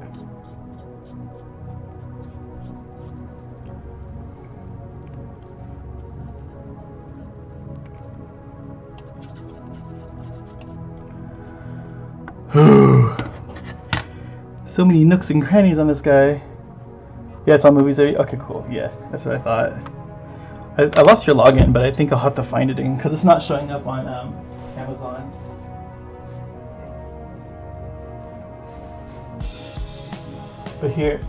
So many nooks and crannies on this guy. Yeah, it's on Movies. Okay, cool. Yeah, that's what I thought. I lost your login, but I think I'll have to find it again because it's not showing up on Amazon. But here,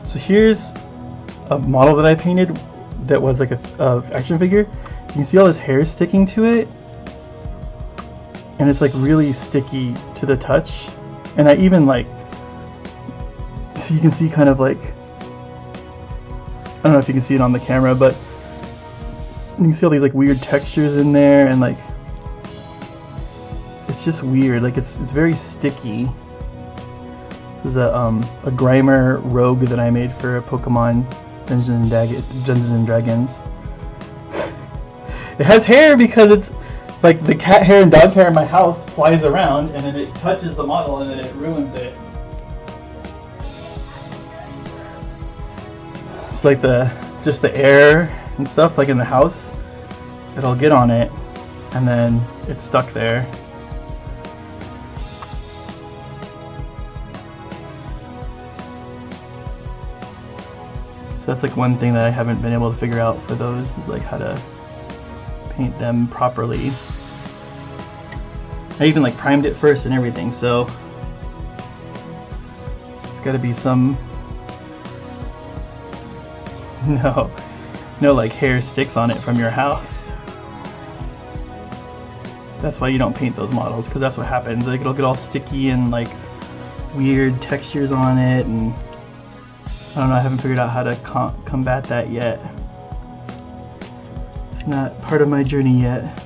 so here's a model that I painted that was like a action figure. You can see all his hair sticking to it, and it's like really sticky to the touch. And I even like, so you can see kind of like, I don't know if you can see it on the camera, but you can see all these like weird textures in there, and like it's just weird. Like it's very sticky. This is a Grimer rogue that I made for a Pokemon Dungeons and Dragons. It has hair because it's like the cat hair and dog hair in my house flies around, and then it touches the model and then it ruins it. It's like just the air and stuff like in the house. It'll get on it, and then it's stuck there. So that's like one thing that I haven't been able to figure out for those, is like how to paint them properly. I even like primed it first and everything, so it's got to be some no like hair sticks on it from your house. That's why you don't paint those models, because that's what happens. Like it'll get all sticky and like weird textures on it, and I don't know, I haven't figured out how to combat that yet. It's not part of my journey yet.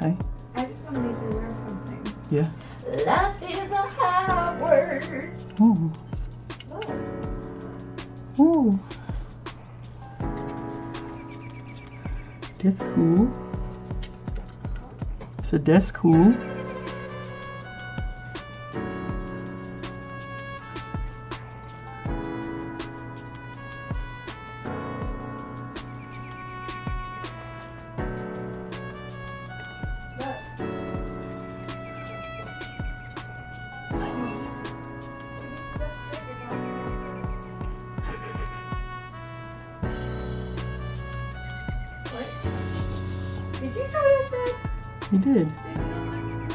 Hi. I just want to make you aware of something. Yeah. Life is a hard word. Ooh. Oh. Ooh. That's cool. So that's cool. Did you notice that? You did.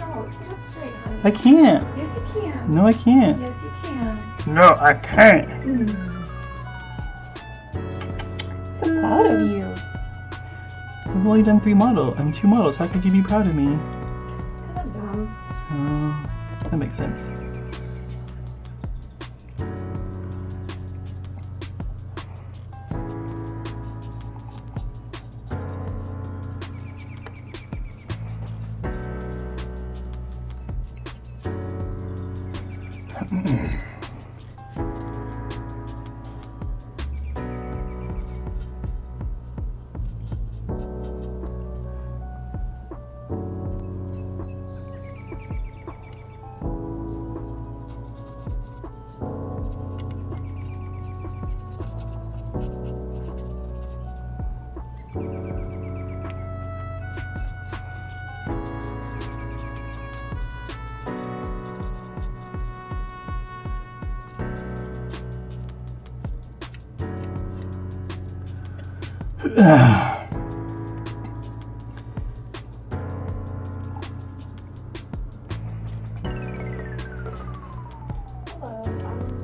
No, sit up straight, honey. I can't. Yes, you can. No, I can't. Yes, you can. No, I can't. So proud of you. I've only done 2 models. How could you be proud of me? I'm dumb. That makes sense. Hello, I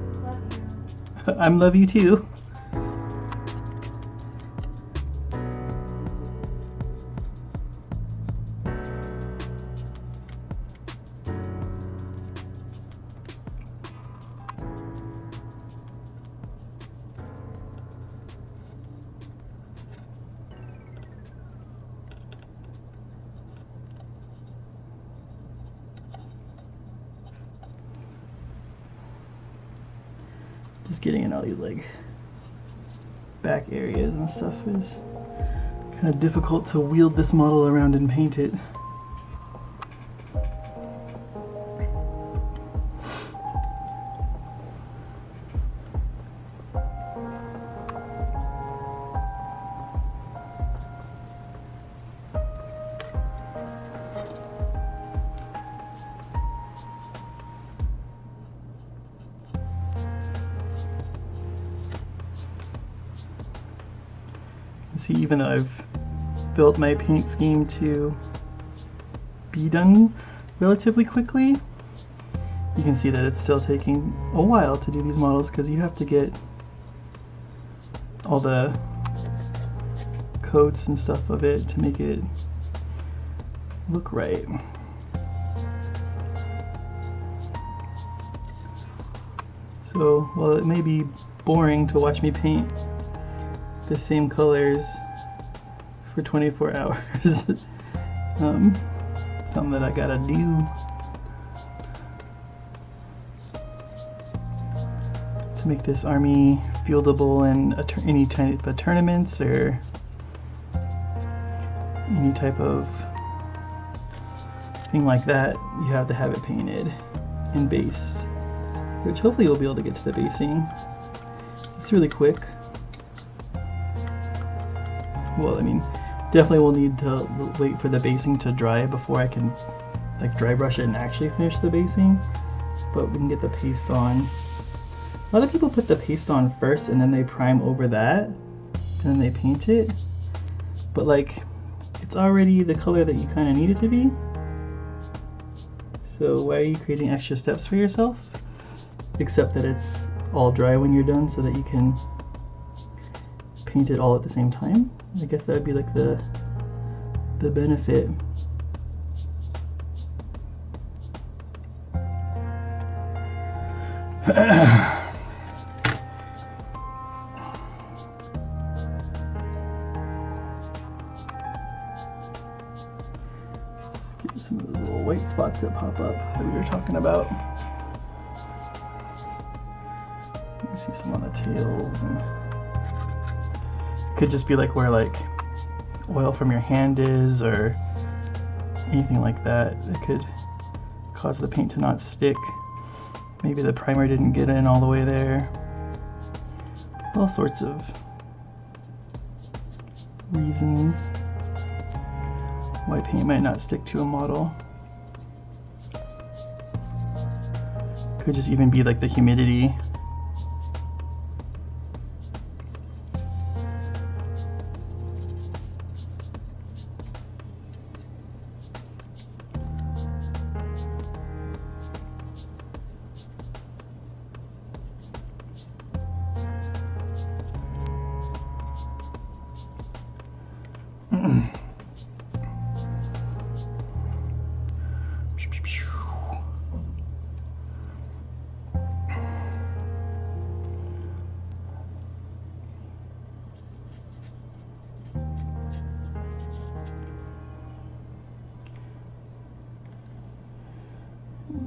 love you. I'm love you too. Just getting in all these like back areas and stuff is kind of difficult to wield this model around and paint it. See, even though I've built my paint scheme to be done relatively quickly, you can see that it's still taking a while to do these models because you have to get all the coats and stuff of it to make it look right. So, while it may be boring to watch me paint the same colors for 24 hours, something that I gotta do. To make this army fieldable in any type of tournaments or any type of thing like that, you have to have it painted and based, which hopefully you'll be able to get to the basing. It's really quick. Well, I mean, definitely will need to wait for the basing to dry before I can like dry brush it and actually finish the basing, but we can get the paste on. A lot of people put the paste on first and then they prime over that and then they paint it, but like it's already the color that you kind of need it to be, so why are you creating extra steps for yourself, except that it's all dry when you're done so that you can paint it all at the same time. I guess that would be like the benefit. Get some of the little white spots that pop up that we were talking about. You can see some on the tails, and could just be like where like oil from your hand is or anything like that. It could cause the paint to not stick. Maybe the primer didn't get in all the way there. All sorts of reasons why paint might not stick to a model. Could just even be like the humidity.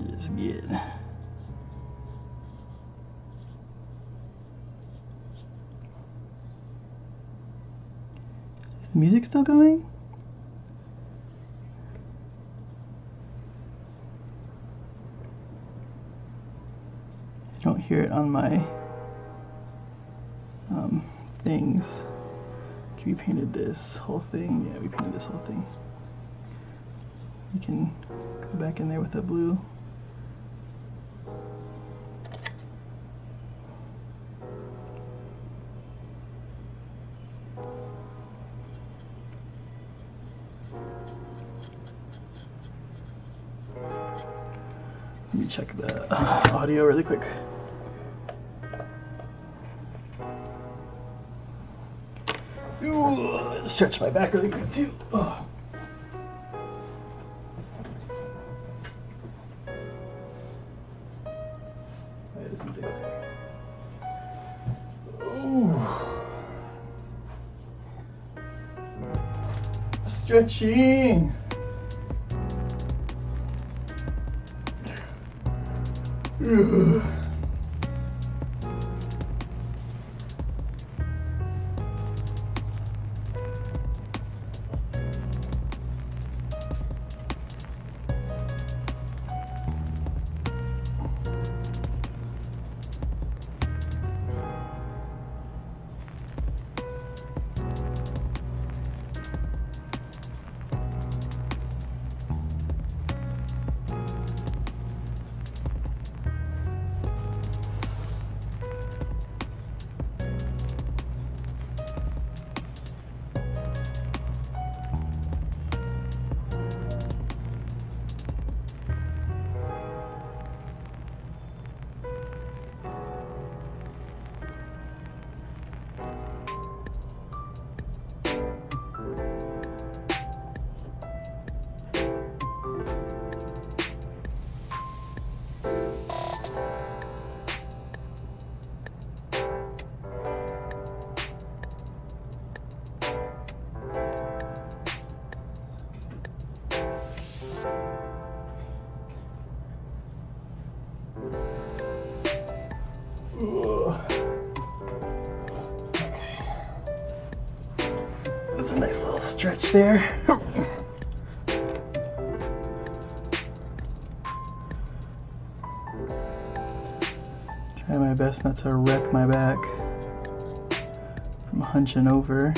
Just get is the music still going? I don't hear it on my things. Okay, we painted this whole thing. Yeah, we painted this whole thing. You can go back in there with the blue. Let me check the audio really quick. Ooh, stretch my back really quick too. Oh. Wait, this music okay. Ooh. Stretching. Ugh. That's a nice little stretch there. Try my best not to wreck my back from hunching over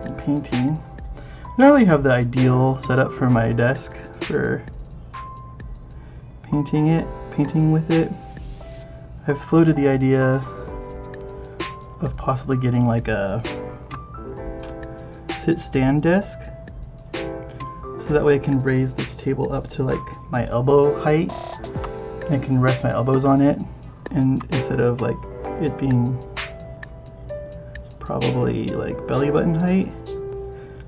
and painting. I don't really have the ideal setup for my desk for painting with it. I've floated the idea of possibly getting like a sit-stand desk, so that way I can raise this table up to like my elbow height, and I can rest my elbows on it, and instead of like it being probably like belly button height,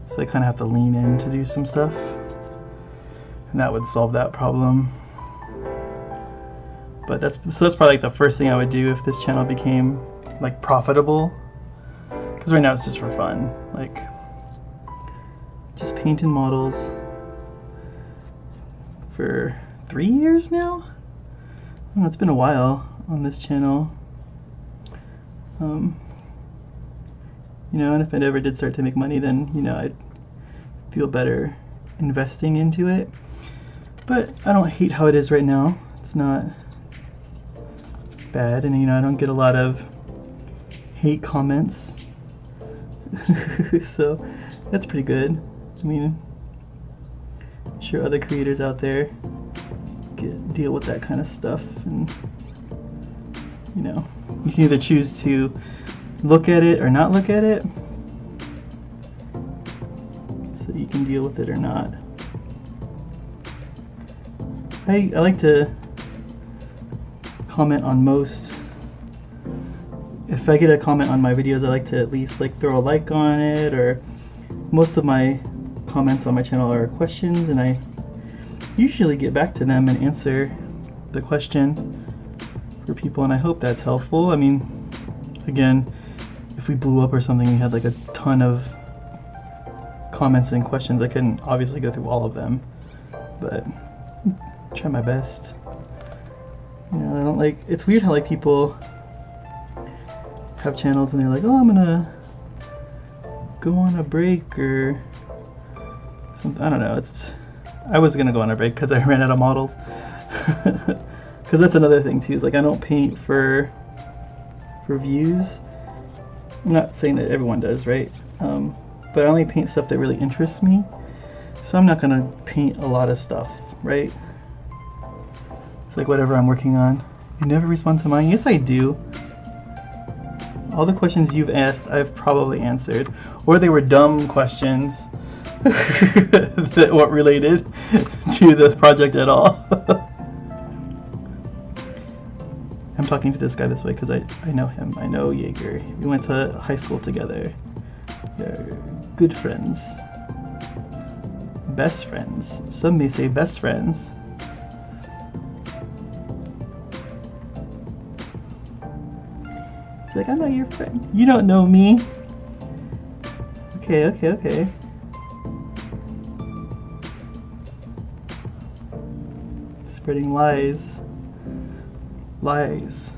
so I kind of have to lean in to do some stuff, and that would solve that problem. But that's probably like the first thing I would do if this channel became like profitable, because right now it's just for fun, like just painting models for 3 years now. I don't know, it's been a while on this channel. You know, and if it ever did start to make money, then you know I'd feel better investing into it. But I don't hate how it is right now. It's not bad, and you know I don't get a lot of hate comments, so that's pretty good. I mean, I'm sure other creators out there deal with that kind of stuff, and you know, you can either choose to look at it or not look at it, so you can deal with it or not. I like to comment on most. If I get a comment on my videos, I like to at least like throw a like on it, or most of my comments on my channel are questions, and I usually get back to them and answer the question for people, and I hope that's helpful. I mean, again, if we blew up or something, we had like a ton of comments and questions, I couldn't obviously go through all of them, but try my best. You know, I don't like, it's weird how like people have channels and they're like, oh, I'm gonna go on a break or something. I don't know. I was gonna go on a break because I ran out of models. Because that's another thing too. Is like I don't paint for views. I'm not saying that everyone does, right? But I only paint stuff that really interests me. So I'm not gonna paint a lot of stuff, right? It's like whatever I'm working on. You never respond to mine? Yes, I do. All the questions you've asked, I've probably answered. Or they were dumb questions that weren't related to the project at all. I'm talking to this guy this way because I know him. I know Jaeger. We went to high school together. They're good friends. Best friends. Some may say best friends. It's like, I'm not your friend. You don't know me. Okay. Spreading lies. Lies.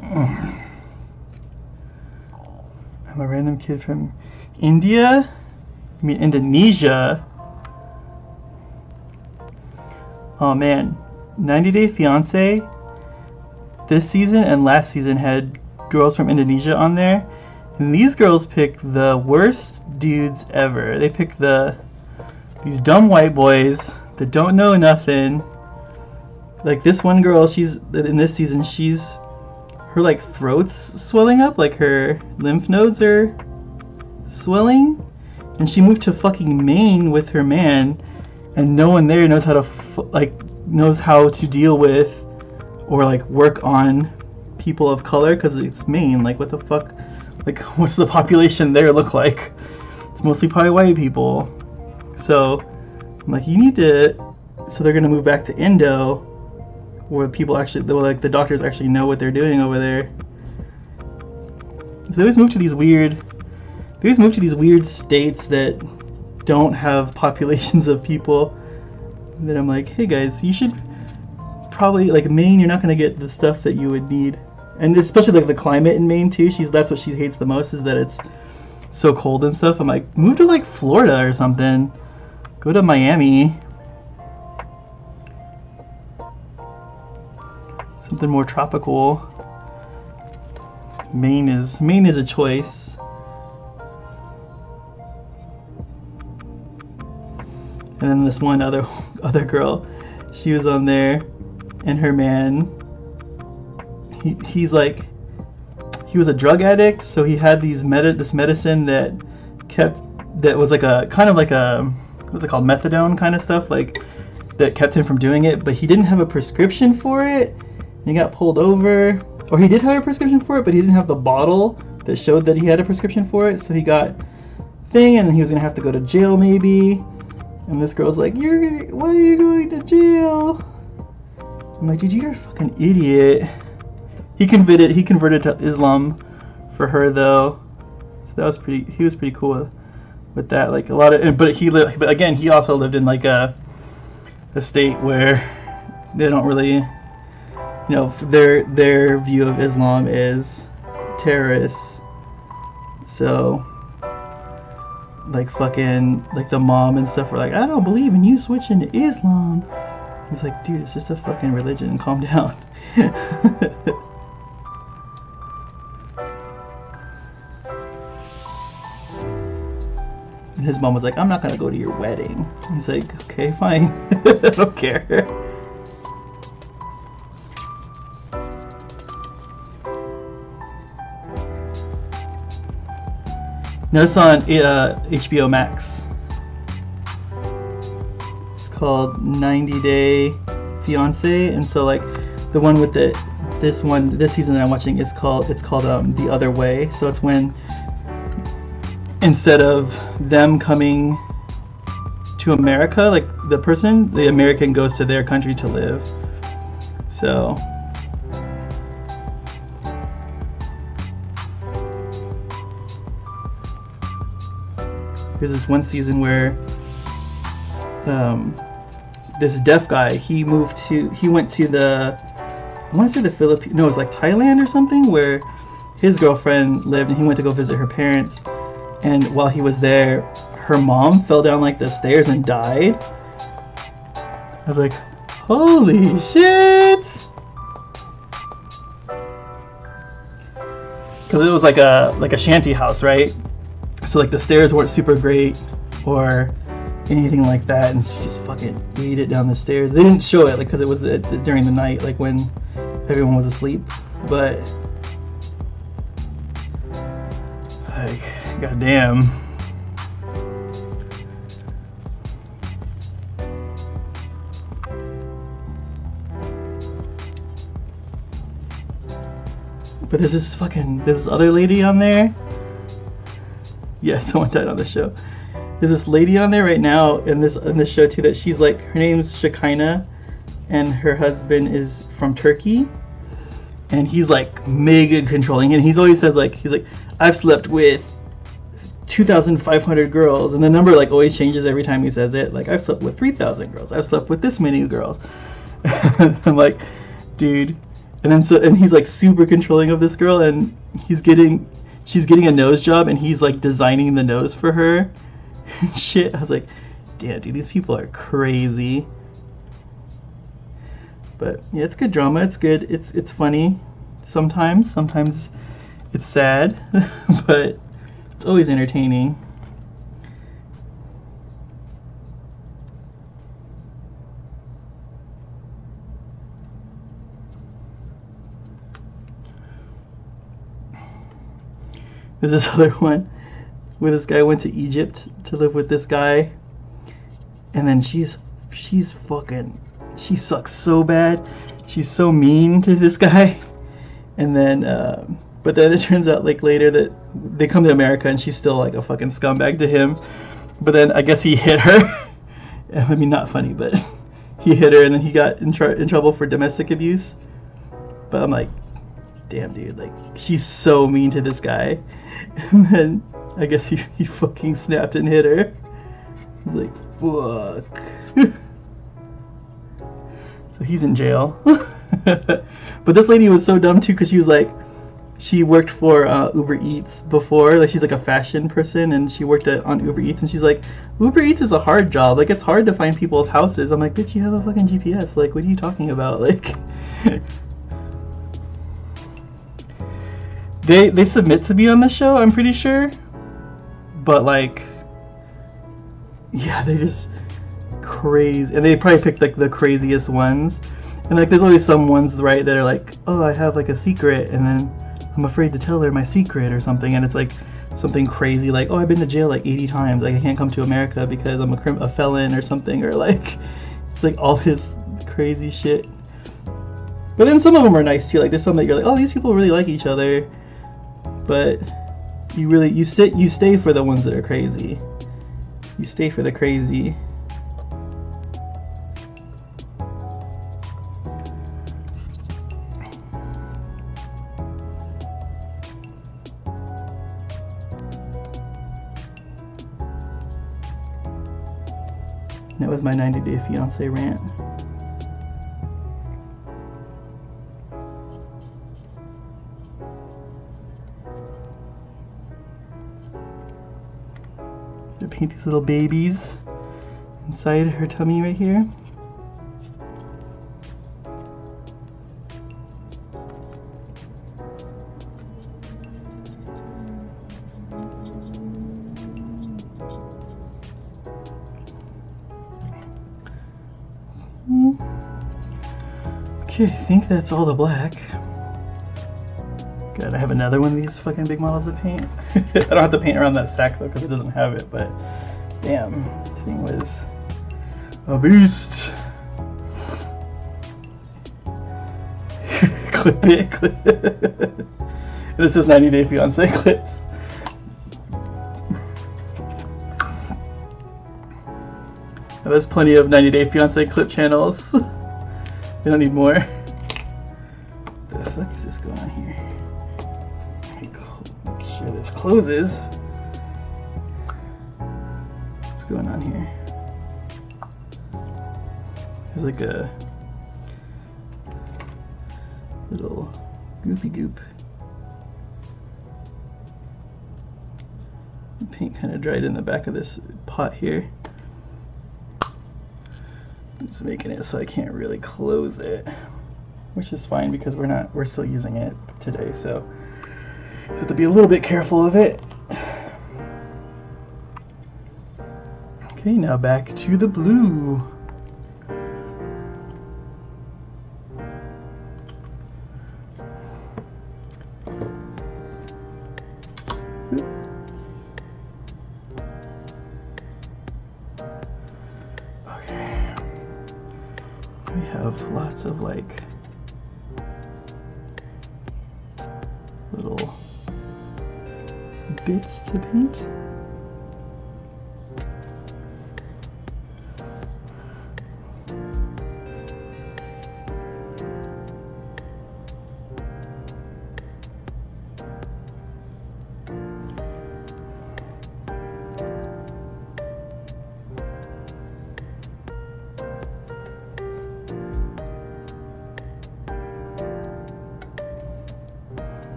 I'm a random kid from India? I mean Indonesia. Oh man, 90 Day Fiancé this season and last season had girls from Indonesia on there, and these girls pick the worst dudes ever. They pick these dumb white boys that don't know nothing. Like this one girl, in this season, her like throat's swelling up, like her lymph nodes are swelling, and she moved to fucking Maine with her man, and no one there knows how to deal with or like work on people of color because it's Maine. Like what the fuck? Like what's the population there look like? It's mostly probably white people. So I'm like, you need to. So they're gonna move back to Indo, where people actually, like the doctors actually know what they're doing over there. So they always move to these weird states that don't have populations of people. And then I'm like, hey guys, you should probably, like Maine, you're not gonna get the stuff that you would need, and especially like the climate in Maine too. That's what she hates the most, is that it's so cold and stuff. I'm like, move to like Florida or something. Go to Miami. Something more tropical. Maine is a choice. And then this one other girl, she was on there, and her man, he was a drug addict, so he had this medicine that was like a kind of like a, what's it called, methadone kind of stuff, like that kept him from doing it, but he didn't have a prescription for it. And he got pulled over, or he did have a prescription for it, but he didn't have the bottle that showed that he had a prescription for it, so he got thing, and he was gonna have to go to jail maybe. And this girl's like, why are you going to jail? I'm like, dude, you're a fucking idiot. He converted to Islam for her though, so that was he was pretty cool with that. Like a lot of, but again, he also lived in like a state where they don't really, you know, their view of Islam is terrorists. So like fucking, like the mom and stuff were like, I don't believe in you switching to Islam. He's like, dude, it's just a fucking religion, calm down. And his mom was like, I'm not gonna go to your wedding. He's like, okay, fine. I don't care. No, it's on HBO Max. It's called 90 Day Fiancé, and so like the one with this season that I'm watching is called The Other Way. So it's when, instead of them coming to America, like the American goes to their country to live. So there's this one season where this deaf guy, he went to I want to say the Philippines, no, it was like Thailand or something, where his girlfriend lived, and he went to go visit her parents, and while he was there, her mom fell down like the stairs and died. I was like, holy shit! Because it was like a shanty house, right? So like the stairs weren't super great or anything like that, and she just fucking ate it down the stairs. They didn't show it like because it was during the night, like when everyone was asleep. But God damn. But there's this other lady on there. Yeah, someone died on the show. There's this lady on there right now in this show too that she's like, her name's Shekinah, and her husband is from Turkey, and he's like mega controlling, and he's always says like, he's like, I've slept with 2,500 girls, and the number like always changes every time he says it. Like, I've slept with 3,000 girls. I've slept with this many girls. I'm like, dude. And then he's like super controlling of this girl, and she's getting a nose job, and he's like designing the nose for her. Shit, I was like, damn, dude, these people are crazy. But yeah, it's good drama. It's good. It's funny. Sometimes it's sad, but it's always entertaining. There's this other one where this guy went to Egypt to live with this guy, and then she sucks so bad. She's so mean to this guy, and then but then it turns out like later that they come to America and she's still like a fucking scumbag to him. But then I guess he hit her. I mean, not funny, but he hit her, and then he got in trouble for domestic abuse. But I'm like, damn, dude, like, she's so mean to this guy. And then I guess he fucking snapped and hit her. He's like, fuck. So he's in jail. But this lady was so dumb too, because she was like, she worked for Uber Eats before. Like, she's like a fashion person, and she worked on Uber Eats, and she's like, Uber Eats is a hard job. Like, it's hard to find people's houses. I'm like, bitch, you have a fucking GPS. Like, what are you talking about? Like, they submit to be on the show, I'm pretty sure. But like, yeah, they're just crazy, and they probably picked like the craziest ones. And like, there's always some ones, right, that are like, oh, I have like a secret, and then I'm afraid to tell her my secret or something, and it's like something crazy like, oh, I've been to jail like 80 times, like I can't come to America because I'm a felon or something, or like, it's like all this crazy shit. But then some of them are nice too. Like, there's some that you're like, oh, these people really like each other, but you stay for the ones that are crazy. You stay for the crazy. That was my 90-day fiance rant. I'm gonna paint these little babies inside her tummy right here. Okay, I think that's all the black. Good, I have another one of these fucking big models to paint. I don't have to paint around that stack though, because it doesn't have it, but damn, this thing was a beast. Clip it, clip it. This is 90-day fiance clips. Now, there's plenty of 90-day fiance clip channels. We don't need more. What the fuck is this going on here? Make sure this closes. What's going on here? There's like a little goopy goop. The paint kind of dried in the back of this pot here. It's making it so I can't really close it, which is fine because we're still using it today, so have to be a little bit careful of it. Okay, now back to the blue. have lots of like little bits to paint.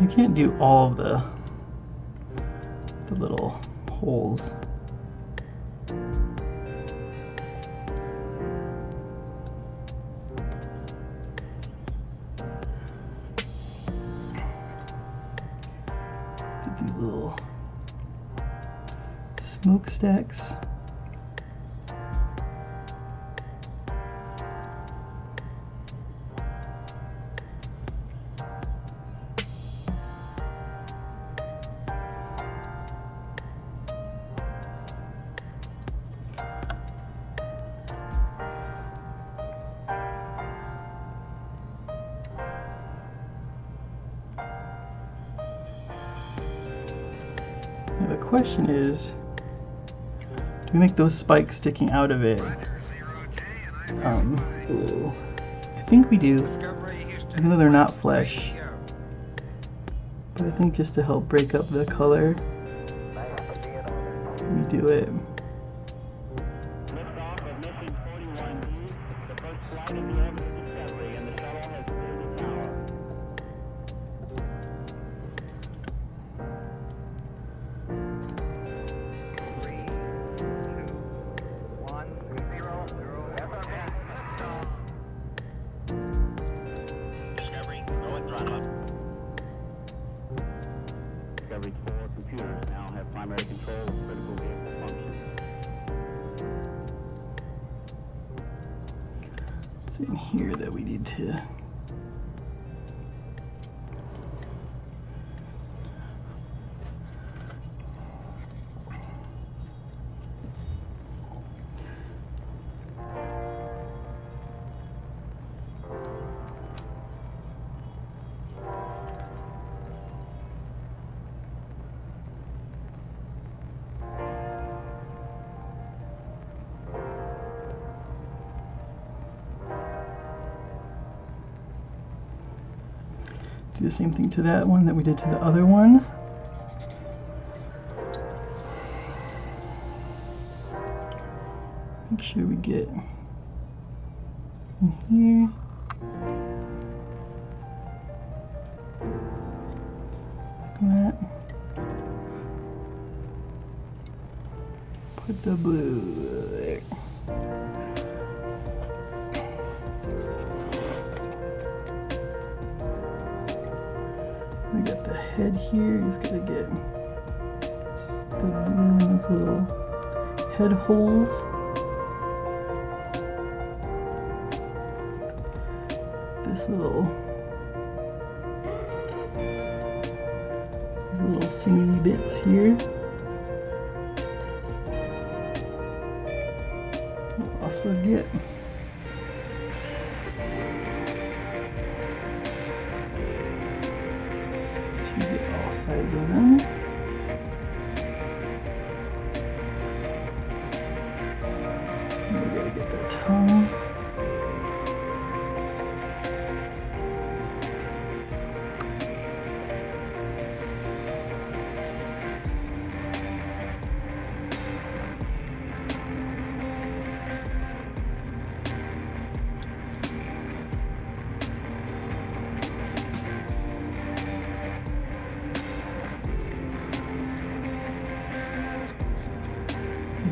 You can't do all of the little holes. Get these little smokestacks. Now the question is, do we make those spikes sticking out of it blue? I think we do, even though they're not flesh. But I think just to help break up the color, we do it. Discovery's 4 computers now have primary control of critical vehicle functions. It's in here that we need to do the same thing to that one that we did to the other one. Make sure we get in here. Like that. Put the blue there. We got the head here. He's gonna get the blue in those little head holes. These little singy bits here. We'll also get all sides of them. And we gotta get the tongue.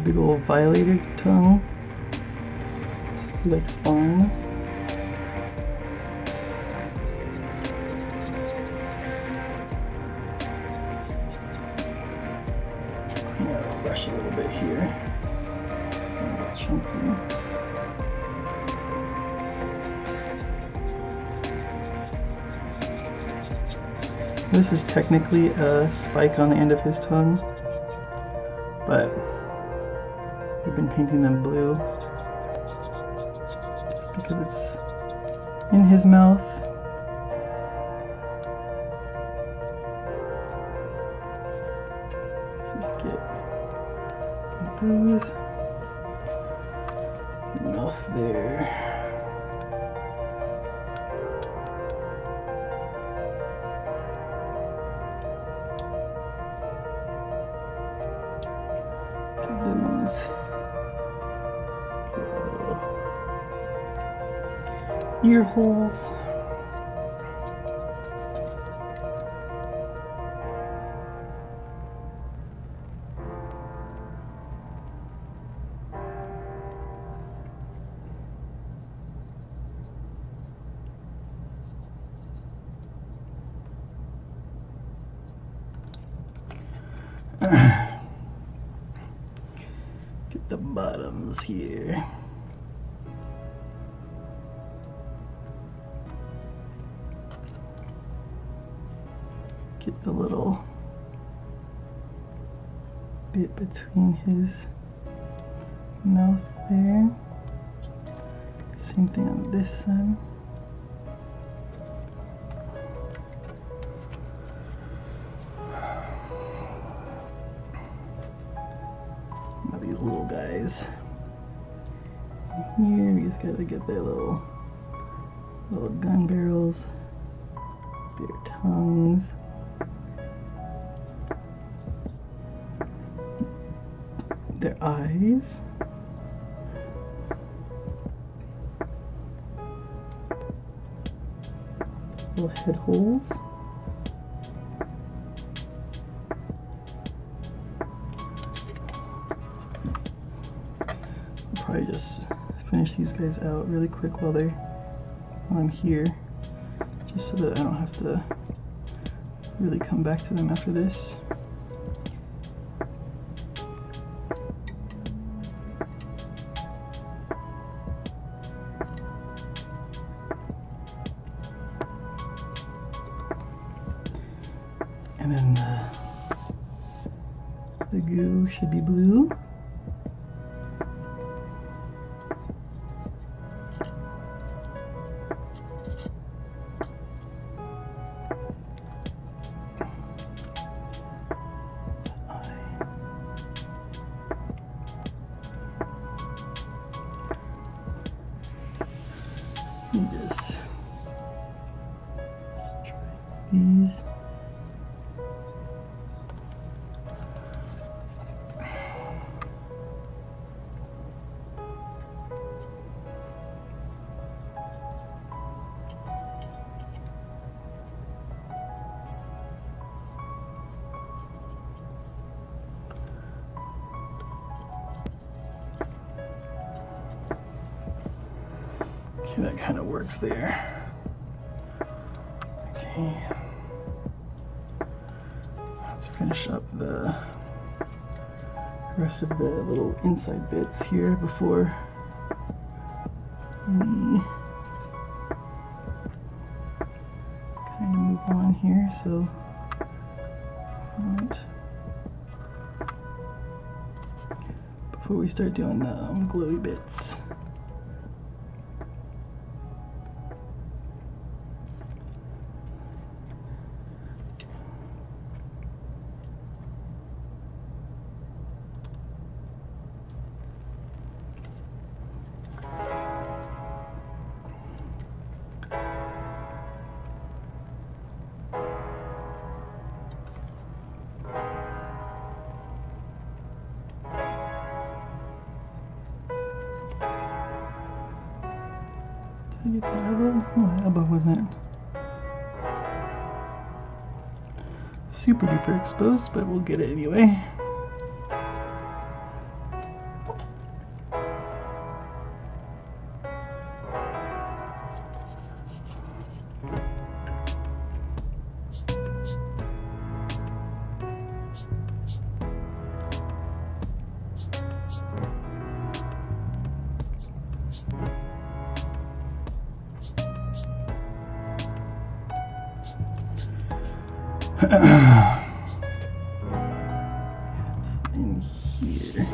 Big old violator tongue, like spawn. Yeah, I'll brush a little bit here. A little chunky. This is technically a spike on the end of his tongue, but I've been painting them blue just because it's in his mouth. Let's get those. Mouth there. Those ear holes. Get the bottoms here. Get the little bit between his mouth there. Same thing on this side. These little guys here, we just gotta get their little gun barrels, their tongues, their eyes, little head holes. Probably just finish these guys out really quick while I'm here, just so that I don't have to really come back to them after this. And then the goo should be blue. Just try these. Okay, that kind of works there. Okay. Let's finish up the rest of the little inside bits here before we kind of move on here. So, right, before we start doing the glowy bits. Did I get that elbow? Oh, my elbow wasn't super duper exposed, but we'll get it anyway. In here.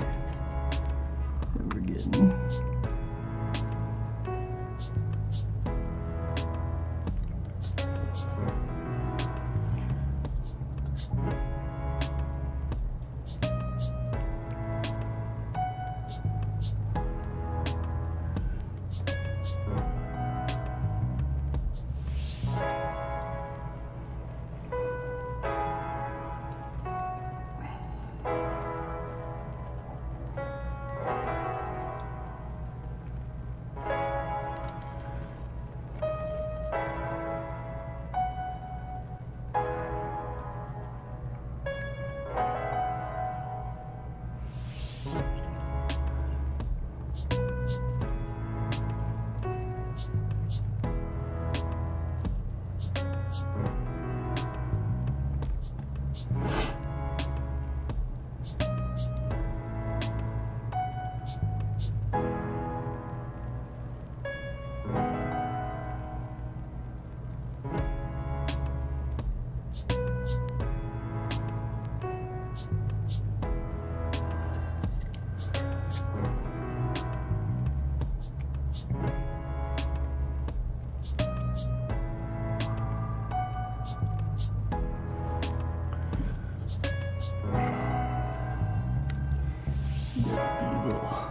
these little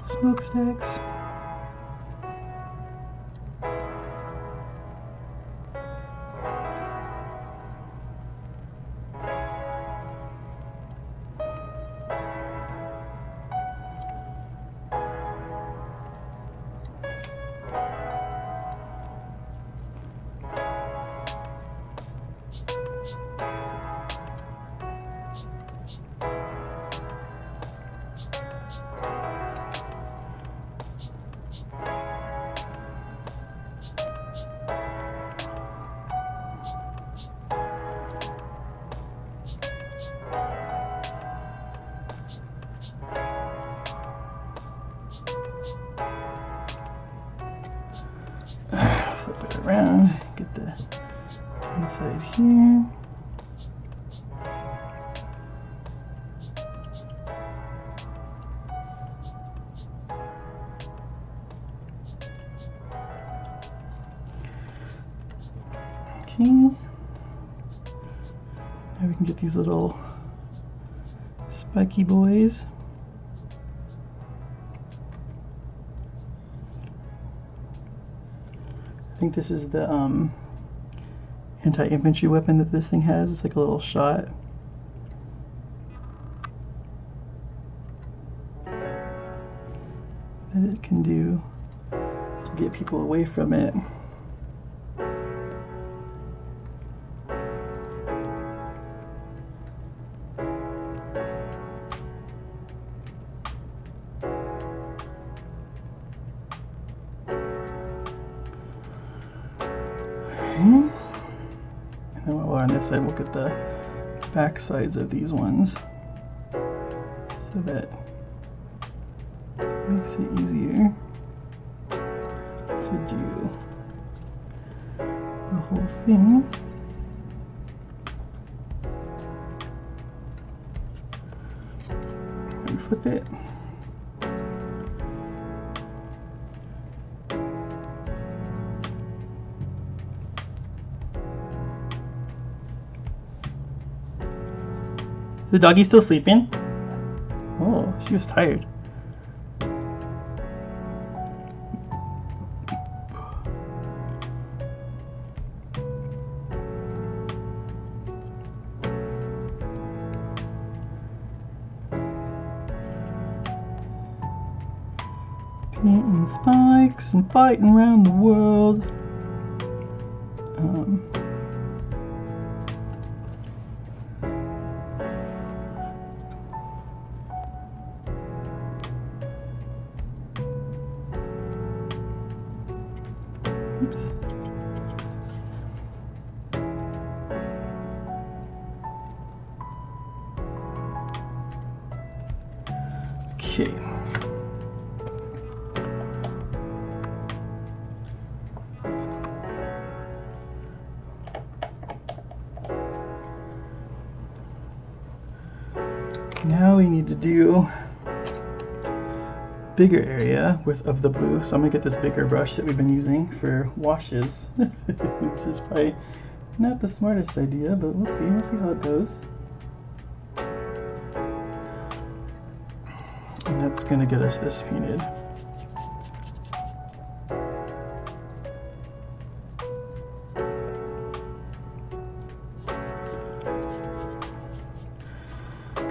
smokestacks. Flip it around, get the inside here. Okay. Now we can get these little spiky boys. I think this is the anti-infantry weapon that this thing has. It's like a little shot. That it can do to get people away from it. And then while we're on this side, we'll get the back sides of these ones, so that makes it easier to do the whole thing. And flip it. The doggy's still sleeping? Oh, she was tired. Painting spikes and fighting around the world. Oops. Okay. Now we need to do bigger area of the blue, so I'm gonna get this bigger brush that we've been using for washes, which is probably not the smartest idea, but we'll see how it goes. And that's gonna get us this painted.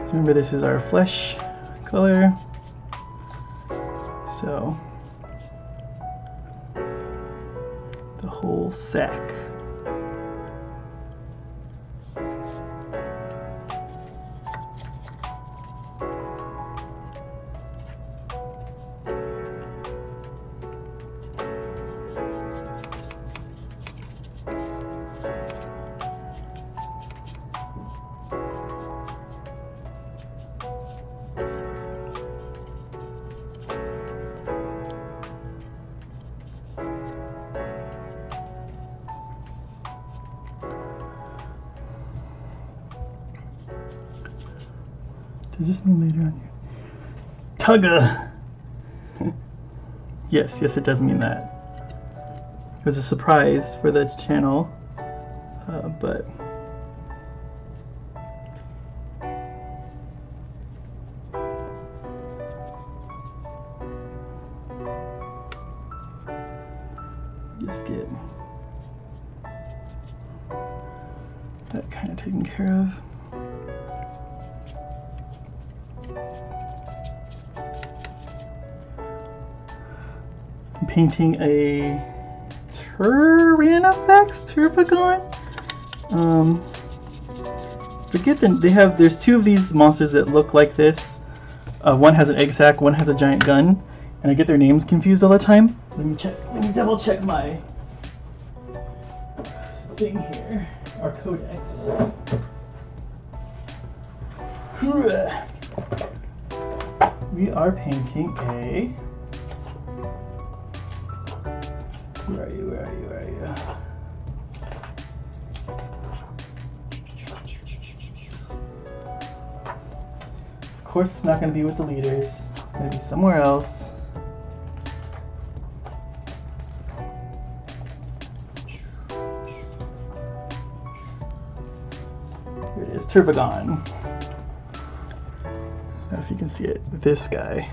Remember, this is our flesh color, so the whole sack. Does this mean later on here? Tugga! Yes, it does mean that. It was a surprise for the channel, but Let's get that kind of taken care of. I'm painting a Tyranids. Forget them. There's two of these monsters that look like this. One has an egg sac, one has a giant gun, and I get their names confused all the time. Let me double check my thing here. Our codex. We are painting a. Where are you? Of course, it's not going to be with the leaders. It's going to be somewhere else. Here it is, Tyranids. I don't know if you can see it. This guy.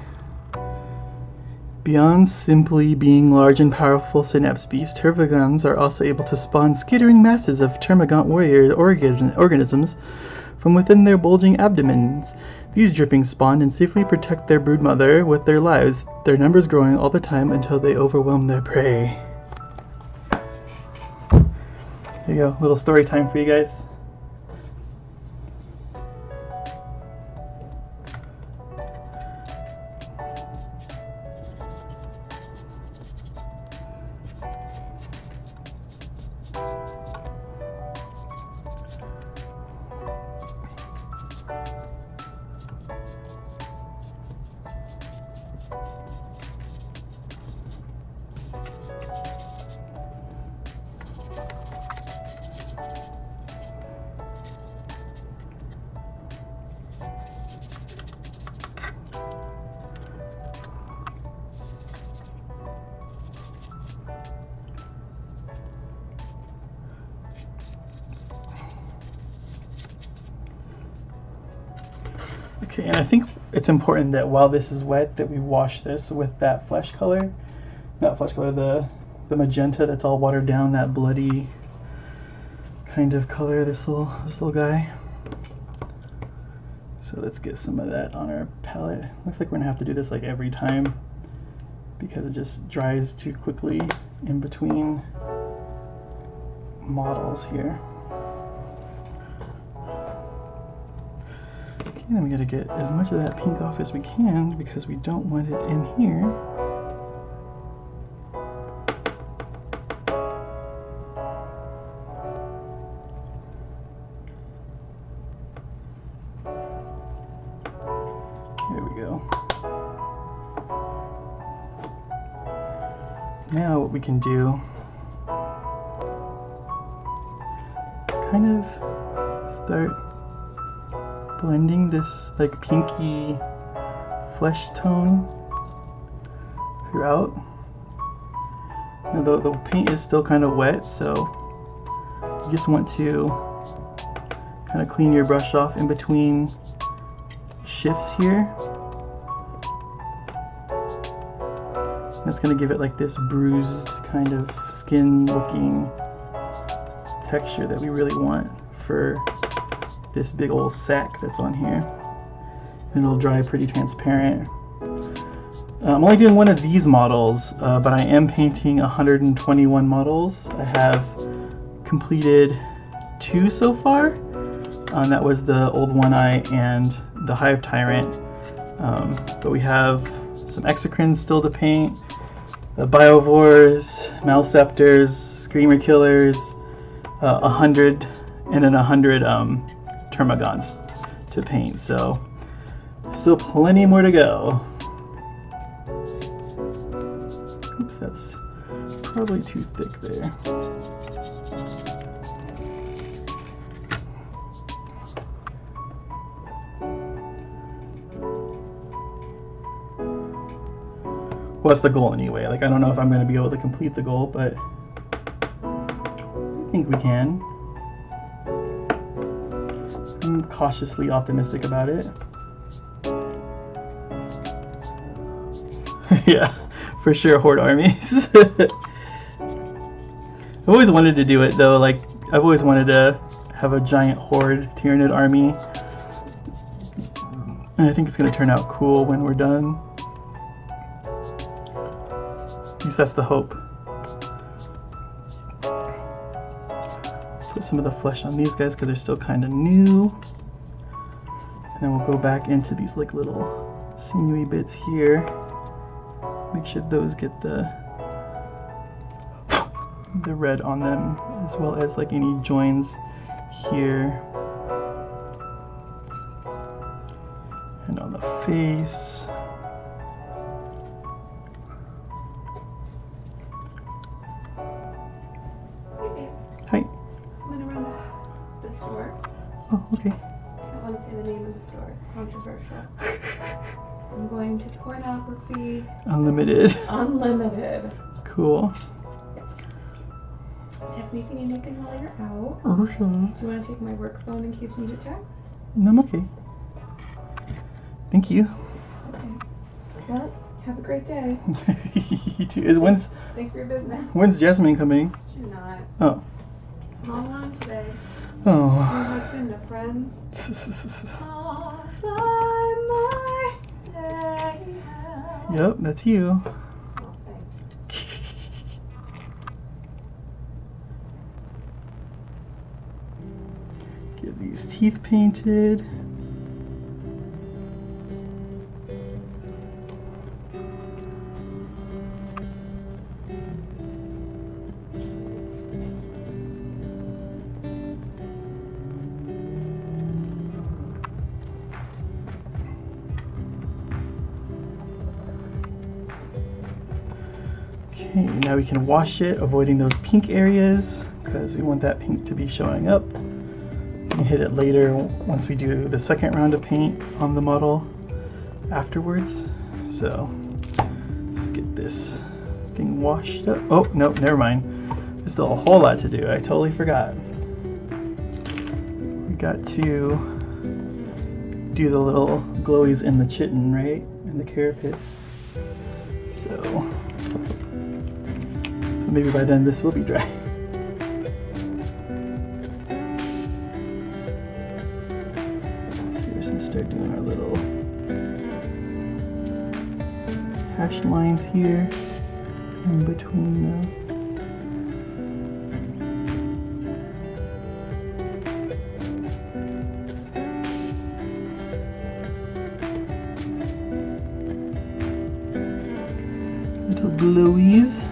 Beyond simply being large and powerful synapse beasts, Tyranids are also able to spawn skittering masses of termagant warrior organisms from within their bulging abdomens. These drippings spawn and safely protect their broodmother with their lives, their numbers growing all the time until they overwhelm their prey. There you go, little story time for you guys. Okay, and I think it's important that while this is wet that we wash this with that flesh color. Not flesh color, the magenta that's all watered down, that bloody kind of color, this little guy. So let's get some of that on our palette. Looks like we're gonna have to do this like every time because it just dries too quickly in between models here. And then we gotta get as much of that pink off as we can because we don't want it in here. There we go. Now what we can do is kind of start blending this like pinky flesh tone throughout. Now the paint is still kind of wet, so you just want to kind of clean your brush off in between shifts here. That's going to give it like this bruised kind of skin looking texture that we really want for this big old sack that's on here. And it'll dry pretty transparent. I'm only doing one of these models, but I am painting 121 models. I have completed 2 so far. And that was the old One Eye and the Hive Tyrant. But we have some exocrines still to paint, the Biovores, Malceptors, Screamer Killers, 100 and then 100 Termagants to paint, so still plenty more to go. Oops, that's probably too thick there. Well, that's the goal anyway. Like, I don't know if I'm going to be able to complete the goal, but I think we can. I'm cautiously optimistic about it. Yeah, for sure, horde armies. I've always wanted to do it though. Like I've always wanted to have a giant horde Tyranid army, and I think it's gonna turn out cool when we're done. At least that's the hope. Put some of the flesh on these guys because they're still kind of new. And then we'll go back into these like little sinewy bits here. Make sure those get the red on them, as well as like any joins here. And on the face. Hi. I'm gonna run to the store. Oh, okay. I want to say the name of the store. It's controversial. I'm going to Pornography Unlimited. Unlimited. Cool. Text me if you need anything while you're out. Okay. Do you want to take my work phone in case you need a text? No, I'm okay. Thank you. Okay. Well, have a great day. You too. When's Thanks for your business. Jasmine coming? She's not. Oh. Long on today. My Oh. husband, no friends. All by myself. Yep, that's you. Oh, thanks. Get these teeth painted. Okay, now we can wash it, avoiding those pink areas, because we want that pink to be showing up. We can hit it later once we do the second round of paint on the model afterwards. So let's get this thing washed up. Oh, no, never mind. There's still a whole lot to do. I totally forgot. We got to do the little glowies in the chitin, right? And the carapace. So maybe by then this will be dry. So we're just gonna start doing our little hash lines here in between the little glowies.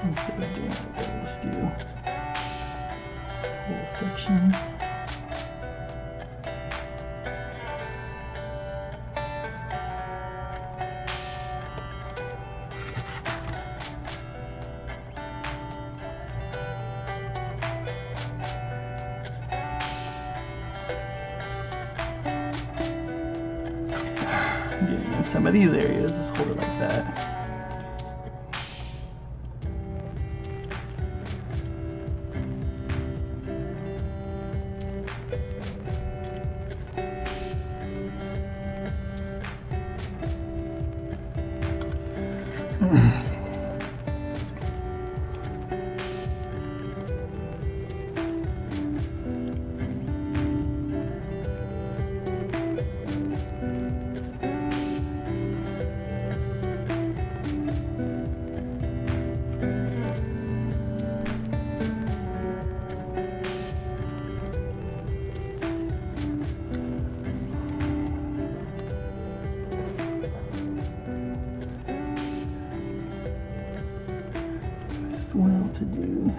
Instead of doing that, we'll just do whole sections. Getting in some of these areas, just hold it like that. Well to do.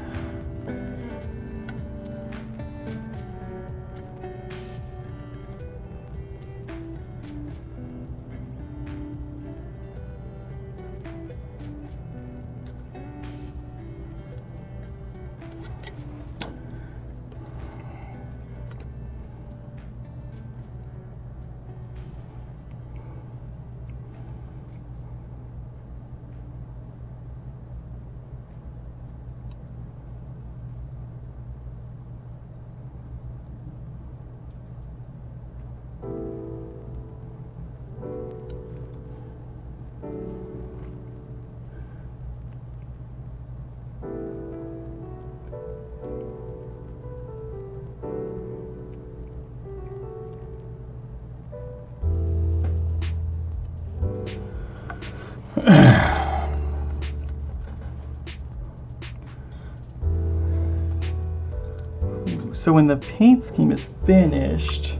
So when the paint scheme is finished,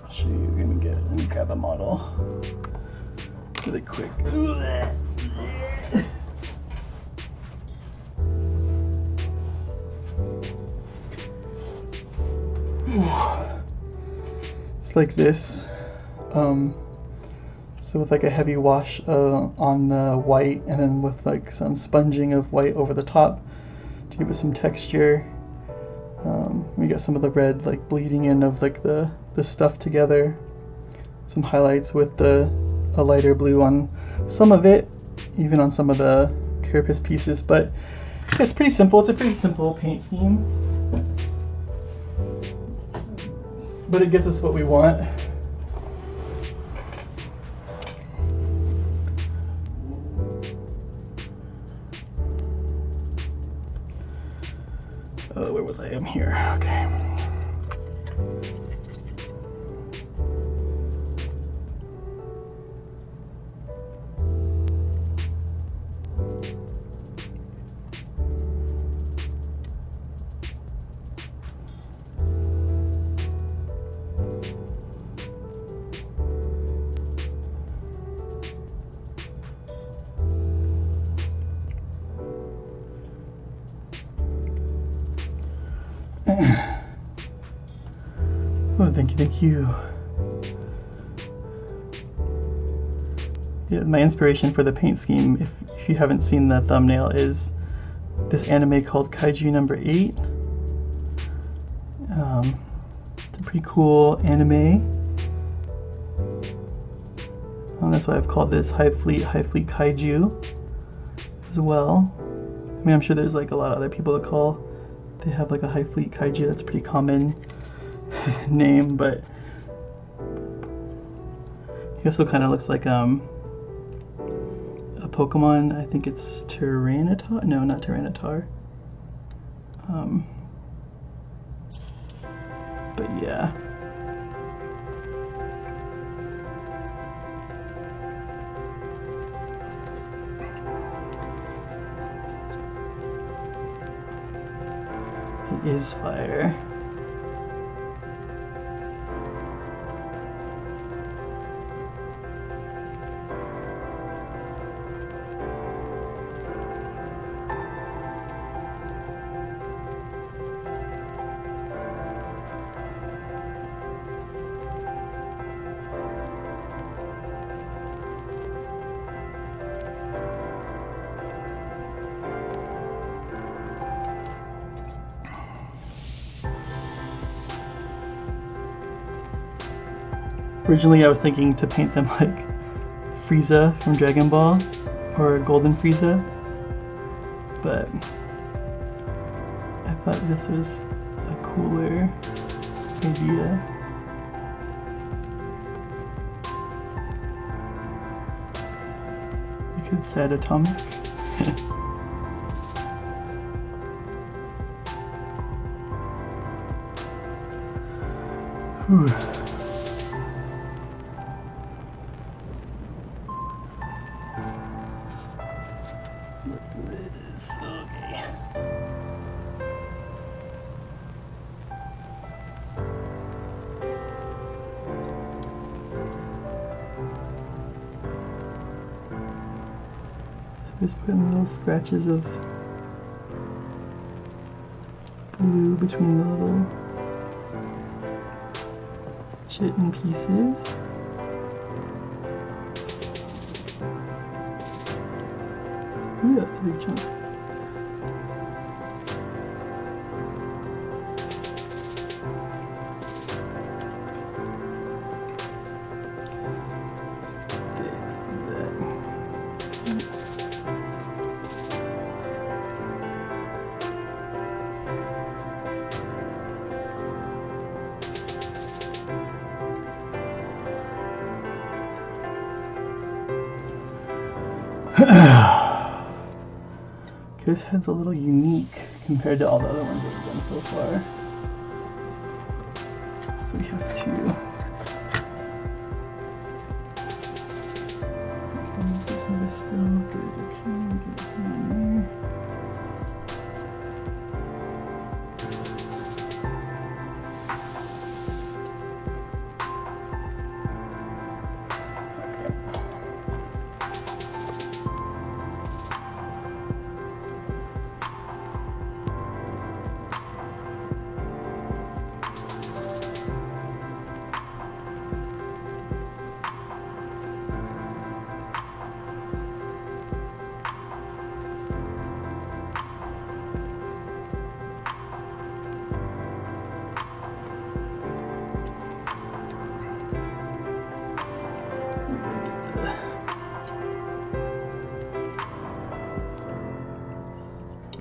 I'll show you. Let me grab a model really quick. It's like this. So with like a heavy wash on the white, and then with like some sponging of white over the top to give it some texture. We got some of the red like bleeding in of like the stuff together. Some highlights with a lighter blue on some of it, even on some of the carapace pieces. But yeah, it's pretty simple. It's a pretty simple paint scheme, but it gets us what we want. Where was I? I'm here. Okay. Oh, thank you. Yeah, my inspiration for the paint scheme, if you haven't seen the thumbnail, is this anime called Kaiju number 8. It's a pretty cool anime. That's why I've called this High Fleet Kaiju as well. I mean, I'm sure there's like a lot of other people that they have like a High Fleet Kaiju. That's a pretty common name, but he also kind of looks like a Pokemon. I think it's Tyranitar. No, not Tyranitar. But yeah. It is fire. Originally I was thinking to paint them like Frieza from Dragon Ball, or Golden Frieza, but I thought this was a cooler idea. You could set Atomic. Whew. Okay. So just putting little scratches of blue between the little chitin pieces. Ooh, that's a big chunk. This head's a little unique compared to all the other ones that we've done so far. So we have to still good. Okay, get some in there.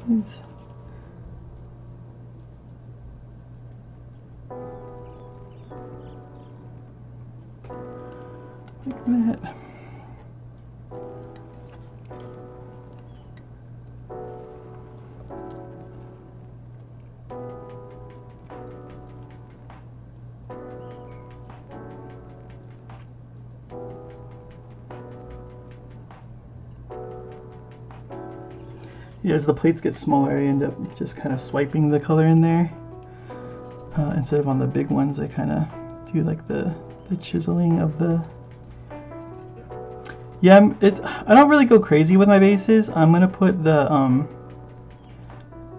Tyranids. Like that. Yeah, as the plates get smaller, I end up just kind of swiping the color in there. Instead of on the big ones, I kind of do like the chiseling of the... Yeah, I don't really go crazy with my bases. I'm going to put the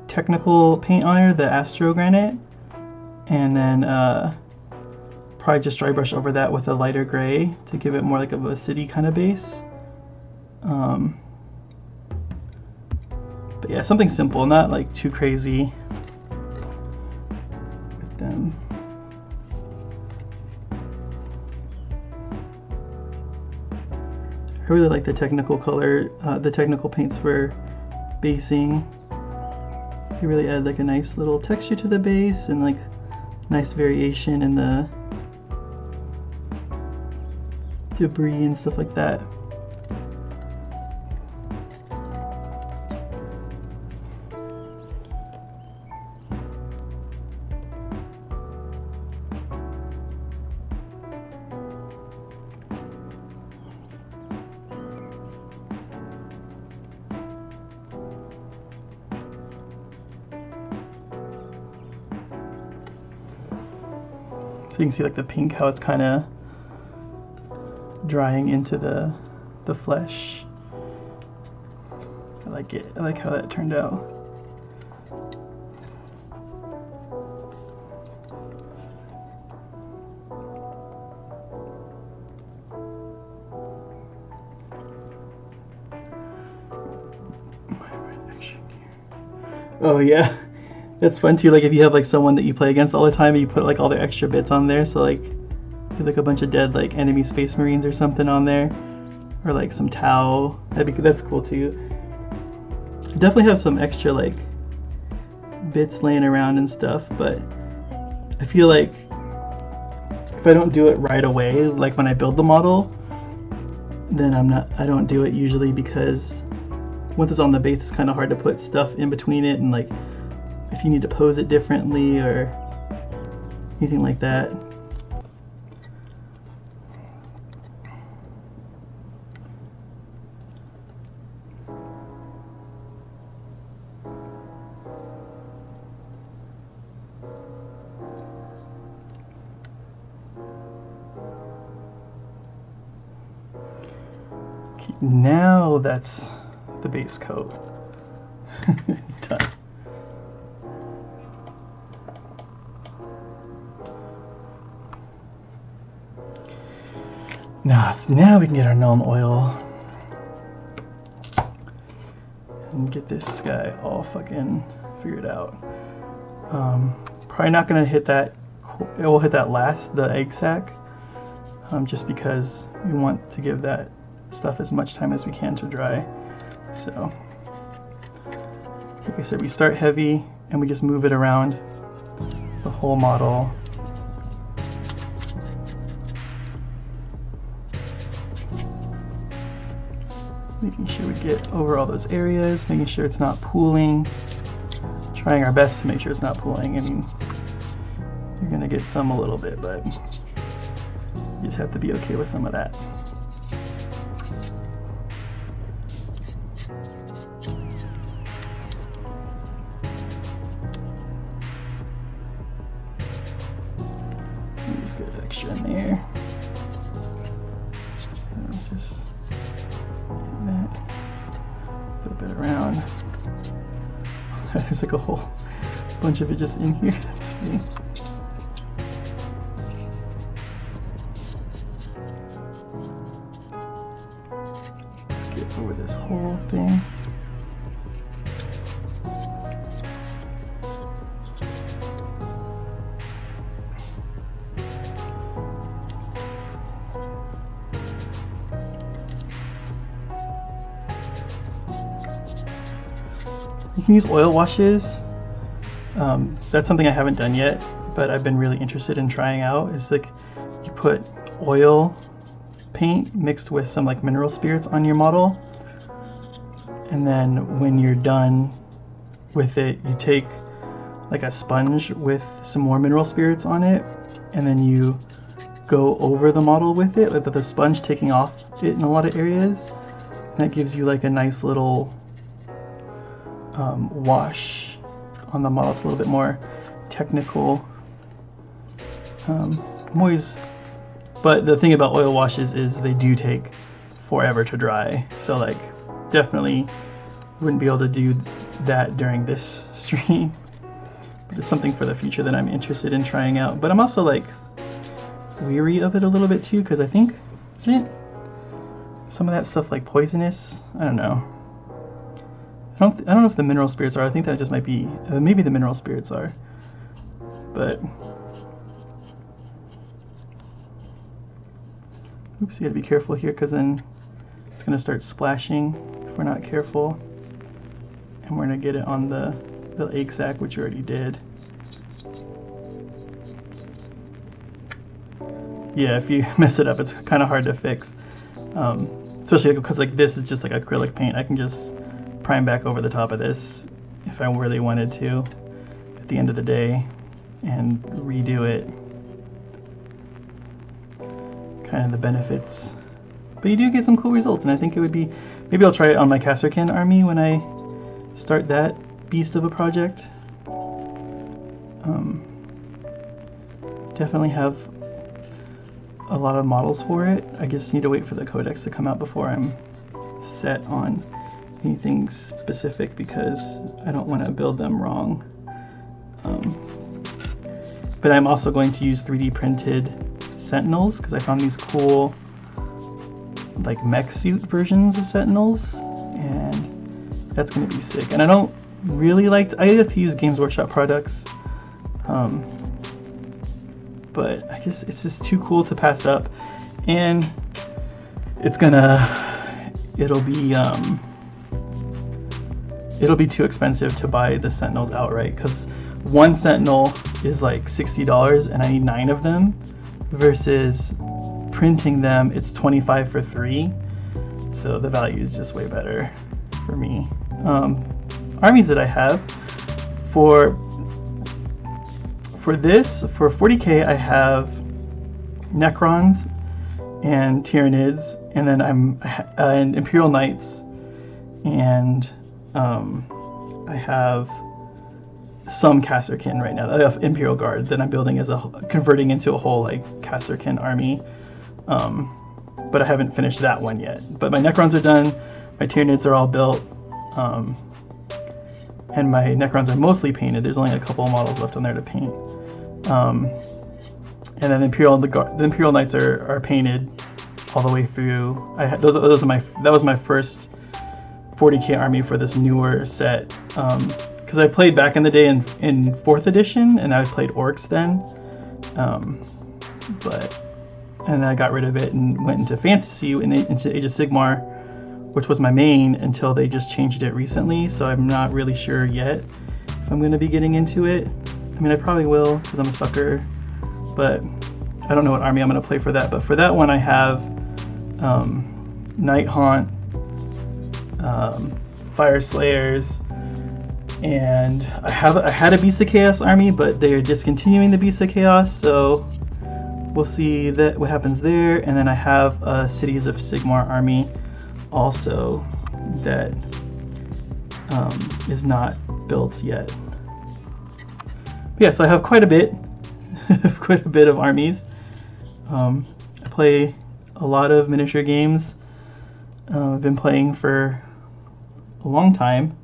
technical paint on here, the Astro Granite, and then probably just dry brush over that with a lighter gray to give it more like of a city kind of base. But yeah, something simple, not like too crazy with them. I really like the technical color, the technical paints for basing. They really add like a nice little texture to the base and like nice variation in the debris and stuff like that. So you can see like the pink, how it's kind of drying into the flesh. I like it. I like how that turned out. Oh yeah. That's fun too, like if you have like someone that you play against all the time and you put like all their extra bits on there, so like you have like a bunch of dead like enemy space marines or something on there, or like some Tau. That's cool too. Definitely have some extra like bits laying around and stuff, but I feel like if I don't do it right away, like when I build the model, then I don't do it usually, because once it's on the base it's kind of hard to put stuff in between it, and like if you need to pose it differently or anything like that. Okay, now that's the base coat. It's done. Now we can get our Null oil and get this guy all fucking figured out. Probably not gonna hit that. It will hit that last, the egg sac, just because we want to give that stuff as much time as we can to dry. So, like I said, we start heavy and we just move it around the whole model. Making sure we get over all those areas, making sure it's not pooling, trying our best to make sure it's not pooling. I mean, you're gonna get some a little bit, but you just have to be okay with some of that. Just get extra in there. So just that, put a bit around. There's like a whole bunch of it just in here. That's funny. Let's get over this whole thing. You can use oil washes. That's something I haven't done yet, but I've been really interested in trying out. Is like you put oil paint mixed with some like mineral spirits on your model, and then when you're done with it, you take like a sponge with some more mineral spirits on it, and then you go over the model with it, with the sponge taking off it in a lot of areas, and that gives you like a nice little wash on the model. It's a little bit more technical. But the thing about oil washes is they do take forever to dry, so like definitely wouldn't be able to do that during this stream, but it's something for the future that I'm interested in trying out. But I'm also like weary of it a little bit too, because I think, isn't some of that stuff like poisonous? I don't know. I don't know if the mineral spirits are. I think that just might be maybe the mineral spirits are, but oops, you gotta be careful here, because then it's gonna start splashing if we're not careful, and we're gonna get it on the egg sac, which you already did. Yeah, if you mess it up, it's kind of hard to fix, especially because like this is just like acrylic paint. I can just prime back over the top of this if I really wanted to at the end of the day and redo it. Kind of the benefits, but you do get some cool results, and I think it would be, maybe I'll try it on my Kasrkin army when I start that beast of a project. Definitely have a lot of models for it. I just need to wait for the codex to come out before I'm set on anything specific, because I don't want to build them wrong. But I'm also going to use 3D printed Sentinels, because I found these cool like mech suit versions of Sentinels, and that's going to be sick. And I don't really like I have to use Games Workshop products, but it's just too cool to pass up, and it'll be too expensive to buy the Sentinels outright, because one Sentinel is like $60 and I need 9 of them, versus printing them it's $25 for 3, so the value is just way better for me. Armies that I have for 40k, I have Necrons and Tyranids, and then and Imperial Knights, and I have some Kasrkin right now. I have Imperial Guard that I'm building as converting into a whole like Kasrkin army, but I haven't finished that one yet. But my Necrons are done, my Tyranids are all built, and my Necrons are mostly painted. There's only a couple of models left on there to paint. And then the Imperial Knights are painted all the way through. That was my first 40k army for this newer set, because I played back in the day in 4th edition, and I played orcs then, and then I got rid of it and went into fantasy, into Age of Sigmar, which was my main until they just changed it recently. So I'm not really sure yet if I'm going to be getting into it. I mean, I probably will, because I'm a sucker, but I don't know what army I'm going to play for that. But for that one, I have Night Haunt, Fire Slayers, and I had a Beast of Chaos army, but they're discontinuing the Beast of Chaos, so we'll see what happens there. And then I have a Cities of Sigmar army also that is not built yet. Yeah, so I have quite a bit of armies. I play a lot of miniature games. I've been playing for a long time,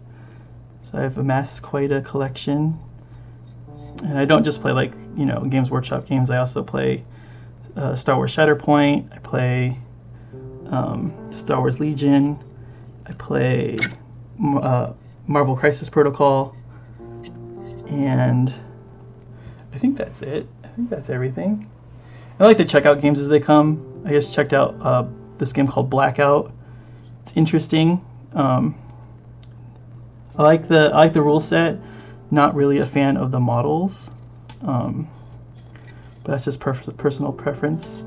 so I've amassed quite a collection. And I don't just play like, Games Workshop games. I also play Star Wars Shatterpoint. I play Star Wars Legion. I play Marvel Crisis Protocol, and I think that's it. I think that's everything. I like to check out games as they come. I just checked out this game called Blackout. It's interesting. I like the rule set. Not really a fan of the models, but that's just personal preference.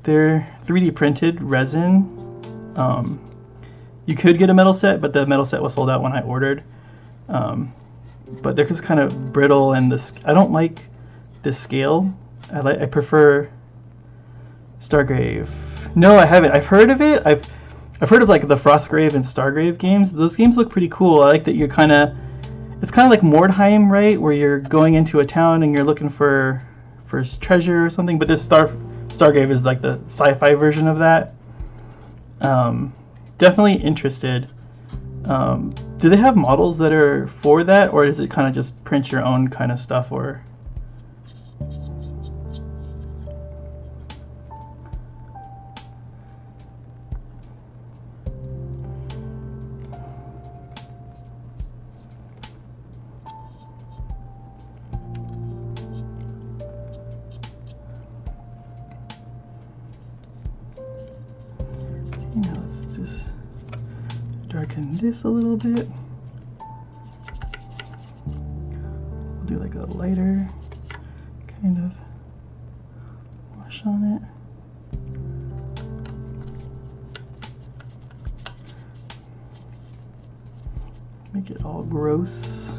They're 3D printed resin. You could get a metal set, but the metal set was sold out when I ordered. But they're just kind of brittle, and I don't like the scale. I prefer Stargrave. No, I haven't. I've heard of it. I've heard of like the Frostgrave and Stargrave games. Those games look pretty cool. I like that you're it's kind of like Mordheim, right? Where you're going into a town and you're looking for treasure or something. But this Stargrave is like the sci-fi version of that. Definitely interested. Do they have models that are for that, or is it kind of just print your own kind of stuff? Or now let's just darken this a little bit. We'll do like a lighter kind of wash on it. Make it all gross.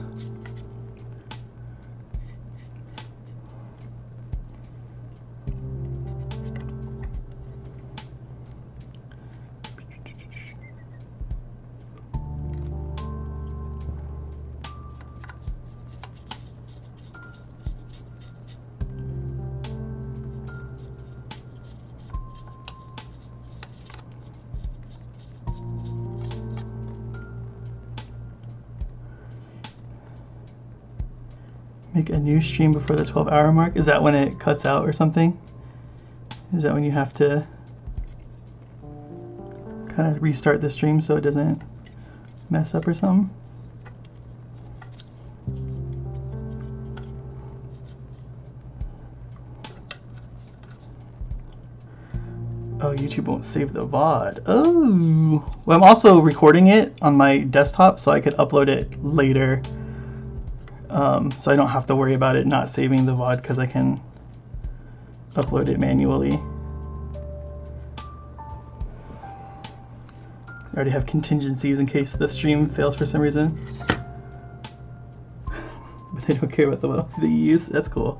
Make a new stream before the 12-hour mark. Is that when it cuts out or something? Is that when you have to kind of restart the stream so it doesn't mess up or something? Oh, YouTube won't save the VOD. Oh, well, I'm also recording it on my desktop so I could upload it later. So I don't have to worry about it not saving the VOD because I can upload it manually. I already have contingencies in case the stream fails for some reason. But I don't care about the models that you use. That's cool.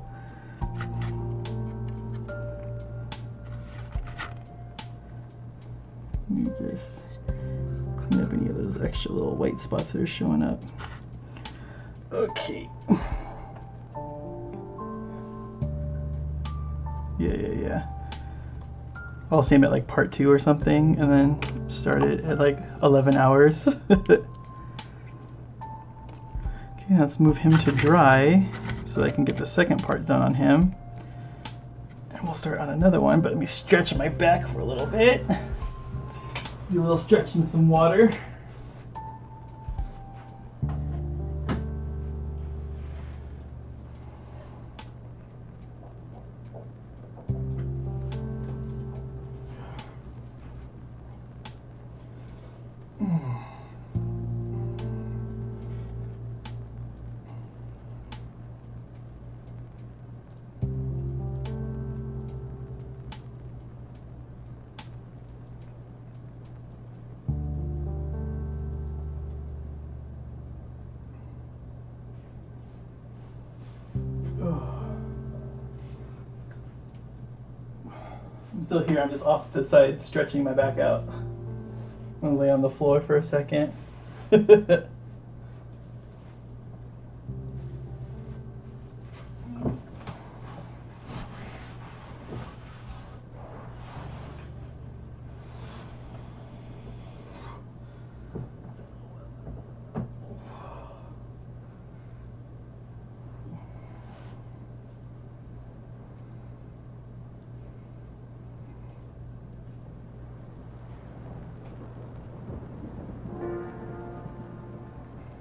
Let me just clean up any of those extra little white spots that are showing up. Okay. Yeah. I'll save it at like part 2 or something, and then start it at like 11 hours. Okay, let's move him to dry so I can get the second part done on him. And we'll start on another one, but let me stretch my back for a little bit. Do a little stretch in some water. I'm still here, I'm just off the side stretching my back out. I'm gonna lay on the floor for a second.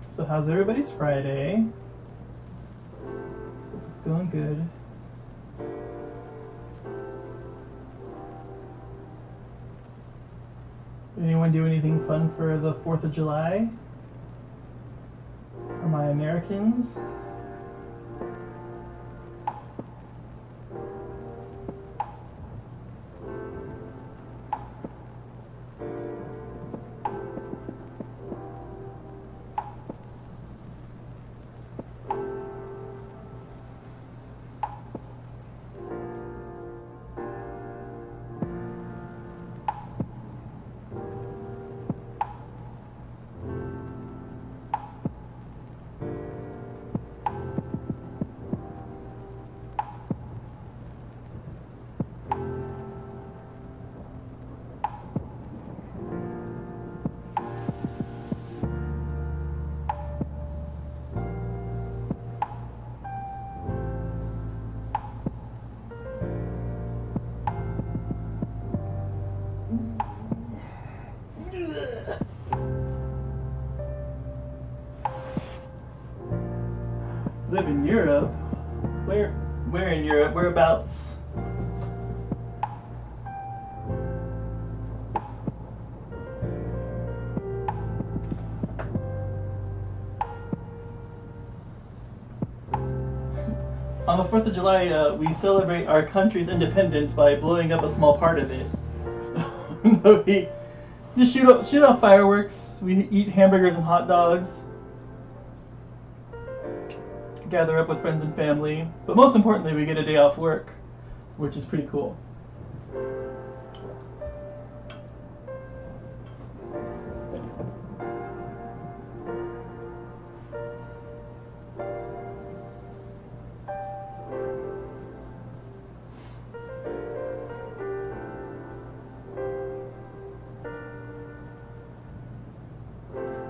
So how's everybody's Friday? Hope it's going good. Anyone do anything fun for the 4th of July? For my Americans? Live in Europe? Where in Europe? Whereabouts? On the 4th of July, we celebrate our country's independence by blowing up a small part of it. We just shoot off fireworks, we eat hamburgers and hot dogs, gather up with friends and family, but most importantly we get a day off work, which is pretty cool.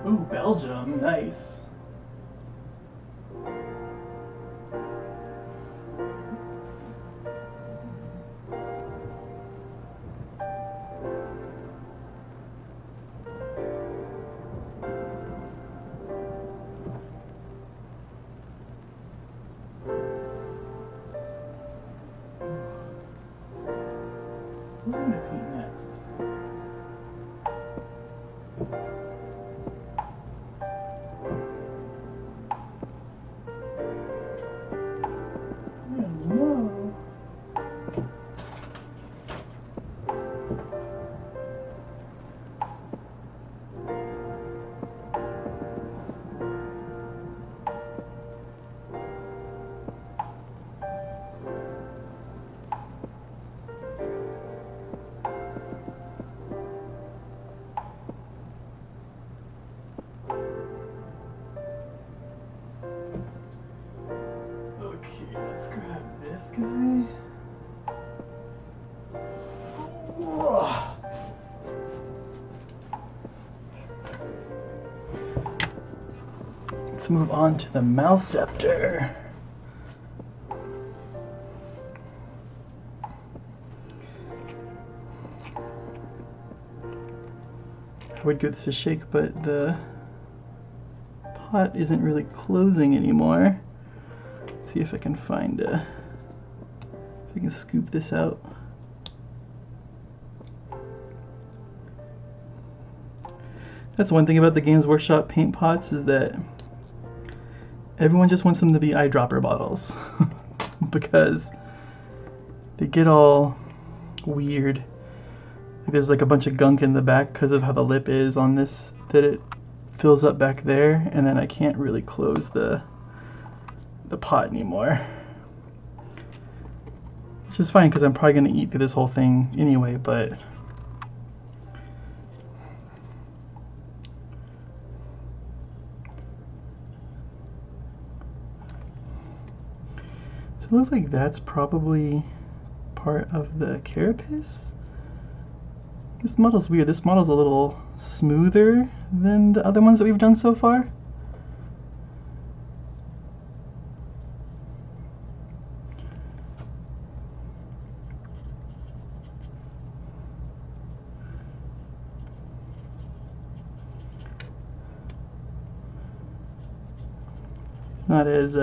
Ooh, Belgium, nice. What am I paint next? No. Okay, let's grab this guy. Let's move on to the mouth scepter. I would give this a shake, but the pot isn't really closing anymore. Let's see if I can find if I can scoop this out. That's one thing about the Games Workshop paint pots, is that everyone just wants them to be eyedropper bottles because they get all weird. There's like a bunch of gunk in the back because of how the lip is on this, that it fills up back there, and then I can't really close the pot anymore. Which is fine because I'm probably going to eat through this whole thing anyway, but so it looks like that's probably part of the carapace. This model's weird. This model's a little smoother than the other ones that we've done so far. It's not as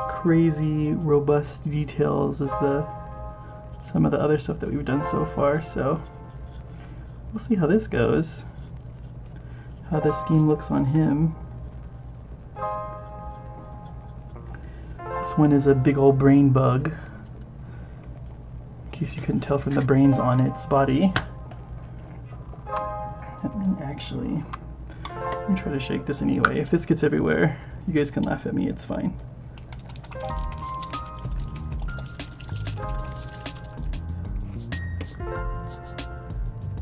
crazy robust details as some of the other stuff that we've done so far, so we'll see how this goes. How this scheme looks on him. This one is a big old brain bug. In case you couldn't tell from the brains on its body. Let me actually... Let me try to shake this anyway. If this gets everywhere, you guys can laugh at me, it's fine.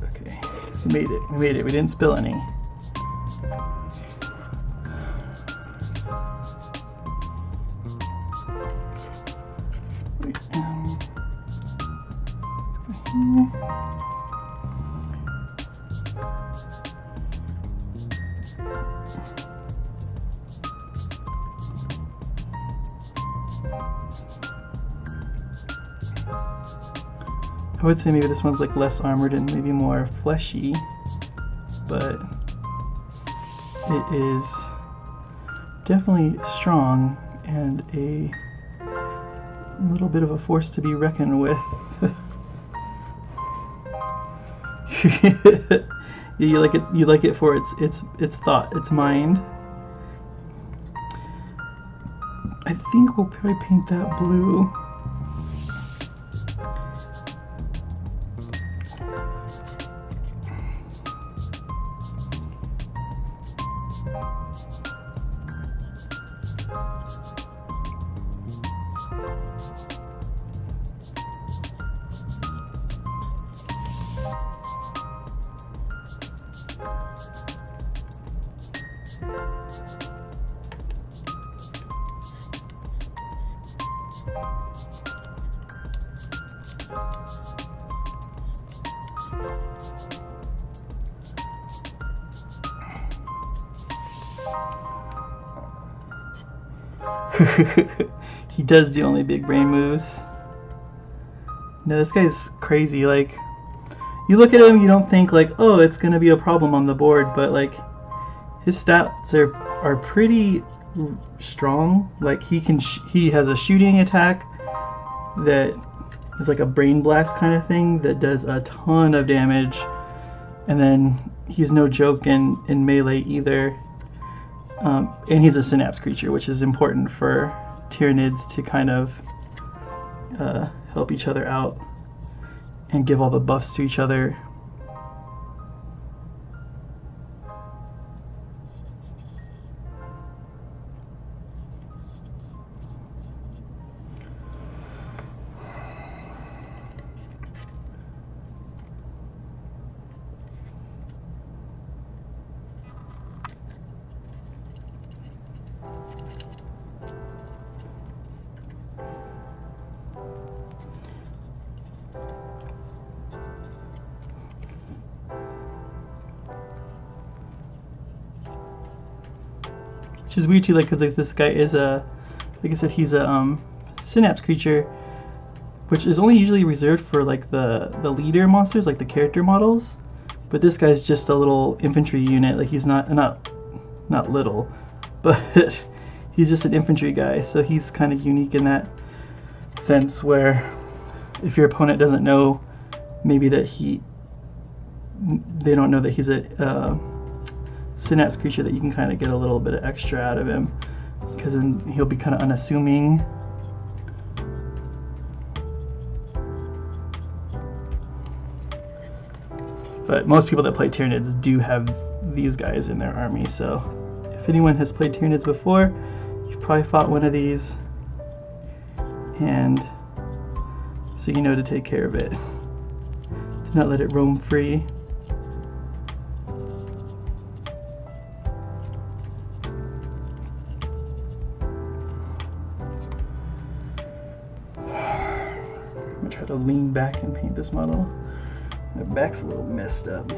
Okay, we made it. We made it. We didn't spill any. I would say maybe this one's like less armored and maybe more fleshy, but it is definitely strong and a little bit of a force to be reckoned with. You like it. You like it for its thought, its mind. I think we'll probably paint that blue. He does do only big brain moves. No, this guy's crazy. Like, you look at him, you don't think like, oh, it's gonna be a problem on the board, but like, his stats are pretty strong. Like, he has a shooting attack that is like a brain blast kind of thing that does a ton of damage, and then he's no joke in melee either. And he's a synapse creature, which is important for Tyranids to kind of help each other out and give all the buffs to each other. Which is weird too, like, because like, this guy is a, like I said, he's a synapse creature, which is only usually reserved for like the leader monsters, like the character models. But this guy's just a little infantry unit. Like, he's not little, but he's just an infantry guy. So he's kind of unique in that sense, where if your opponent doesn't know, maybe that they don't know that he's a synapse creature, that you can kind of get a little bit of extra out of him, because then he'll be kind of unassuming. But most people that play Tyranids do have these guys in their army, so if anyone has played Tyranids before, you've probably fought one of these, and so you know to take care of it, to not let it roam free. I'm gonna try to lean back and paint this model. My back's a little messed up.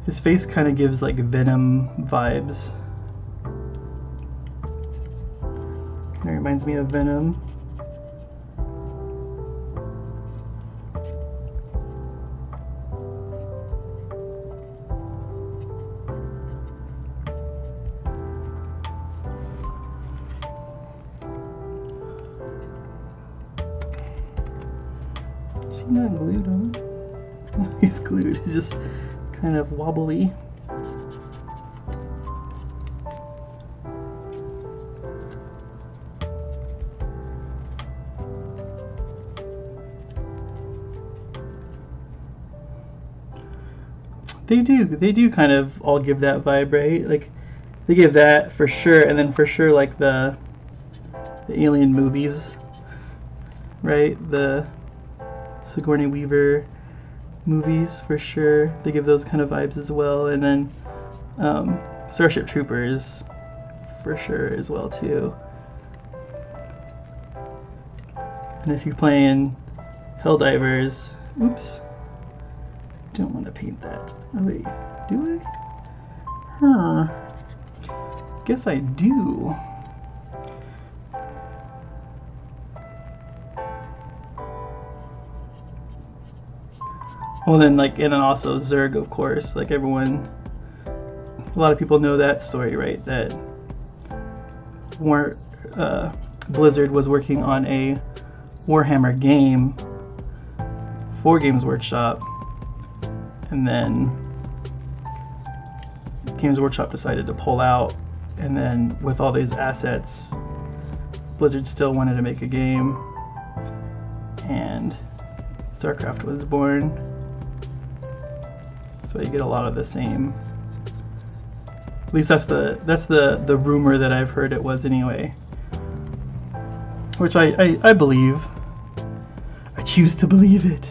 His face kind of gives like Venom vibes. It reminds me of Venom. not glued on. He's glued. He's just kind of wobbly. They do kind of all give that vibe, right? Like, they give that for sure, and then for sure, like the Alien movies, right? The Sigourney Weaver movies, for sure. They give those kind of vibes as well, and then Starship Troopers, for sure, as well, too. And if you're playing Helldivers, oops. Don't want to paint that. Oh wait, do I? Huh. Guess I do. Well then, like, and then also Zerg, of course. Like everyone, a lot of people know that story, right? That Blizzard was working on a Warhammer game for Games Workshop. And then Games Workshop decided to pull out, and then with all these assets, Blizzard still wanted to make a game, and StarCraft was born. So you get a lot of the same. At least that's the rumor that I've heard it was anyway. Which I believe. I choose to believe it.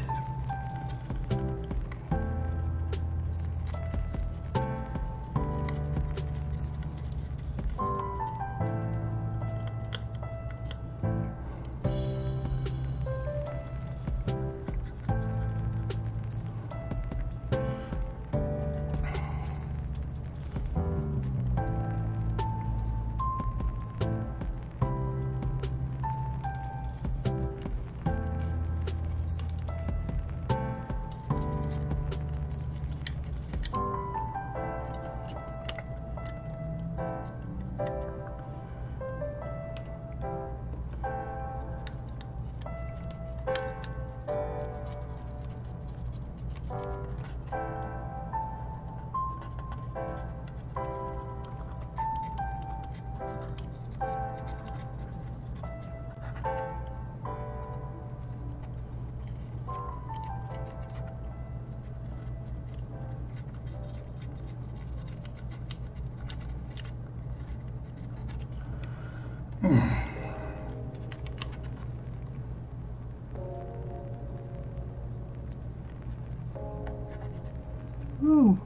Ooh,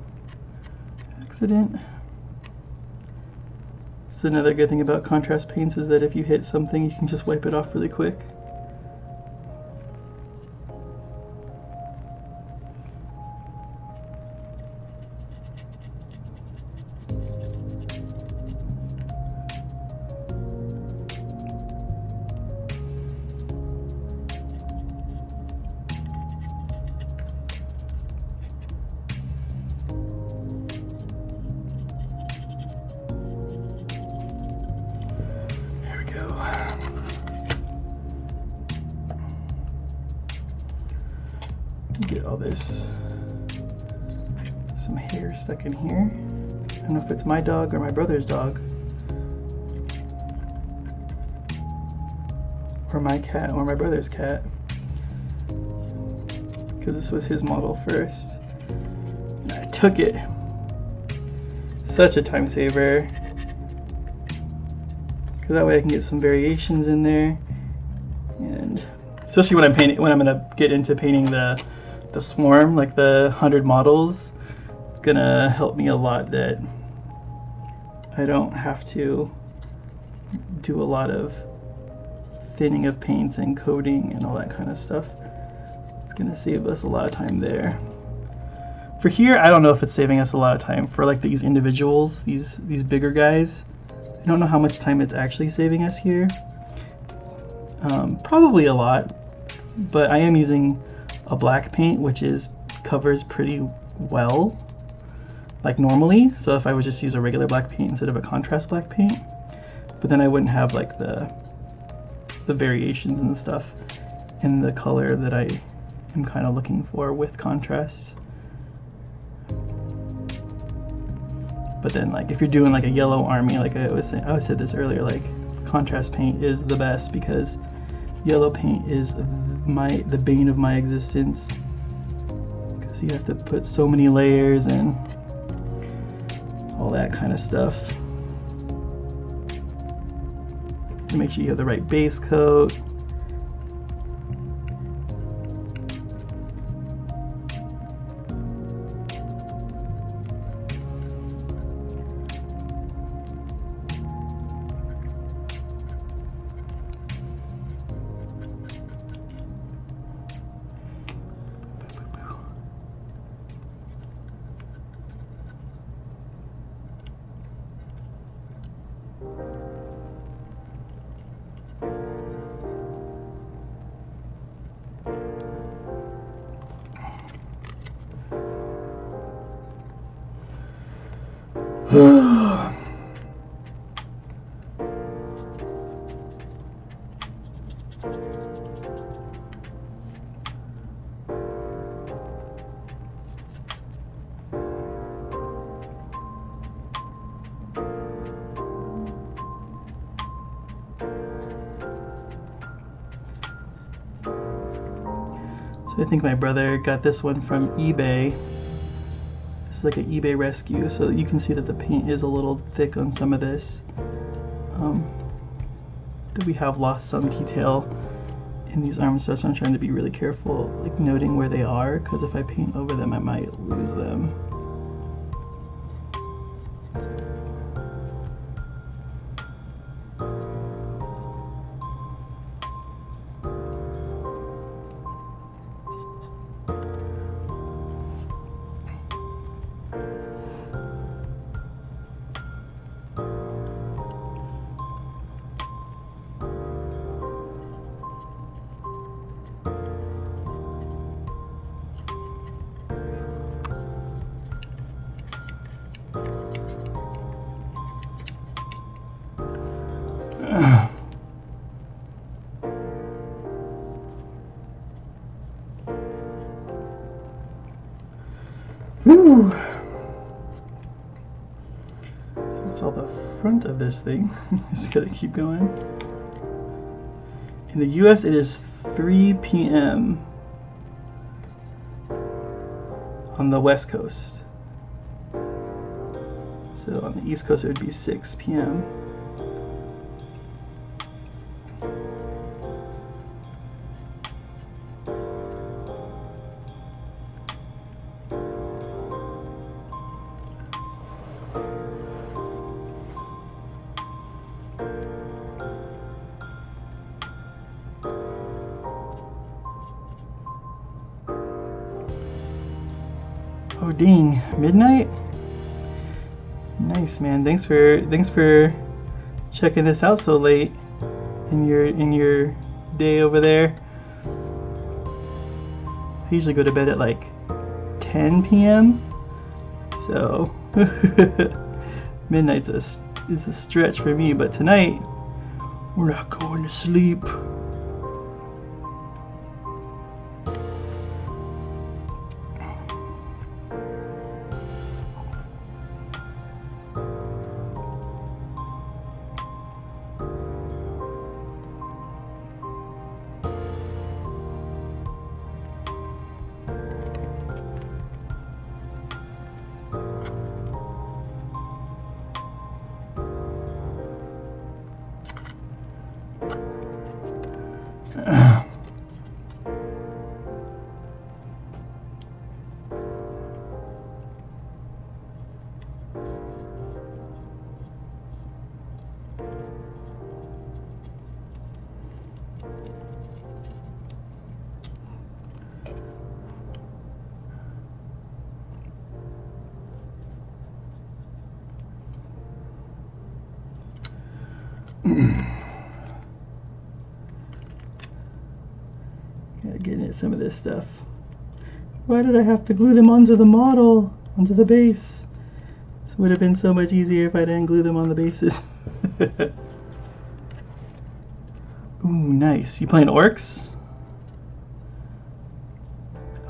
accident. So another good thing about contrast paints is that if you hit something, you can just wipe it off really quick. Get all this, some hair stuck in here. I don't know if it's my dog or my brother's dog, or my cat or my brother's cat, because this was his model first. And I took it. Such a time saver, because that way I can get some variations in there, and especially when I'm painting, when I'm gonna get into painting the swarm, like the 100 models, it's gonna help me a lot that I don't have to do a lot of thinning of paints and coating and all that kind of stuff. It's gonna save us a lot of time there. For here, I don't know if it's saving us a lot of time. For like these individuals, these bigger guys, I don't know how much time it's actually saving us here. Probably a lot, but I am using a black paint, which covers pretty well, like normally. So if I would just use a regular black paint instead of a contrast black paint, but then I wouldn't have like the variations and stuff in the color that I am kind of looking for with contrast. But then, like, if you're doing like a yellow army, like I said this earlier, like contrast paint is the best because yellow paint is the bane of my existence. Because you have to put so many layers and all that kind of stuff. To make sure you have the right base coat. So I think my brother got this one from eBay. This is like an eBay rescue, so you can see that the paint is a little thick on some of this. That we have lost some detail in these arms, so I'm trying to be really careful, like noting where they are, because if I paint over them, I might lose them. Whew. So that's all the front of this thing. Just gotta keep going. In the US it is 3 p.m. on the West Coast. So on the East Coast it would be 6 p.m. Oh dang, midnight? Nice, man. Thanks for checking this out so late in your day over there. I usually go to bed at like 10 p.m. So midnight's is a stretch for me, but tonight we're not going to sleep. Gotta get into some of this stuff. Why did I have to glue them onto the model, onto the base? This would have been so much easier if I didn't glue them on the bases. Ooh, nice. You playing orcs?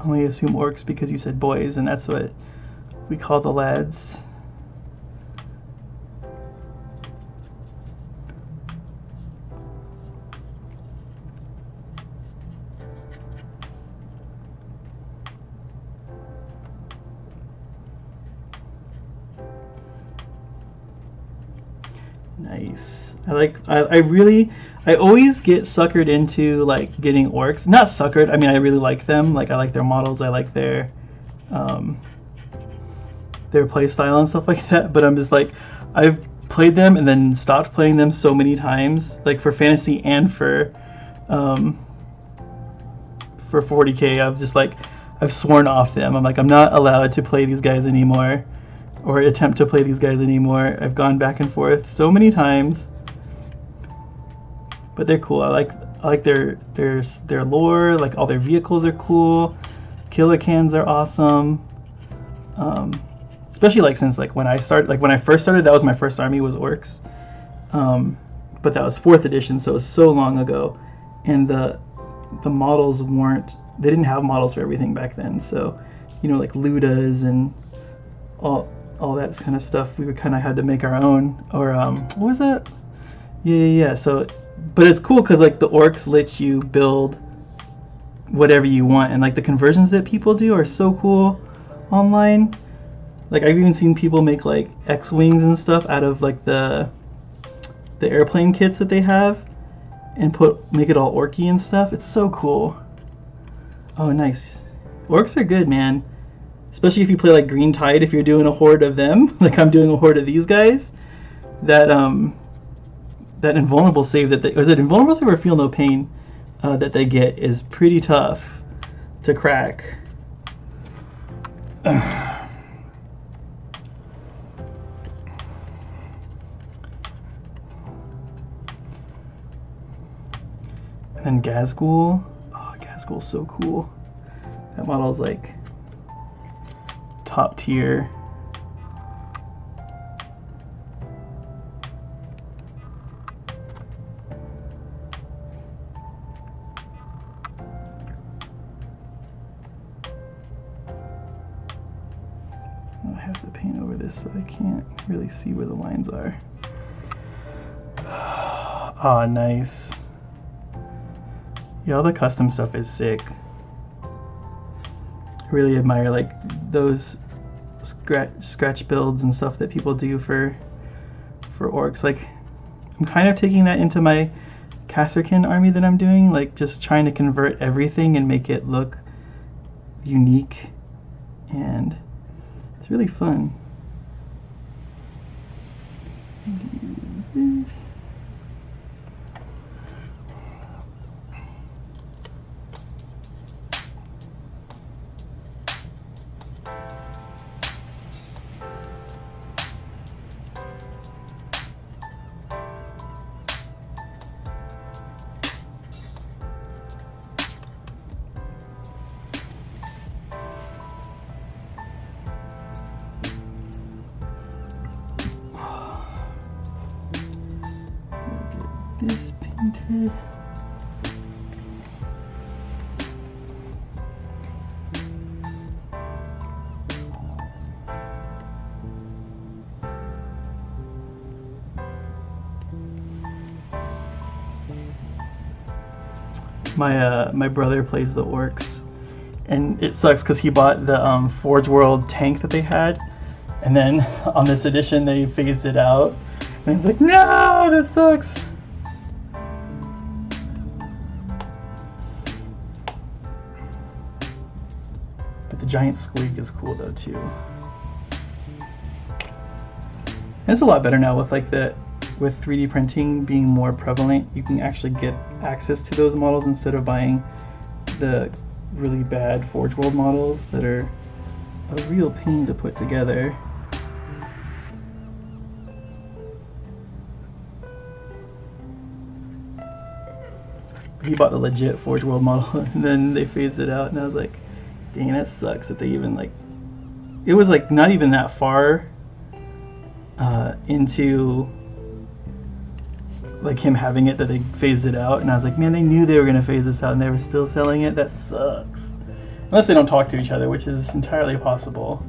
only assume orcs because you said boys, and that's what we call the lads. Nice. I always get suckered into like getting orcs. Not suckered, I mean I really like them. Like I like their models, I like their play style and stuff like that, but I'm just like, I've played them and then stopped playing them so many times, like for fantasy and for 40k. I've just like, I've sworn off them. I'm like, I'm not allowed to play these guys anymore, or attempt to play these guys anymore. I've gone back and forth so many times, but they're cool. I like their lore. Like all their vehicles are cool. Killer cans are awesome. Especially like since like when I first started, that was my first army was orcs. But that was 4th edition, so it was so long ago, and the models weren't. They didn't have models for everything back then. So, you know, like Ludas and all that kind of stuff, we kind of had to make our own. Or what was that? Yeah. So, but it's cool because like the orcs let you build whatever you want, and like the conversions that people do are so cool online. Like I've even seen people make like X-wings and stuff out of like the airplane kits that they have, and make it all orky and stuff. It's so cool. Oh, nice. Orcs are good, man. Especially if you play like Green Tide, if you're doing a horde of them, like I'm doing a horde of these guys. That invulnerable save was it invulnerable save or feel no pain that they get is pretty tough to crack. And then Gazgul. Oh, Gazgul's so cool. That model's like top tier. I have to paint over this so I can't really see where the lines are. Oh, nice. Yeah, all the custom stuff is sick. I really admire like those scratch builds and stuff that people do for orcs. Like I'm kind of taking that into my Kasrkin army that I'm doing, like just trying to convert everything and make it look unique, and it's really fun. This painted. My brother plays the orcs, and it sucks because he bought the Forge World tank that they had, and then on this edition they phased it out, and it's like, no, that sucks. The giant squeak is cool though too. And it's a lot better now with with 3D printing being more prevalent. You can actually get access to those models instead of buying the really bad Forge World models that are a real pain to put together. He bought the legit Forge World model and then they phased it out, and I was like, dang, that sucks that they even it was like not even that far into like him having it that they phased it out, and I was like, man, they knew they were gonna phase this out and they were still selling it. That sucks. Unless they don't talk to each other, which is entirely possible.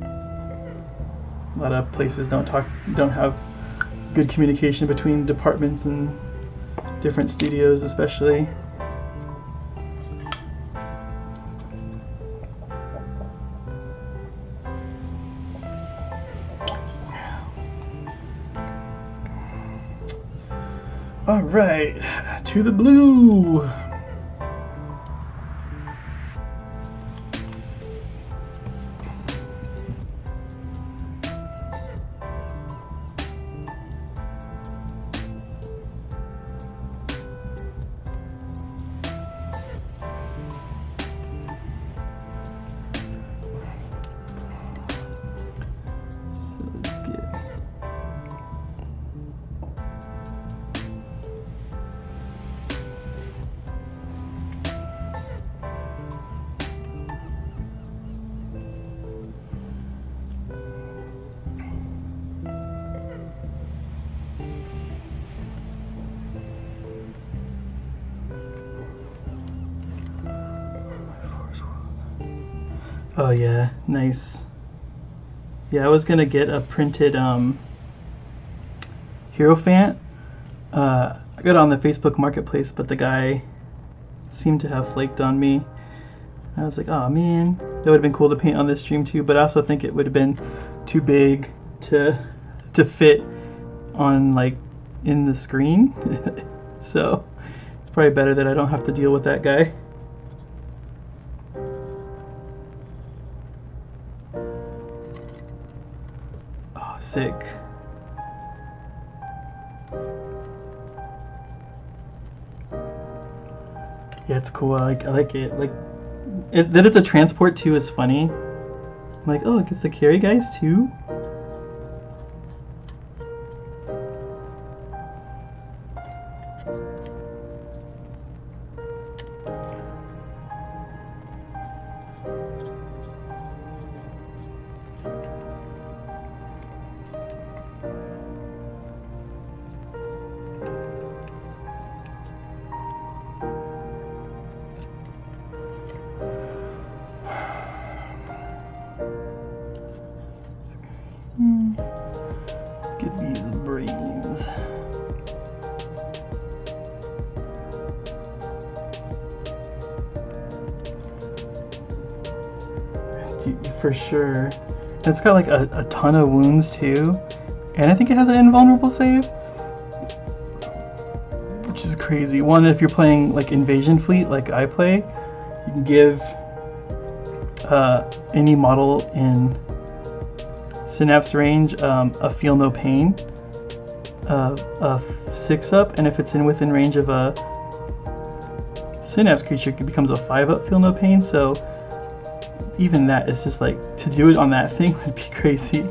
A lot of places don't have good communication between departments and different studios, especially. All right, to the blue. Oh yeah, nice. Yeah, I was gonna get a printed Hierophant. I got it on the Facebook Marketplace, but the guy seemed to have flaked on me. I was like, oh man, that would have been cool to paint on this stream too, but I also think it would have been too big to fit on like in the screen. So it's probably better that I don't have to deal with that guy. Oh, sick. Yeah, it's cool. I like it. Like that it's a transport too is funny. I'm like, oh, it gets to carry guys too. Get these brains. For sure. It's got like a ton of wounds too. And I think it has an invulnerable save. Which is crazy. One, if you're playing like Invasion Fleet like I play, you can give any model in Synapse range a Feel No Pain, a 6-up, and if it's within range of a Synapse creature, it becomes a 5-up Feel No Pain. So even that is just like, to do it on that thing would be crazy.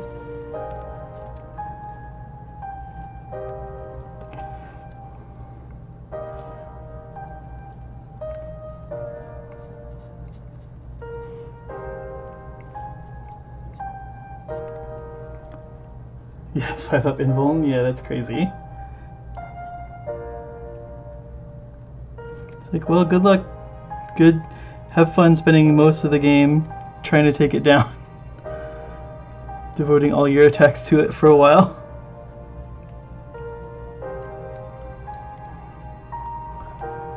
Yeah, 5-up invuln, yeah, that's crazy. It's like, well, good luck. Have fun spending most of the game trying to take it down. Devoting all your attacks to it for a while.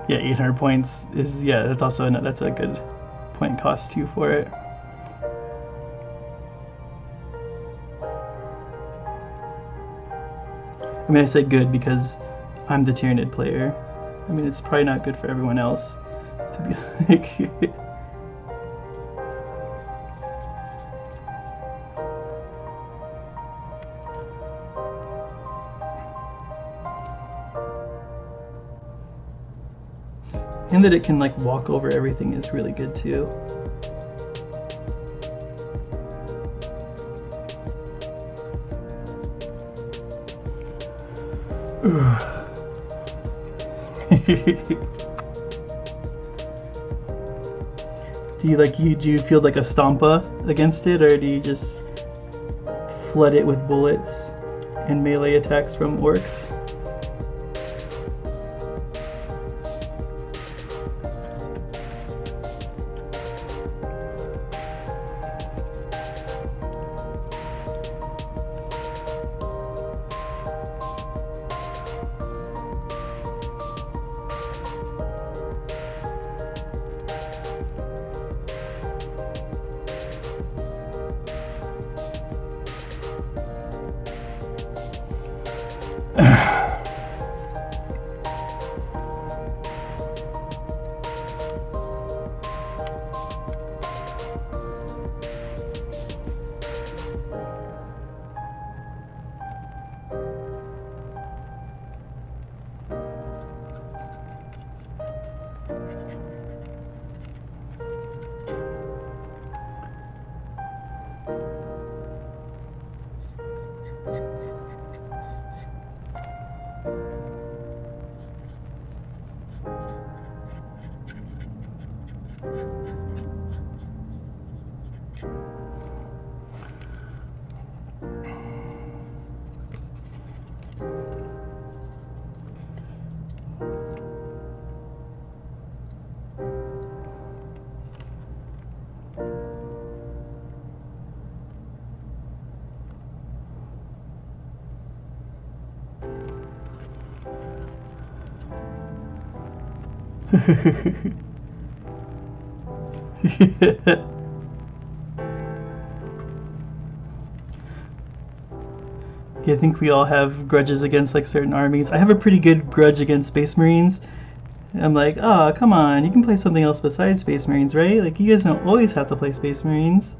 Yeah, 800 points is, yeah, that's also, that's a good point cost too for it. I mean, I say good because I'm the Tyranid player. I mean, it's probably not good for everyone else to be like... And that it can like walk over everything is really good too. Do you feel like a Stompa against it, or do you just flood it with bullets and melee attacks from orcs? Yeah, I think we all have grudges against like certain armies. I have a pretty good grudge against Space Marines. I'm like, oh, come on, you can play something else besides Space Marines, right? Like, you guys don't always have to play Space Marines.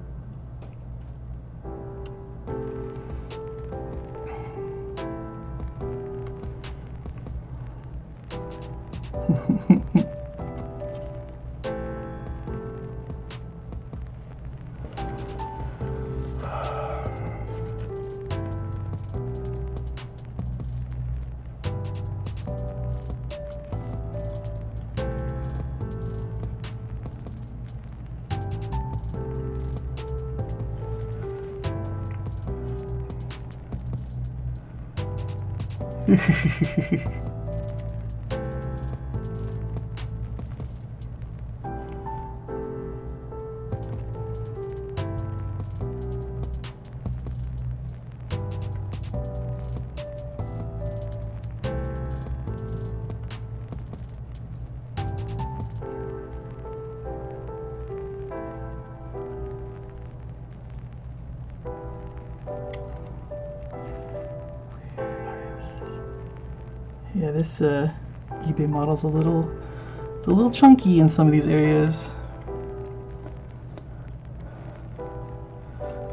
Yeah, this eBay model's a little chunky in some of these areas.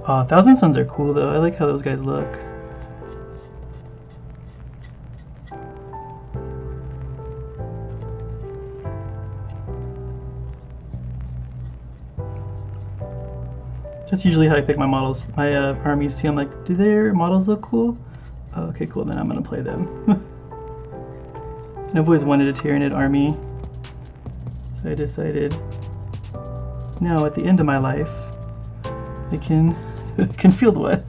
Thousand Suns are cool though. I like how those guys look. That's usually how I pick my models, my armies too. I'm like, do their models look cool? Oh, okay, cool, then I'm gonna play them. I've always wanted a Tyranid army, so I decided now at the end of my life I can field one.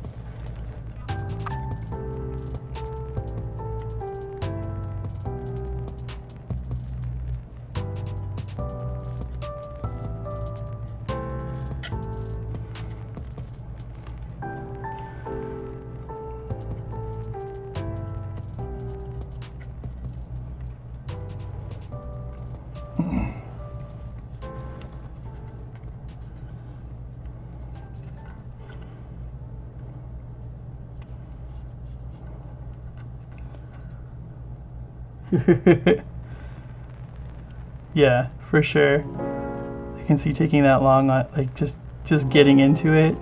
Yeah, for sure. I can see taking that long, like just getting into it.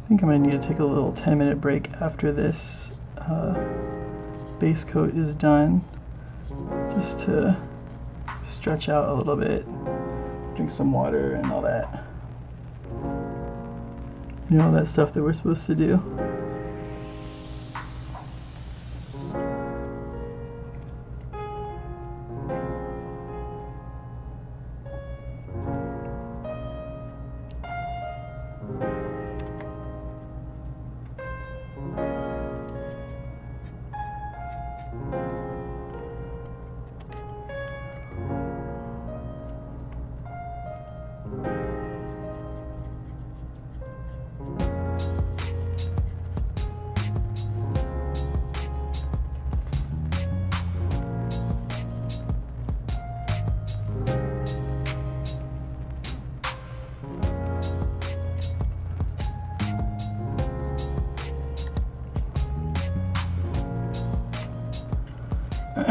I think I'm gonna need to take a little 10-minute break after this base coat is done, just to stretch out a little bit, drink some water and all that. You know, all that stuff that we're supposed to do. These.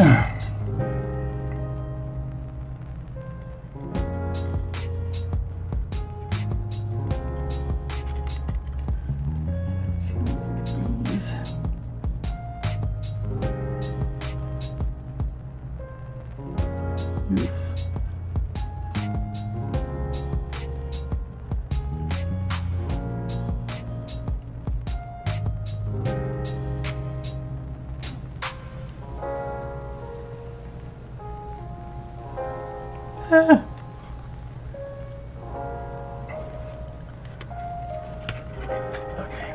Oof. Ah. Okay.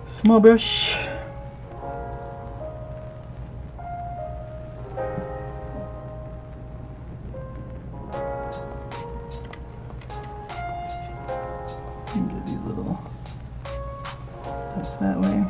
Small brush. And get these little taps that way.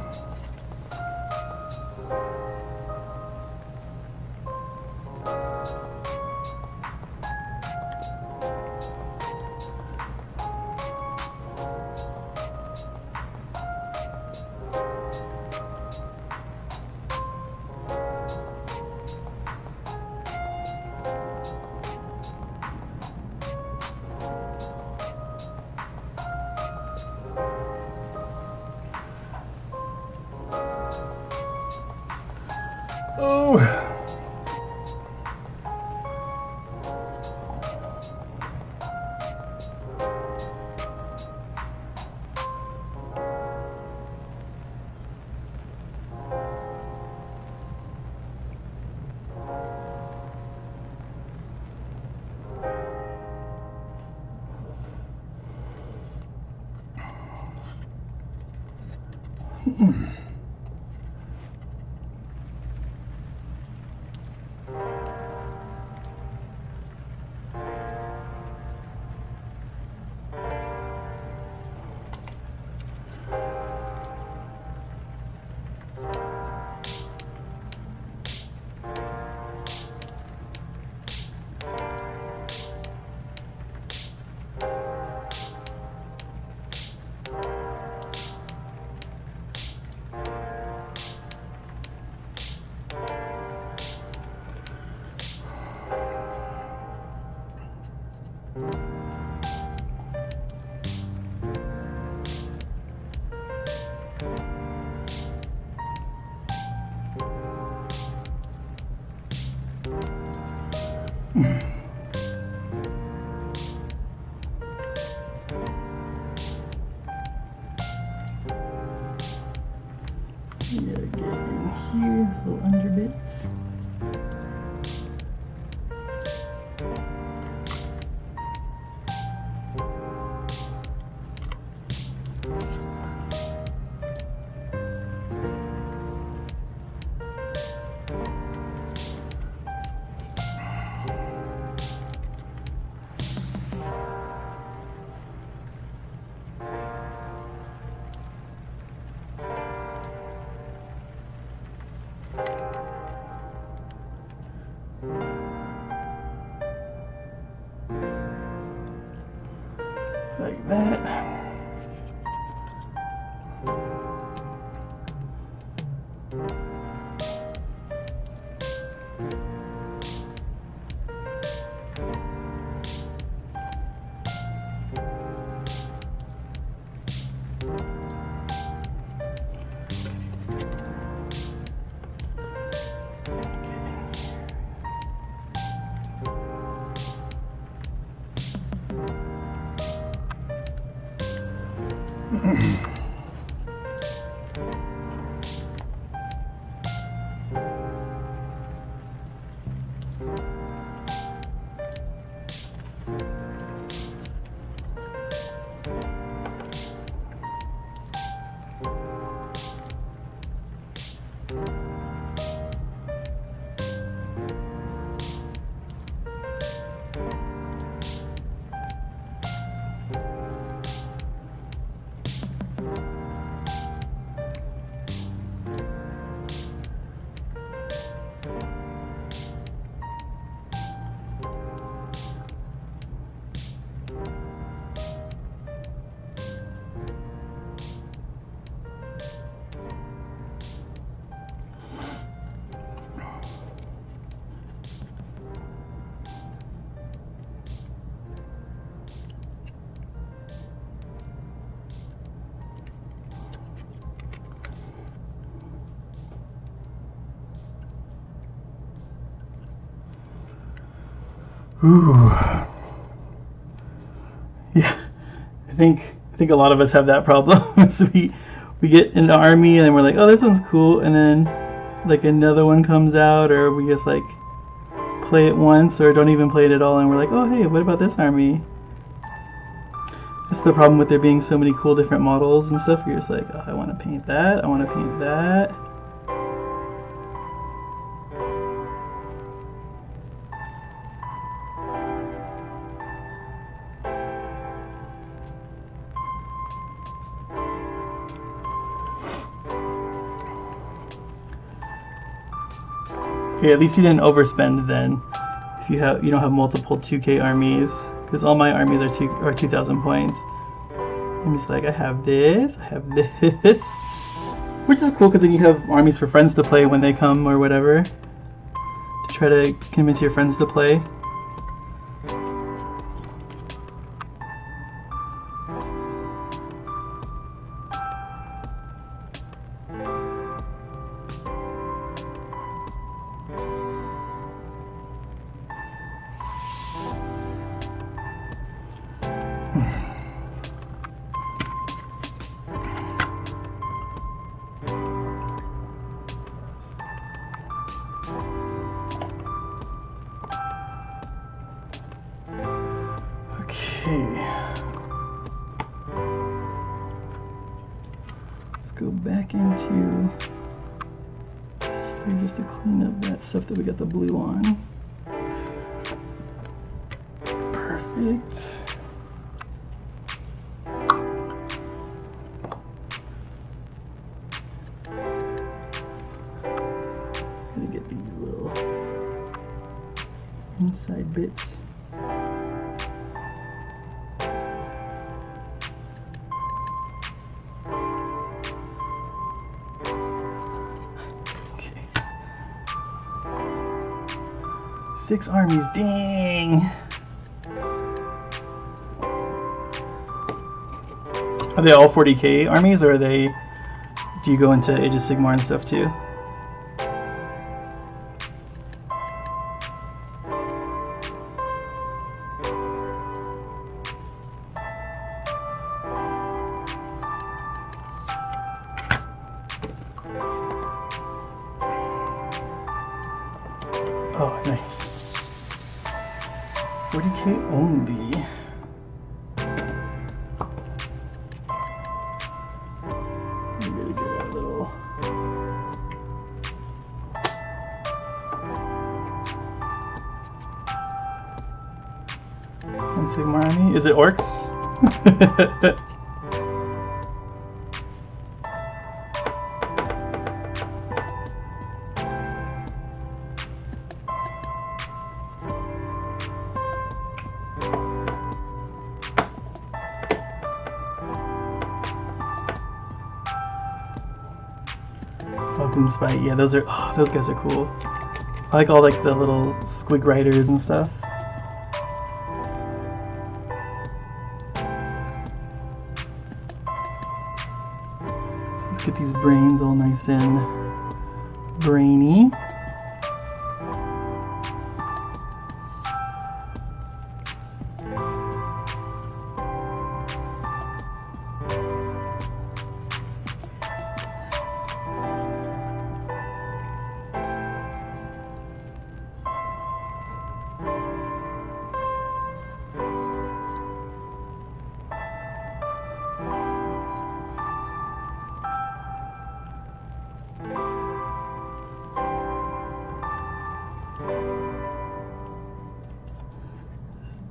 Oh. You gotta get in here, little under bits. Like that. Ooh. Yeah, I think a lot of us have that problem. So we get an army and then we're like, oh, this one's cool, and then like another one comes out, or we just like play it once or don't even play it at all, and we're like, oh hey, what about this army? That's the problem with there being so many cool different models and stuff. You're just like, oh, I want to paint that, I want to paint that. Okay, at least you didn't overspend then. If you don't have multiple 2K armies, because all my armies are 2,000 points. I'm just like, I have this, which is cool because then you have armies for friends to play when they come or whatever. To try to convince your friends to play. Let's go back into here just to clean up that stuff that we got the blue on. Perfect. Gotta get these little inside bits. Six armies, dang! Are they all 40k armies, or do you go into Age of Sigmar and stuff too? Oh, nice. 40k only. We gotta get our little... One Sigmar army? Is it orcs? Spite. Yeah, those guys are cool. I like all like the little squig riders and stuff. So let's get these brains all nice and brainy.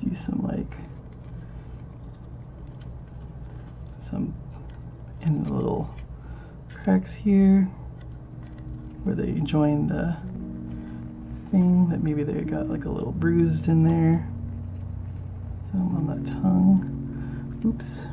Do some in the little cracks here where they join the thing that maybe they got like a little bruised in there. Some on that tongue. Oops.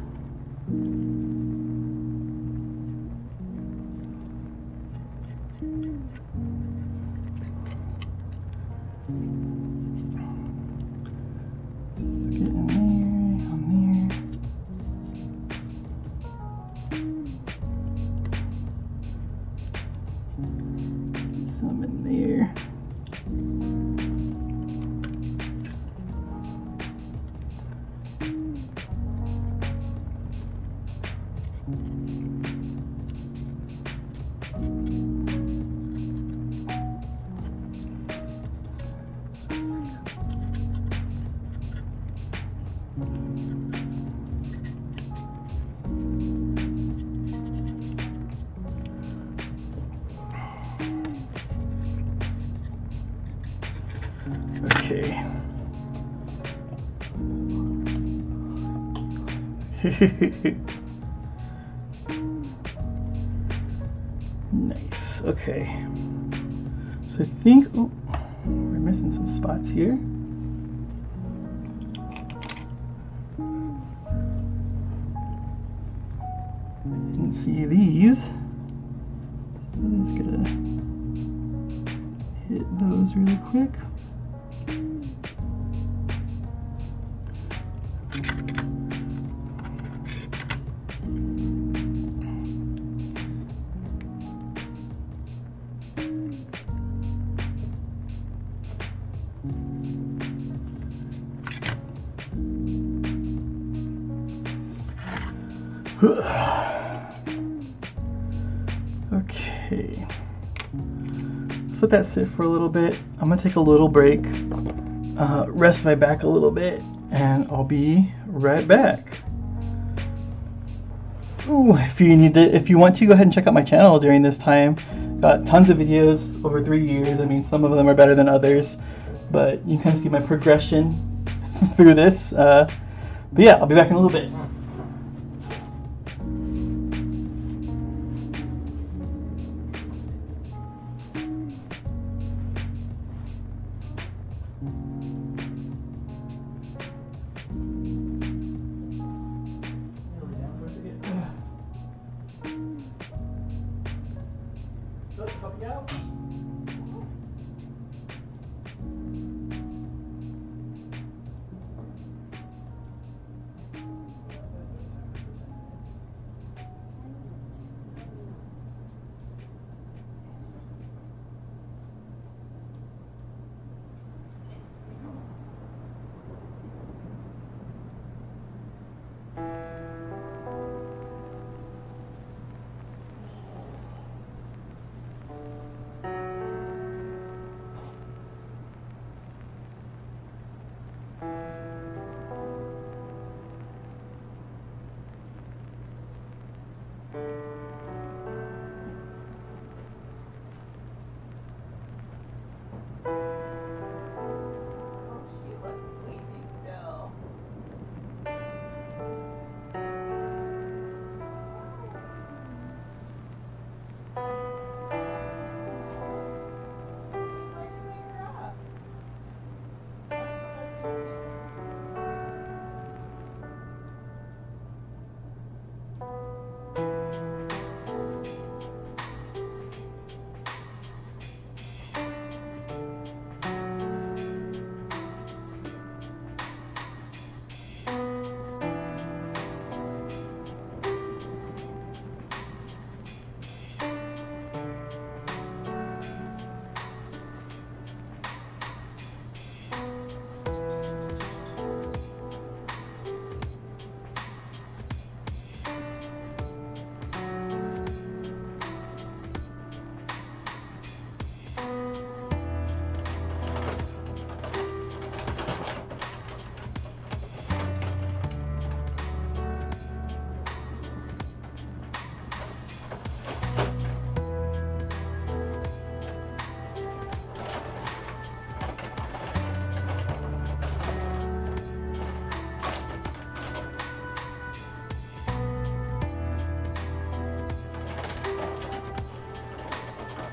Okay. Nice. Okay. So I think, oh, we're missing some spots here. I didn't see these. I'm just gonna hit those really quick. Okay, let's let that sit for a little bit. I'm gonna take a little break, rest my back a little bit, and I'll be right back. Ooh, if you want to, go ahead and check out my channel during this time. Got tons of videos over 3 years. I mean, some of them are better than others, but you can kind of see my progression through this. But yeah, I'll be back in a little bit.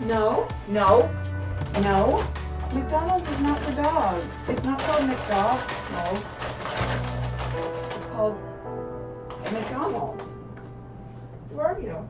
No, no, no. McDonald's is not for dogs. It's not called McDonald's. It's called a McDonald's. Who are you?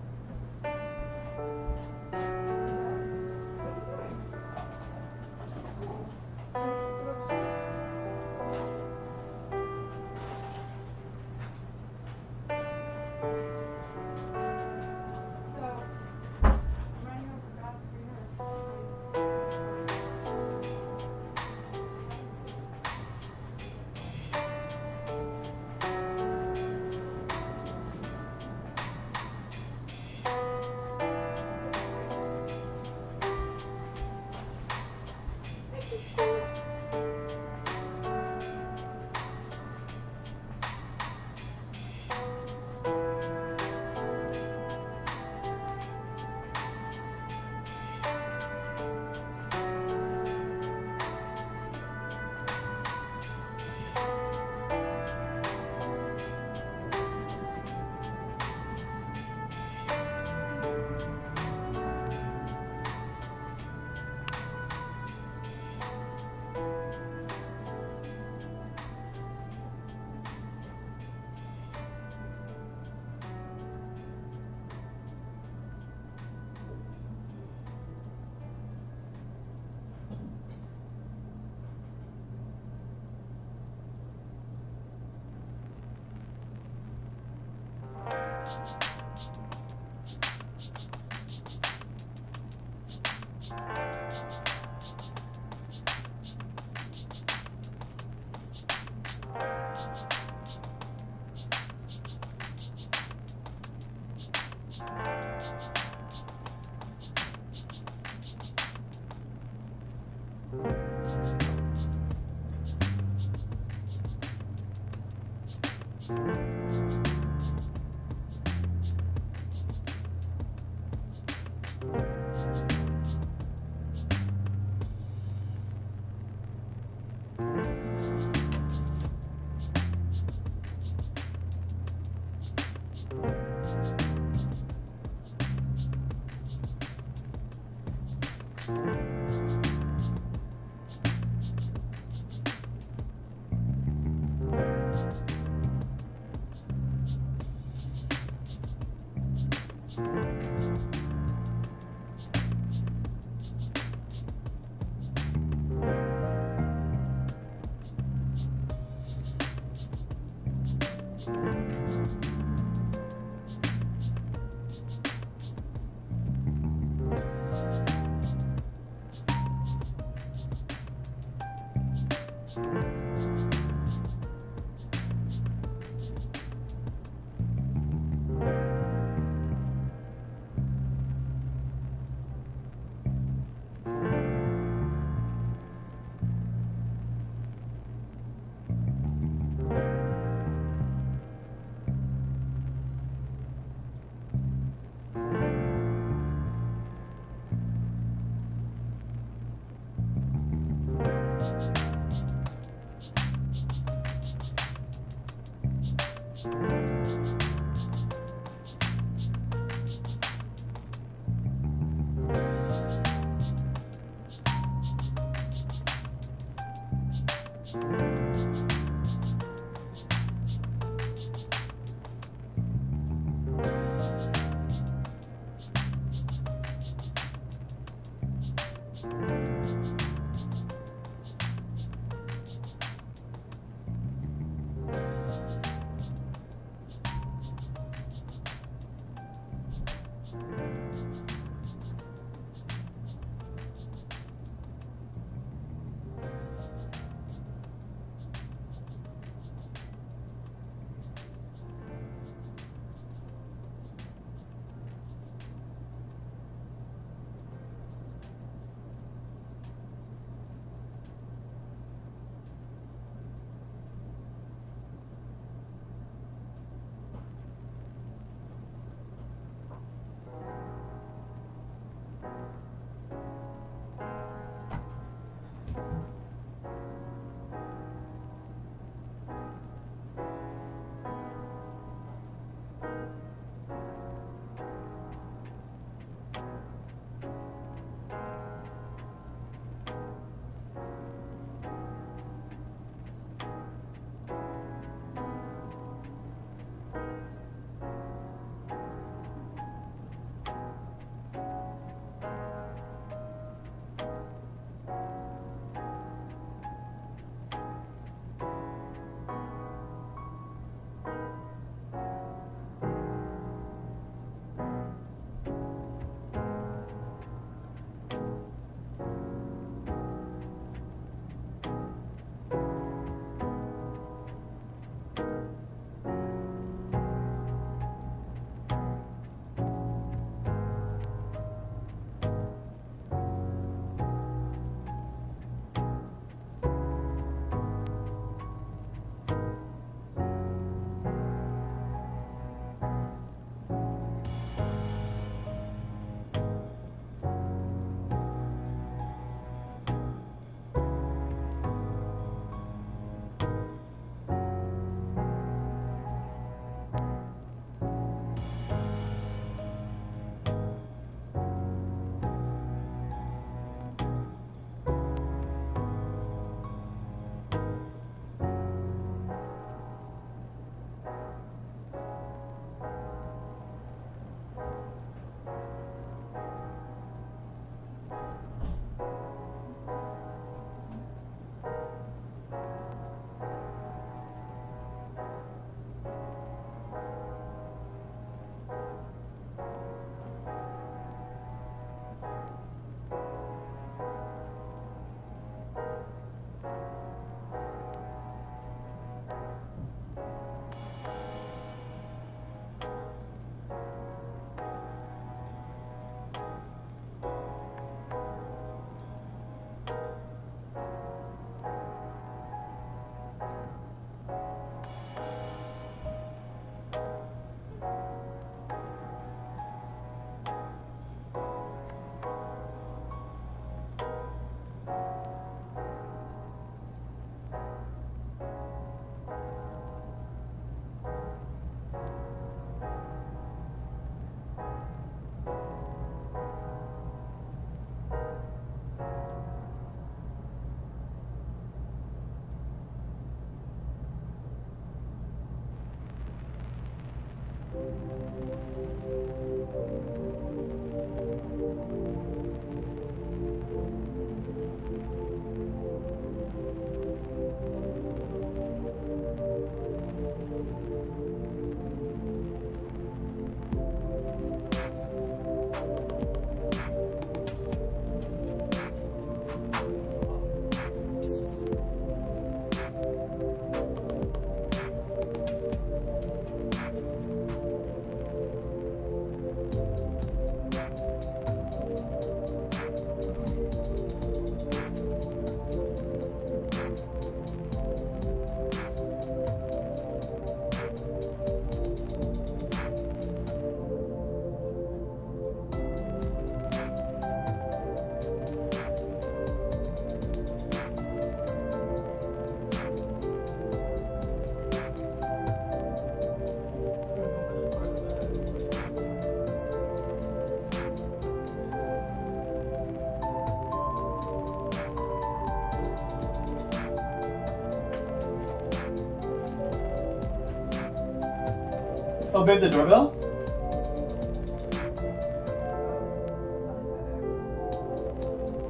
Oh, babe, the doorbell?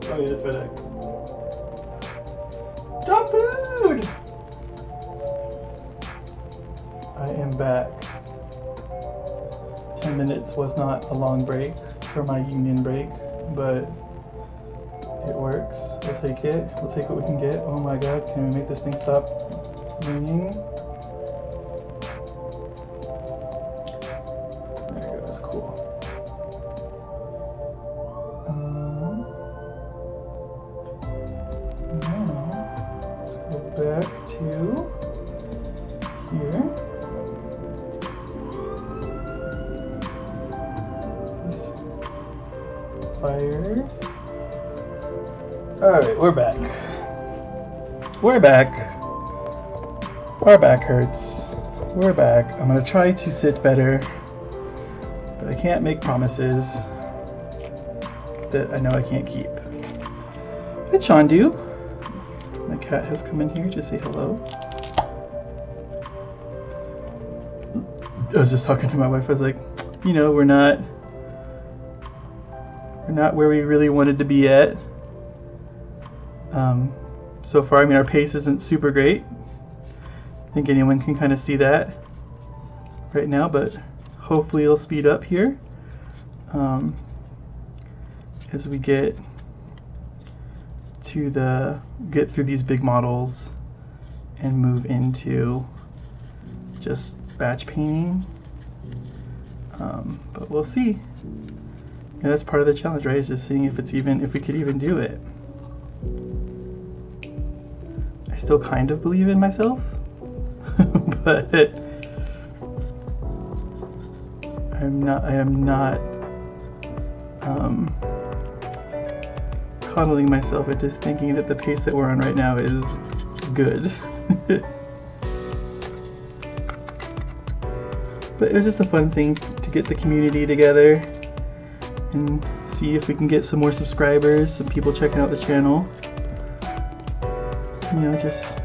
Oh yeah, that's FedEx. Dog food! I am back. 10 minutes was not a long break for my union break, but it works. We'll take it. We'll take what we can get. Oh my god, can we make this thing stop ringing? There it goes, cool. Now, let's go back to here. This is fire. Alright, we're back. We're back. Our back hurts. We're back. I'm gonna try to sit better, but I can't make promises that I know I can't keep. Hey, Chandu. My cat has come in here to say hello. I was just talking to my wife. I was like, you know, we're not where we really wanted to be at. So far, I mean, our pace isn't super great. I think anyone can kind of see that right now, but hopefully it'll speed up here as we get through these big models and move into just batch painting. But we'll see. And that's part of the challenge, right? Is just seeing if we could even do it. I still kind of believe in myself, but I am not coddling myself and just thinking that the pace that we're on right now is good. But it was just a fun thing to get the community together and see if we can get some more subscribers, some people checking out the channel. You know, just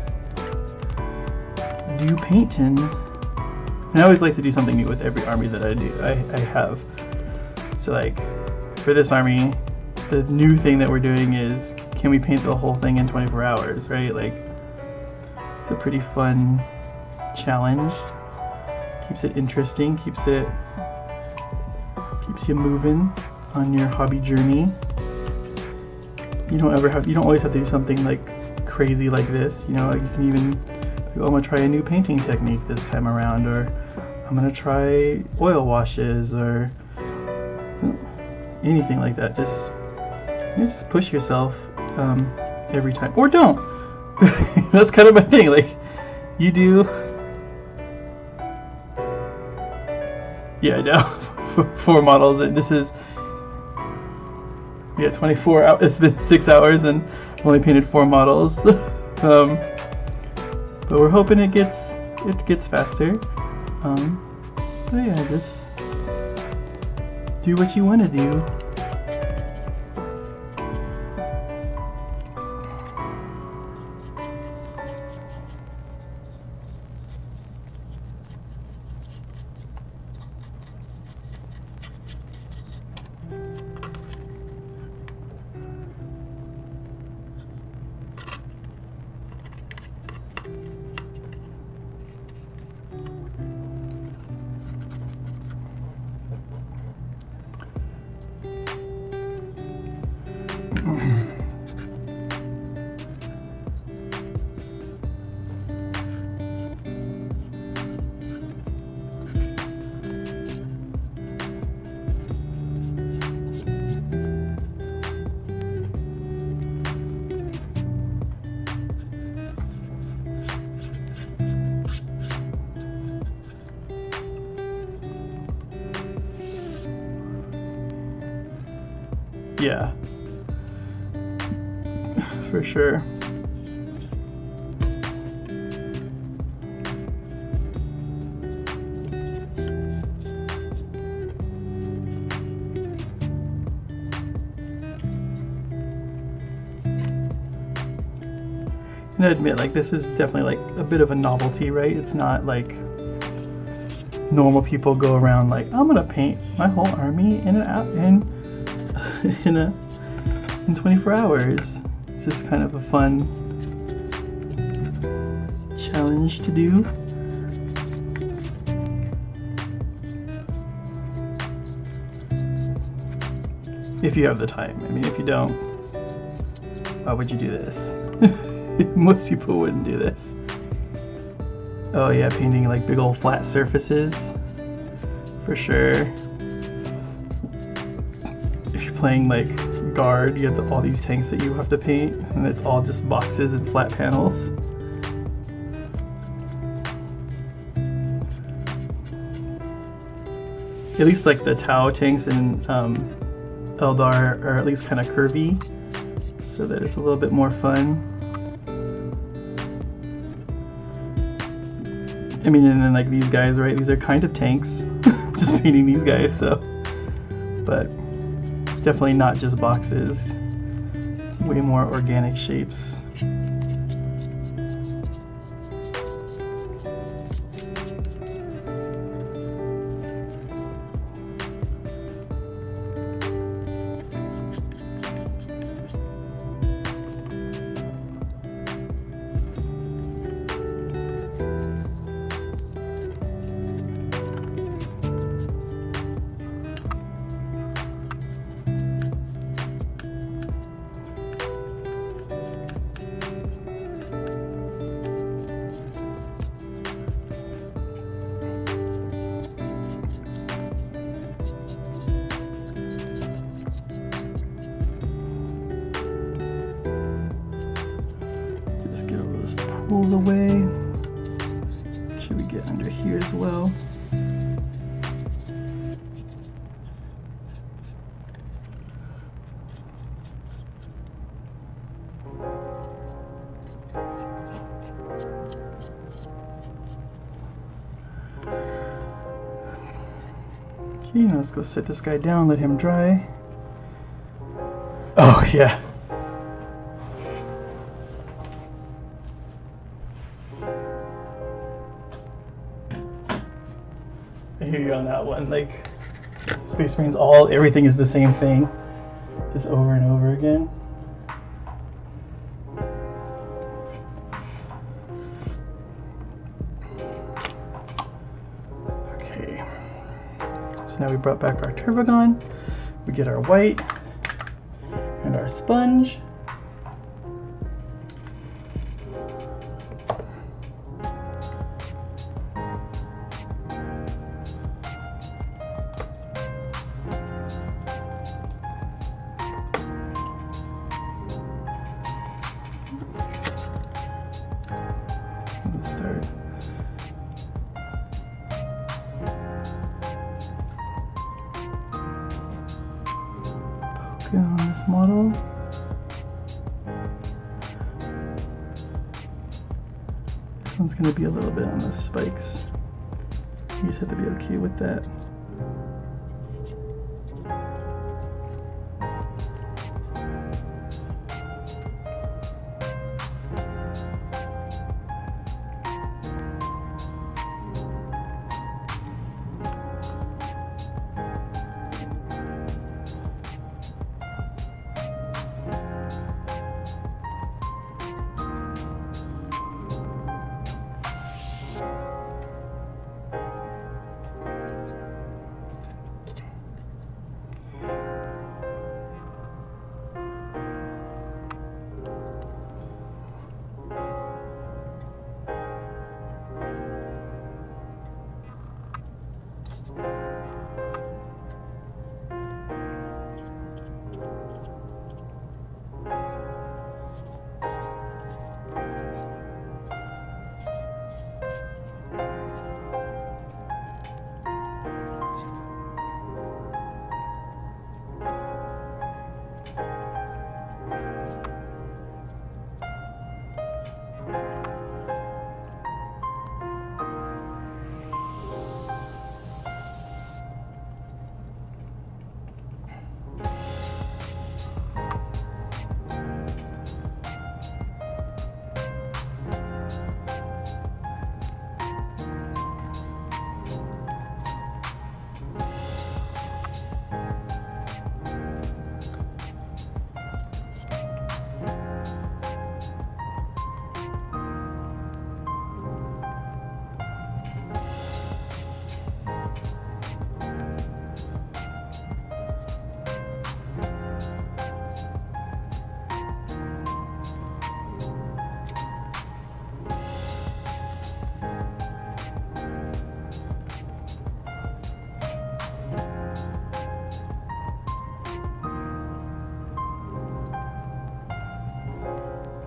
do painting. And I always like to do something new with every army that I have. So like, for this army, the new thing that we're doing is, can we paint the whole thing in 24 hours, right? Like, it's a pretty fun challenge. Keeps it interesting, keeps you moving on your hobby journey. You don't always have to do something like crazy like this, you know. You can even, oh, I'm gonna try a new painting technique this time around, or I'm gonna try oil washes, or anything like that. Just push yourself every time, or don't. That's kind of my thing. Like, you do. Yeah, I know. 4 models, and this is 24 hours. It's been 6 hours, and I've only painted 4 models. But we're hoping it gets faster. But yeah, just do what you want to do. Yeah, for sure. And I admit, like, this is definitely like a bit of a novelty, right? It's not like normal people go around like, I'm gonna paint my whole army in 24 hours. It's just kind of a fun challenge to do. If you have the time. I mean, if you don't, why would you do this? Most people wouldn't do this. Oh yeah, painting like big old flat surfaces, for sure. If you're playing like Guard, you have all these tanks that you have to paint, and it's all just boxes and flat panels. At least like the Tau tanks in Eldar are at least kind of curvy, so that it's a little bit more fun. I mean, and then like these guys, right? These are kind of tanks. Just painting these guys, so. But definitely not just boxes. Way more organic shapes. Get all those pulls away. Should we get under here as well? Okay, now let's go sit this guy down, let him dry. Oh yeah. I hear you on that one. Like, Space Marines, everything is the same thing, just over and over again. Okay, so now we brought back our Turbogon. We get our white and our sponge. Start. Poking on this model. This one's going to be a little bit on the spikes. You just have to be okay with that.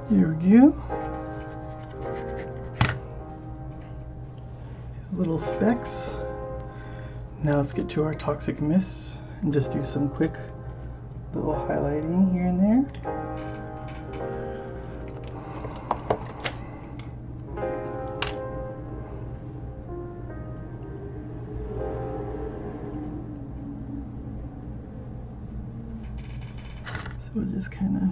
There we go. Little specks. Now let's get to our toxic mists and just do some quick little highlighting here and there. So we'll just kind of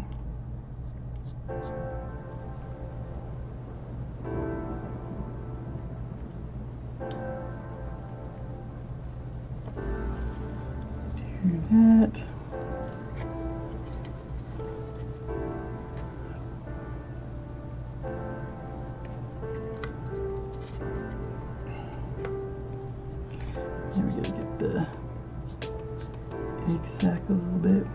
do that. Now we gotta get the egg sac a little bit.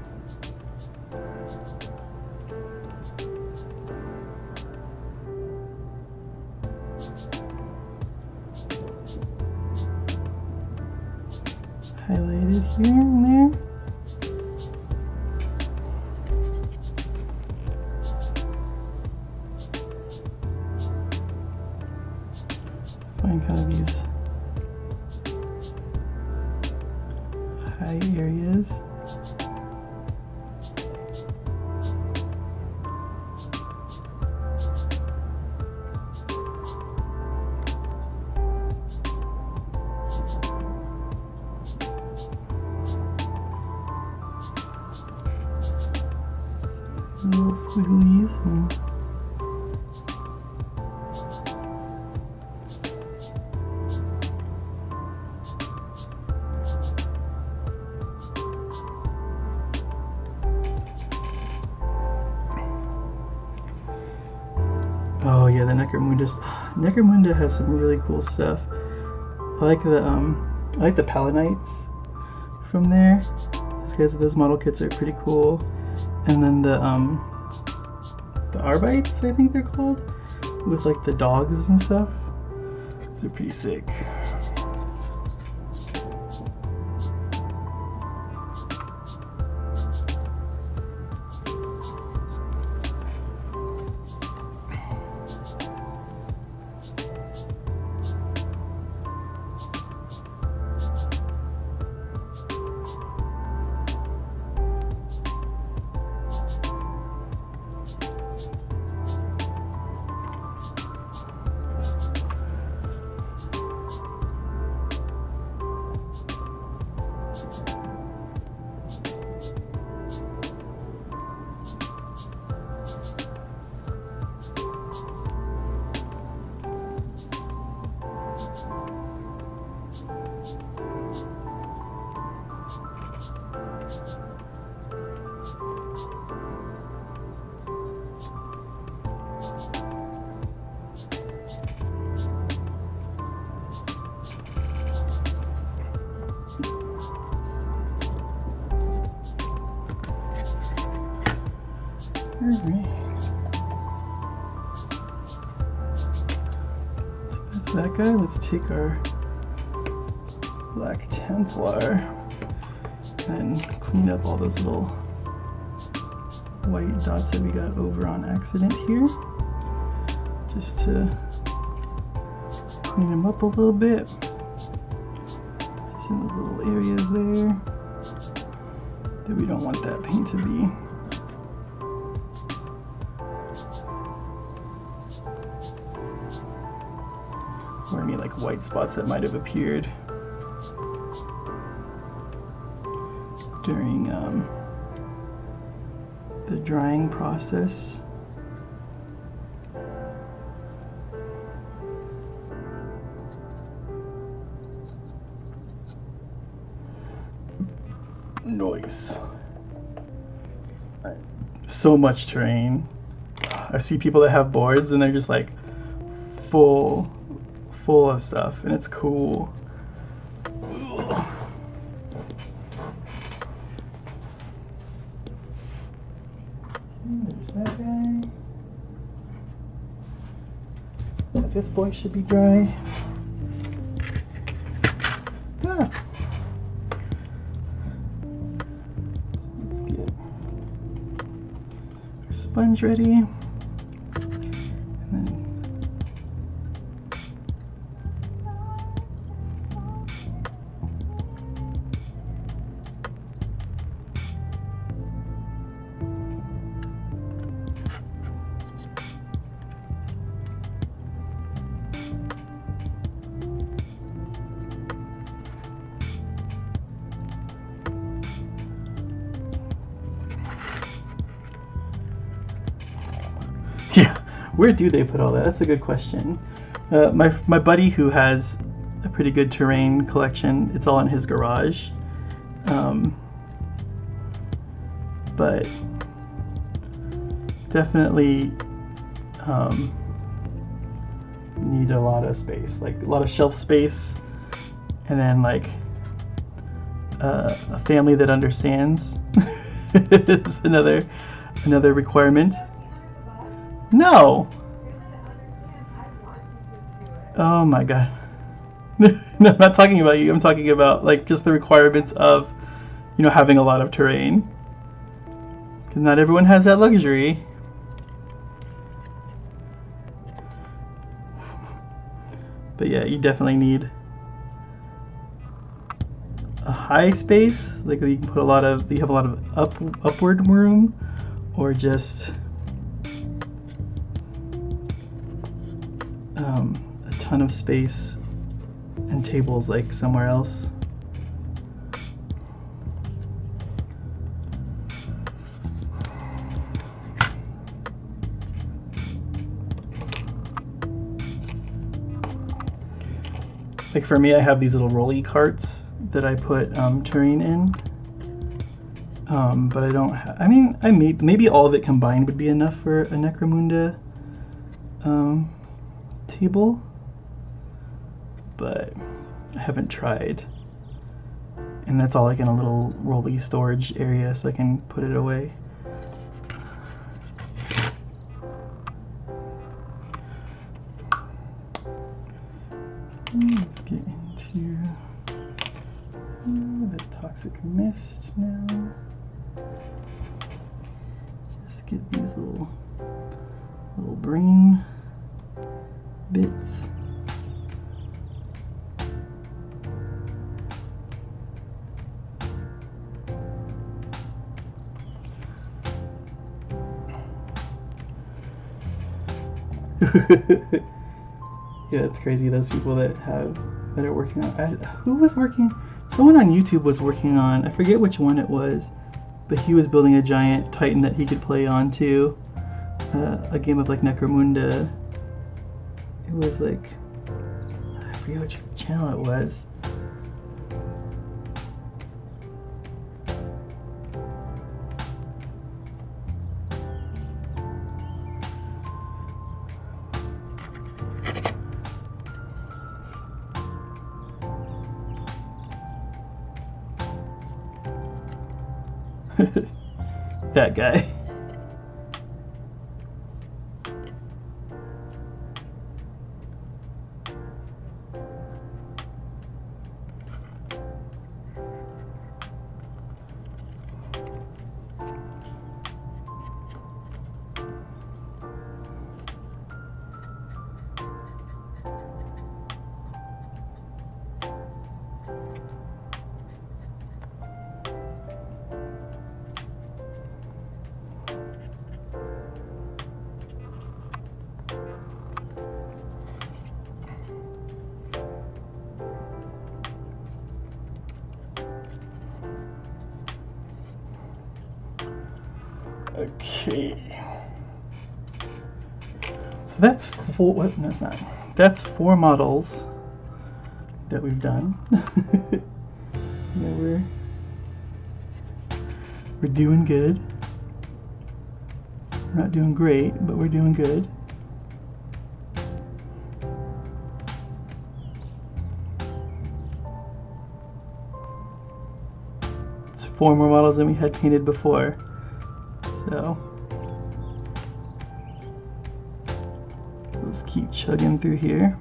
Highlighted here and there. Find kind of these high areas. Little squigglies and oh yeah, the Necromunda has some really cool stuff. I like the Palanites from there. Those model kits are pretty cool. And then the Arbites, I think they're called, with like the dogs and stuff. They're pretty sick. Alright. So that's that guy. Let's take our Black Templar and clean up all those little white dots that we got over on accident here. Just to clean them up a little bit. Just in those little areas there that we don't want that paint to be. Or any like white spots that might have appeared during the drying process. Noise. So much terrain. I see people that have boards and they're just like full of stuff, and it's cool. Ugh. There's that guy. This boy should be dry. Ah. Let's get our sponge ready. Where do they put all that? That's a good question. My buddy who has a pretty good terrain collection, it's all in his garage. But definitely need a lot of space, like a lot of shelf space, and then like a family that understands is another requirement. No. Oh my god. No, I'm not talking about you. I'm talking about like just the requirements of, you know, having a lot of terrain. Because not everyone has that luxury. But yeah, you definitely need a high space, like you can put you have a lot of upward room, or just a ton of space and tables like somewhere else. Like for me, I have these little rolly carts that I put terrain in, but I don't. I mean, maybe all of it combined would be enough for a Necromunda table, but I haven't tried. And that's all like in a little rolly storage area, so I can put it away. Let's get into the toxic mist now. Just get these little brain bits. Yeah, it's crazy. Those people that are working on. Who was working? Someone on YouTube was working on. I forget which one it was, but he was building a giant Titan that he could play on too. A game of like Necromunda. It was like, I forget which channel it was. That guy. Okay. So that's four. What? No, it's not. That's 4 models that we've done. Yeah, we're doing good. We're not doing great, but we're doing good. It's 4 more models than we had painted before. So let's keep chugging through here.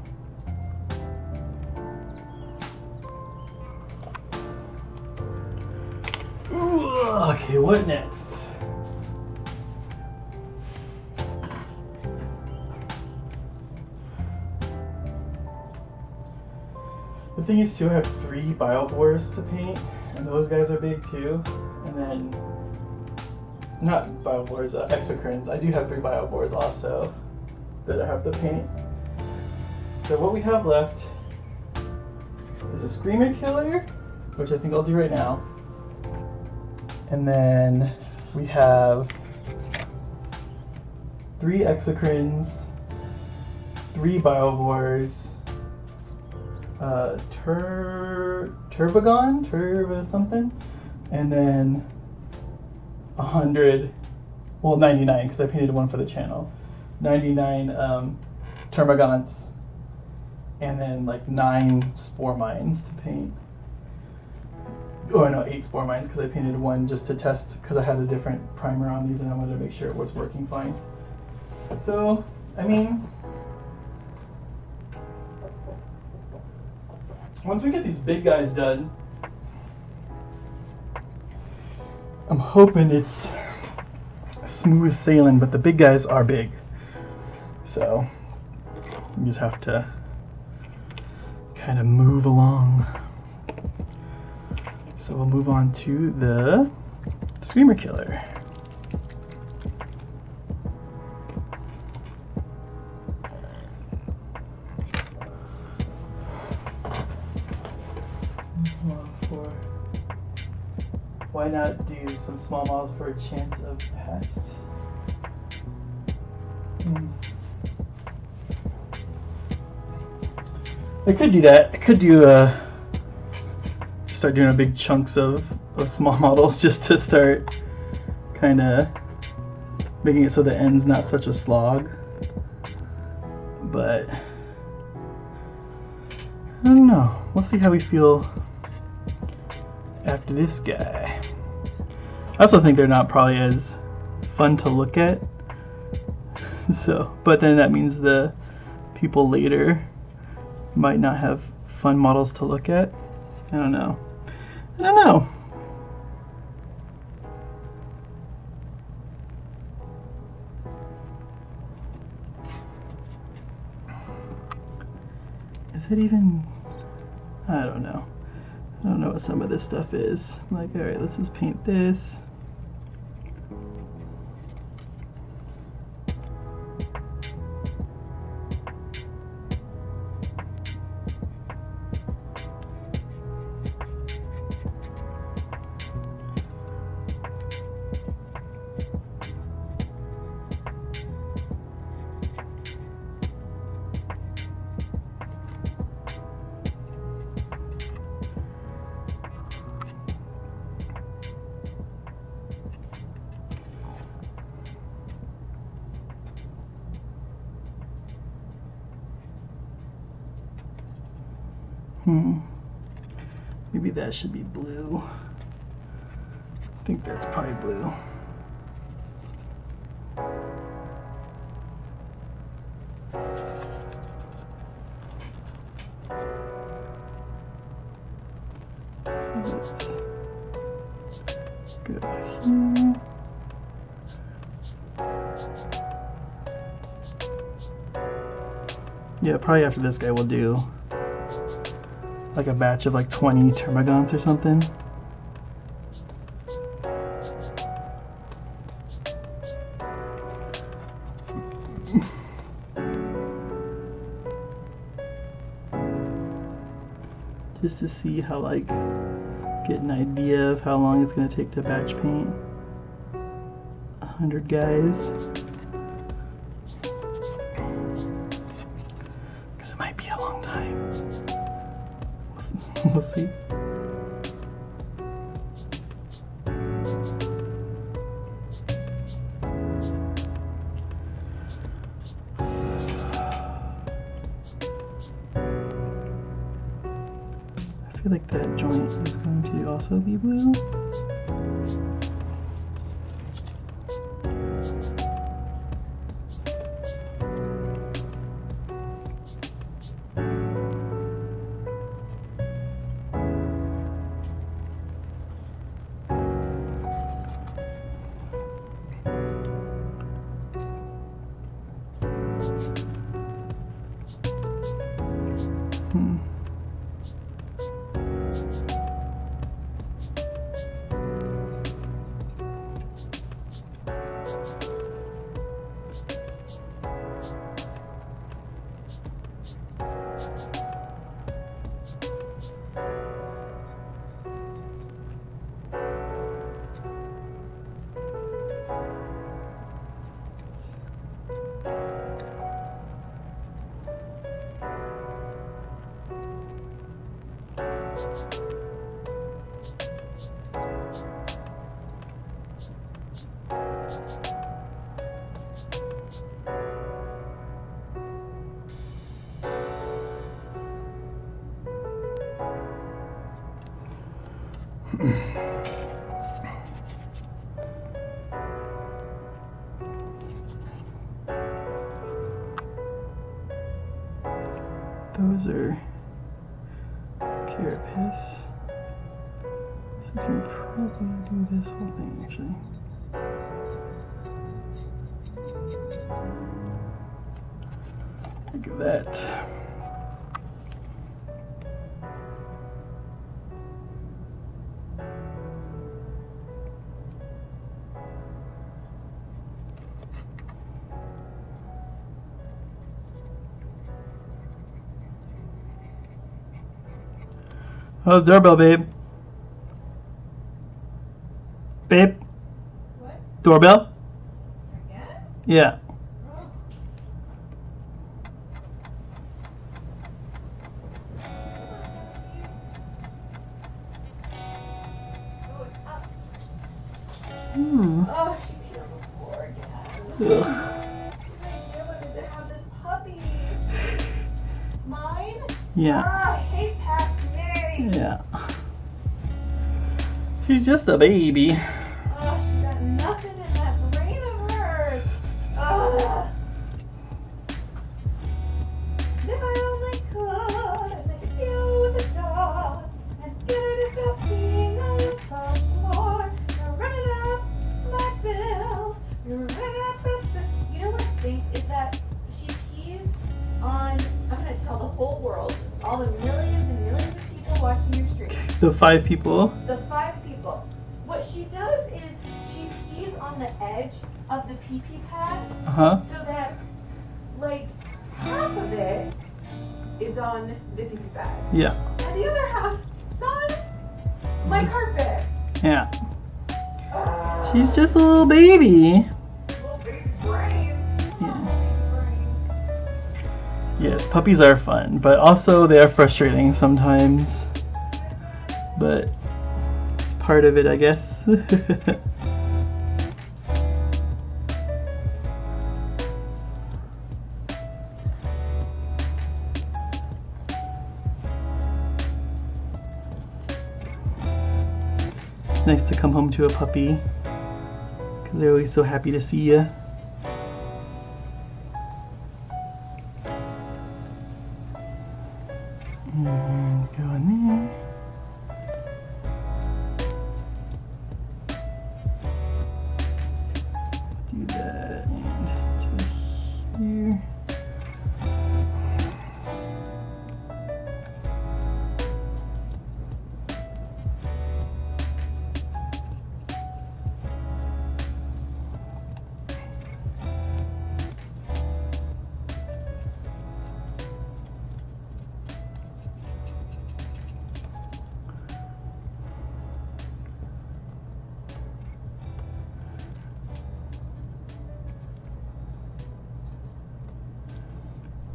Ooh, okay, what next? The thing is too, I have 3 biobores to paint, and those guys are big too. And then not biobores, exocrines. I do have 3 biobores also that I have to paint. So what we have left is a Screamer Killer, which I think I'll do right now. And then we have 3 exocrines 3 Biovores, Turva something, and then 100, well 99 because I painted one for the channel, 99 Termagants, and then like 9 Spore Mines to paint. Oh no, 8 Spore Mines because I painted one just to test because I had a different primer on these and I wanted to make sure it was working fine. So, I mean, once we get these big guys done, I'm hoping it's smooth sailing, but the big guys are big. So, you just have to kind of move along. So we'll move on to the Screamer Killer. Why not do some small models for a chance of pest? I could do that. I could do start doing a big chunks of small models just to start kind of making it so the end's not such a slog. But I don't know. We'll see how we feel after this guy. I also think they're not probably as fun to look at. So, but then that means the people later might not have fun models to look at. I don't know. I don't know. Is it even? I don't know. I don't know what some of this stuff is. I'm like, alright, let's just paint this. Maybe that should be blue. I think that's probably blue. Let's go here. Yeah, probably after this guy we'll do like a batch of like 20 Termagants or something. Just to see how, like, get an idea of how long it's going to take to batch paint 100 guys. Because it might be a long time. We'll see. I feel like that joint is going to also be blue. Those are carapace. So I can probably do this whole thing actually. Look at that. Oh, doorbell, babe. Babe? What? Doorbell? Again? Yeah. Oh. Oh, it's up. Hmm. Oh, she peed on the floor again. Ugh. Whose idea was it to have this puppy? Mine? Yeah. Ah, I hate past me. Yeah. She's just a baby. Oh, she got nothing in that brain of hers. Ugh. If I only could, I'd make a deal with the dog and get her to stop peeing on the front floor. You're running up my bill. You're running up the bill. You know what stinks is that she pees on, I'm going to tell the whole world, all the millions and millions of people watching your stream. The 5 people. The 5 people. What she does is she pees on the edge of the pee-pee pad Uh-huh. so that, like, half of it is on the pee-pee pad. Yeah. And the other half is on my carpet. Yeah. Ah, She's just a little baby. little baby brain. Yeah. Baby brain. Yes, puppies are fun, but also they are frustrating sometimes. But it's part of it, I guess. It's nice to come home to a puppy because they're always so happy to see you. And go in there. Do that and to here.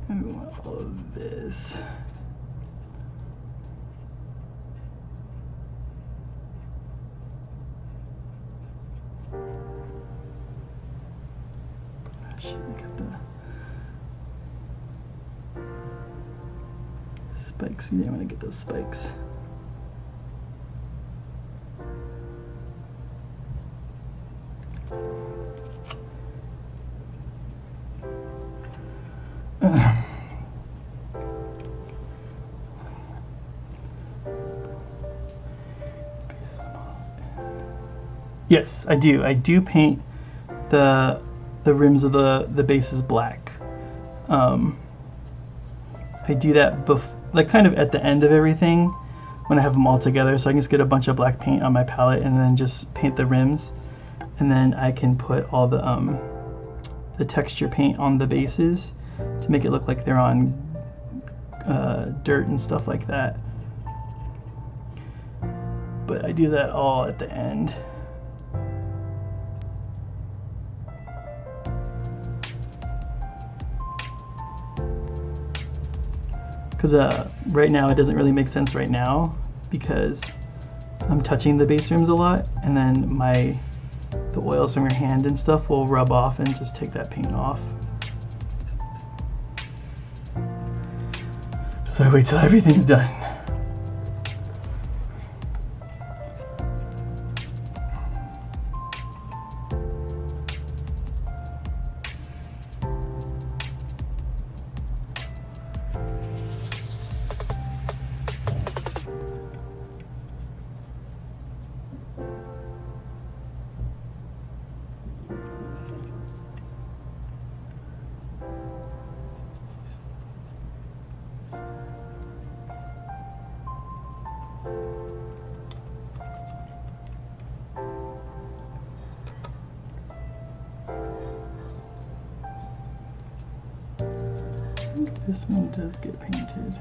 I want all of this. Ah, shit, I got the spikes. We didn't want to get those spikes. Yes, I do. I do paint the rims of the bases black. I do that like kind of at the end of everything when I have them all together, so I can just get a bunch of black paint on my palette and then just paint the rims, and then I can put all the texture paint on the bases to make it look like they're on dirt and stuff like that. But I do that all at the end. Because right now it doesn't really make sense right now because I'm touching the base rims a lot, and then the oils from your hand and stuff will rub off and just take that paint off. So I wait till everything's done. think this one does get painted.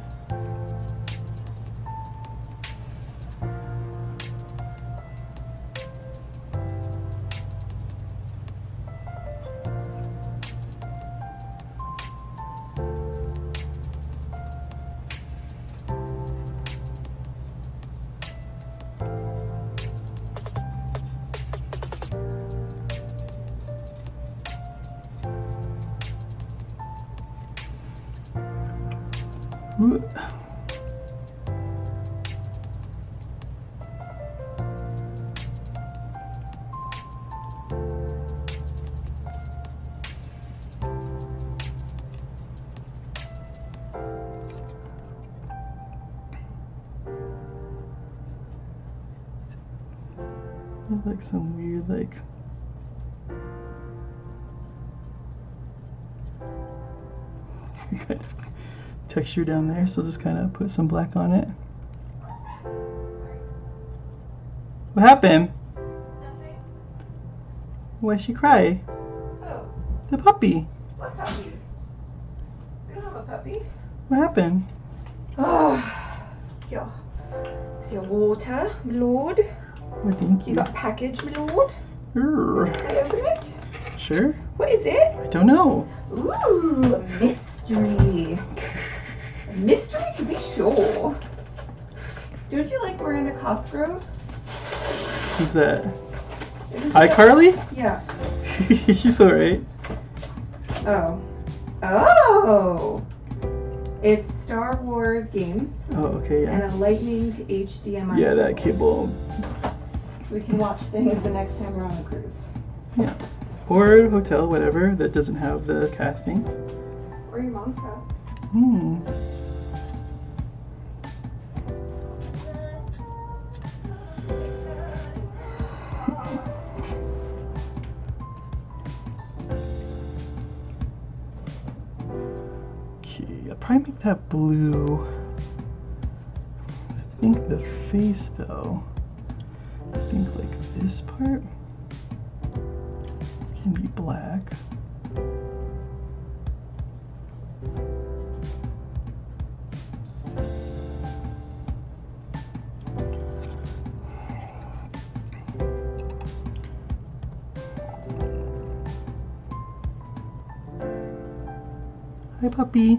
Ooh. There's like some weird like texture down there, so just kind of put some black on it. What happened? Nothing. Why'd she cry? Oh, The puppy. what puppy? We don't have a puppy. What happened? Oh, yeah. It's your water, my lord. Oh, thank You you. got a package, my lord. Urgh. Can I open it? Sure. What is it? I don't know. Ooh, a mystery. A mystery to be sure. Don't you like Miranda Cosgrove? Who's that? Isn't she iCarly? Yeah. She's alright. Oh. Oh! It's Star Wars games Oh, okay, yeah. and a lightning to HDMI. Yeah, that cable. So we can watch things the next time we're on a cruise. Yeah. Or a hotel, whatever, that doesn't have the casting. Or your mom's house. Hmm. Okay, I'll probably make that blue. I think the face, though, I think like this part can be black. Hi, puppy.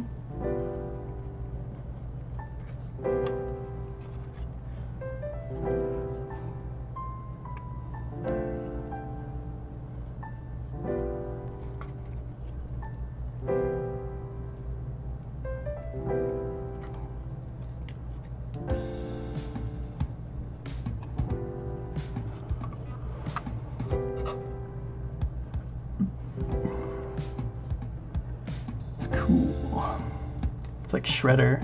It's cool. It's like Shredder.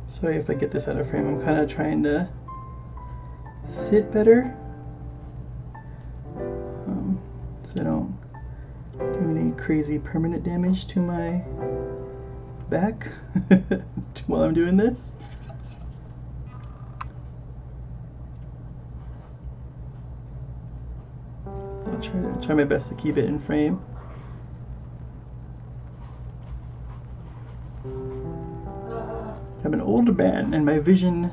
Sorry if I get this out of frame. I'm kind of trying to sit better, so I don't do any crazy permanent damage to my back while I'm doing this. I'll try my best to keep it in frame. I'm an old man and my vision.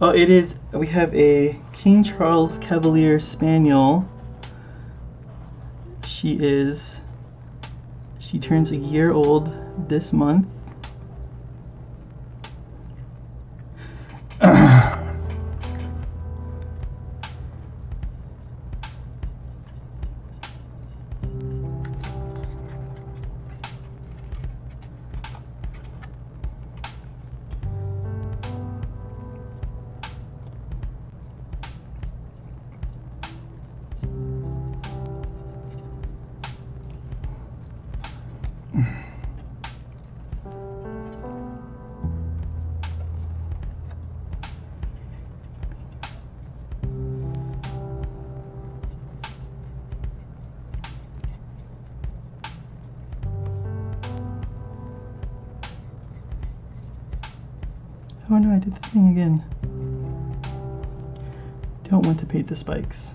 Oh, it is. We have a King Charles Cavalier Spaniel. She turns a year old this month. Oh no, I did the thing again. Don't want to paint the spikes.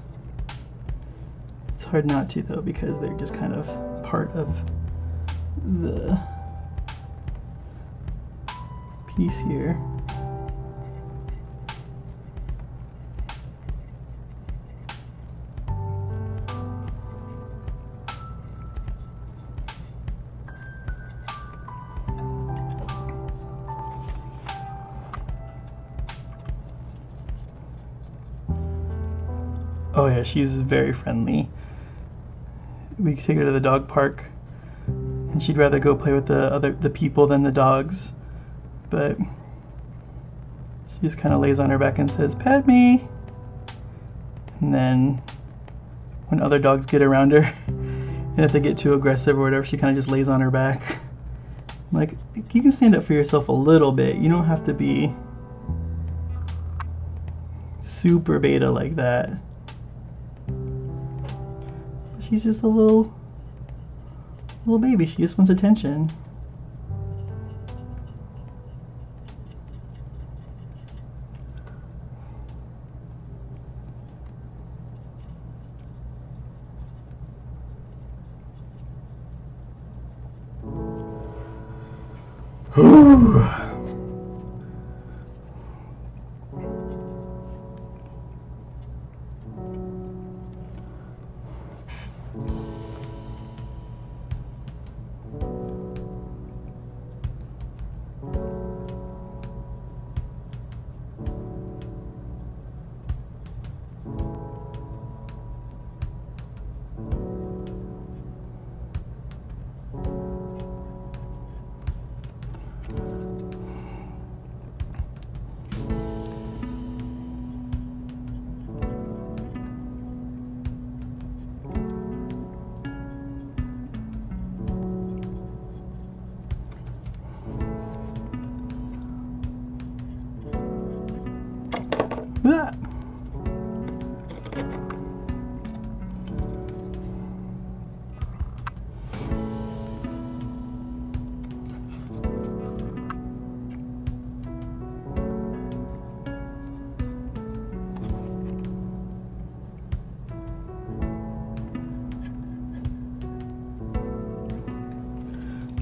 It's hard not to though, because they're just kind of part of the piece here. Oh yeah, she's very friendly. We could take her to the dog park, and she'd rather go play with the people than the dogs. But she just kind of lays on her back and says, "Pet me." And then when other dogs get around her, and if they get too aggressive or whatever, she kind of just lays on her back. Like, you can stand up for yourself a little bit. You don't have to be super beta like that. She's just a little baby. She just wants attention. Ah.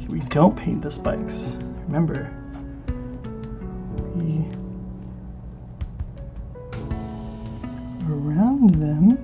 We don't paint the spikes. Remember, we around them.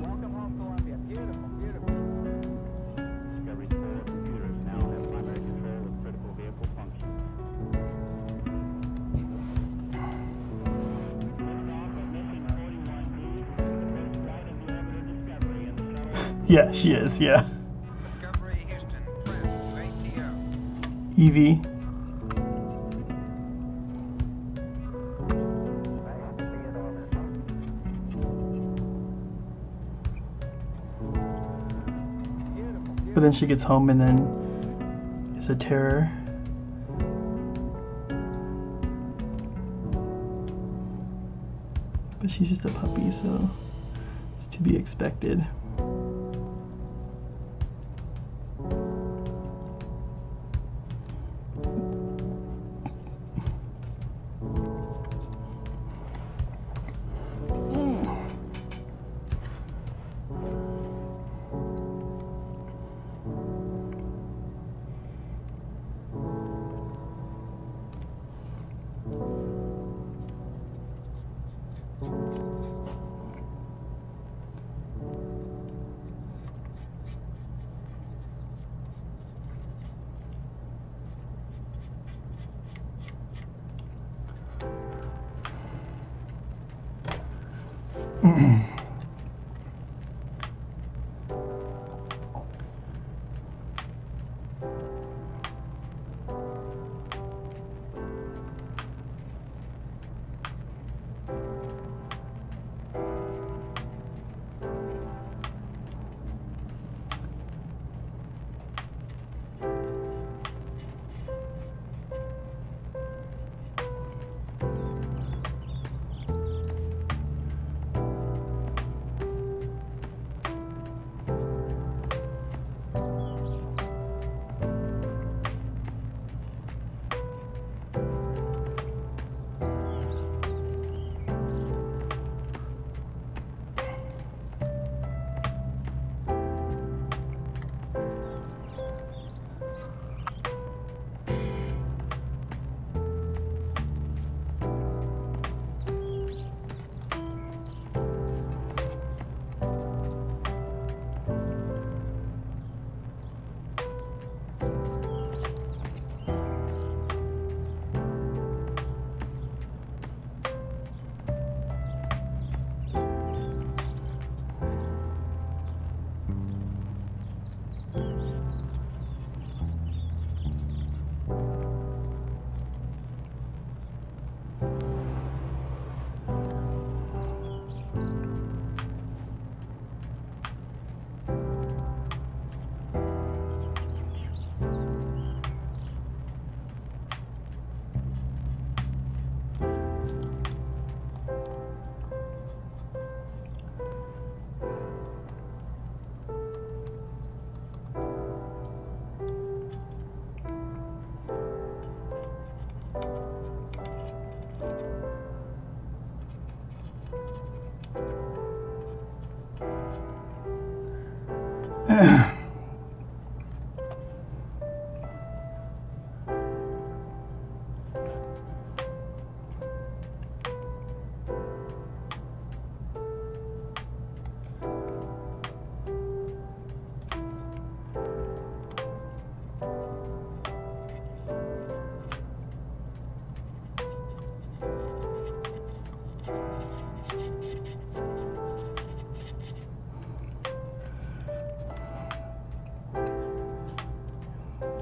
Welcome home, Columbia. Beautiful, beautiful. Discovery's four computers now have primary control of critical vehicle functions. Liftoff of mission 41B, the first flight of the orbiter Discovery in the shuttle. Yeah, she is. Yeah. Discovery Houston, trip to ATO. Evie. But then she gets home and then is a terror. But she's just a puppy, so it's to be expected.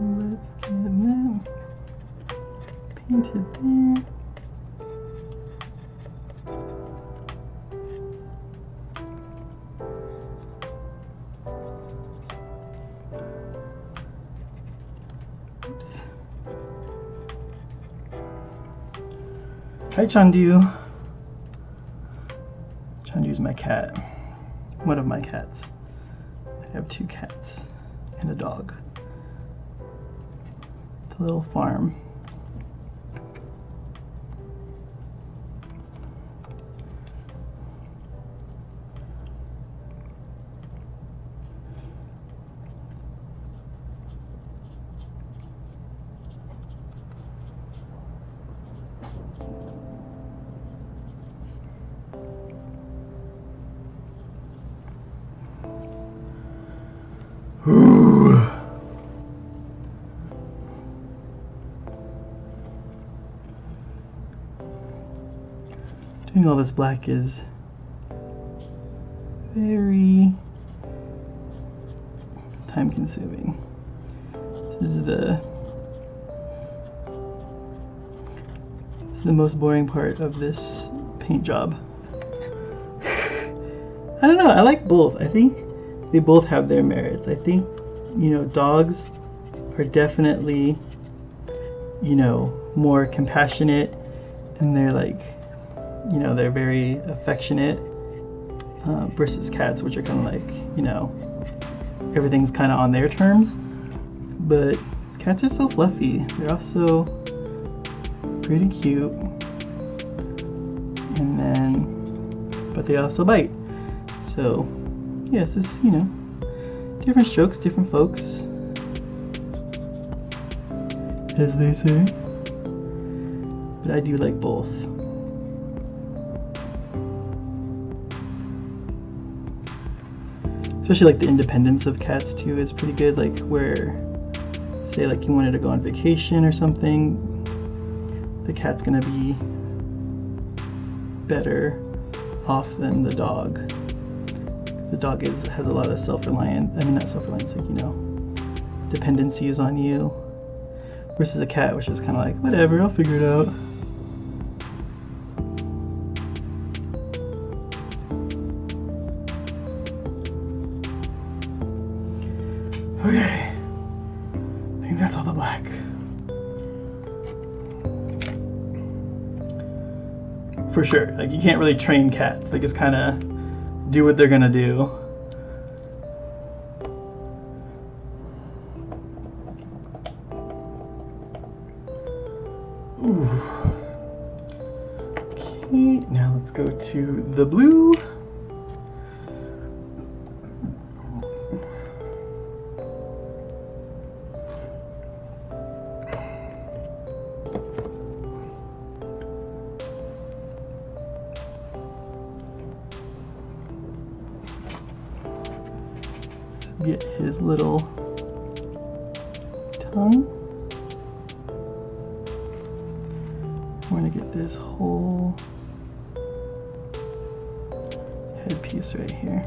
Let's get them painted there. Oops. Hi, Chandu. Chandu's my cat. One of my cats. I have 2 cats and a dog. The little farm. Doing all this black is very time consuming. This is the most boring part of this paint job. I don't know, I like both. I think they both have their merits. I think, you know, dogs are definitely, you know, more compassionate, and they're like, you know, they're very affectionate, versus cats, which are kind of like, you know, everything's kind of on their terms. But cats are so fluffy. They're also pretty cute, and then, but they also bite. So yes, it's, you know, different strokes, different folks, as they say. But I do like both. Especially like the independence of cats too is pretty good. Like where, say like you wanted to go on vacation or something, the cat's gonna be better off than the dog. The dog has a lot of self-reliance, I mean not self-reliance, like, you know, dependencies on you. Versus a cat, which is kind of like, whatever, I'll figure it out. Okay, I think that's all the black. For sure, like you can't really train cats. They just kind of do what they're gonna do. Ooh. Okay, now let's go to the blue. Get his little tongue. We're gonna get this whole headpiece right here.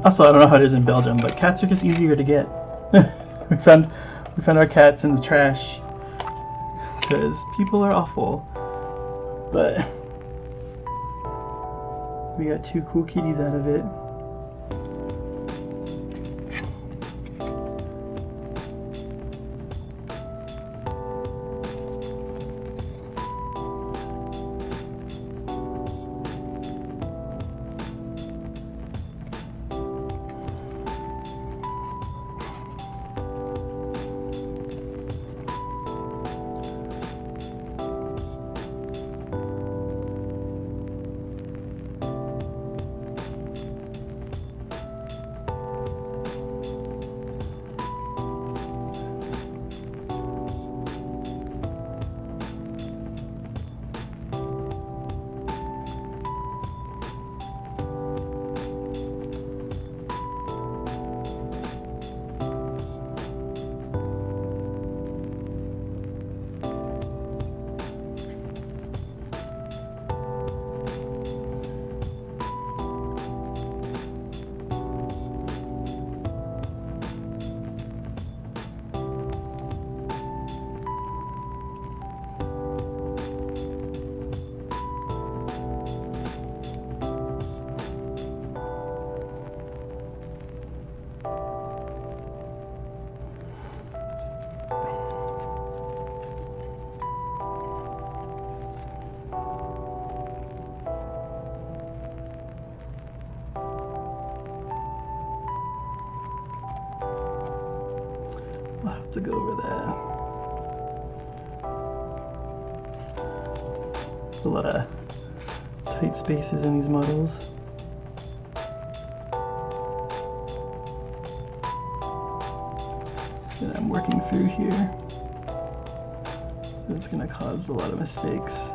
Also, I don't know how it is in Belgium, but cats are just easier to get. we found our cats in the trash because people are awful. But we got 2 cool kitties out of it. I'll have to go over that. There's a lot of tight spaces in these models. That I'm working through here. So it's going to cause a lot of mistakes.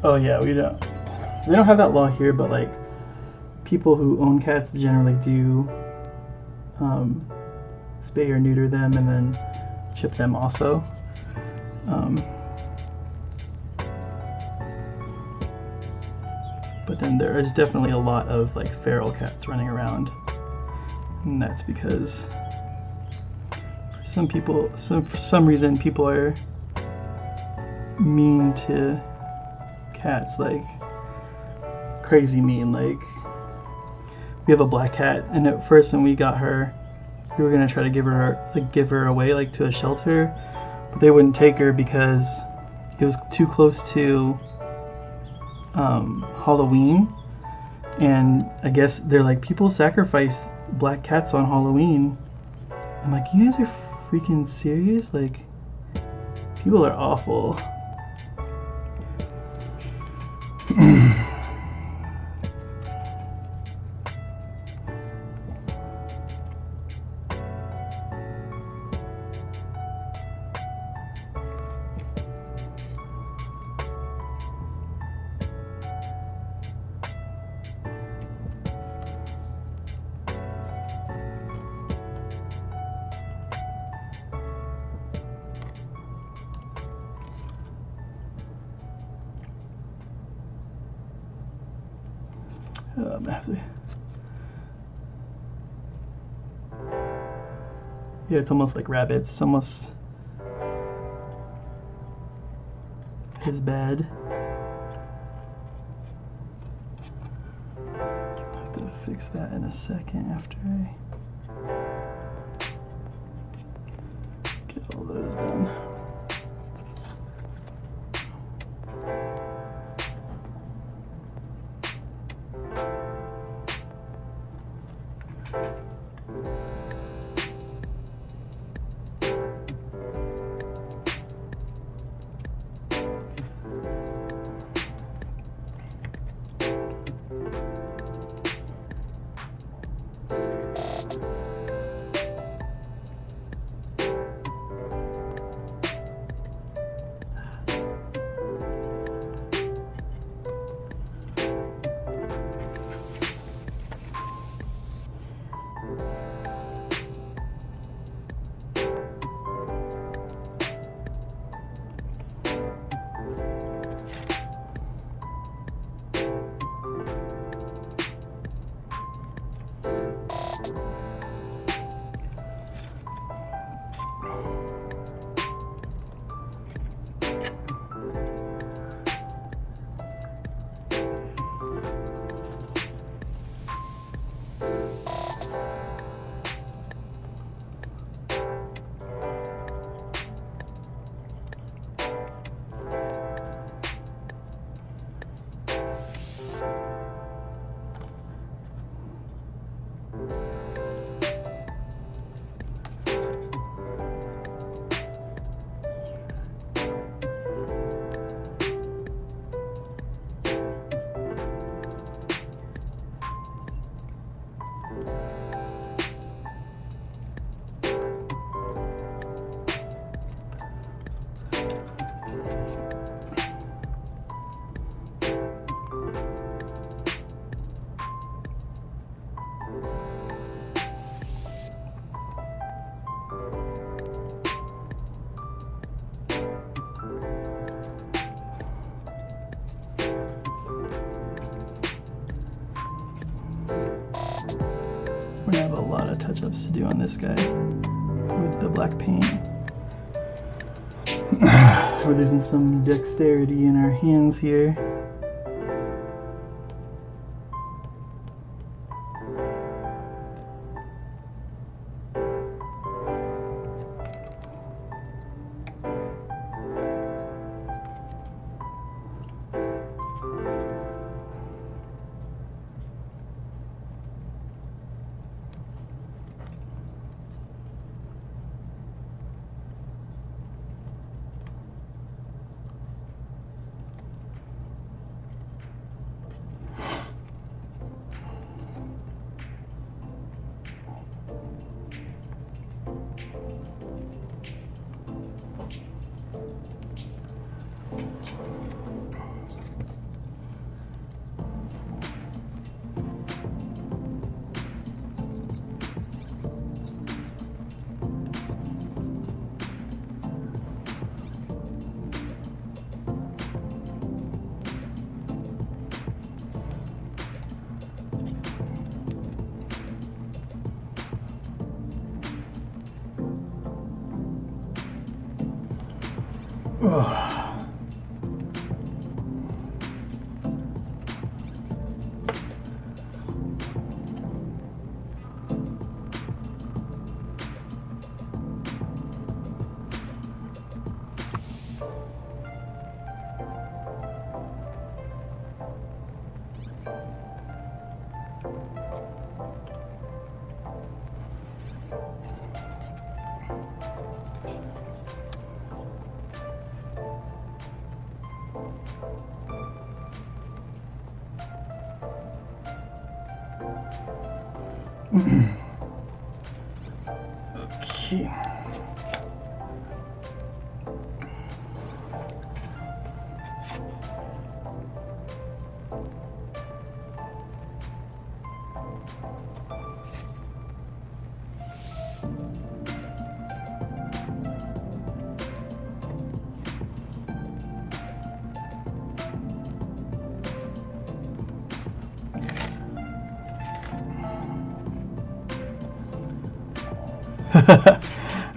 Oh yeah, they don't have that law here, but like people who own cats generally do spay or neuter them and then chip them also. But then there is definitely a lot of like feral cats running around, and that's because for some reason people are mean to cats, like crazy mean. Like we have a black cat, and at first when we got her, we were gonna try to give her away like to a shelter, but they wouldn't take her because it was too close to Halloween, and I guess they're like, people sacrifice black cats on Halloween. I'm like, you guys are freaking serious? Like, people are awful. Yeah, it's almost like rabbits. It's almost his bed. I'll have to fix that in a second after I get all those done. We're gonna have a lot of touch-ups to do on this guy with the black paint. We're losing some dexterity in our hands here. Okay.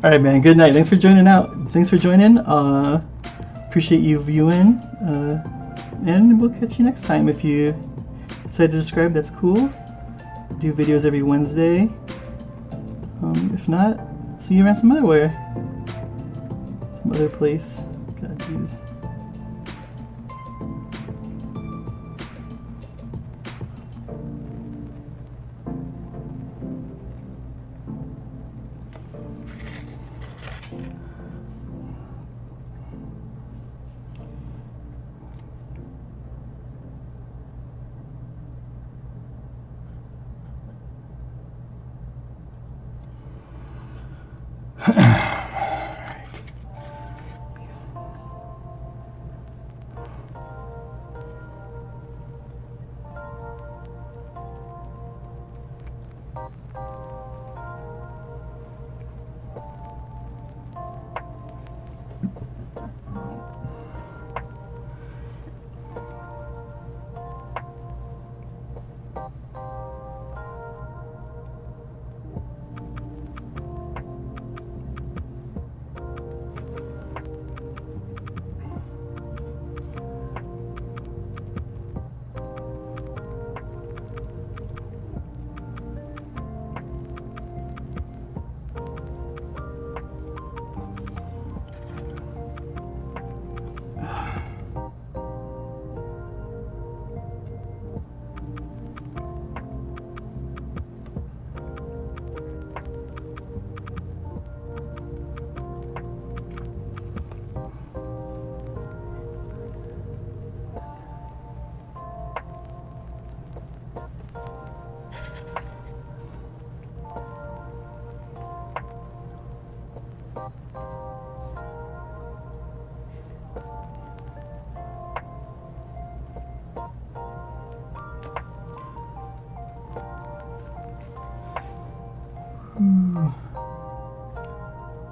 All right, man. Good night. Thanks for joining out. Thanks for joining. Appreciate you viewing. And we'll catch you next time. If you decide to subscribe, that's cool. Do videos every Wednesday. If not, see you around some other place. God, jeez.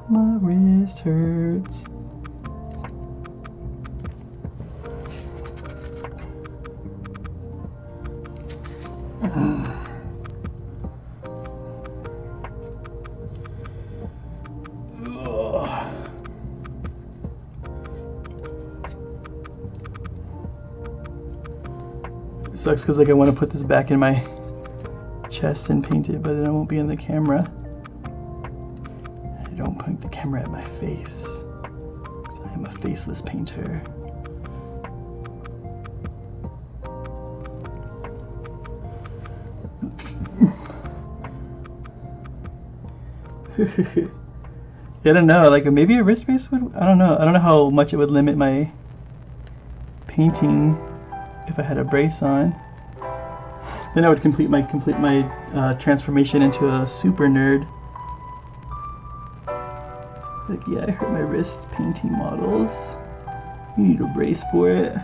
My wrist hurts. It sucks because like I want to put this back in my chest and paint it, but then I won't be in the camera. I don't point the camera at my face because I am a faceless painter. Yeah, I don't know, like maybe a wrist brace would, I don't know how much it would limit my painting if I had a brace on. Then I would complete my transformation into a super nerd. Like, yeah, I hurt my wrist painting models. You need a brace for it.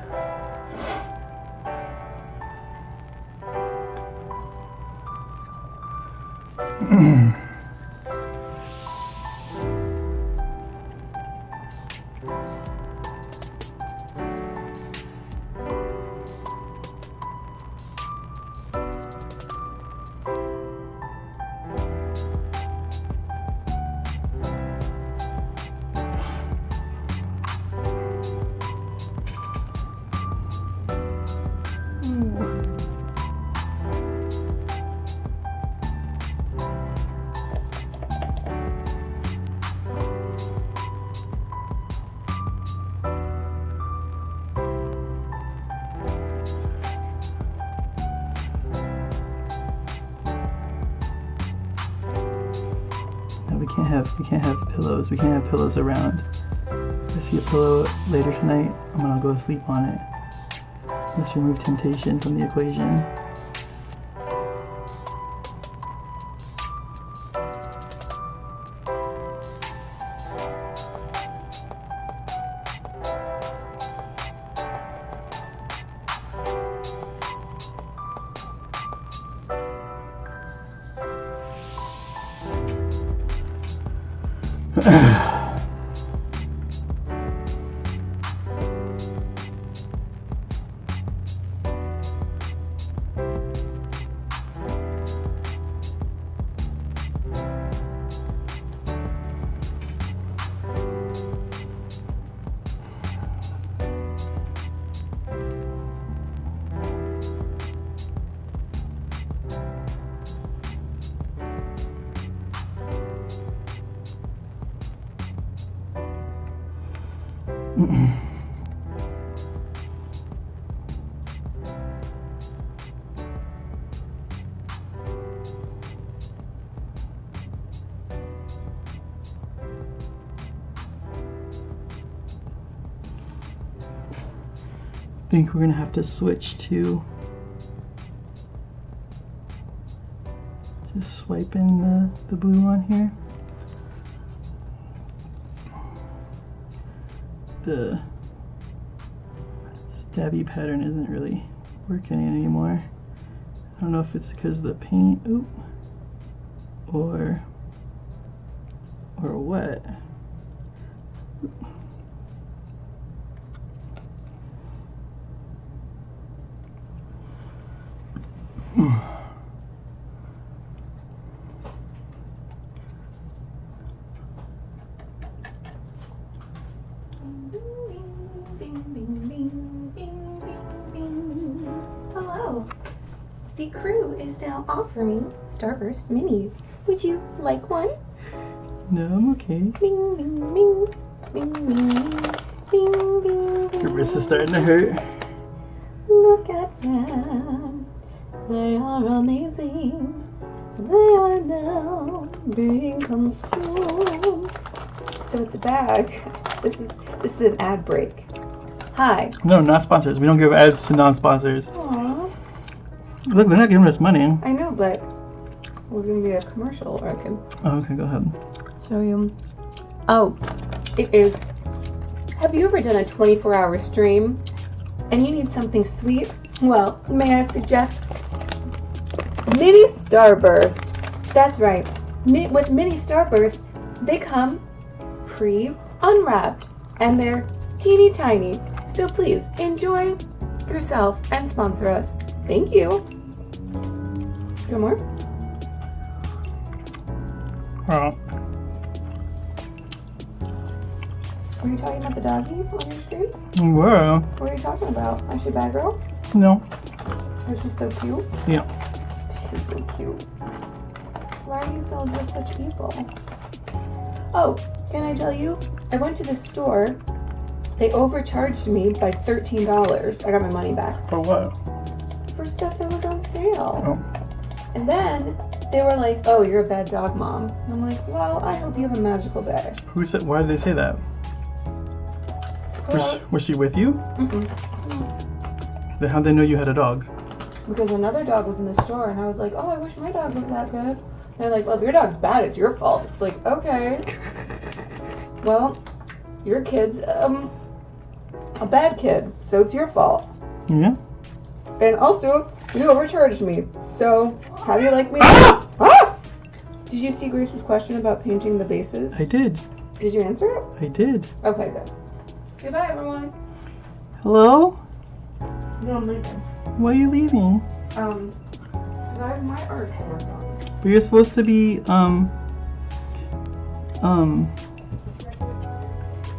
We can't have pillows. We can't have pillows around. If I see a pillow later tonight, I'm gonna go to sleep on it. Let's remove temptation from the equation. I think we're gonna have to switch to just swipe in the blue on here. The stabby pattern isn't really working anymore. I don't know if it's because of the paint, or what. Hello. The crew is now offering Starburst minis. Would you like one? No, I'm okay. Bing, bing, bing. Bing, bing, bing. Bing, bing, Your wrist is starting to hurt. Look at them. They are amazing. They are now being consumed. So it's a bag. This is an ad break. Hi. No, not sponsors. We don't give ads to non-sponsors. Aww. Look, they're not giving us money. I know, but it was gonna be a commercial, or I can Oh, okay, go ahead. show you. Oh, it is. Have you ever done a 24-hour stream and you need something sweet? Well, may I suggest Mini Starburst. That's right. With Mini Starburst, they come pre-unwrapped and they're teeny tiny. So please enjoy yourself and sponsor us. Thank you. No more? Oh, Were you talking about the doggy on your stream? whoa. What were you talking about? Is she a bad girl? No. Or she's so cute? Yeah. She's so cute. Why are you filled with such evil? Oh, can I tell you? I went to the store. They overcharged me by $13. I got my money back. For what? For stuff that was on sale. Oh. And then they were like, oh, you're a bad dog mom. And I'm like, well, I hope you have a magical day. Who said? Why did they say that? Was she with you? Mm-mm. Then how'd they know you had a dog? Because another dog was in the store, and I was like, oh, I wish my dog was that good. And they're like, well, if your dog's bad, it's your fault. It's like, okay. Well, your kids, a bad kid, so it's your fault. Yeah. And also, you overcharged me. So, how do you like me? Ah! Did you see Grace's question about painting the bases? I did. Did you answer it? I did. Okay, good. Goodbye, everyone. Hello? No, I'm leaving. Why are you leaving? Because I have my art to work on. But you're supposed to be,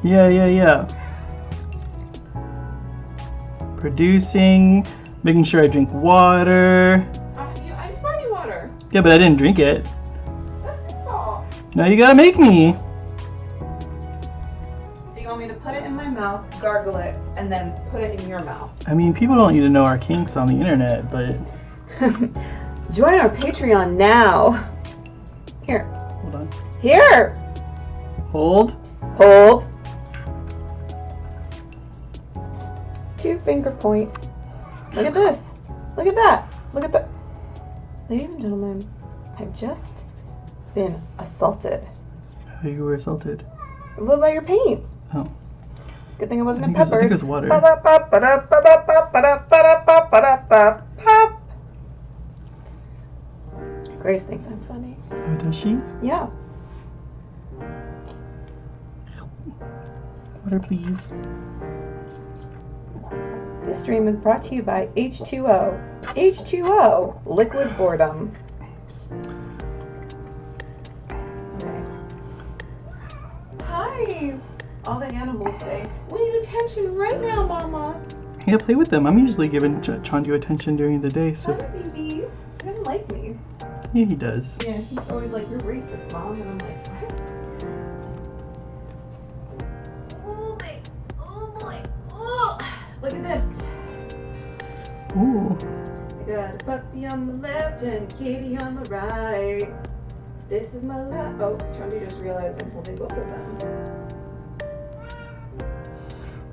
yeah. Producing, making sure I drink water. I just brought you water. Yeah, but I didn't drink it. That's your fault. Now you gotta make me. So you want me to put it in my mouth, gargle it, and then put it in your mouth? I mean, people don't need to know our kinks on the internet, but... Join our Patreon now. Here. Hold on. Here. Hold. Hold. 2-finger point. Look at this. Look at that. Look at that. Ladies and gentlemen, I've just been assaulted. You were assaulted. What about your paint? Oh. Good thing it wasn't a I think pepper. it was water. Grace thinks I'm funny. Oh, does she? Yeah. Water, please. This stream is brought to you by H2O. H2O, liquid boredom. Okay. Hi. All the animals say, we need attention right now, Mama. Yeah, play with them. I'm usually giving Chandu attention during the day, so... Hi, baby. He doesn't like me. Yeah, he does. Yeah, he's always like, you're racist, Mom. And I'm like, what? Oh, boy. Oh, boy. Oh. Look at this. Ooh. I got a puppy on the left and a kitty on the right. This is my lap. Oh, Chandu just realized I'm holding both of them.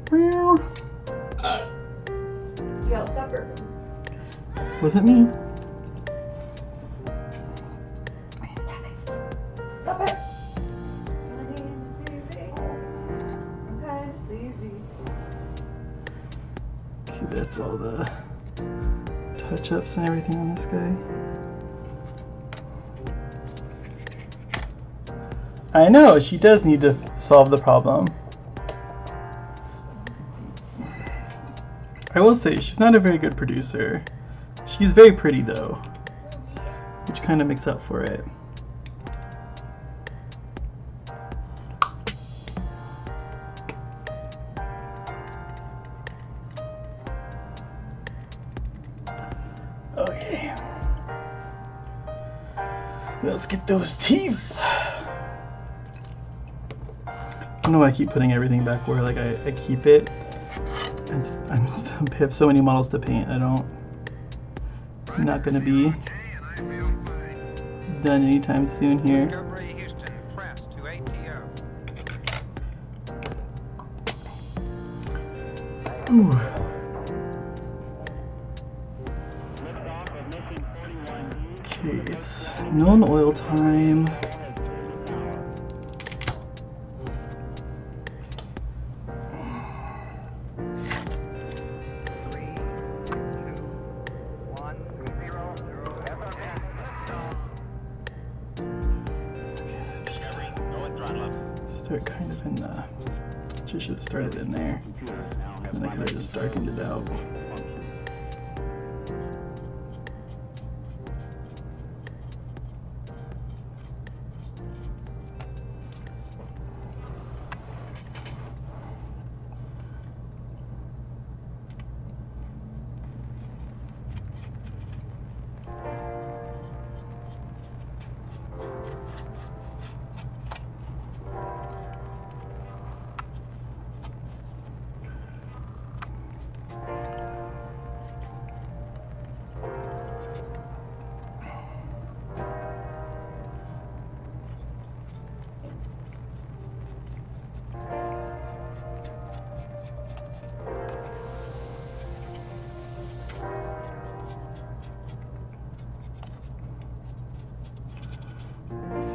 Well, Yeah, stop burping. wasn't me. Stop it. I'm kind of sleazy. Okay, that's all the touch-ups and everything on this guy. I know, she does need to solve the problem. I will say, she's not a very good producer. She's very pretty though, which kind of makes up for it. Okay. Let's get those teeth. I don't know why I keep putting everything back where like I keep it. I have so many models to paint. I'm not gonna be done anytime soon here. Discovery Houston, press to ATO. Ooh. Okay, it's non-oil time. Start kind of in the... Just should have started in there. And I could have just darkened it out.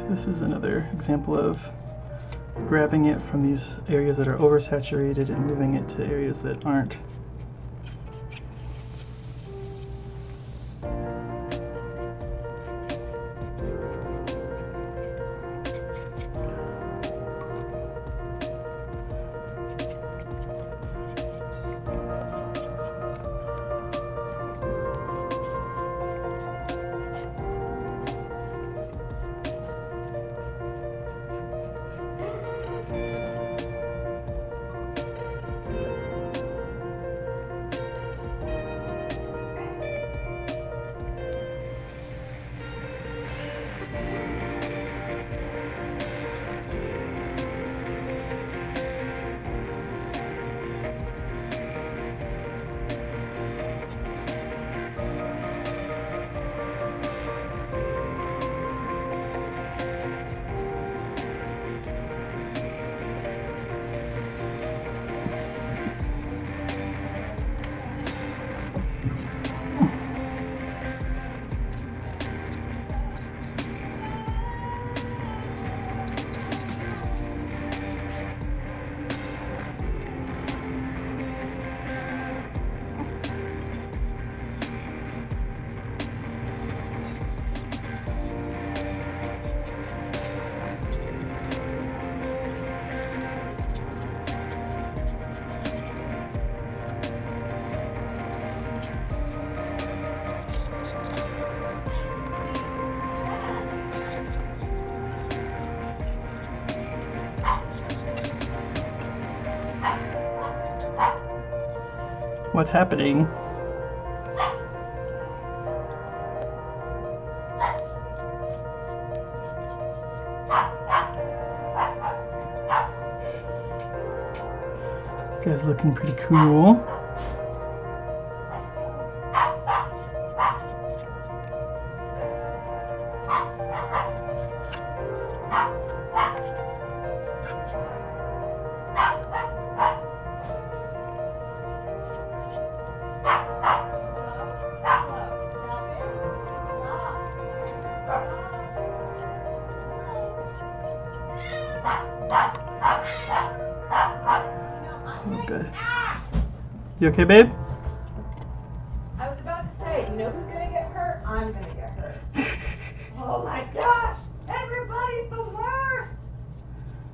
This is another example of grabbing it from these areas that are oversaturated and moving it to areas that aren't. What's happening? This guy's looking pretty cool. Oh, good. You okay, babe? I was about to say, you know who's gonna get hurt? I'm gonna get hurt. Oh my gosh! Everybody's the worst!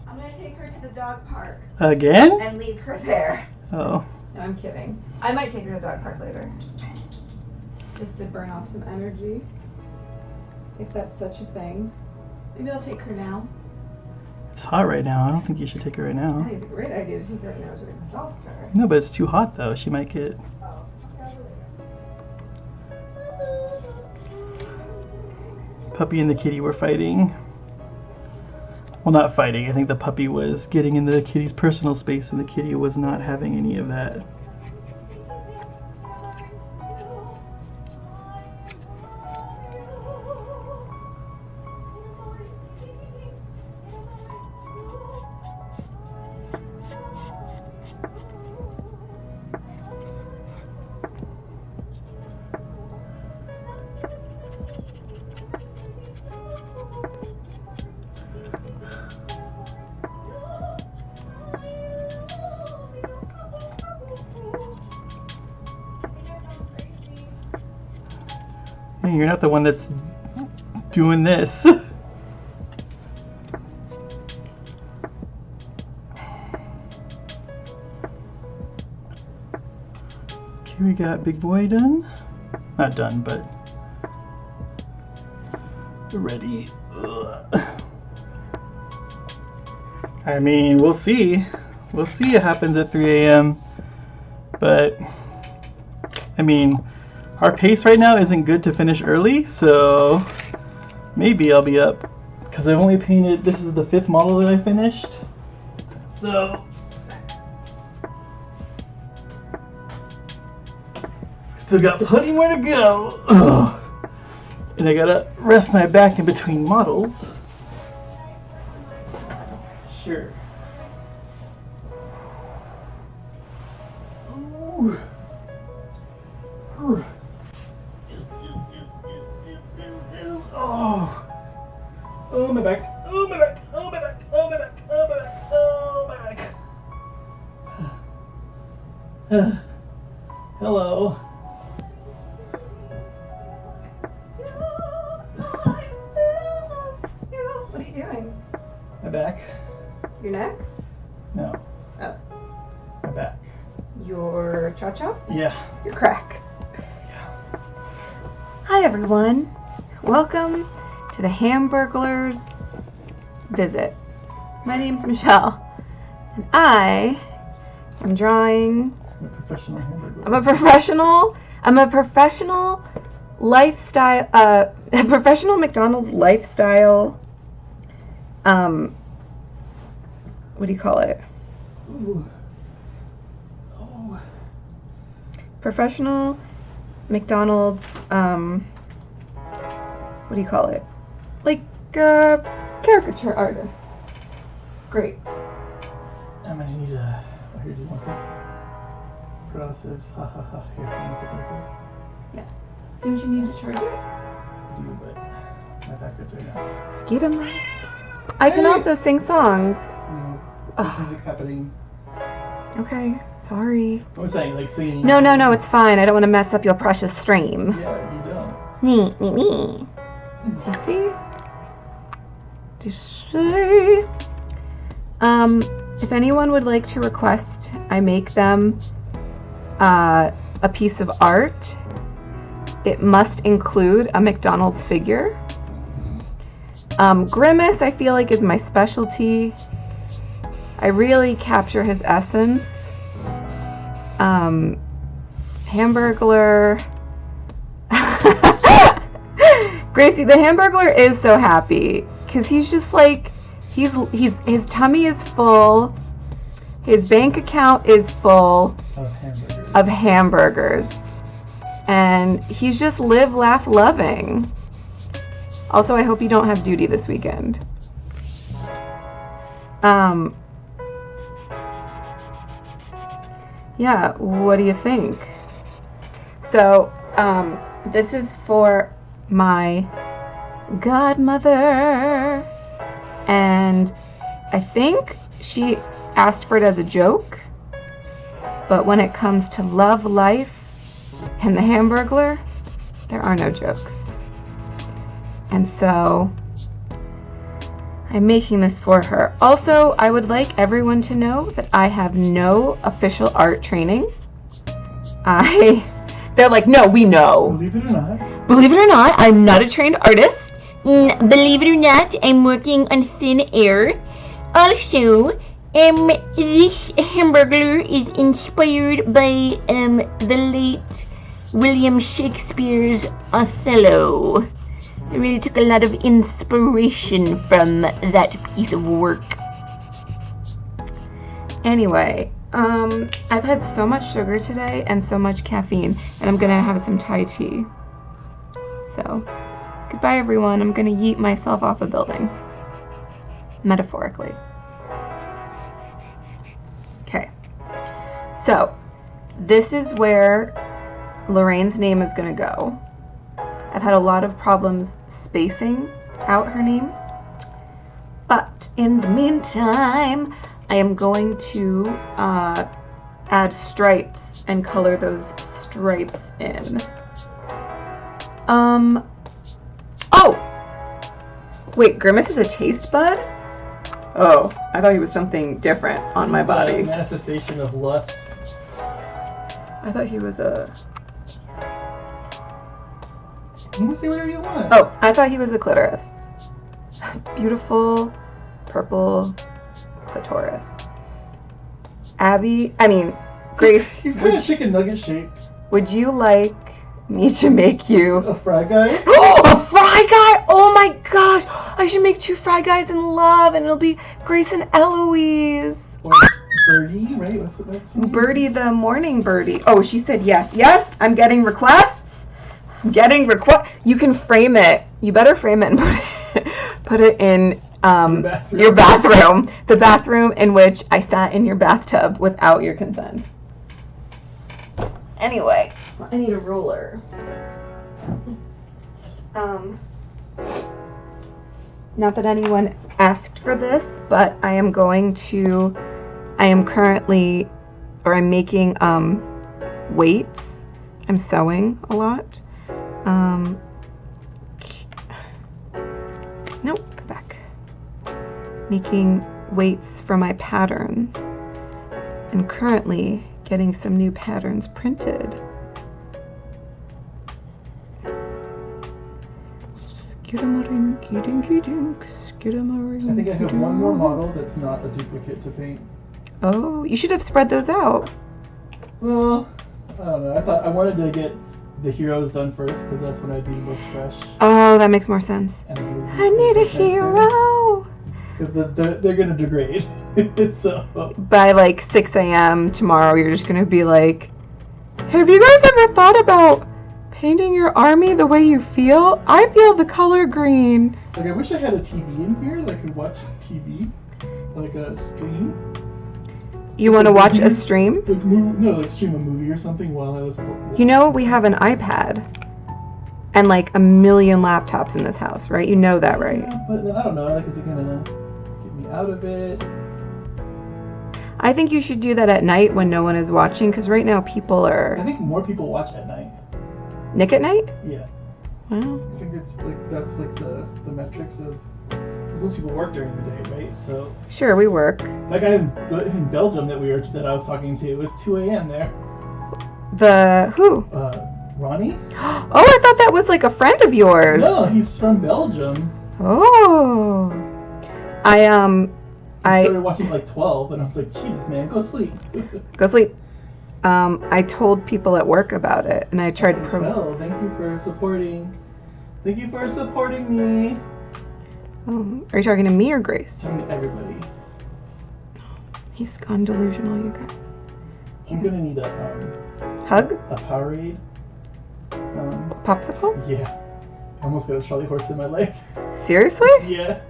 I'm gonna take her to the dog park Again? and leave her there. Oh. No, I'm kidding. I might take her to the dog park later. Just to burn off some energy. If that's such a thing. Maybe I'll take her now. It's hot right now. I don't think you should take her right I now. think it's a great idea to take her right now to exhaust her. No, but it's too hot though. She might get. Oh, okay, Puppy and the kitty were fighting. Well, not fighting. I think the puppy was getting in the kitty's personal space and the kitty was not having any of that. Hey, you're not the one that's doing this. Okay, we got Big Boy done. Not done, but ready. Ugh. I mean, we'll see. We'll see what happens at 3 a.m. But, I mean, our pace right now isn't good to finish early, so maybe I'll be up. Because I've only painted, this is the 5th model that I finished. So, still got plenty more to go. Ugh. And I gotta rest my back in between models. Sure. Ooh. Ooh. Oh. Oh, my back. Oh, my back. Oh, my back. Oh, my back. Oh, my back. Hello. What are you doing? My back? Your neck? No. Oh. My back. Your cha-cha? Yeah. Your crack. Hi everyone. Welcome to the Hamburglers visit. My name's Michelle, and I am drawing. I'm a professional hamburger. I'm a professional lifestyle, a professional McDonald's lifestyle. What do you call it? Ooh. Oh. Professional McDonald's. What do you call it? Like a caricature artist. Great. I'm gonna need a. Oh, here, do you want this? Process. Ha ha ha. Here, can you put that there? Don't you need to charge it? I do, but my back hurts right now. Skid 'em. I can also sing songs. No. Ugh. There's music happening. Okay, sorry. I was saying, like singing. No, it's fine. I don't want to mess up your precious stream. Yeah, you don't. Nee. Do you see? Do you see? If anyone would like to request I make them a piece of art, it must include a McDonald's figure. Grimace, I feel like, is my specialty. I really capture his essence. Hamburglar. Gracie, the Hamburglar is so happy because he's just like, his tummy is full, his bank account is full of hamburgers, and he's just live, laugh, loving. Also, I hope you don't have duty this weekend. Yeah, what do you think? So, this is for my godmother, and I think she asked for it as a joke, but when it comes to love, life, and the Hamburglar, there are no jokes. And so I'm making this for her. Also, I would like everyone to know that I have no official art training. They're like, no, we know. Believe it or not. Believe it or not, I'm not a trained artist. Believe it or not, I'm working on thin air. Also, this Hamburglar is inspired by the late William Shakespeare's Othello. I really took a lot of inspiration from that piece of work. Anyway, I've had so much sugar today and so much caffeine, and I'm gonna have some Thai tea. So, goodbye everyone. I'm gonna yeet myself off a building. Metaphorically. Okay. So, this is where Lorraine's name is gonna go. I've had a lot of problems spacing out her name, but in the meantime, I am going to add stripes and color those stripes in. Oh! Wait, Grimace is a taste bud? Oh, I thought he was something different on my body. Manifestation of lust. I thought he was a... You can say whatever you want. Oh, I thought he was a clitoris. Beautiful purple clitoris. Grace, He's kind of chicken nugget shaped. would you like me to make you... A fry guy? Oh, a fry guy! Oh my gosh! I should make 2 fry guys in love, and it'll be Grace and Eloise. Or Birdie, right? What's the next one? Birdie the morning birdie. Oh, she said yes. Yes, I'm getting requests. You can frame it. You better frame it and put it in your bathroom. The bathroom in which I sat in your bathtub without your consent. Anyway, I need a ruler. Not that anyone asked for this, but I am currently or I'm making weights. I'm sewing a lot. Nope, go back. Making weights for my patterns, and currently getting some new patterns printed. Skidamarinky-dinky-dink, skidamarinky-dink. I think I have one more model that's not a duplicate to paint. Oh, you should have spread those out. Well, I don't know. I wanted to get the heroes done first because that's when I'd be the most fresh. Oh, that makes more sense. I need a hero. Because they're gonna degrade. So By like 6 a.m. tomorrow, you're just gonna be like, have you guys ever thought about painting your army the way you feel? I feel the color green. like, I wish I had a TV in here that I could watch TV, like a stream. You want to watch a stream? Like stream a movie or something while I was. You know we have an iPad and like a million laptops in this house, right? You know that, right? Yeah, but I don't know. Like, is it gonna get me out of it? I think you should do that at night when no one is watching, because right now people I are... think more people watch at night. Nick at night? Yeah. Well, I think that's like the metrics of. Because most people work during the day, right? So. sure, we work. That guy in Belgium that I was talking to, it was 2 a.m. there. The... who? Ronnie? Oh, I thought that was like a friend of yours. No, he's from Belgium. Oh. I started watching at like 12, and I was like, Jesus, man, go sleep. Go sleep. I told people at work about it, and I tried Well, thank you for supporting. Thank you for supporting me. Are you talking to me or Grace? Talking to everybody. He's gone delusional, you guys. I'm gonna need a Hug? Powerade. Popsicle? Yeah. I almost got a Charlie horse in my leg. Seriously? Yeah.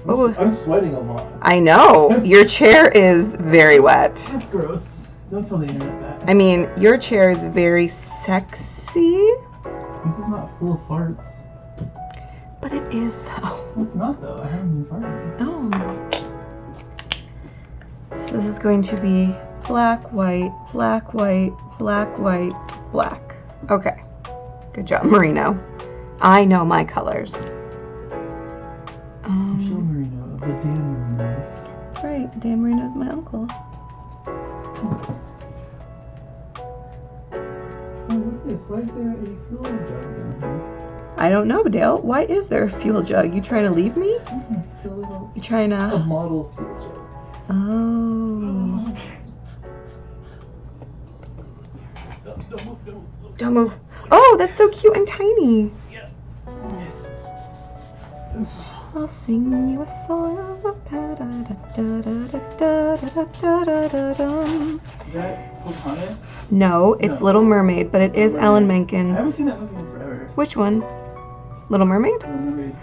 Oh. I'm sweating a lot. I know. Your chair is very wet. That's gross. Don't tell the internet that. I mean, your chair is very sexy. This is not full of farts. But it is, though. No, it's not though. I haven't been farting. Oh. So this is going to be black, white, black, white, black, white, black. Okay. Good job, Marino. I know my colors. Michelle Marino of the Dan Marinos. That's right. Dan Marino's my uncle. Oh, what's this? Why is there a fuel jug down here? I don't know, Dale. Why is there a fuel jug? You trying to leave me? It's a little You trying a to... model fuel jug. Oh. Don't move. Don't move. Oh, that's so cute and tiny. Yeah. I'll sing you a song. Is that Pocahontas? No, it's No. Little Mermaid, but it is Alan I Menken's. haven't seen that movie in forever. Which one? Little Mermaid? Little Mermaid.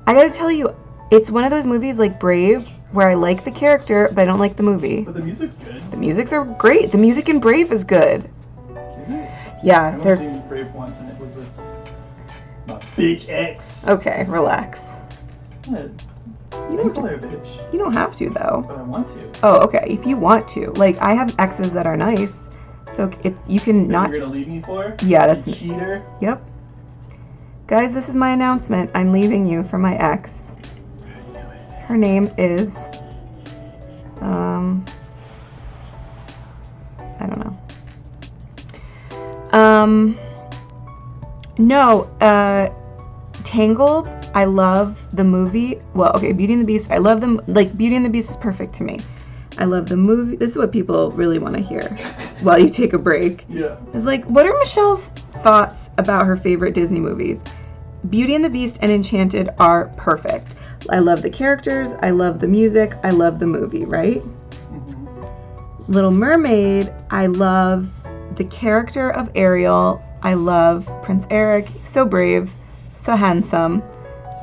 I gotta tell you, it's one of those movies like Brave, where I like the character, but I don't like the movie. But the music's good. The musics are great. The music in Brave is good. Is it? Yeah, I there's... seen Brave once and it was with my bitch ex. Okay, relax. What? You Don't don't, call her a bitch. you don't have to, though. But I want to. Oh, okay, if you want to. Like, I have exes that are nice, so you can That not... you're gonna leave me for? Yeah, that's You me. cheater. Yep. Guys, this is my announcement. I'm leaving you for my ex. Her name is... I don't know. No, Tangled, I love the movie. Well, okay, Beauty and the Beast, I love them. Like, Beauty and the Beast is perfect to me. I love the movie. This is what people really want to hear while you take a break. Yeah. It's like, what are Michelle's thoughts about her favorite Disney movies? Beauty and the Beast and Enchanted are perfect. I love the characters, I love the music, I love the movie, right? Mm-hmm. Little Mermaid, I love the character of Ariel. I love Prince Eric, so brave, so handsome.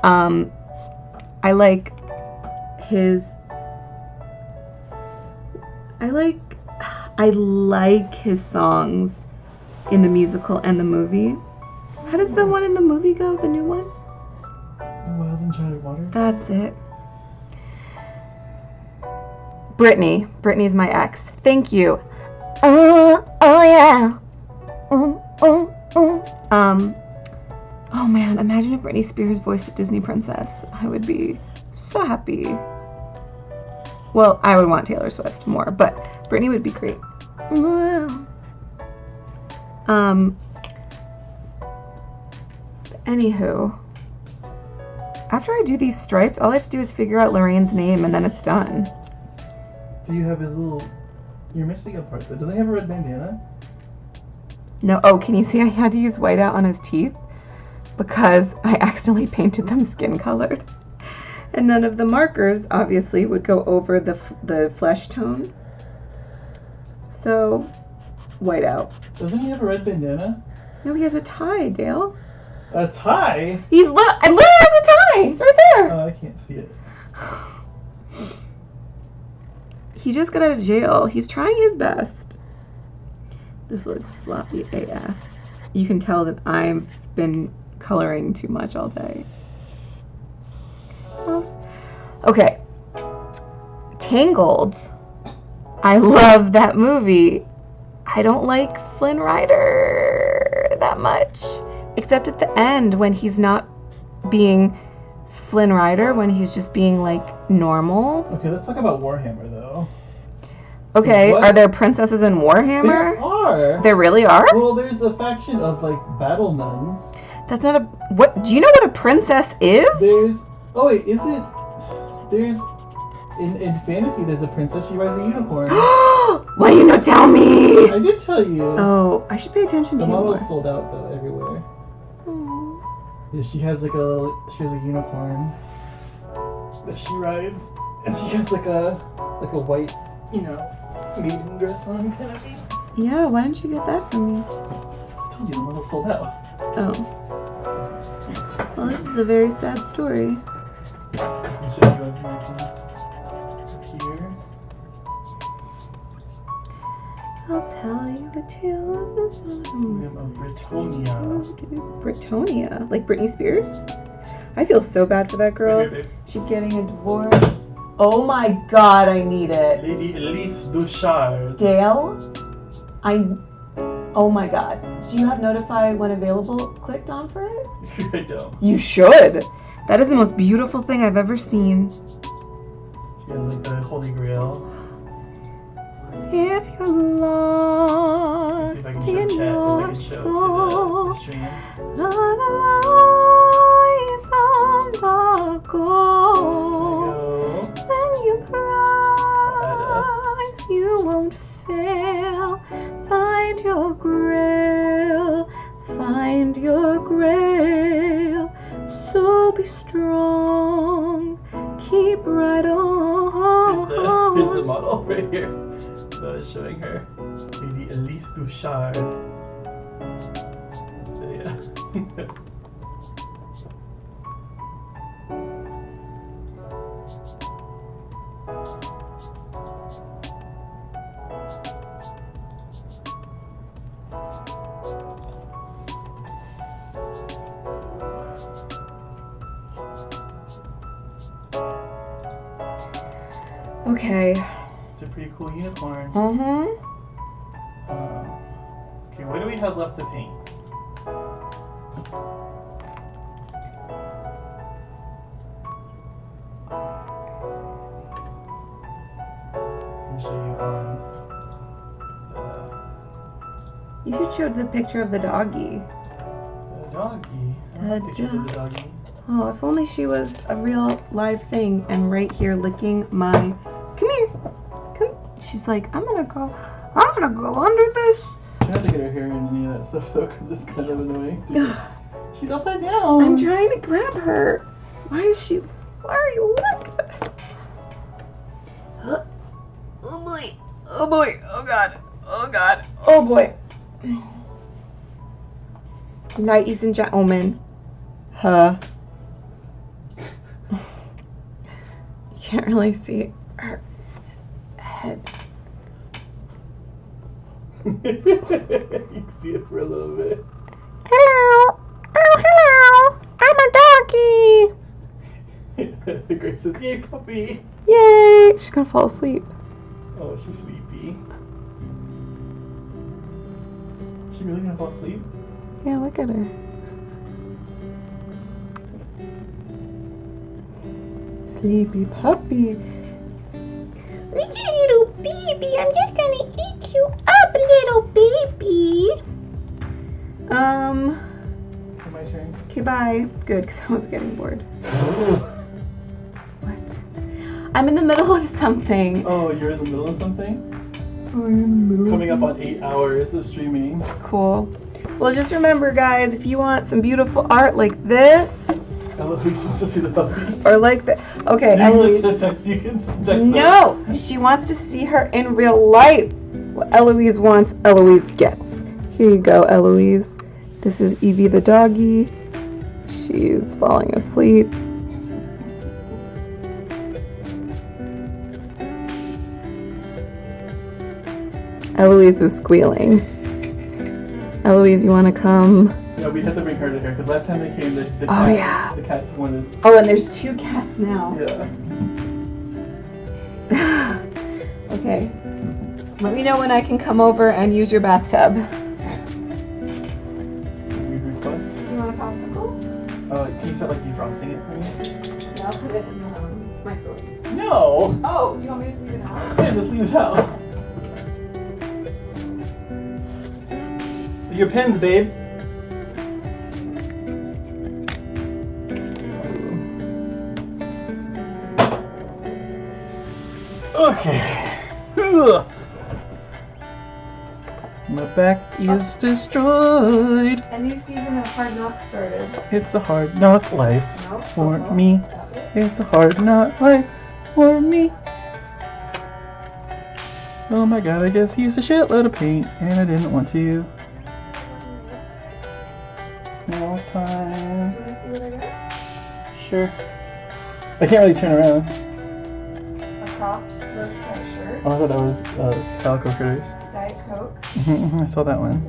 I like his... I like his songs in the musical and the movie. How does the one in the movie go, the new one? Wild Enchanted Waters? That's it. Brittany. Brittany's my ex. Thank you. Oh yeah. Oh man, imagine if Britney Spears voiced a Disney princess. I would be so happy. Well, I would want Taylor Swift more, but Britney would be great. Anywho, after I do these stripes, all I have to do is figure out Lorraine's name and then it's done. Do you have his little... You're missing a part though. Doesn't he have a red bandana? No, oh, can you see I had to use whiteout on his teeth? Because I accidentally painted them skin colored. And none of the markers, obviously, would go over the flesh tone. So, whiteout. Doesn't he have a red bandana? No, he has a tie, Dale. A tie? I literally has a tie! It's right there! Oh, I can't see it. He just got out of jail. He's trying his best. This looks sloppy AF. You can tell that I've been coloring too much all day. What else? Okay. Tangled. I love that movie. I don't like Flynn Rider that much. Except at the end when he's not being Flynn Rider, when he's just being like normal. Okay, let's talk about Warhammer though. Okay, So what- are there princesses in Warhammer? There are. There really are? Well, there's a faction of like battle nuns. That's not a... What? Do you know what a princess is? There's... Oh wait, is it... There's... In fantasy, there's a princess, she rides a unicorn. Why you not tell me? I did tell you. Oh, I should pay attention The to you more. model's sold out though, everywhere. Aw. Yeah, she has like she has a unicorn that she rides. And she has like a white, you know, maiden dress on kind of thing. Yeah, why didn't you get that from me? I told you, the model's sold out. Oh. Well, this is a very sad story. I'll show you everything here. I'll tell you the tale of the We have a Britonia. Britonia? Like Britney Spears? I feel so bad for that girl. Right here, babe. She's getting a divorce. Oh my god, I need it. Lady Elise Duchard. Dale? Oh my god. Do you have notify when available clicked on for it? I don't. You should. That is the most beautiful thing I've ever seen. She has like the Holy Grail. If you're Let's see if I lost can in show chat, if I your can show soul, to the stream. love lies on the go. Go. When you rise, you won't fail. Find your grail. Find your grail. So be strong. Keep right on. Here's the model right here that I was showing her. Lady Elise Duchard. So yeah. Okay. It's a pretty cool unicorn. Okay, What do we have left to paint? I'll show you on You should show the picture of the doggy. the doggy. I don't have pictures of the doggy. Oh, if only she was a real live thing and right here licking my... Come here. Come. She's like, I'm gonna go under this. Try not to get her hair in any of that stuff though, because it's kind of annoying. She's upside down. I'm trying to grab her. Why are you like this? Oh boy. Oh boy. Oh god. Oh god. Oh boy. Ladies and gentlemen. Huh. You can't really see her head. You can see it for a little bit. Hello. Oh, hello. I'm a doggy. Grace says, "Yay, puppy!" Yay. She's gonna fall asleep. Oh, she's sleepy. Is she really gonna fall asleep? Yeah, look at her. Sleepy puppy. Look at little baby. I'm just gonna eat you up, little baby. My turn. Okay, bye. Good, because I was getting bored. What? I'm in the middle of something. Oh, you're in the middle of something? Oh, you're in the middle. Coming up on 8 hours of streaming. Cool. Well, just remember, guys, if you want some beautiful art like this, Eloise supposed to see the puppy. or like that. Okay, You can Eloise. just text. You can text. No, she wants to see her in real life. What Eloise wants, Eloise gets. Here you go, Eloise. This is Evie the doggy. She's falling asleep. Eloise is squealing. Eloise, you want to come? Yeah, we had to bring her to here because last time they came, the Oh, cat, yeah. the cats wanted. Oh, and there's 2 cats now. Yeah. Okay. Let me know when I can come over and use your bathtub. Weird request. You want a popsicle? Can you start like defrosting it for me? Yeah, I'll put it in the microwave. No. Oh, do you want me to just leave it out? Yeah, just leave it out. Your pens, babe. Okay. Ugh. My back is destroyed. A new season of Hard Knocks started. It's a hard knock life No? for Oh, me. stop it. It's a hard knock life for me. Oh my god, I guess I used a shitload of paint and I didn't want to. No time. Do you want to see what I got? Sure. I can't really turn around. A cropped low cut shirt, Oh, I thought that was Calico Critters. Diet Coke, I saw that one.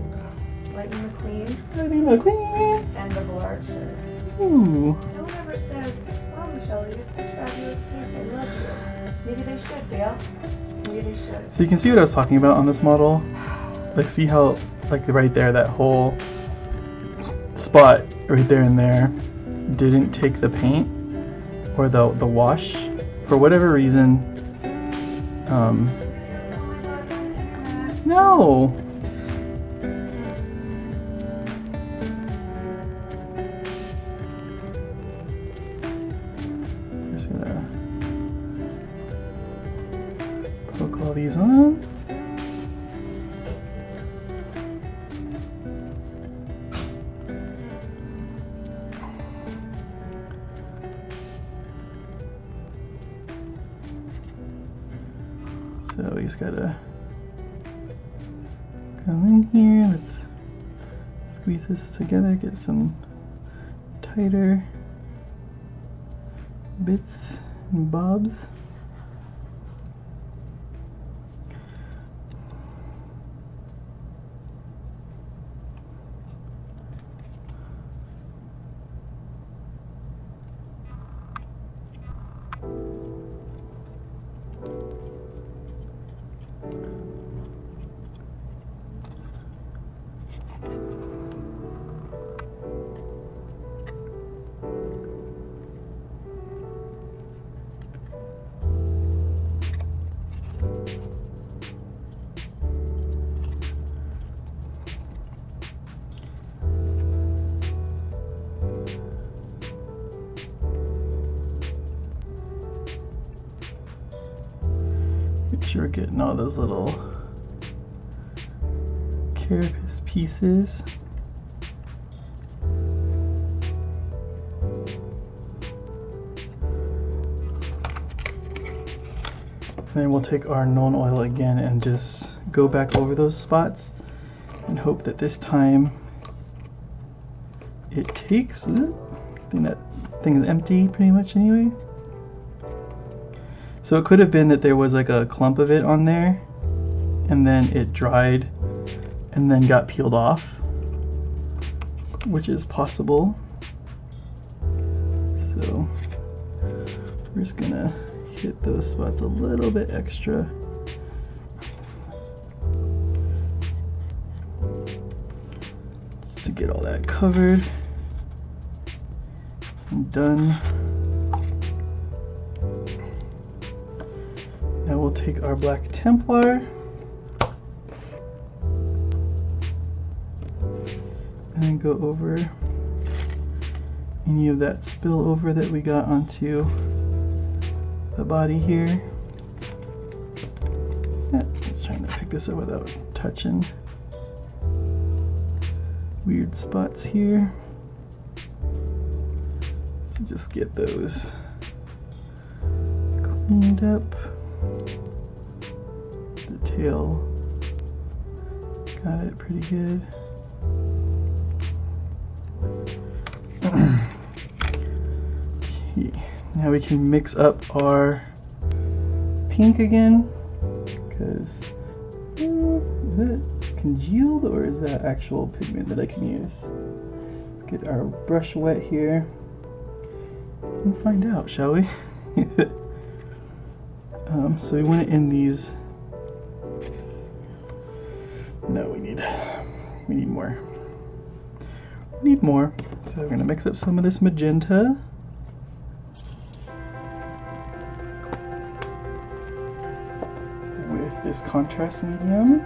Lightning McQueen, Lightning McQueen. and the Blard shirt. Ooh. No one ever says, "Oh, Michelle, you have such fabulous taste. I love you." Maybe they should, Dale. Maybe they should. So you can see what I was talking about on this model. Like, see how, like, right there, that whole spot right there and there didn't take the paint or the wash for whatever reason. No. Just gonna poke all these on. So we just gotta go in here. Let's squeeze this together, get some tighter bits and bobs. Make sure we're getting all those little carapace pieces. Then we'll take our Nuln oil again and just go back over those spots and hope that this time it takes. I think that thing is empty pretty much anyway. So it could have been that there was like a clump of it on there and then it dried and then got peeled off, which is possible. So we're just gonna hit those spots a little bit extra to get all that covered and done. Now we'll take our Black Templar and go over any of that spillover that we got onto the body here. Yeah, just trying to pick this up without touching weird spots here. So just get those cleaned up. The tail got it pretty good. Okay, now we can mix up our pink again, because is that congealed or is that actual pigment that I can use? Let's get our brush wet here and find out, shall we? So we want it in these. No, we need more. We need more. So we're gonna mix up some of this magenta. With this contrast medium.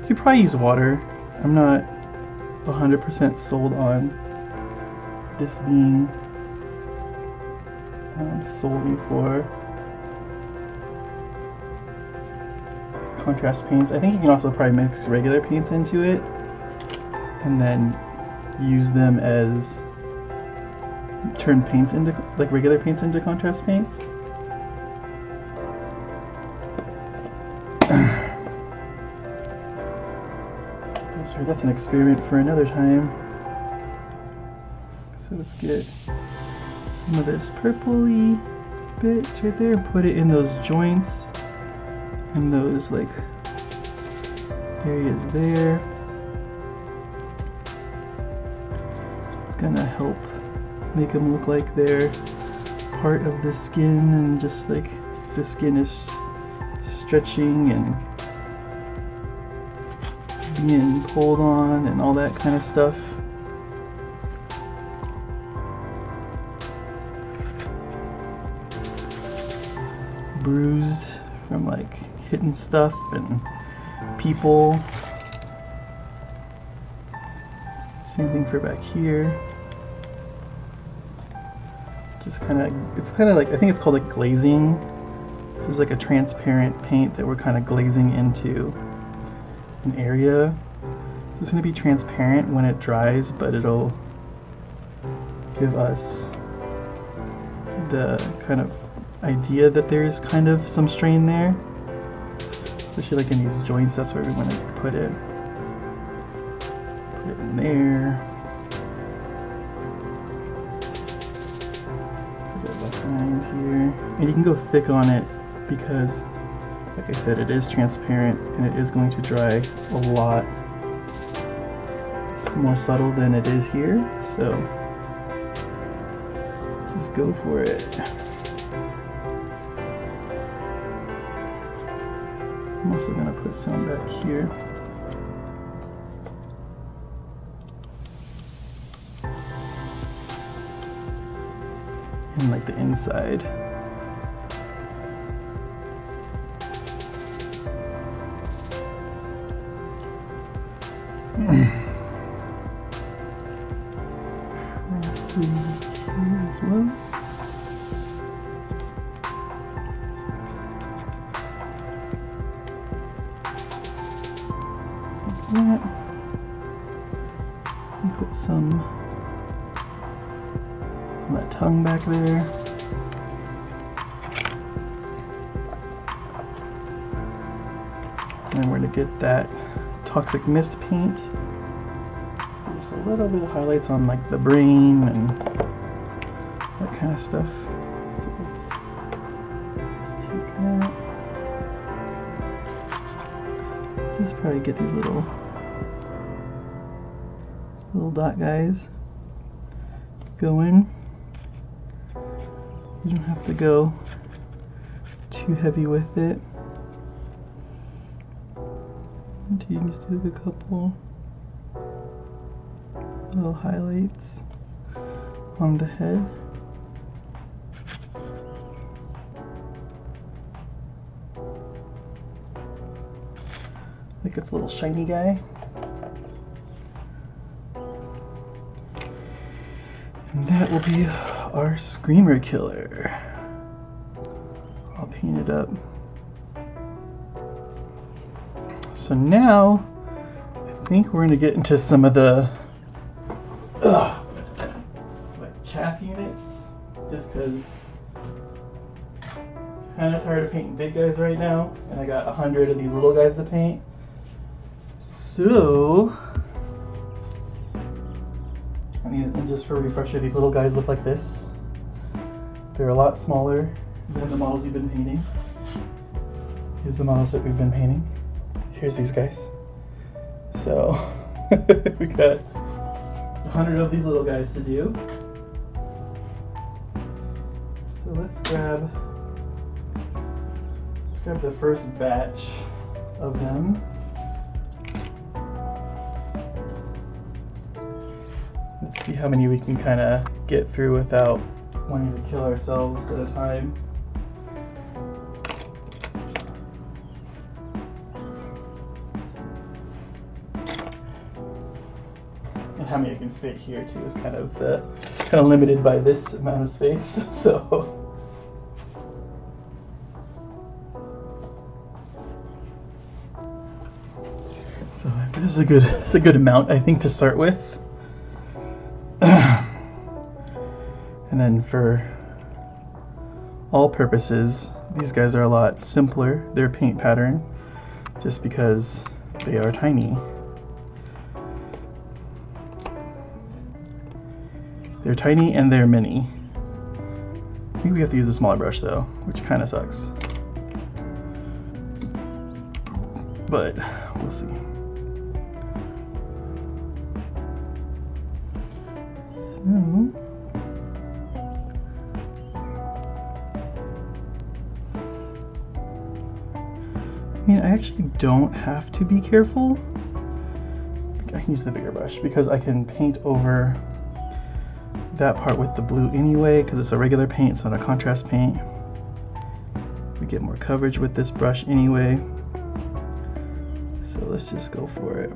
You could probably use water. I'm not 100% sold on this being solely for contrast paints. I think you can also probably mix regular paints into it and then use them as turn paints into, like regular paints into contrast paints. That's an experiment for another time. So let's get some of this purpley bits right there and put it in those joints and those like areas there. It's gonna help make them look like they're part of the skin and just like the skin is stretching and being pulled on and all that kind of stuff. Bruised from like hitting stuff and people. Same thing for back here. Just kind of, it's kind of like, I think it's called like glazing. This is like a transparent paint that we're kind of glazing into an area. It's going to be transparent when it dries, but it'll give us the kind of idea that there's kind of some strain there. Especially like in these joints, that's where we want to put it. Put it in there. Put it behind here. And you can go thick on it because, like I said, it is transparent and it is going to dry a lot. It's more subtle than it is here, so just go for it. I'm also going to put some back here. And like the inside. As well. Like that. And put some on that tongue back there. And then we're going to get that toxic mist paint. Just a little bit of highlights on like the brain and that kind of stuff. So let's just take that. Just probably get these little dot guys going. You don't have to go too heavy with it. You can just do like a couple Little highlights on the head. Like it's a little shiny guy. And that will be our Screamer Killer. I'll paint it up. So now, I think we're gonna get into some of the like chaff units, just because I'm kind of tired of painting big guys right now, and I got 100 of these little guys to paint. So, and just for a refresher, these little guys look like this. They're a lot smaller than the models you've been painting. Here's the models that we've been painting. Here's these guys. So, we got 100 of these little guys to do. So let's grab the first batch of them. Let's see how many we can kind of get through without wanting to kill ourselves at a time. And how many I can fit here too is kind of limited by this amount of space. So. This is a good amount, I think, to start with. And then for all purposes, these guys are a lot simpler, their paint pattern, just because they are tiny. They're tiny and they're mini. I think we have to use a smaller brush though, which kind of sucks. But we'll see. So, I mean, I actually don't have to be careful. I can use the bigger brush because I can paint over that part with the blue anyway, because it's a regular paint, it's not a contrast paint. We get more coverage with this brush anyway. So let's just go for it.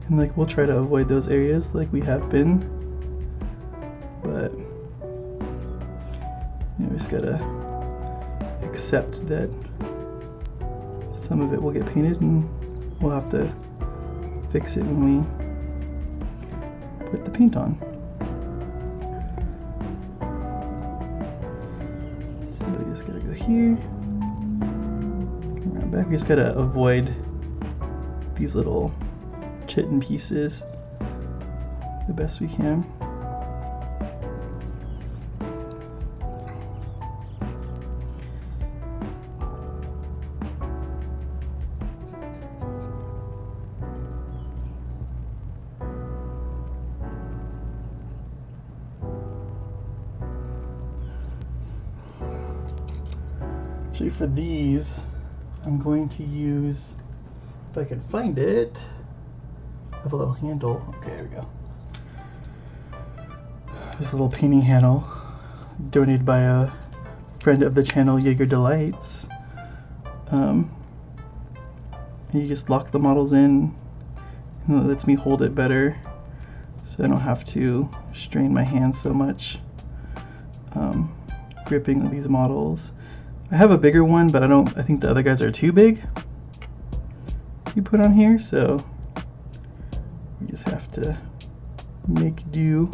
And like, we'll try to avoid those areas like we have been, but you know, we just gotta accept that some of it will get painted and we'll have to fix it when we put the paint on. So we just gotta go here, around back. We just gotta avoid these little chitin pieces the best we can. Actually, for these, I'm going to use, if I can find it, I have a little handle. Okay, there we go. This little painting handle donated by a friend of the channel, Jaeger Delights. And you just lock the models in, and it lets me hold it better, so I don't have to strain my hands so much gripping these models. I have a bigger one, but I think the other guys are too big to put on here, so we just have to make do.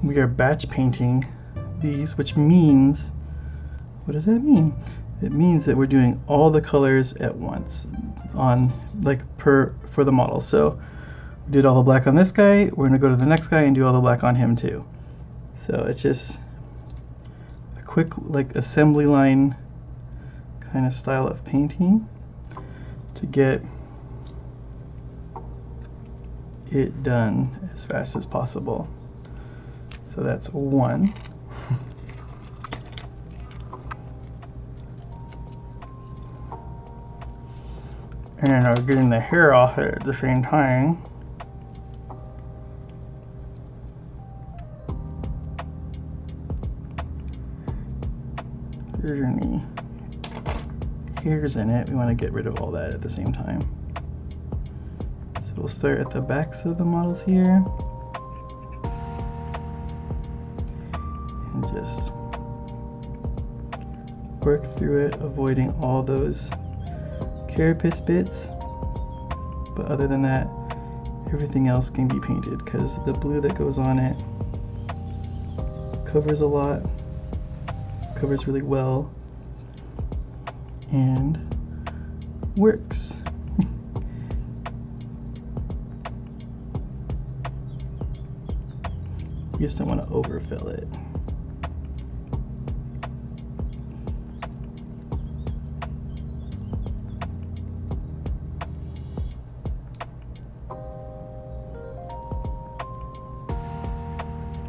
we are batch painting these, which means, what does that mean? It means that we're doing all the colors at once on for the model. So we did all the black on this guy, we're gonna go to the next guy and do all the black on him too. So it's just a quick assembly line kind of style of painting to get it done as fast as possible. So that's one. And then I'm getting the hair off it at the same time. There's any hairs in it. We want to get rid of all that at the same time. So we'll start at the backs of the models here. And just work through it, avoiding all those carapace bits. But other than that, everything else can be painted because the blue that goes on it covers a lot, covers really well, and works. You just don't want to overfill it.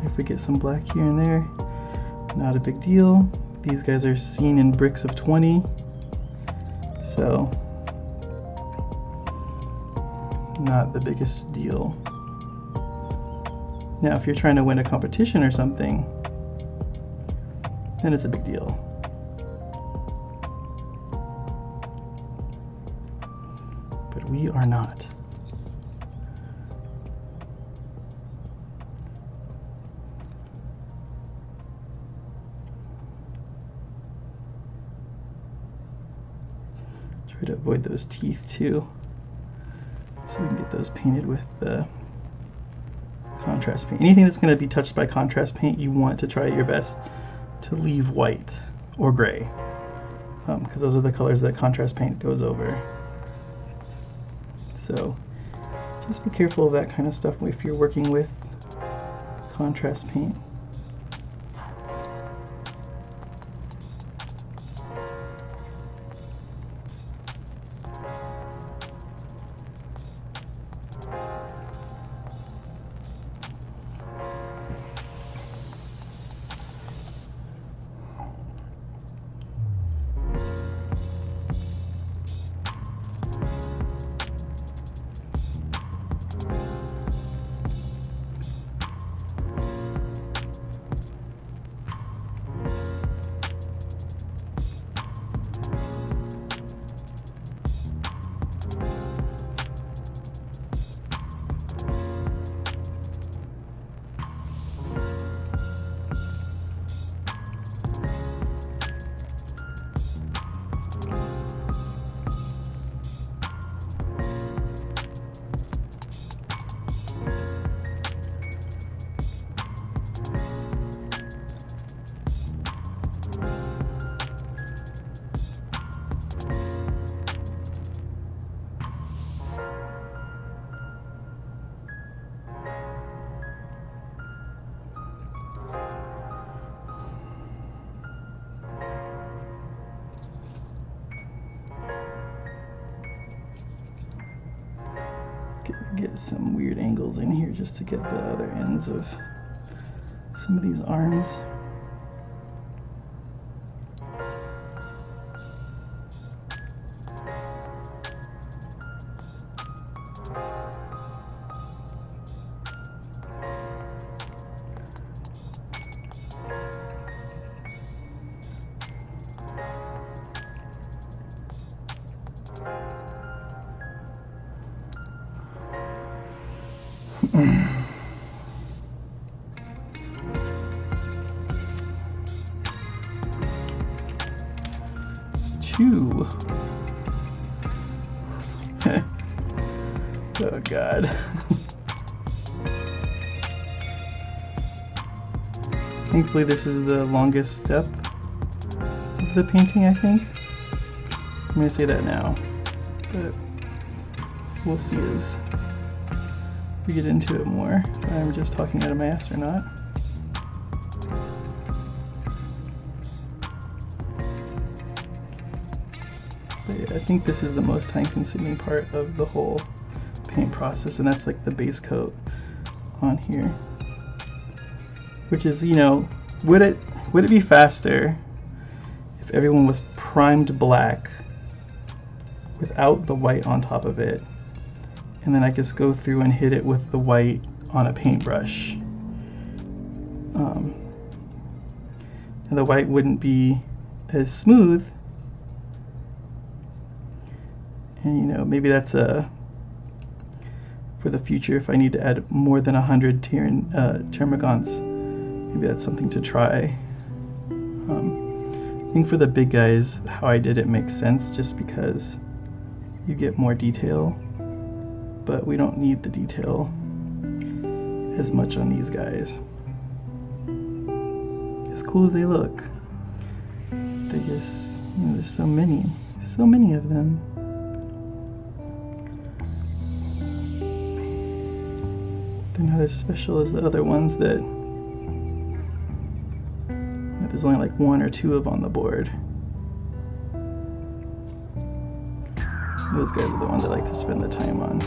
If we get some black here and there, not a big deal. These guys are seen in bricks of 20, so not the biggest deal. Now, if you're trying to win a competition or something, then it's a big deal. But we are not. Try to avoid those teeth too, so we can get those painted with the contrast paint. Anything that's going to be touched by contrast paint, you want to try your best to leave white or gray, because those are the colors that contrast paint goes over. So just be careful of that kind of stuff if you're working with contrast paint. Get some weird angles in here just to get the other ends of some of these arms. Two. Oh God. Thankfully this is the longest step of the painting, I think. I'm going to say that now, but we'll see as we get into it more if I'm just talking out of my ass or not. But yeah, I think this is the most time-consuming part of the whole paint process, and that's like the base coat on here. Which is, you know, would it be faster if everyone was primed black without the white on top of it, and then I just go through and hit it with the white on a paintbrush? And the white wouldn't be as smooth, and you know, maybe that's for the future if I need to add more than 100 termagants. Maybe that's something to try. I think for the big guys, how I did it makes sense just because you get more detail, but we don't need the detail as much on these guys. As cool as they look, they just, you know, there's so many of them. They're not as special as the other ones that there's only like 1 or 2 of on the board. Those guys are the ones I like to spend the time on.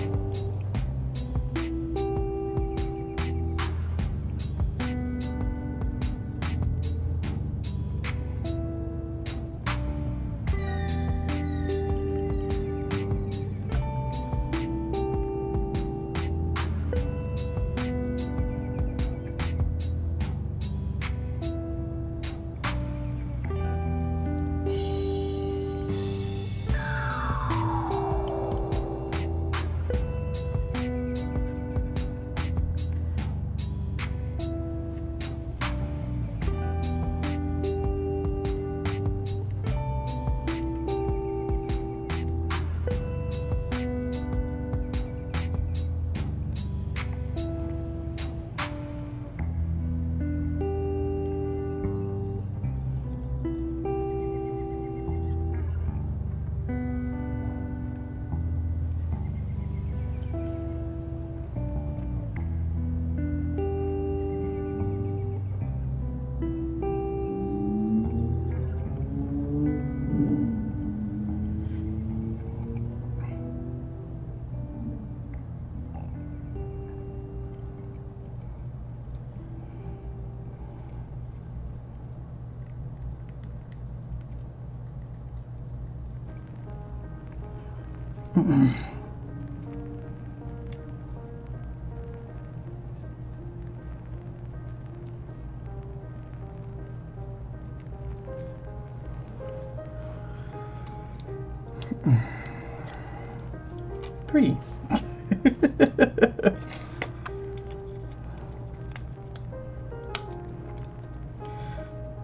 Three.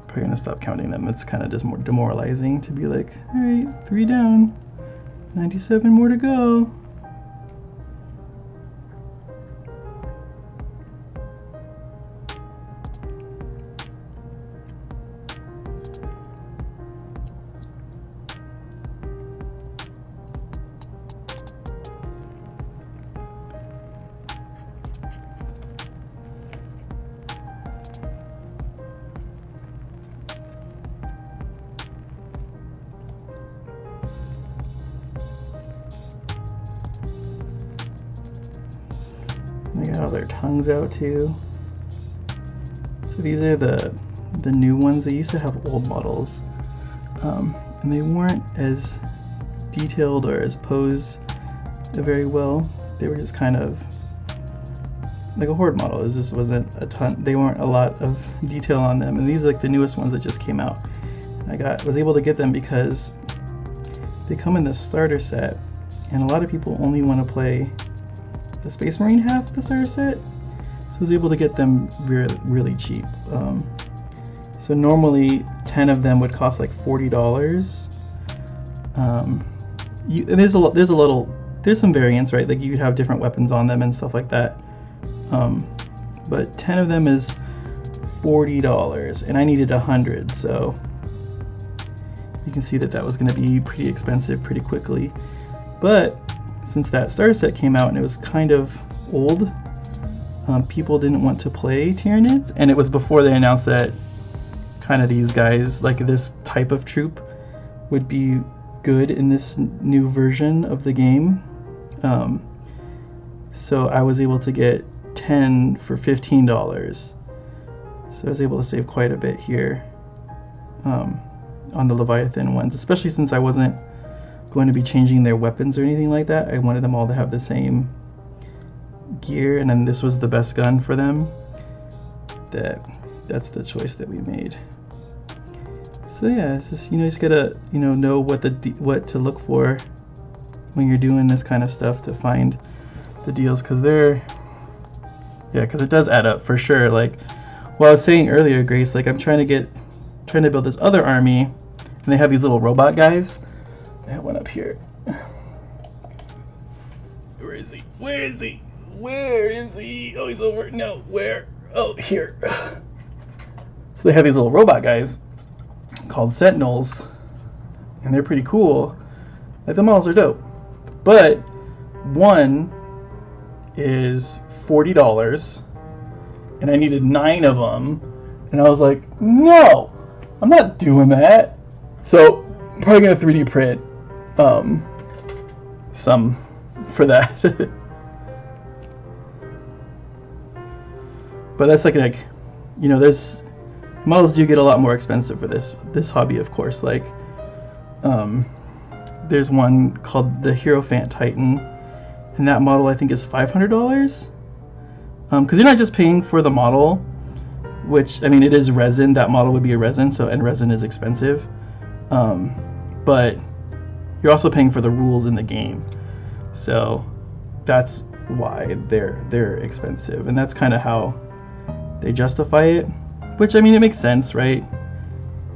Probably gonna stop counting them. It's kind of just more demoralizing to be like, all right, 3 down, 97 more to go. They got all their tongues out too. So these are the new ones. They used to have old models, and they weren't as detailed or as posed very well. They were just kind of like a horde model. It just wasn't a ton. They weren't a lot of detail on them. And these are like the newest ones that just came out. And I was able to get them because they come in the starter set, and a lot of people only want to play the Space Marine half of the starter set, so I was able to get them really cheap. So normally 10 of them would cost like $40. There's some variance, right? Like you could have different weapons on them and stuff like that. But 10 of them is $40, and I needed 100, so you can see that that was going to be pretty expensive pretty quickly. But since that starter set came out and it was kind of old, people didn't want to play Tyranids, and it was before they announced that kind of these guys, like this type of troop, would be good in this new version of the game. So I was able to get 10 for $15. So I was able to save quite a bit here on the Leviathan ones, especially since I wasn't going to be changing their weapons or anything like that. I wanted them all to have the same gear, and then this was the best gun for them. That's the choice that we made. So yeah, it's just, you just gotta know what to look for when you're doing this kind of stuff to find the deals, because it does add up for sure. Like what I was saying earlier, Grace, like I'm trying to build this other army, and they have these little robot guys. I have one up here. Where is he? Where is he? Where is he? Oh, he's over. No, where? Oh, here. So they have these little robot guys called Sentinels, and they're pretty cool. Like the models are dope, but one is $40, and I needed 9 of them, and I was like, no, I'm not doing that. So I'm probably gonna 3D print some for that. But that's like there's models do get a lot more expensive for this hobby, of course. Like there's one called the Hierophant Titan, and that model I think is $500. Because you're not just paying for the model, which I mean it is resin. That model would be a resin, and resin is expensive. But you're also paying for the rules in the game, so that's why they're expensive, and that's kind of how they justify it. Which I mean, it makes sense, right?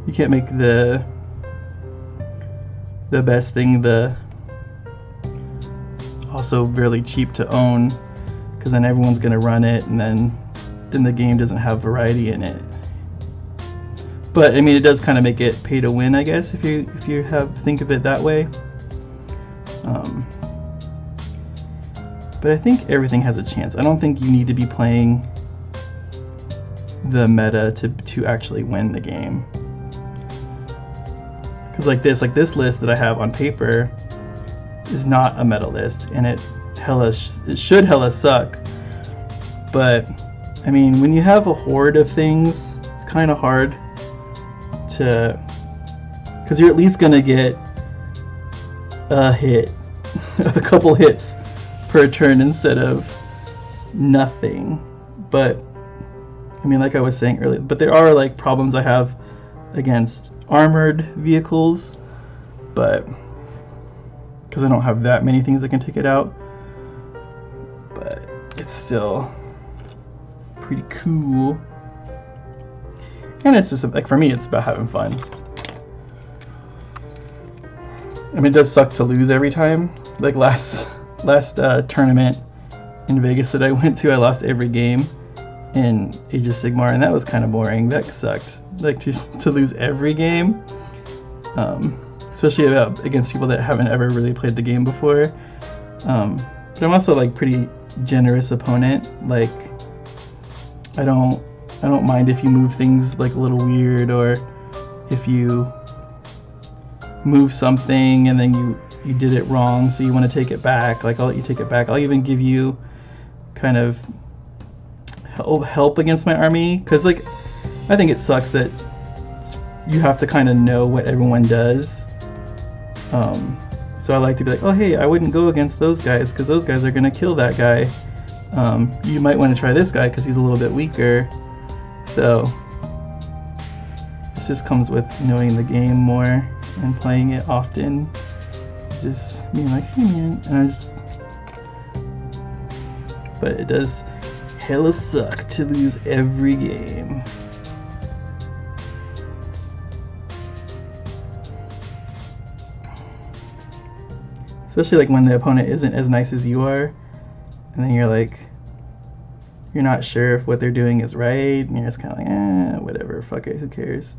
You can't make the best thing also really cheap to own, because then everyone's gonna run it, and then the game doesn't have variety in it. But I mean, it does kind of make it pay to win, I guess, if you think of it that way. But I think everything has a chance. I don't think you need to be playing the meta to actually win the game. Because like this list that I have on paper is not a meta list, and it should hella suck. But I mean, when you have a horde of things, it's kind of hard because you're at least gonna get a hit, a couple hits per turn instead of nothing. But I mean, like I was saying earlier, but there are like problems I have against armored vehicles, but because I don't have that many things that can take it out. But it's still pretty cool. And it's just like, for me, it's about having fun. I mean, it does suck to lose every time. Like last tournament in Vegas that I went to, I lost every game in Age of Sigmar, and that was kind of boring. That sucked. Like to lose every game, especially against people that haven't ever really played the game before. But I'm also like pretty generous opponent. Like I don't mind if you move things like a little weird, or if you move something and then you did it wrong, so you want to take it back. Like I'll let you take it back. I'll even give you kind of help against my army, because like I think it sucks that you have to kind of know what everyone does. So I like to be like, oh hey, I wouldn't go against those guys because those guys are gonna kill that guy. You might want to try this guy because he's a little bit weaker. So this just comes with knowing the game more and playing it often. Just being like, hey man, but it does hella suck to lose every game. Especially like when the opponent isn't as nice as you are, and then you're like, you're not sure if what they're doing is right, and you're just kind of like, whatever, fuck it, who cares?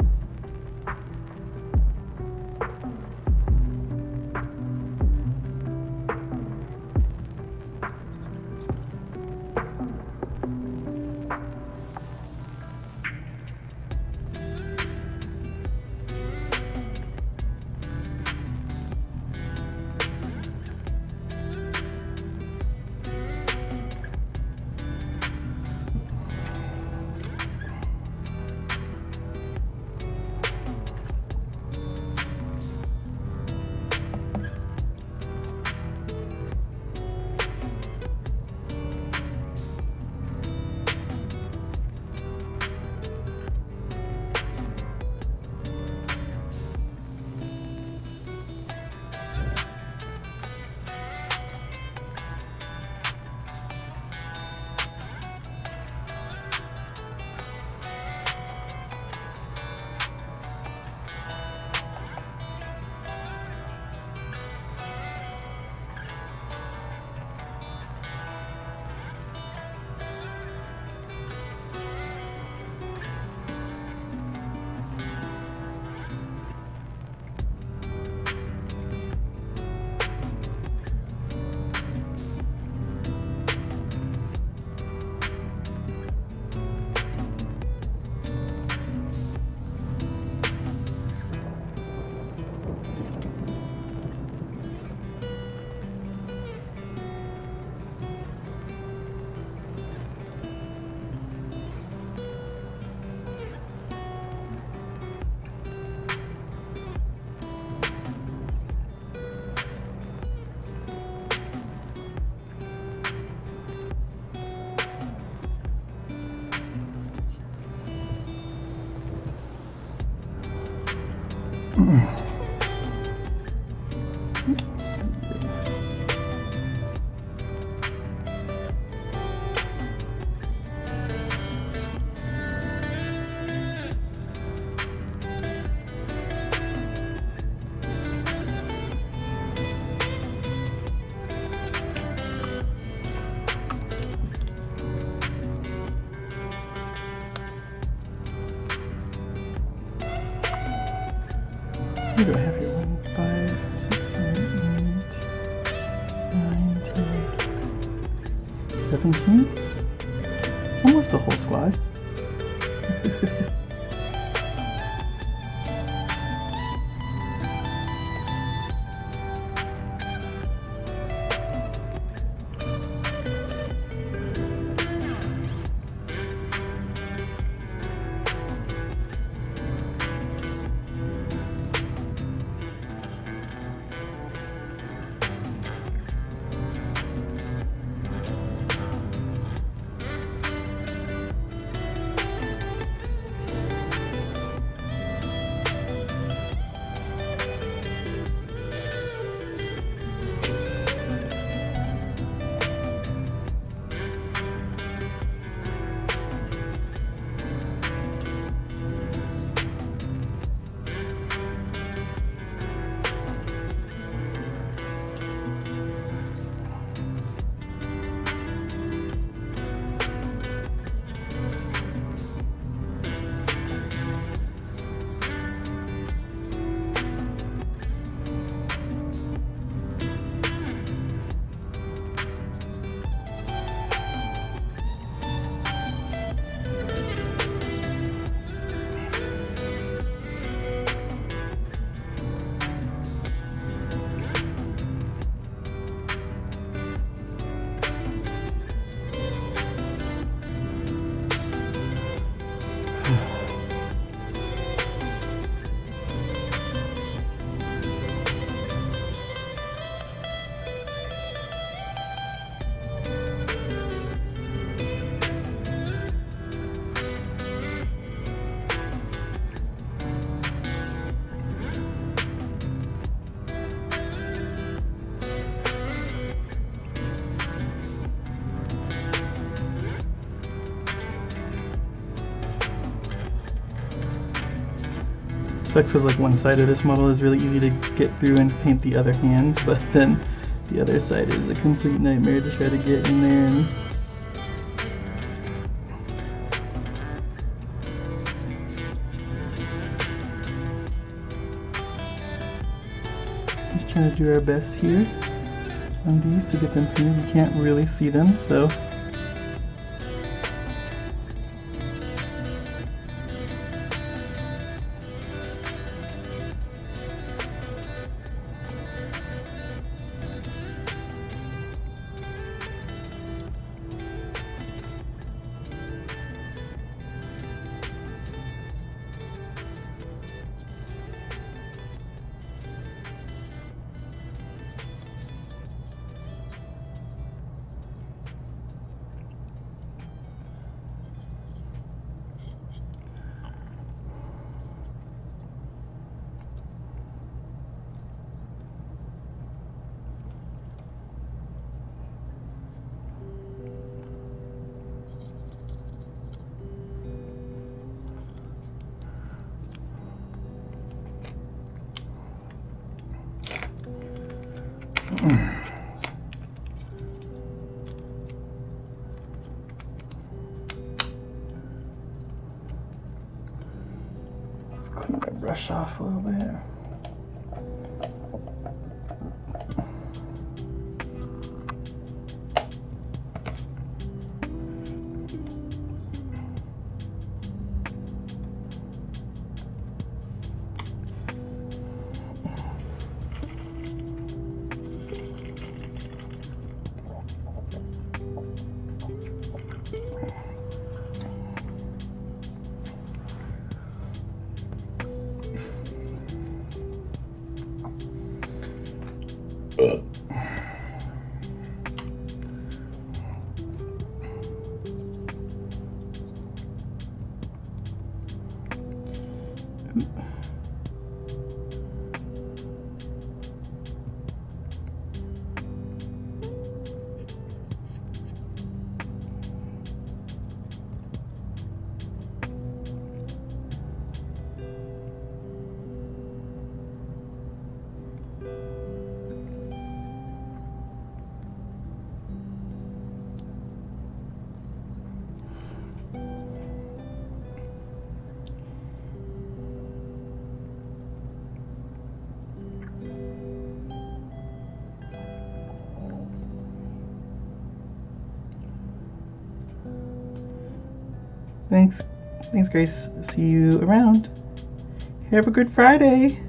What do I have here? 1, 5, 6, 7, 8, 9, 10, 17? Almost a whole squad. Sucks because like one side of this model is really easy to get through and paint the other hands, but then the other side is a complete nightmare to try to get in there and gonna do our best here on these to get them painted. You can't really see them, so. Let's clean my brush off a little bit. Thanks, Grace. See you around. Have a good Friday.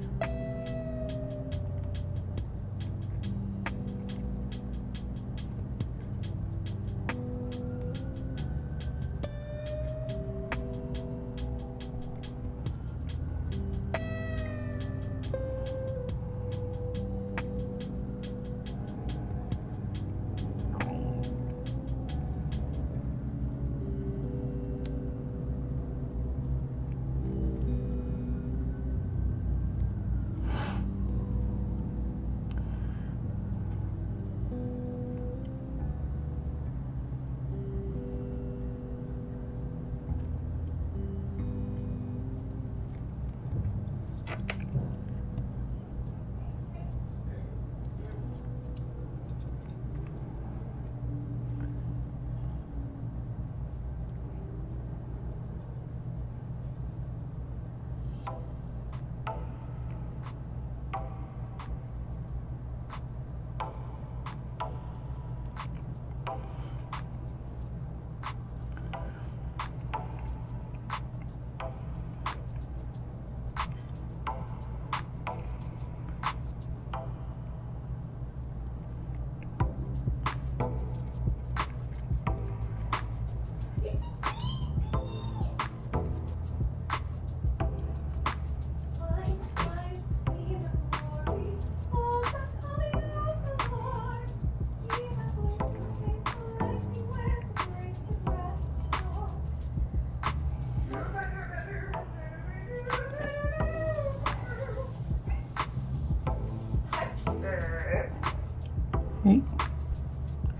Hey,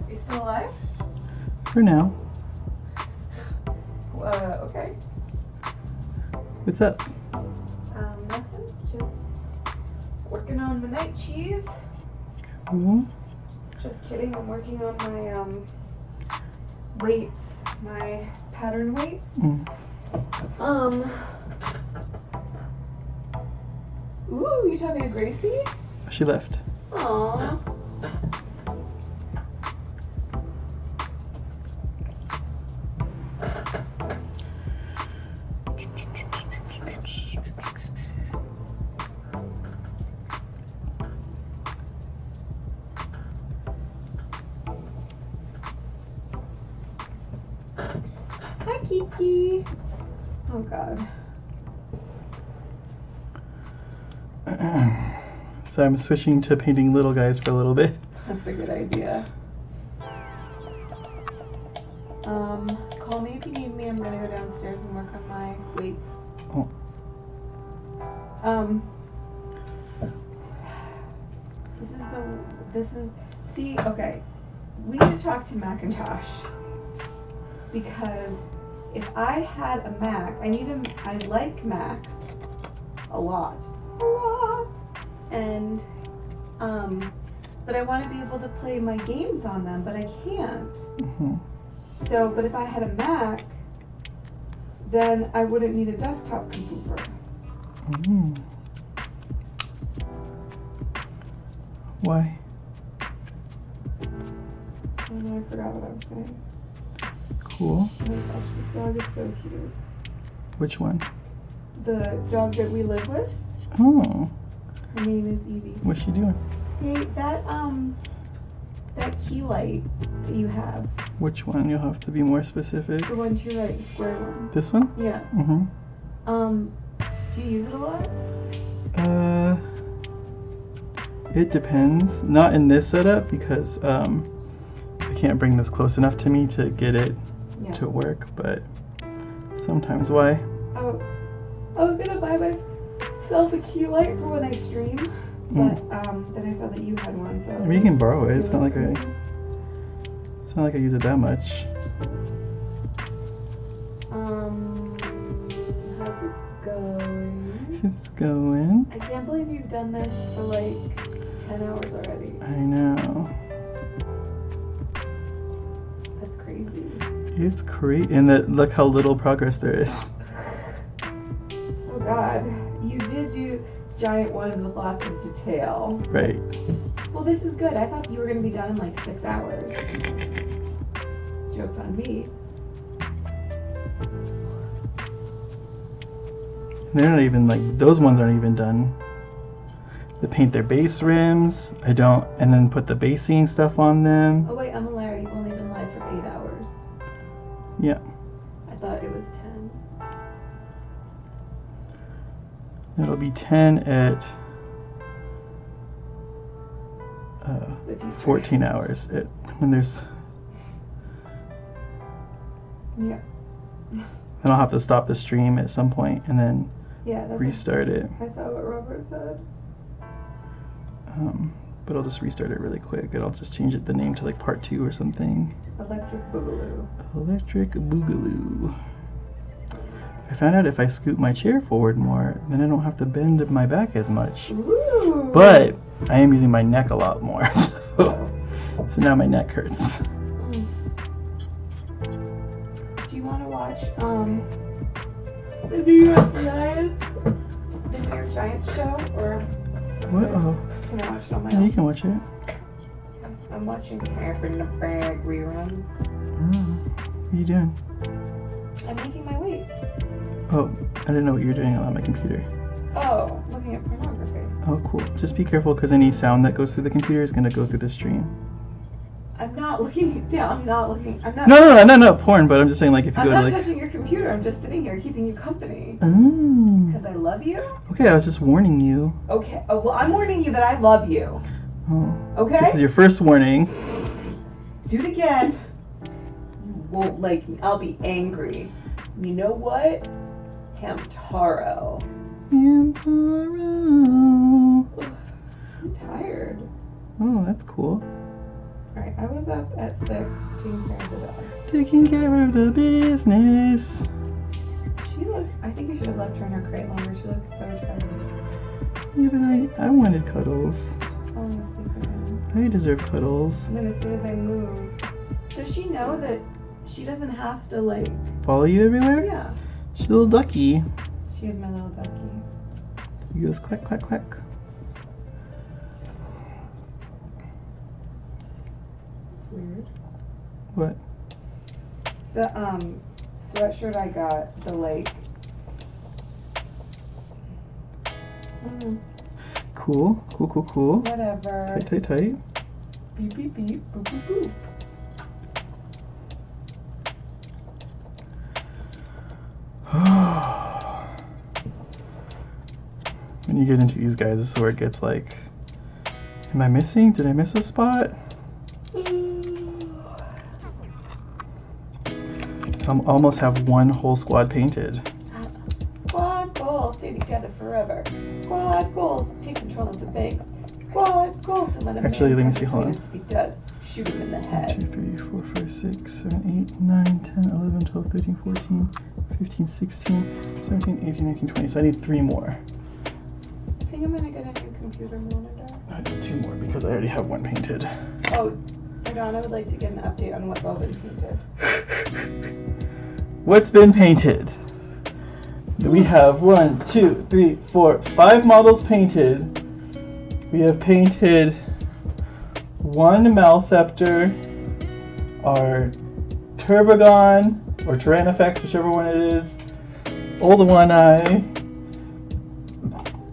You still alive? for now. Okay. What's up? Nothing. Just working on my night cheese. Cool. Just kidding. I'm working on my weights, my pattern weights. Ooh, you talking to Gracie? She left. Aww. Hi, Kiki. Oh, God. So I'm switching to painting little guys for a little bit. That's a good idea. Call me if you need me. I'm gonna go downstairs and work on my weights. Oh. See, okay. We need to talk to Macintosh. Because if I had a Mac, I like Macs a lot. And, but I want to be able to play my games on them, but I can't. Mm-hmm. So, but if I had a Mac, then I wouldn't need a desktop computer. Mm. Why? Oh, I forgot what I was saying. Cool. Oh my gosh, this dog is so cute. Which one? The dog that we live with, Oh, her name is Evie. what's she doing? Hey, that key light that you have, Which one? You'll have to be more specific. the one to your right, the square one. This one? Yeah. Mm-hmm. Do you use it a lot? It depends. Not in this setup because I can't bring this close enough to me to get it Yeah. to work, but sometimes. Why? Oh, I was gonna buy myself a key light for when I stream, but then I saw that you had one, so. I mean, you can borrow it. It's not like I use it that much. How's it going? It's going. I can't believe you've done this for like 10 hours already. I know. That's crazy. It's crazy. And look how little progress there is. Oh God, you did do giant ones with lots of detail. Right. Well, this is good. I thought you were gonna be done in like 6 hours. Joke's on me. They're not even like, those ones aren't even done. They paint their base rims. And then put the basing stuff on them. Oh wait, I'm a liar. You've only been live for 8 hours. Yeah. I thought it was 10. It'll be 10 at 14 hours. When there's, Yeah. then I'll have to stop the stream at some point and then Yeah, that's restart it. I saw what Robert said. But I'll just restart it really quick and I'll just change the name to like part 2 or something. Electric Boogaloo. Electric Boogaloo. I found out if I scoot my chair forward more, then I don't have to bend my back as much. Ooh. But I am using my neck a lot more. So now my neck hurts. Do you want to watch the New York Giants? The New York Giants show, or What? Oh, can I watch it on my yeah, you own? can watch it. I'm watching Half in the Bag reruns. What are you doing? I'm making my weights. Oh, I didn't know what you were doing on my computer. Oh, looking at pornography. Oh, cool. Just be careful because any sound that goes through the computer is going to go through the stream. I'm not looking down. I'm not looking. I'm not. No, porn, but I'm just saying, like, if you I'm go not to, like. touching your computer. I'm just sitting here keeping you company. Oh. Because I love you. Okay, I was just warning you. Okay. Oh, well, I'm warning you that I love you. Oh. Okay? This is your first warning. Do it again. You won't like me. I'll be angry. You know what? Hamtaro. I'm tired. Oh, that's cool. Alright, I was up at 6 taking care of the dog. Taking care of the business. I think you should have left her in her crate longer. She looks so tired. Even I wanted cuddles. She's falling asleep again. I deserve cuddles. And then as soon as I move, does she know that she doesn't have to like, Follow you everywhere? yeah. She's a little ducky. She is my little ducky. He goes quack, quack, quack. What? The sweatshirt I got, the lake. Cool. Whatever. Tight. Beep beep beep. Boop boop boop. When you get into these guys, this is where it gets like, am I missing? Did I miss a spot? I almost have one whole squad painted. Squad goals, stay together forever. Squad goals, take control of the banks. Squad goals, to let him Actually, know let me what see, hold on. if he does, shoot him in the 1, head. 2, 3, 4, 5, 6, 7, 8, 9, 10, 11, 12, 13, 14, 15, 16, 17, 18, 19, 20. So I need 3 more. I think I'm gonna get a new computer monitor. I need 2 more because I already have one painted. Oh, Donna would like to get an update on what's all been painted. What's been painted? We have 1, 2, 3, 4, 5 models painted. We have painted 1 Malceptor, our Turbogon, or Tyrannifex, whichever one it is, Old One Eye,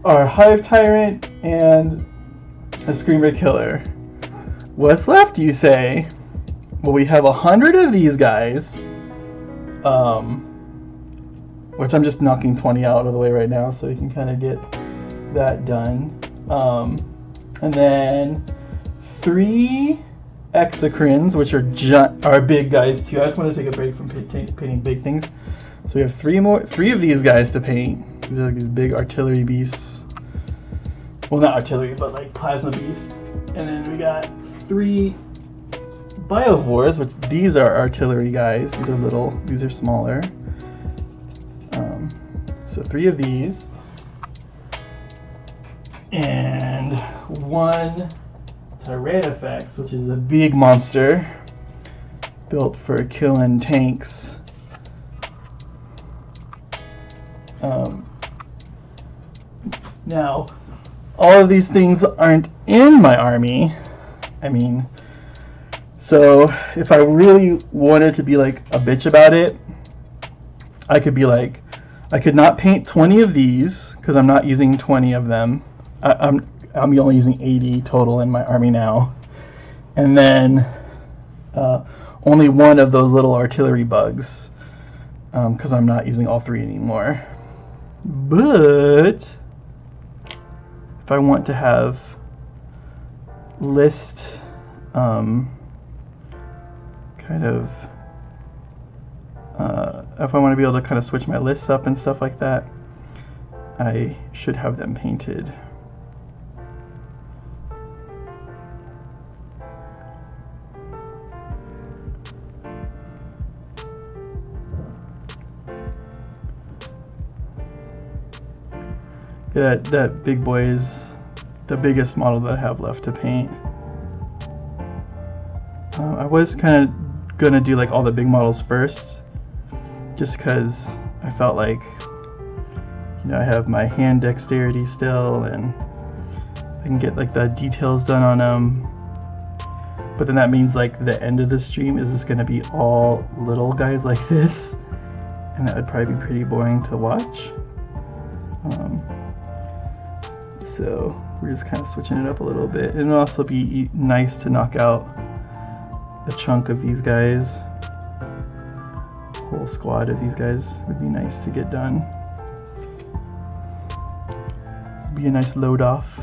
our Hive Tyrant, and a Screamer Killer. What's left, you say? Well, we have 100 of these guys, which I'm just knocking 20 out of the way right now so you can kind of get that done. And then 3 Exocrines, which are big guys too. I just want to take a break from painting big things. So we have 3 of these guys to paint. These are like these big artillery beasts. Well, not artillery, but like plasma beasts. And then we got 3 Biovores, which these are artillery guys. These are little, these are smaller. So 3 of these. And 1 Tyrannifex, which is a big monster built for killing tanks. Now, all of these things aren't in my army. I mean, so if I really wanted to be like a bitch about it, I could be like, I could not paint 20 of these because I'm not using 20 of them. I'm only using 80 total in my army now, and then only 1 of those little artillery bugs because I'm not using all 3 anymore. But if I want to have list kind of if I want to be able to kind of switch my lists up and stuff like that, I should have them painted. That big boy is the biggest model that I have left to paint. I was kind of gonna do like all the big models first, just because I felt like, you know, I have my hand dexterity still and I can get like the details done on them. But then that means like the end of the stream is just gonna be all little guys like this, and that would probably be pretty boring to watch. So we're just kind of switching it up a little bit. And it'll also be nice to knock out a chunk of these guys. A whole squad of these guys would be nice to get done. Be a nice load off.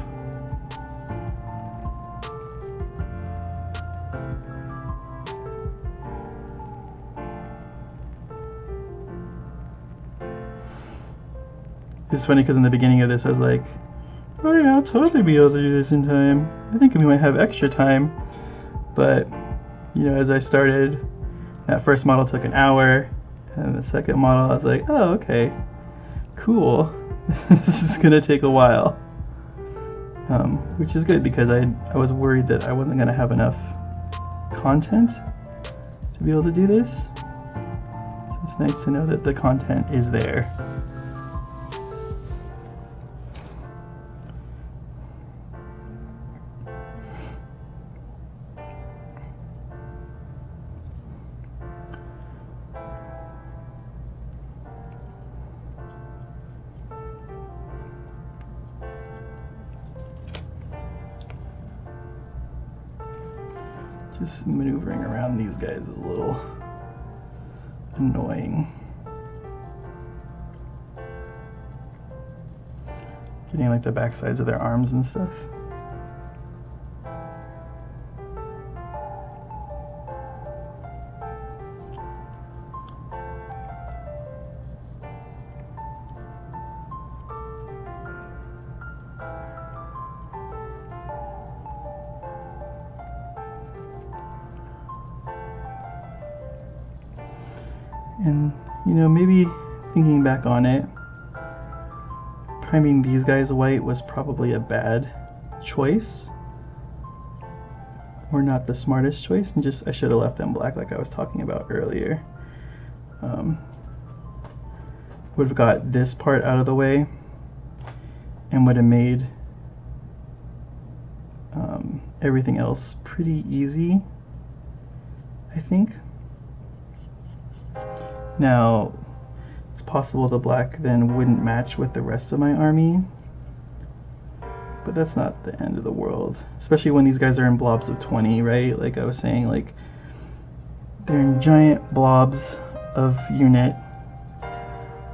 It's funny because in the beginning of this I was like, oh yeah, I'll totally be able to do this in time. I think we might have extra time. But, you know, as I started, that first model took an hour, and the second model I was like, oh, okay, cool. This is gonna take a while. Which is good because I was worried that I wasn't gonna have enough content to be able to do this. So it's nice to know that the content is there. This maneuvering around these guys is a little annoying. Getting like the back sides of their arms and stuff. And, you know, maybe thinking back on it, priming these guys white was probably a bad choice. Or not the smartest choice, and just I should have left them black like I was talking about earlier. Would have got this part out of the way and would have made everything else pretty easy, I think. Now, it's possible the black then wouldn't match with the rest of my army, but that's not the end of the world. Especially when these guys are in blobs of 20, right? Like I was saying, like they're in giant blobs of unit.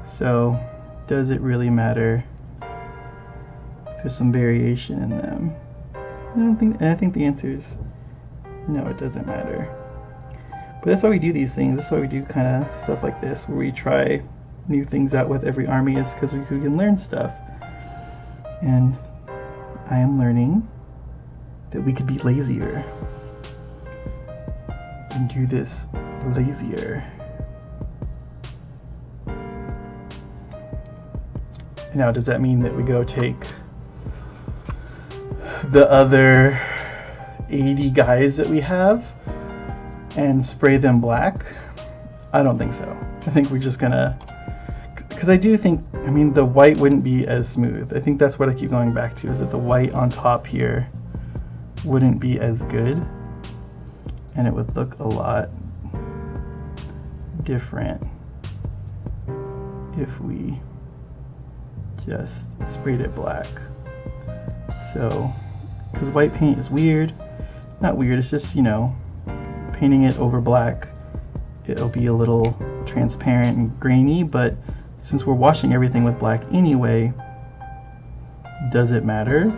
So, does it really matter if there's some variation in them? I think the answer is no, it doesn't matter. But that's why we do these things. That's why we do kind of stuff like this, where we try new things out with every army, is because we can learn stuff. And I am learning that we could be lazier and do this lazier. Now, does that mean that we go take the other 80 guys that we have and spray them black? I don't think so. I think we're just gonna, because I do think, I mean, the white wouldn't be as smooth. I think that's what I keep going back to, is that the white on top here wouldn't be as good, and it would look a lot different if we just sprayed it black. So, because white paint is weird, not weird, it's just, you know, painting it over black, it'll be a little transparent and grainy, but since we're washing everything with black anyway, does it matter?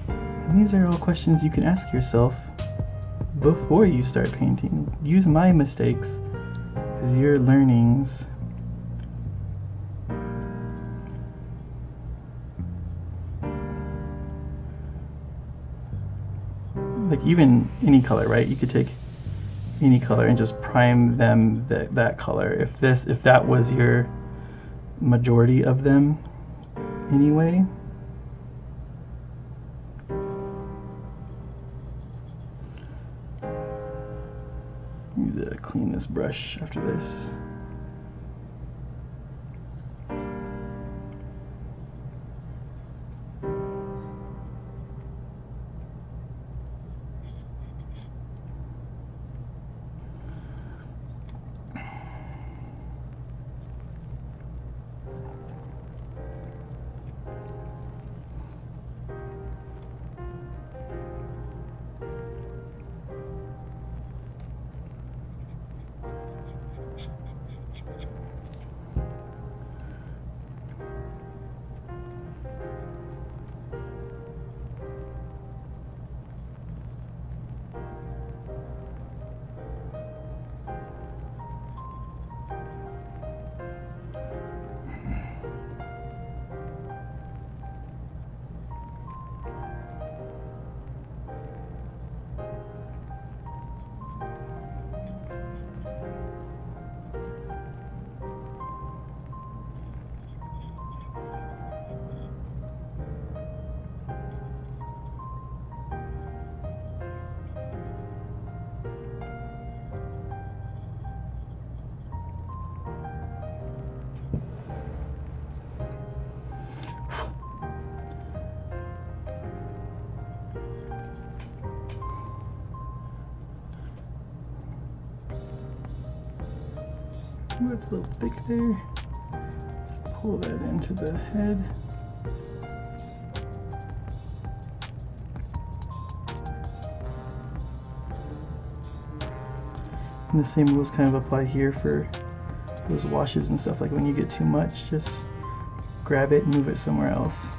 And these are all questions you can ask yourself before you start painting. Use my mistakes as your learnings. Like even any color, right? You could take any color and just prime them that color. If that was your majority of them anyway. Need to clean this brush after this. Ooh, it's a little thick there. Just pull that into the head. And the same rules kind of apply here for those washes and stuff. Like when you get too much, just grab it and move it somewhere else.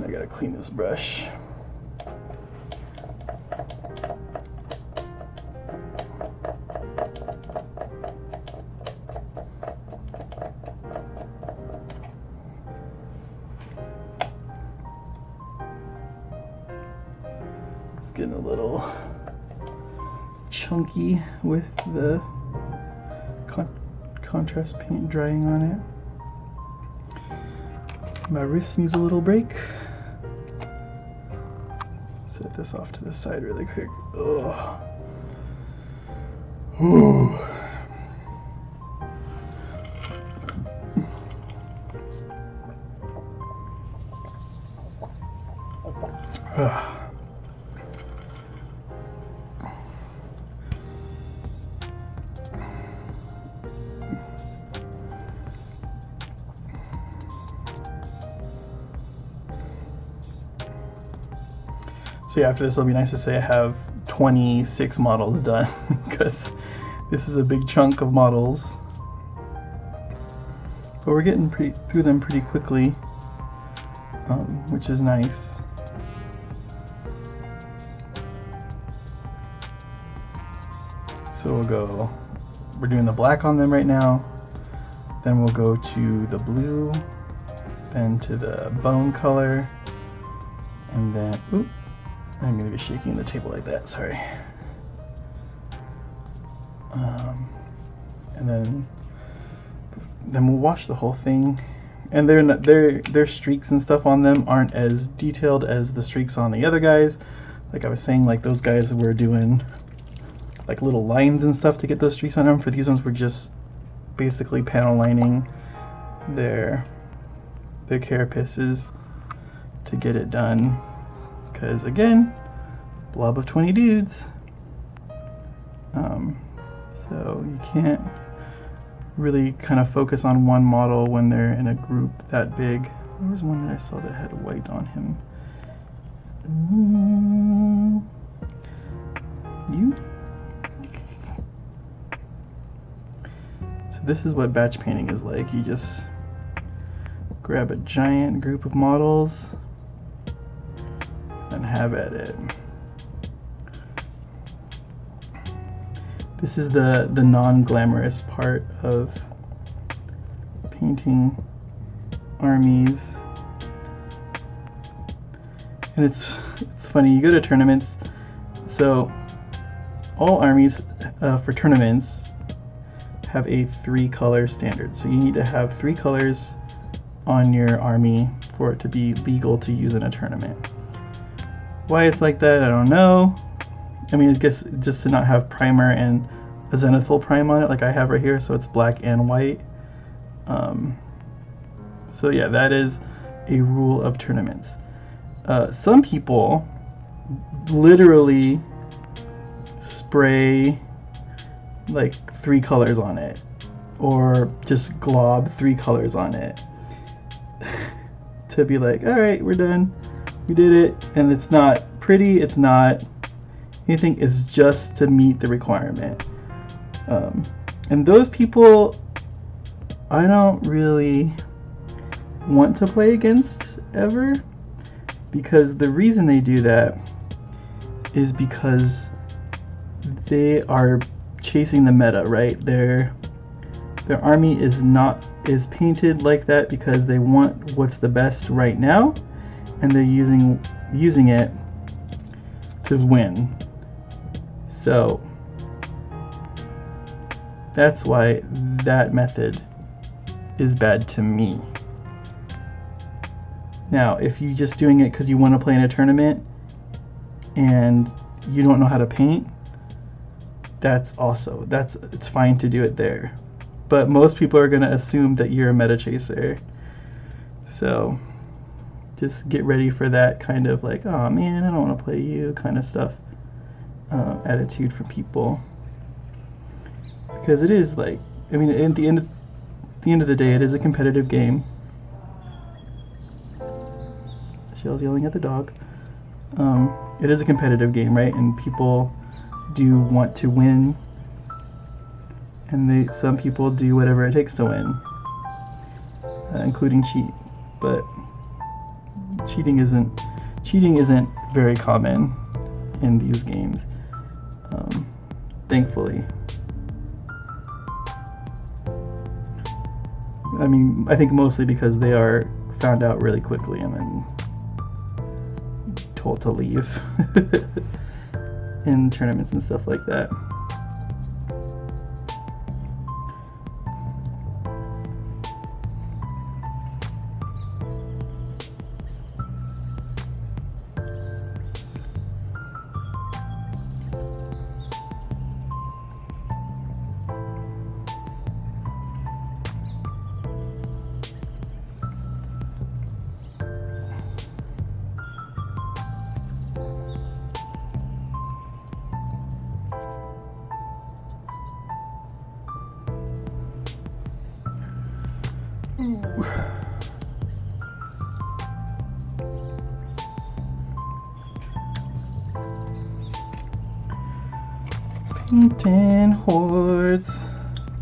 I gotta clean this brush. It's getting a little chunky with the contrast paint drying on it. My wrist needs a little break. Set this off to the side really quick. Ugh. Ooh. So yeah, after this it'll be nice to say I have 26 models done because this is a big chunk of models. But we're getting through them pretty quickly, which is nice. So we're doing the black on them right now, then we'll go to the blue, then to the bone color, and then, oop, I'm going to be shaking the table like that, sorry. And then we'll wash the whole thing. And their streaks and stuff on them aren't as detailed as the streaks on the other guys. Like I was saying, like those guys were doing like little lines and stuff to get those streaks on them. For these ones, we're just basically panel lining their carapaces to get it done. Because again, blob of 20 dudes. So you can't really kind of focus on one model when they're in a group that big. There was one that I saw that had white on him. You? So this is what batch painting is like. You just grab a giant group of models and have at it. This is the non-glamorous part of painting armies. And it's funny, you go to tournaments, so all armies for tournaments have a 3-color standard. So you need to have 3 colors on your army for it to be legal to use in a tournament. Why it's like that, I don't know. I mean, I guess just to not have primer and a zenithal prime on it like I have right here, so it's black and white. So yeah, that is a rule of tournaments. Some people literally spray like 3 colors on it, or just glob 3 colors on it to be like, all right, we're done, we did it. And it's not pretty, it's not anything, it's just to meet the requirement. And those people I don't really want to play against ever, because the reason they do that is because they are chasing the meta, right? Their army is painted like that because they want what's the best right now, and they're using it to win. So that's why that method is bad to me. Now, if you're just doing it because you want to play in a tournament and you don't know how to paint, it's fine to do it there. But most people are going to assume that you're a meta chaser. So just get ready for that kind of like, oh man, I don't want to play you kind of stuff attitude from people, because it is like, I mean, at the end of the day, it is a competitive game. Shell's yelling at the dog. It is a competitive game, right? And people do want to win, and some people do whatever it takes to win, including cheat. But cheating isn't very common in these games, thankfully. I mean, I think mostly because they are found out really quickly and then told to leave in tournaments and stuff like that.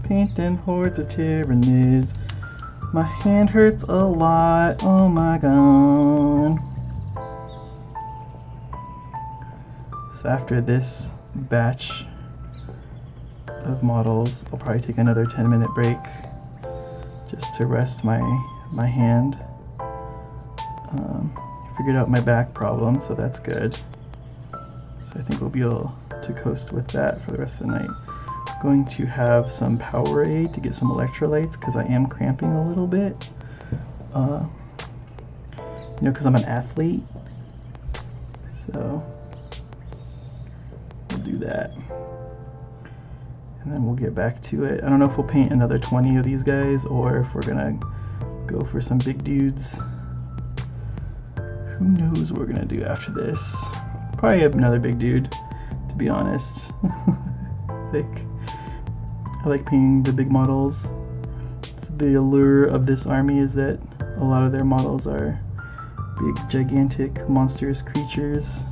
Painting hordes of Tyranids. My hand hurts a lot, oh my god. So after this batch of models, I'll probably take another 10-minute break just to rest my hand. Figured out my back problem, so that's good. So I think we'll be able to coast with that for the rest of the night. Going to have some Powerade to get some electrolytes because I am cramping a little bit. You know, because I'm an athlete. So we'll do that. And then we'll get back to it. I don't know if we'll paint another 20 of these guys or if we're gonna go for some big dudes. Who knows what we're gonna do after this? Probably another big dude, to be honest. I like painting the big models. The allure of this army is that a lot of their models are big, gigantic, monstrous creatures.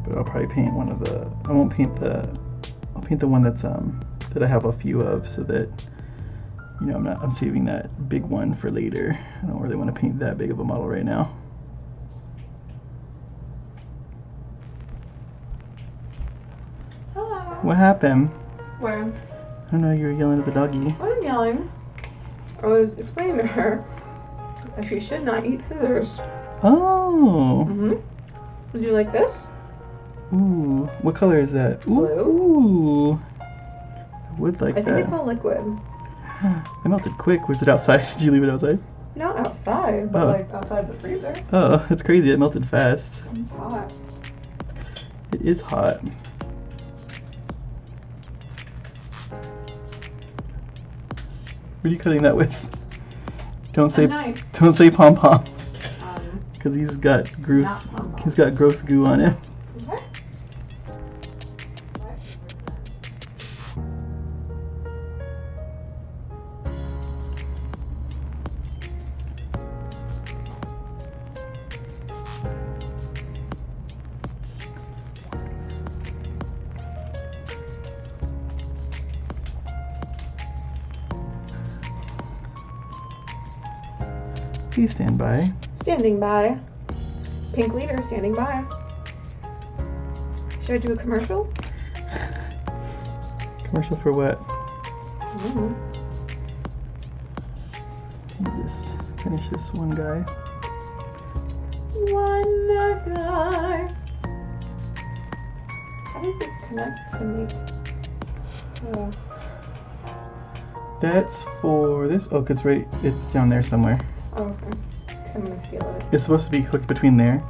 But I'll probably paint one of the. I won't paint the. I'll paint the one that's that I have a few of, so that, you know, I'm saving that big one for later. I don't really want to paint that big of a model right now. What happened? Where? I don't know, you were yelling at the doggy. I wasn't yelling. I was explaining to her that she should not eat scissors. Oh. Would you like this? Ooh. What color is that? Blue. Ooh. I would like that. I think it's all liquid. It melted quick. Was it outside? Did you leave it outside? Not outside, but like outside the freezer. Oh, it's crazy. It melted fast. It's hot. It is hot. What are you cutting that with? Don't say pom pom, because he's got gross goo on him. Okay. Please stand by. Standing by. Pink leader standing by. Should I do a commercial? Commercial for what? Mm-hmm. Let me just finish this one guy. One guy. How does this connect to me? That's for this. Oh, cause right, it's down there somewhere. Oh, okay. I'm gonna steal it. It's supposed to be hooked between there,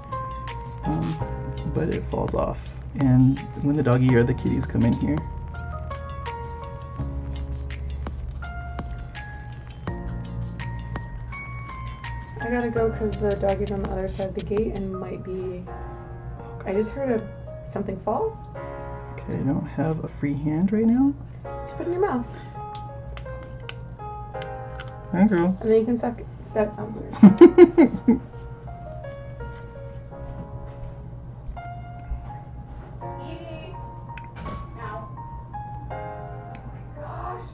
but it falls off. And when the doggy or the kitties come in here, I gotta go because the doggy's on the other side of the gate and might be. I just heard something fall. Okay, I don't have a free hand right now. Just put it in your mouth. Thank you. And then you can suck it. That sounds weird. Evie! Ow. Oh my gosh.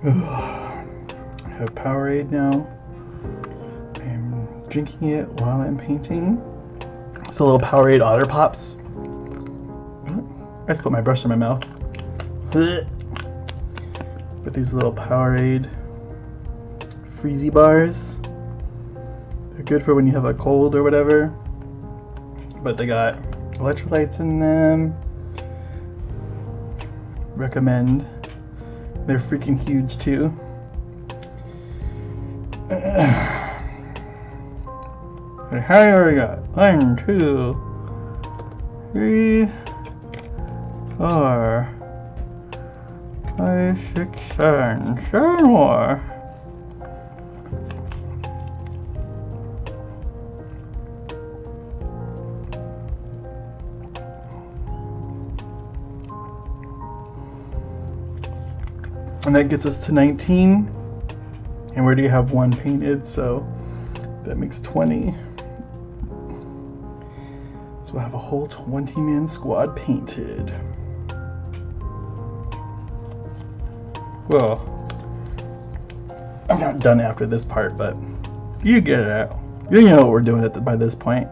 I have Powerade now. I'm drinking it while I'm painting. It's a little Powerade Otter Pops. I just put my brush in my mouth. But these little Powerade Freezy bars. They're good for when you have a cold or whatever. But they got electrolytes in them. Recommend. They're freaking huge too. And how we got 1, 2, 3, 4, 5, 6, 7 more. And that gets us to 19. And we already have 1 painted, so that makes 20. So we'll have a whole 20-man squad painted. Well, I'm not done after this part, but you get it. You know what we're doing by this point.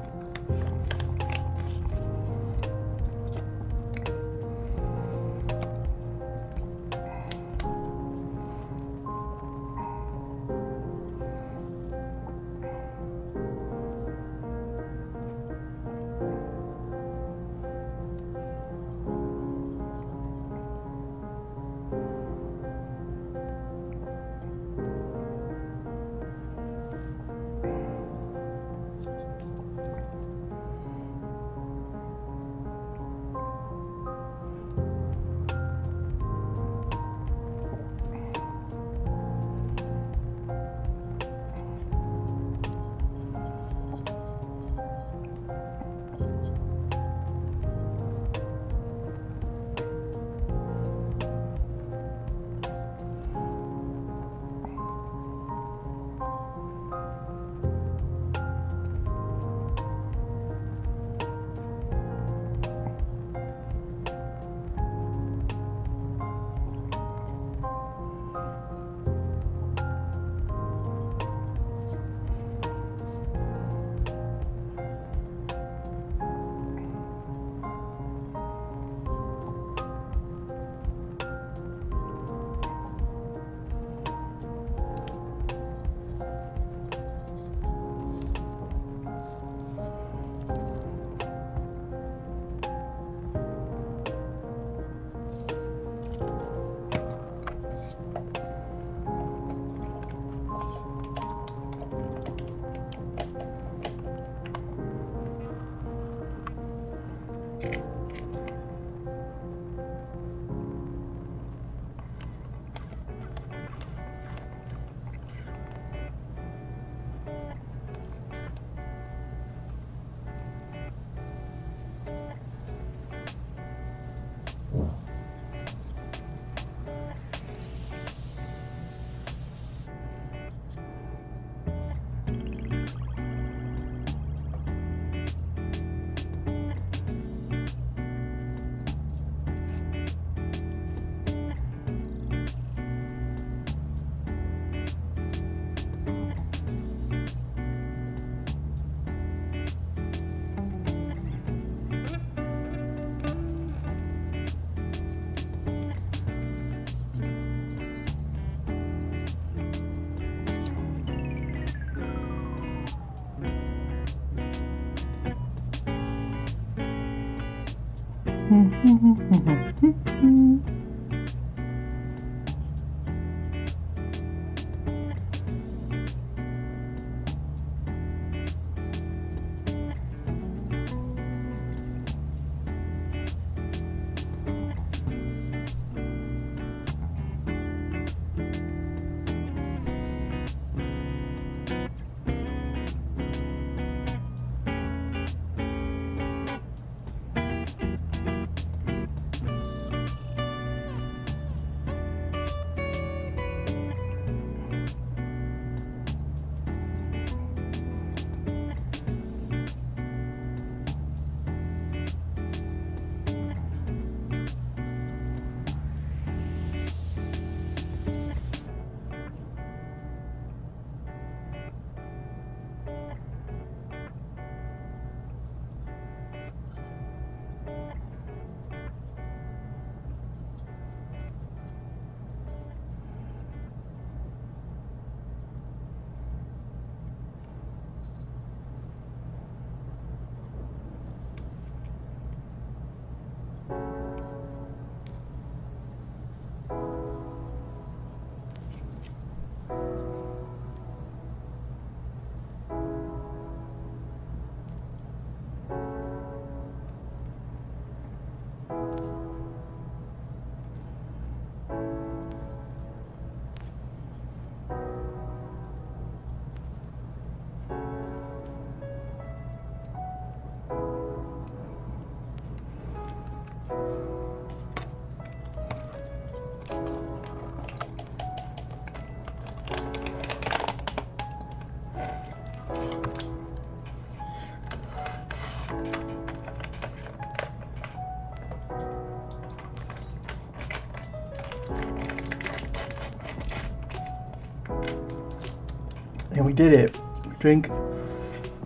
And we did it. We drank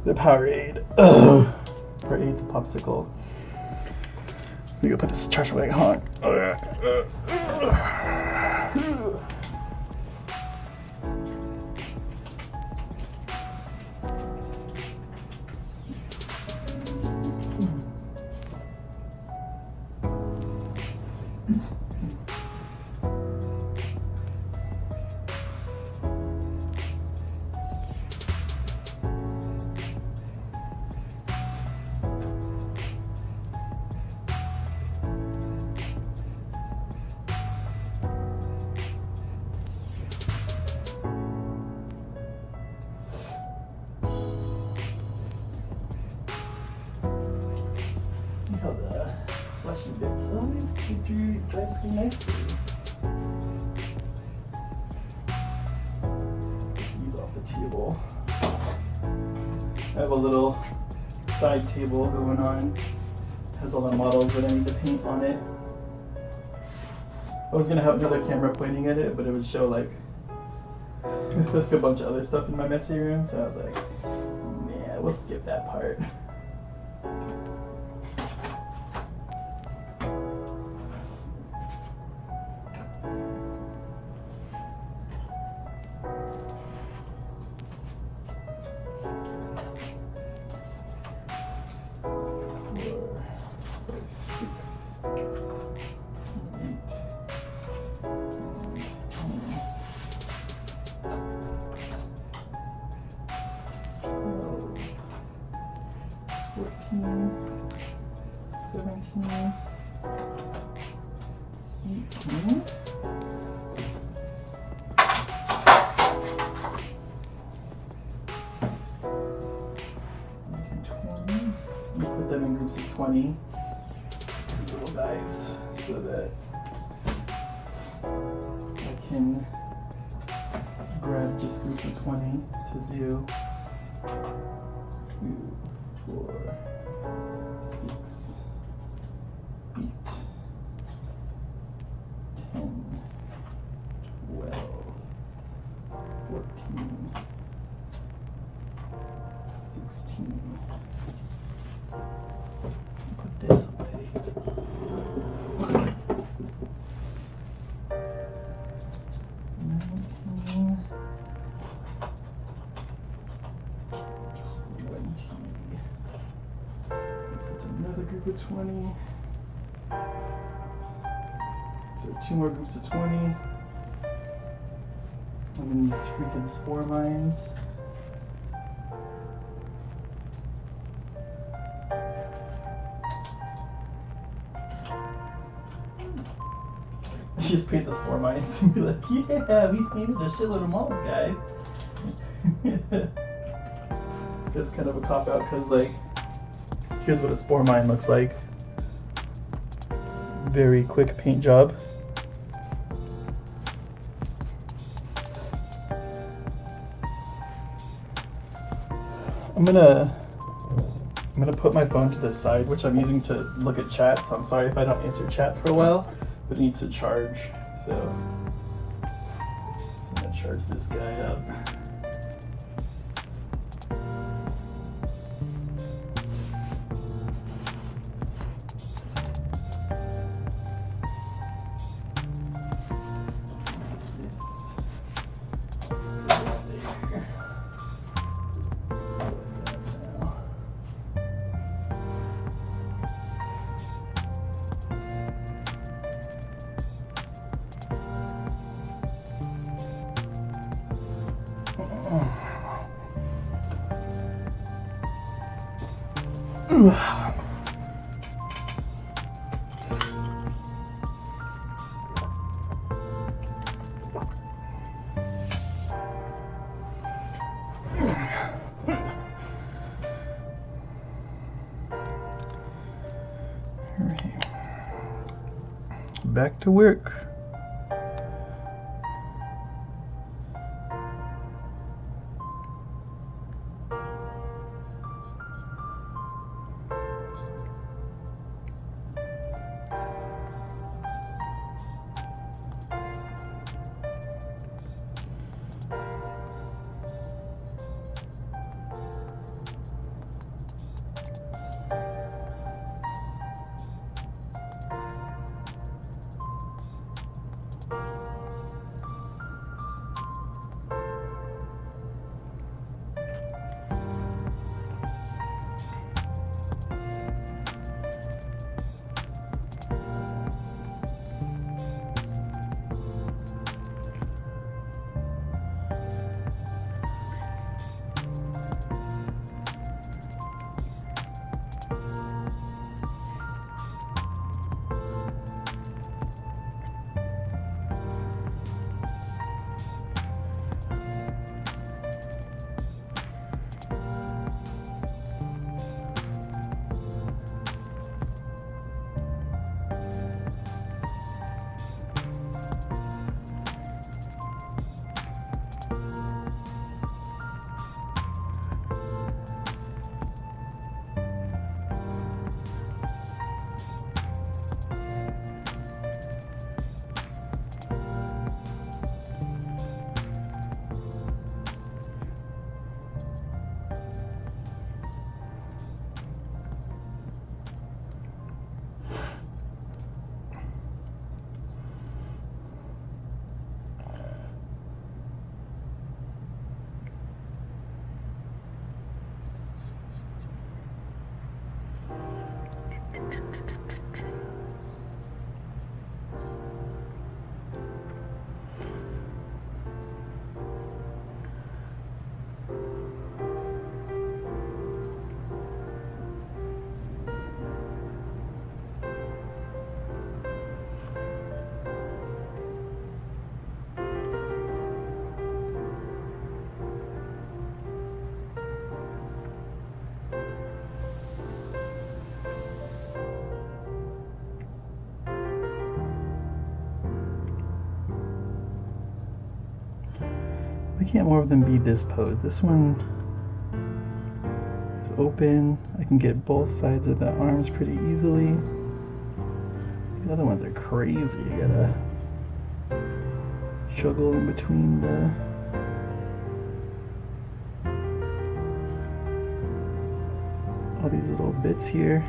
the Powerade. Ugh. Or ate the popsicle. We gotta put this trash away, huh? See how the fleshy bits on it dry pretty nicely. These off the table. I have a little side table going on. Has all the models that I need to paint on it. I was gonna have another camera pointing at it, but it would show like a bunch of other stuff in my messy room, so I was like, yeah, we'll skip that part. Put them in groups of 20, these little guys, so that I can grab just groups of 20 to do 2, 4, 6, 8, 10, 12, 14, 16. Put this away. 19, 20. It's another group of 20. So 2 more groups of 20. And then these freaking spore mines. Just paint the spore mines and be like, yeah, we painted a shitload of molds, guys. It's kind of a cop out because, like, here's what a spore mine looks like. Very quick paint job. I'm gonna put my phone to the side, which I'm using to look at chat, so I'm sorry if I don't answer chat for a while, but it needs to charge, so I'm gonna charge this guy up. Back to work. Why can't more of them be this pose? This one is open. I can get both sides of the arms pretty easily. The other ones are crazy. You gotta juggle in between the all these little bits here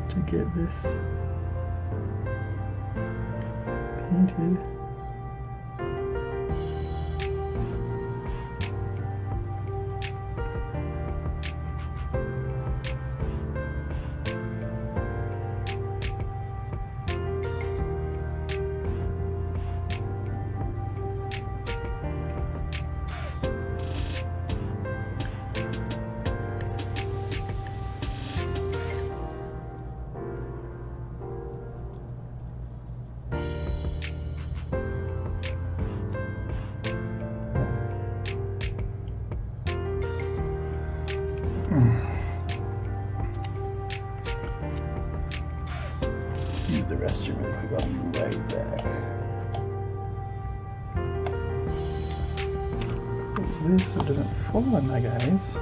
to get this painted. use the restroom really quick. I'll be right back. Close this so it doesn't fall on my guys.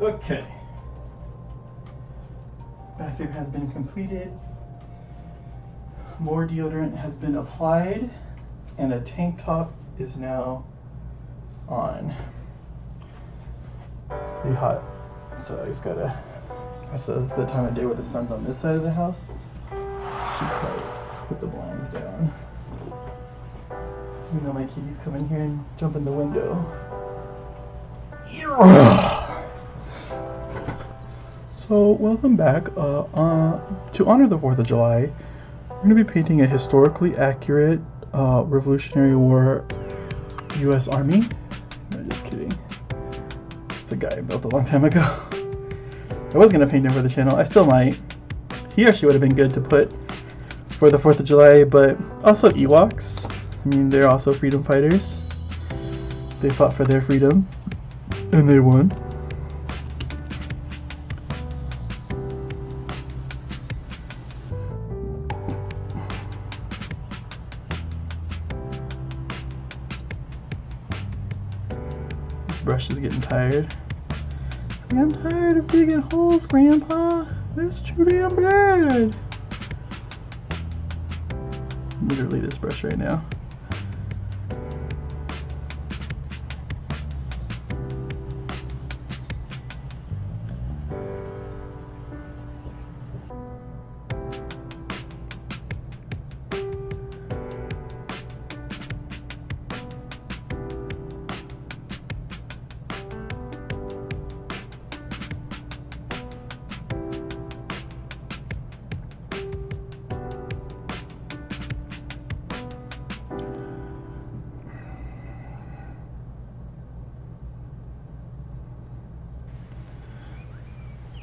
Okay. Bathroom has been completed. More deodorant has been applied, and a tank top is now on. It's pretty hot, so I just gotta. So it's the time of day where the sun's on this side of the house. Should probably put the blinds down. Even though my kitties come in here and jump in the window. So welcome back. To honor the 4th of July, we're going to be painting a historically accurate Revolutionary War U.S. Army. No, just kidding. It's a guy I built a long time ago. I was going to paint him for the channel. I still might. He actually would have been good to put for the 4th of July, but also Ewoks. I mean, they're also freedom fighters. They fought for their freedom, and they won. This brush is getting tired. I'm tired of digging holes, Grandpa. It's too damn bad. Literally this brush right now.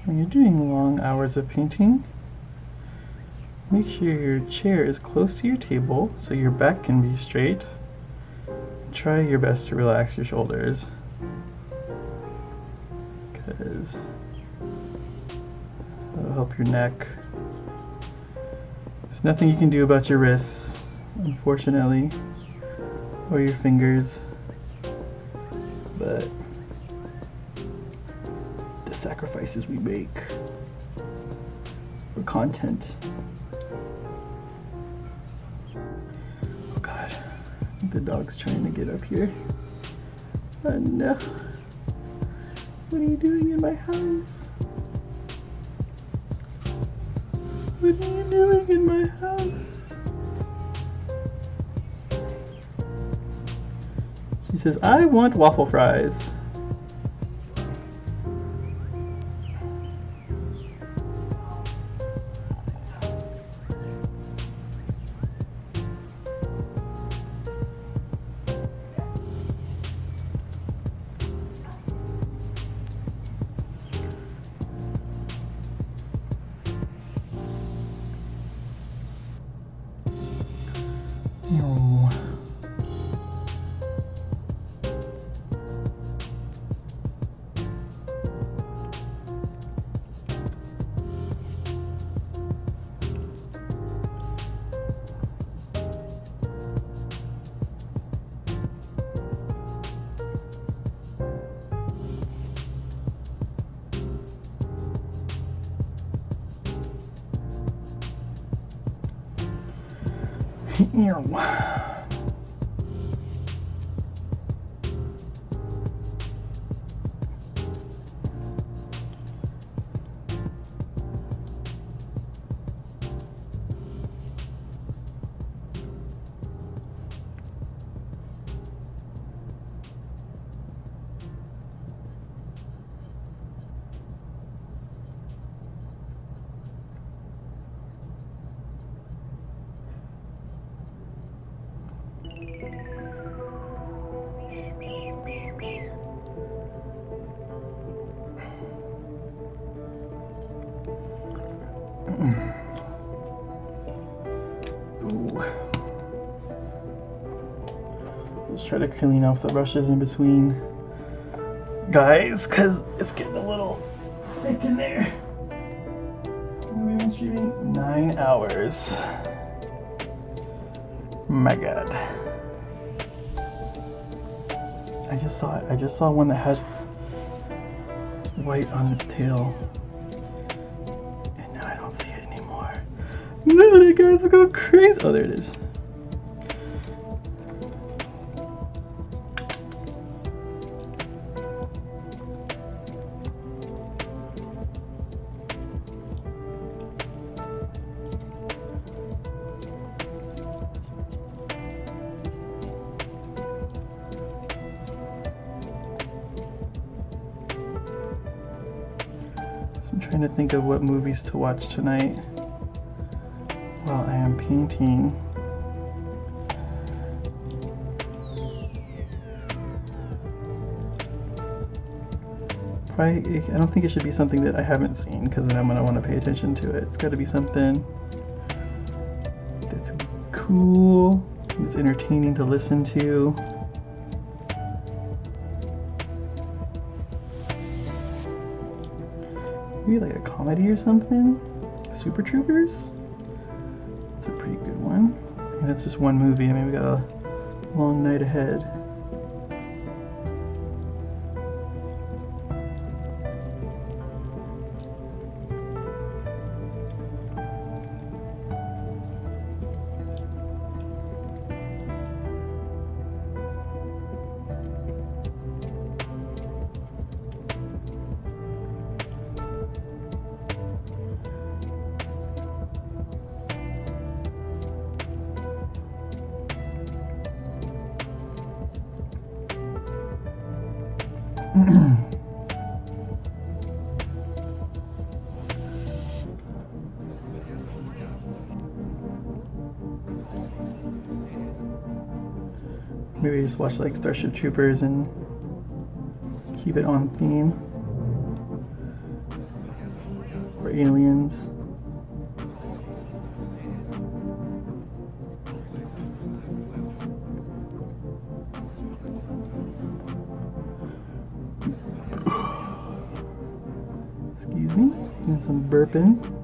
When you're doing long hours of painting, make sure your chair is close to your table so your back can be straight. Try your best to relax your shoulders, because that'll help your neck. There's nothing you can do about your wrists, unfortunately, or your fingers, but sacrifices we make for content. Oh God, I think the dog's trying to get up here. Oh no. What are you doing in my house? What are you doing in my house? She says, I want waffle fries. No. Ew. Ooh. Let's try to clean off the brushes in between, guys, because it's getting a little thick in there. We've been streaming 9 hours. My God. I just saw one that had white on the tail. And now I don't see it anymore. Listen, you guys, we're going crazy. Oh, there it is. I'm trying to think of what movies to watch tonight while I am painting. Probably, I don't think it should be something that I haven't seen, because then I'm going to want to pay attention to it. It's got to be something that's cool, that's entertaining to listen to. maybe like a comedy or something. Super Troopers. It's a pretty good one. And that's just one movie. I mean, we got a long night ahead. Maybe just watch like Starship Troopers and keep it on theme. Or Aliens. Excuse me, doing some burping.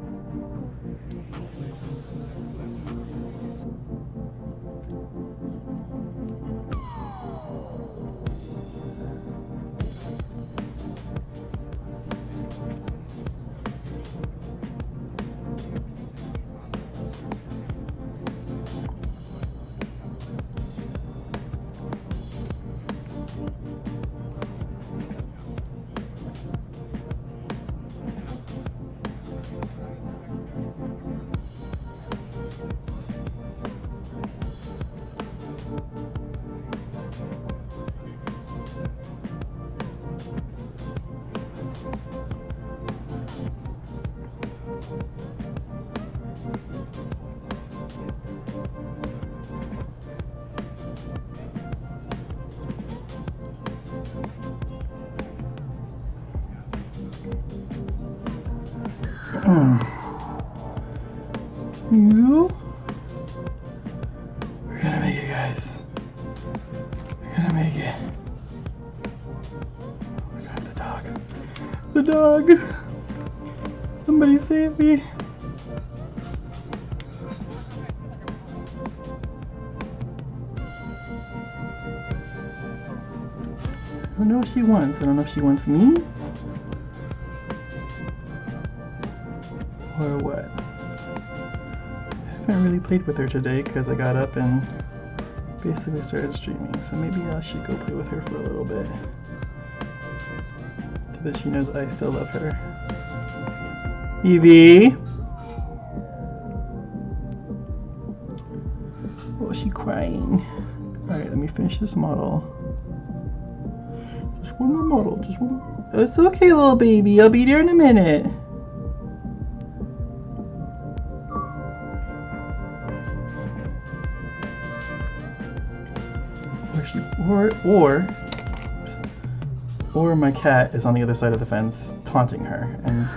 You? We're gonna make it, guys. We're gonna make it. Oh my god, the dog. The dog! Somebody save me. I don't know what she wants. I don't know if she wants me or what. I haven't really played with her today because I got up and basically started streaming, so maybe I should go play with her for a little bit so that she knows I still love her. Evie! Oh, is she crying? Alright, let me finish this model. Just one more model, just one more. It's okay, little baby, I'll be there in a minute. Or my cat is on the other side of the fence taunting her, and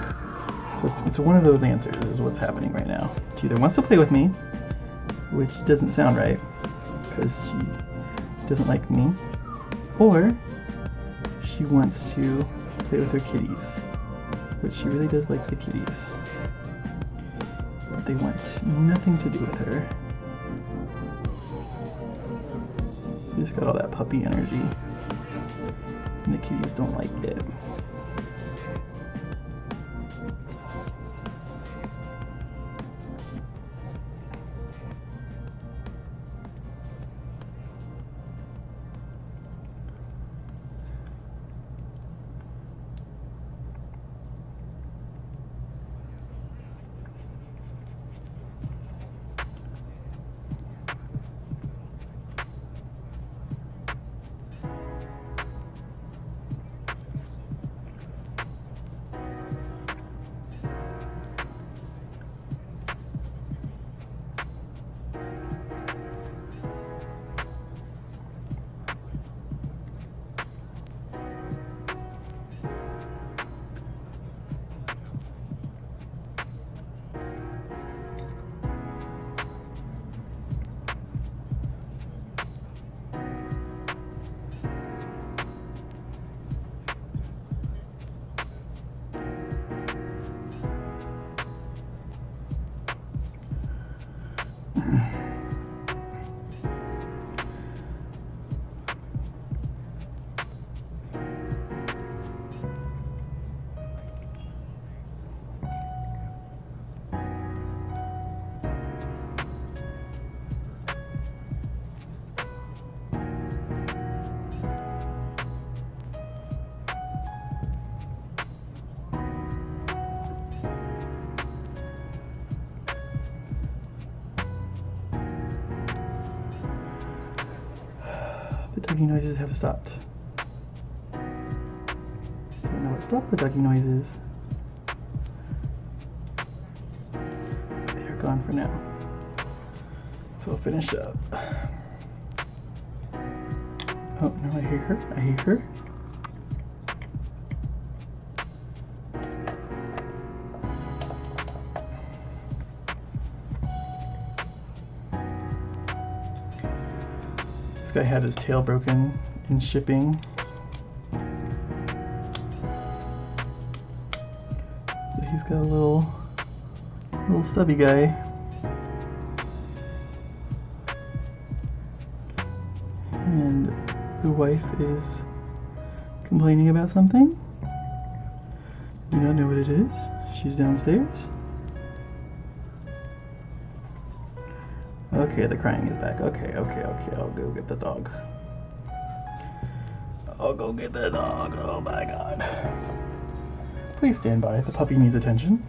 so it's one of those answers is what's happening right now. She either wants to play with me, which doesn't sound right because she doesn't like me, or she wants to play with her kitties, which she really does like the kitties, but they want nothing to do with her. She's got all that puppy energy, and the kitties don't like it. doggy noises have stopped. Don't know what stopped the doggy noises. They're gone for now. So we'll finish up. Oh, no, I hear her. I hear her. This guy had his tail broken in shipping. So he's got a little stubby guy. And the wife is complaining about something. Do not know what it is. She's downstairs. Okay, the crying is back. Okay, I'll go get the dog. I'll go get the dog. Oh my god. Please stand by. The puppy needs attention.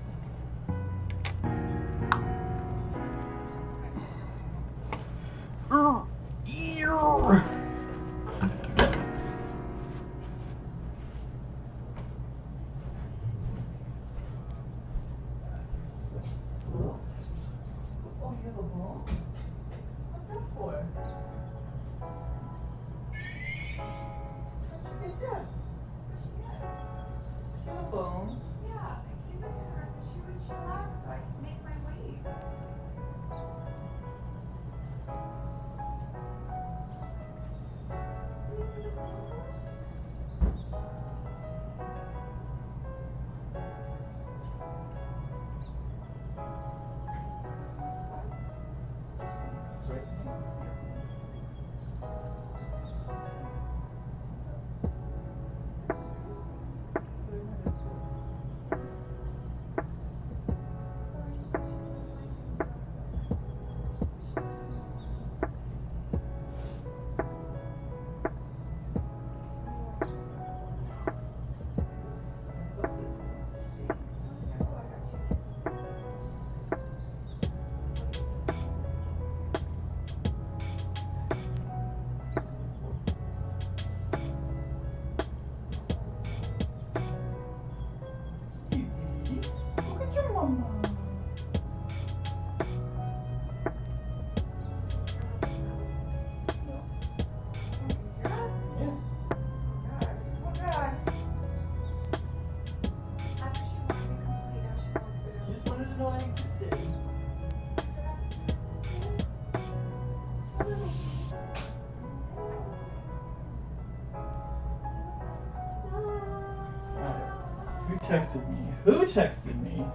Texted me. Who texted me?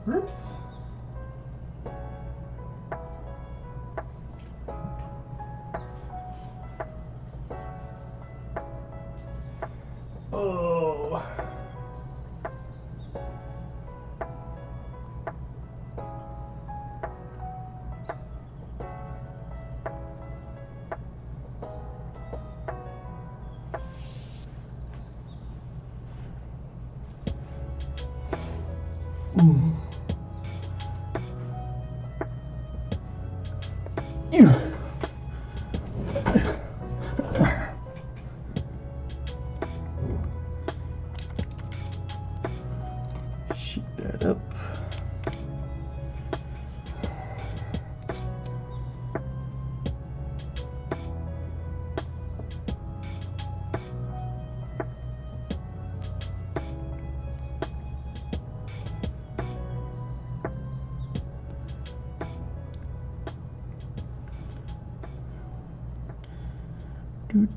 Oops. Oh. Shoot that up. Do.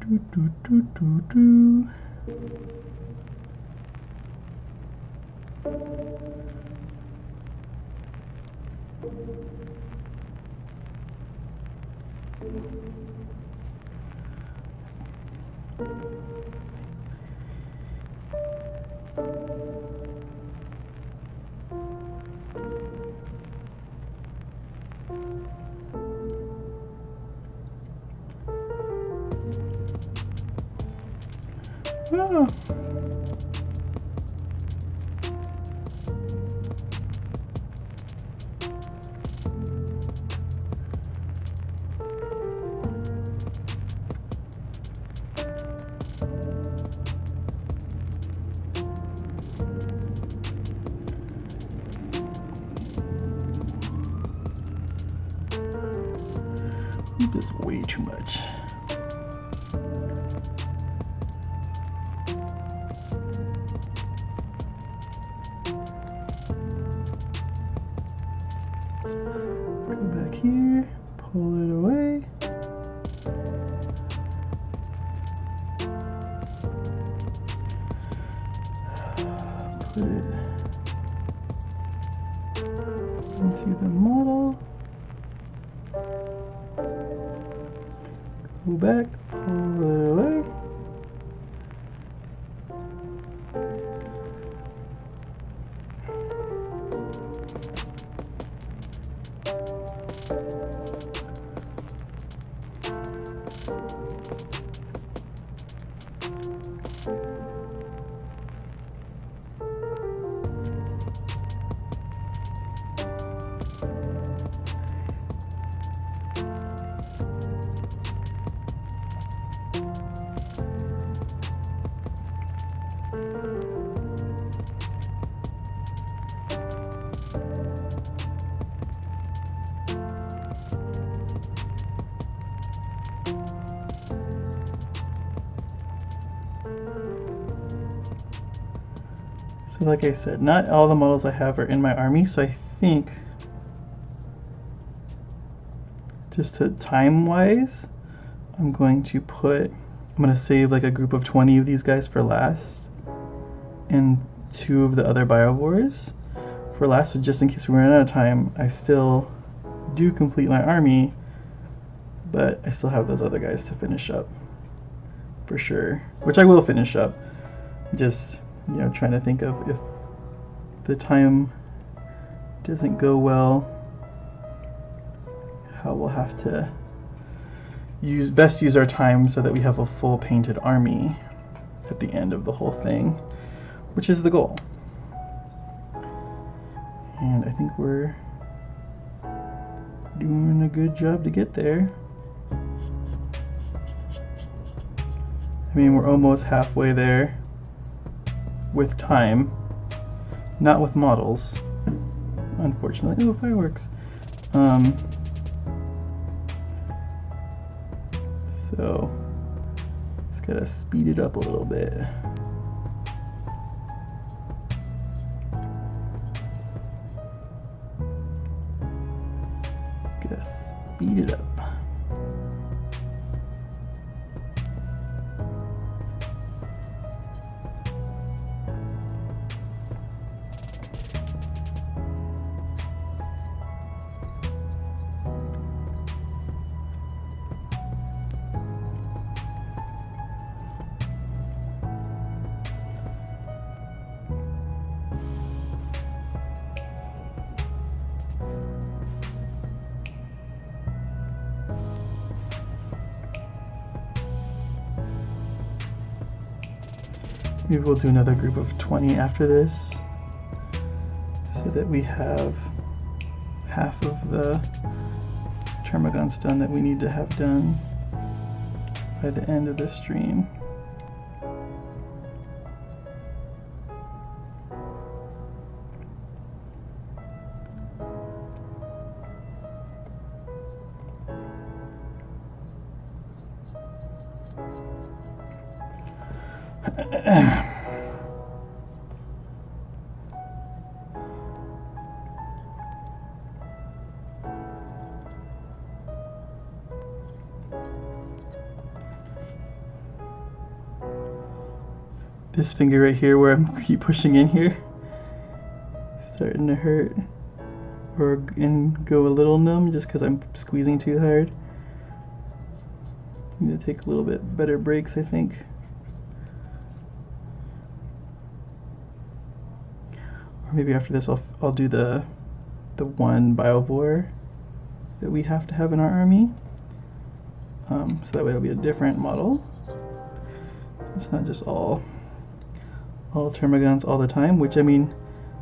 Oh. This is way too much. Go back here, pull it away. Put it into the model. Go back, pull it away. So like I said, not all the models I have are in my army, so I think just to time-wise, I'm going to save like a group of 20 of these guys for last, and 2 of the other biovores for last, so just in case we run out of time, I still do complete my army, but I still have those other guys to finish up for sure, which I will finish up. Just, you know, trying to think of if the time doesn't go well, how we'll have to best use our time so that we have a full painted army at the end of the whole thing, which is the goal. And I think we're doing a good job to get there. I mean, we're almost halfway there with time, not with models, unfortunately. Oh, fireworks. So just gotta speed it up a little bit. Gotta speed it up. Maybe we'll do another group of 20 after this, so that we have half of the termagants done that we need to have done by the end of the stream. This finger right here where I keep pushing in here, starting to hurt, and go a little numb just because I'm squeezing too hard. Need to take a little bit better breaks, I think. Or maybe after this I'll do the one biovore that we have to have in our army. So that way it'll be a different model. It's not just all termagants all the time, which, I mean,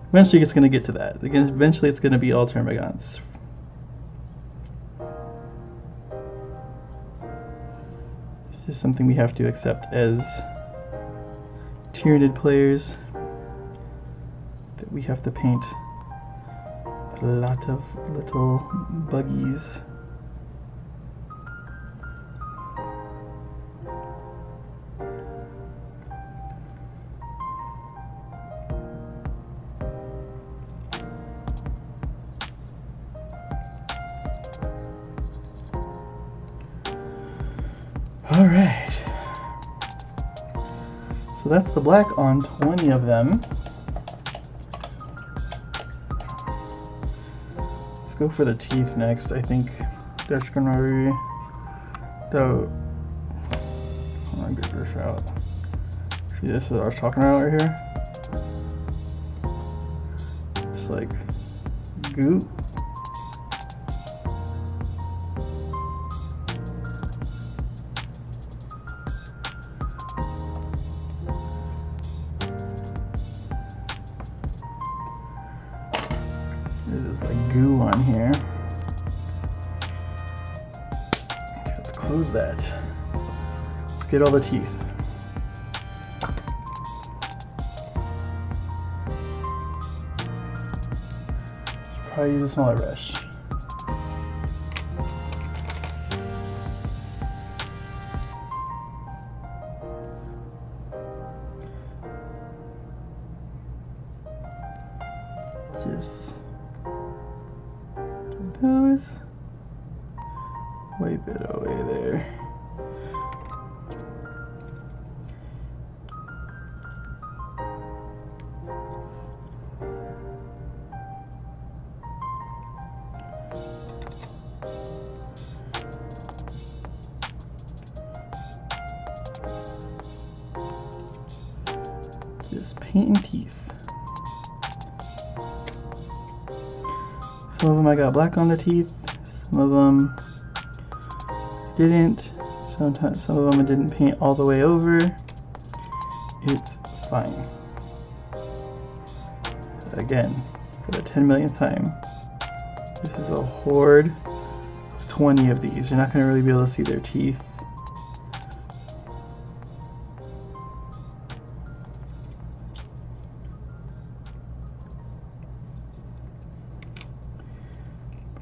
eventually it's going to get to that. Again, eventually it's going to be all termagants. It's just something we have to accept as Tyranid players, that we have to paint a lot of little buggies Alright. So that's the black on 20 of them. Let's go for the teeth next. I think that's gonna be the. I'm gonna get this out. See, this is what I was talking about right here. It's like goo. There's this like goo on here. Let's close that. Let's get all the teeth. Should probably use a smaller brush. Just those, wipe it away there. Just painting teeth. Some of them I got black on the teeth, some of them didn't. Sometimes some of them I didn't paint all the way over. It's fine. Again, for the 10 millionth time, this is a horde of 20 of these. You're not going to really be able to see their teeth.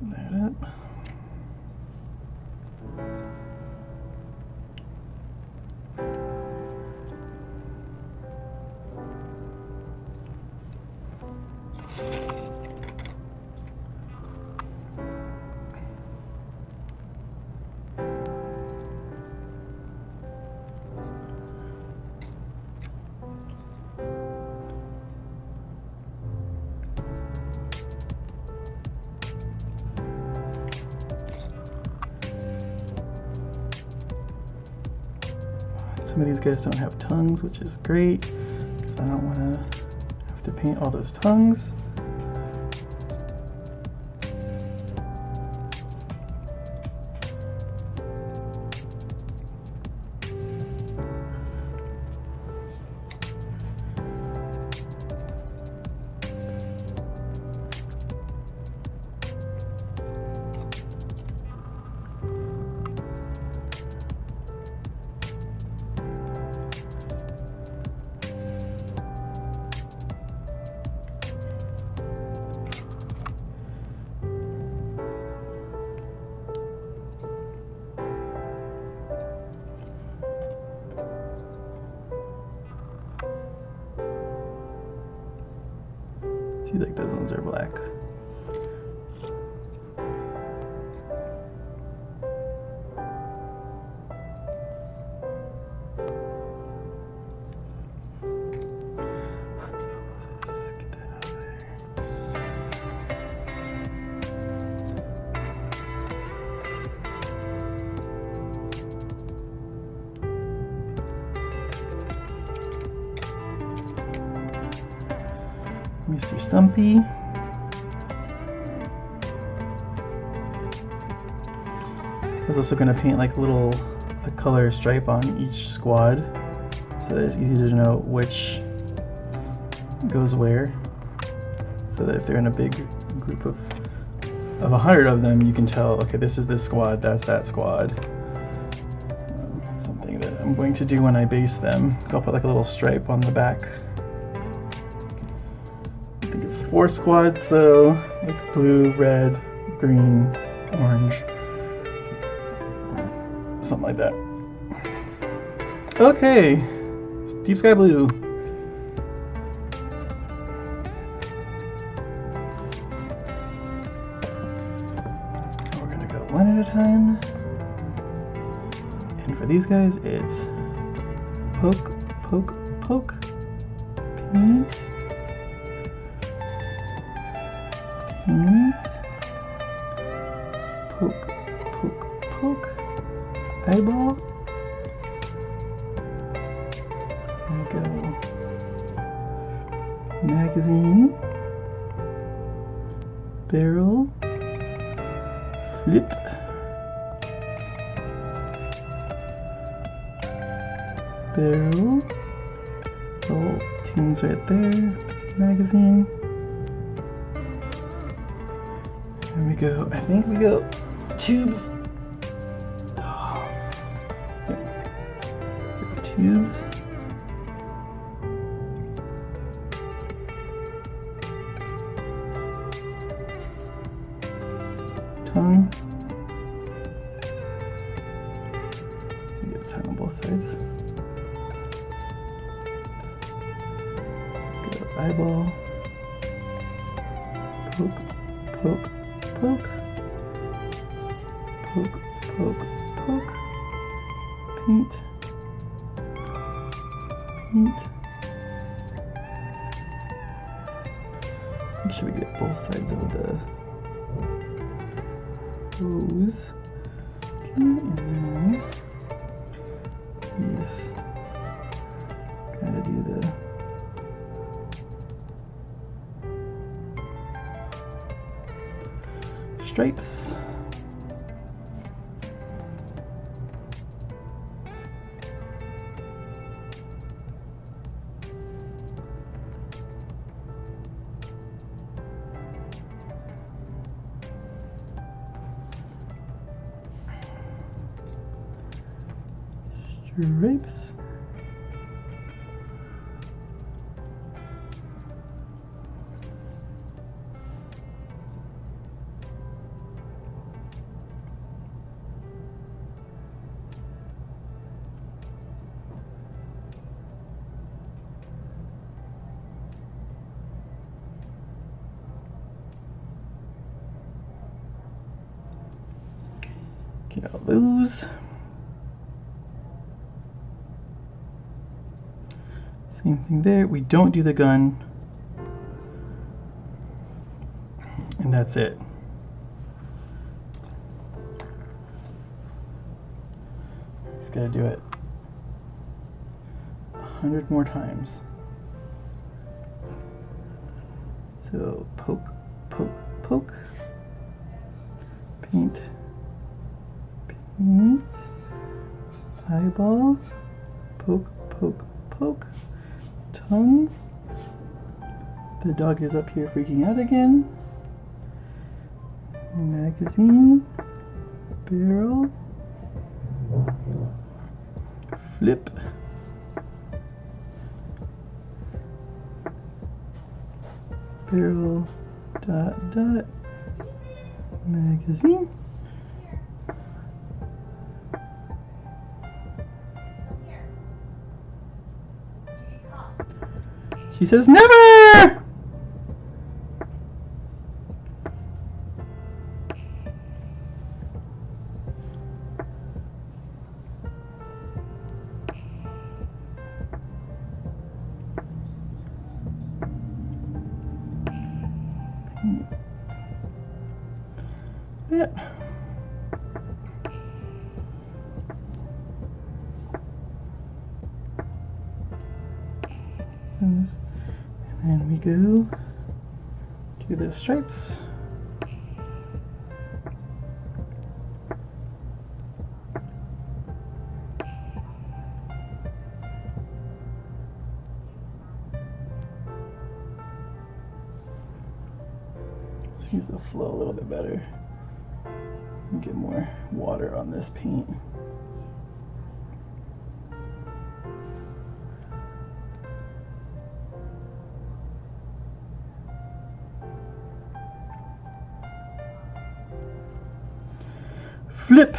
That up. Some of these guys don't have tongues, which is great, so I don't want to have to paint all those tongues. See, like those ones are black. Let's get that out of there. Mr. Stumpy. I was also going to paint like a color stripe on each squad so that it's easy to know which goes where. So that if they're in a big group of 100 of them, you can tell, okay, this is this squad, that's that squad. Something that I'm going to do when I base them. I'll put like a little stripe on the back. 4 squads, so like blue, red, green, orange, something like that. Okay, deep sky blue. We're gonna go one at a time, and for for these guys, it's poke, poke, poke, paint, paint, poke, poke, poke, eyeball. There we go. Magazine, barrel, flip, barrel, little tins right there, magazine. There we go. I think we go tubes. Oh. Yep. Tubes. Tongue. You get a tongue on both sides. Get an eyeball. Poke, poke, poke. Poke, poke, poke. Paint. Paint. Make sure we get both sides of the hose. Okay, and then use, gotta do the stripes. Stripes. Get all those. Same thing there. We don't do the gun. And that's it. Just gotta do it 100 more times. So poke, poke, poke. Paint. Paint. Eyeball. Poke, poke, poke. Tongue. The dog is up here freaking out again. Magazine. Barrel. Flip. Barrel. Dot dot. Magazine. She says never! Yeah. And then we go to the stripes. Let's use the flow a little bit better and get more water on this paint. Flip.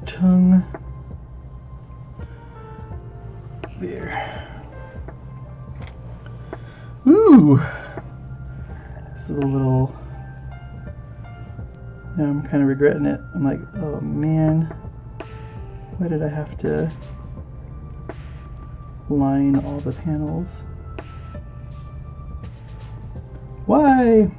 tongue. There. Ooh! This is a little... Now I'm kind of regretting it. I'm like, oh man, why did I have to line all the panels? Why?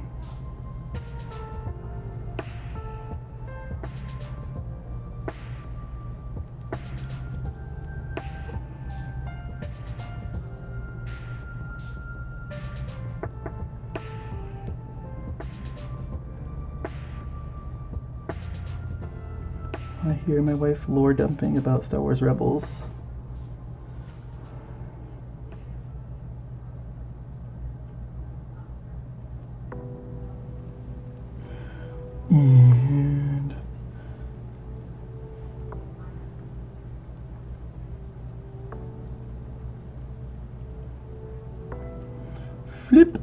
I hear my wife lore dumping about Star Wars Rebels. And flip.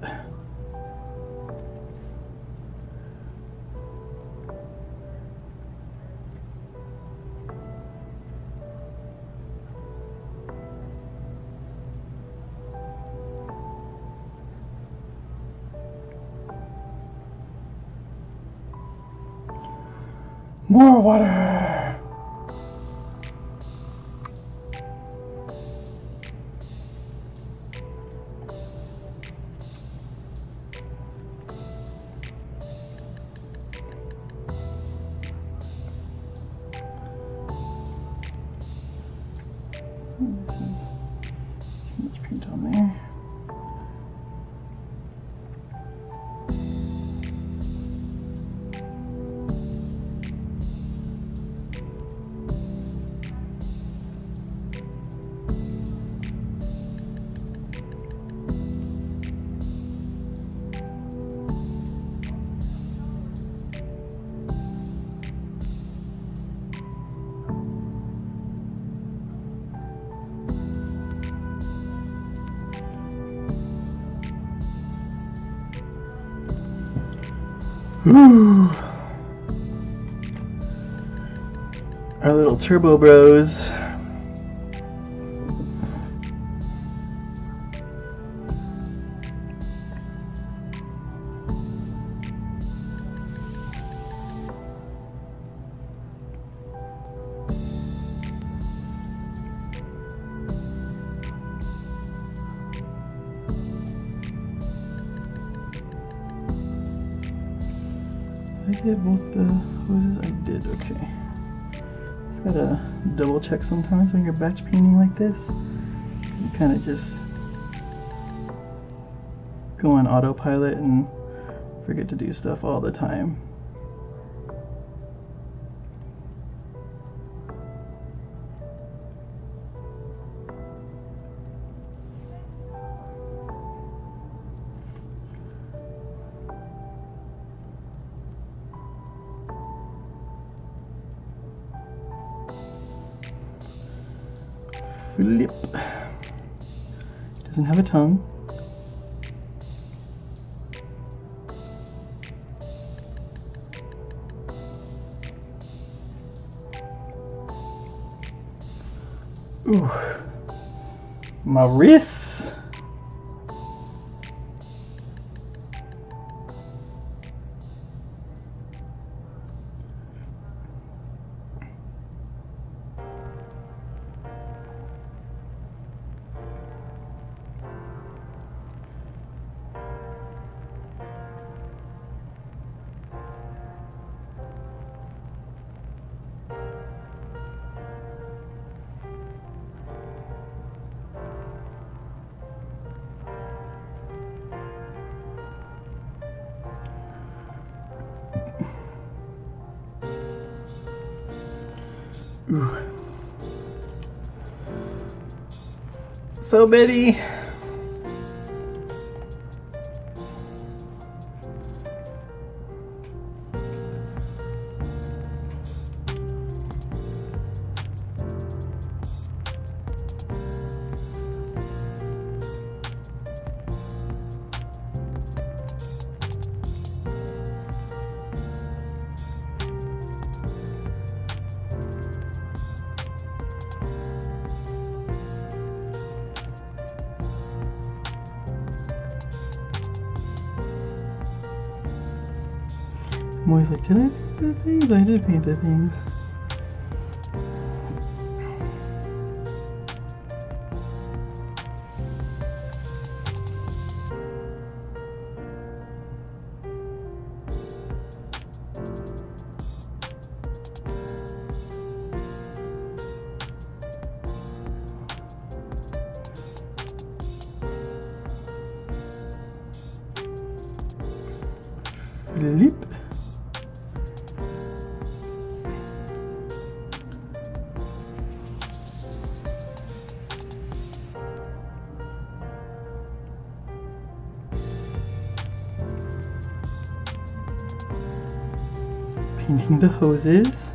More water. Too much paint on there. Ooh. Our little turbo bros. Did I get both the hoses? I did, okay. Just gotta double check sometimes when you're batch painting like this. You kind of just go on autopilot and forget to do stuff all the time. Flip. Doesn't have a tongue. Ooh, my wrists. Ooh. So many. I'm always like, did I paint the things? I did paint the things. Flip. Painting the hoses.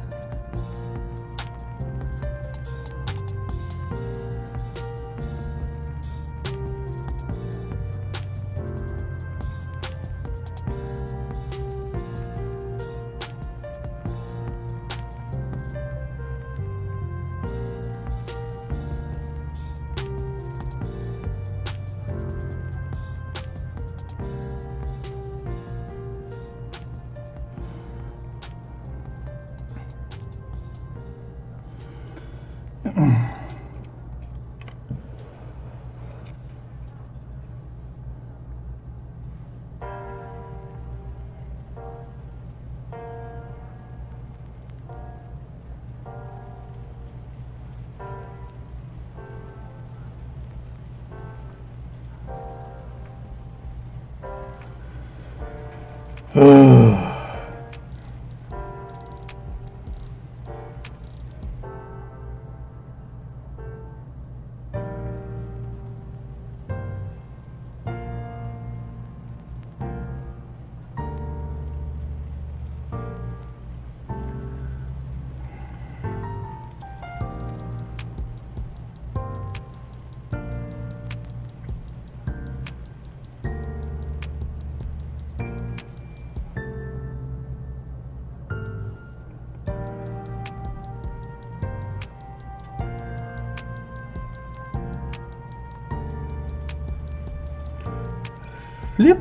Flip.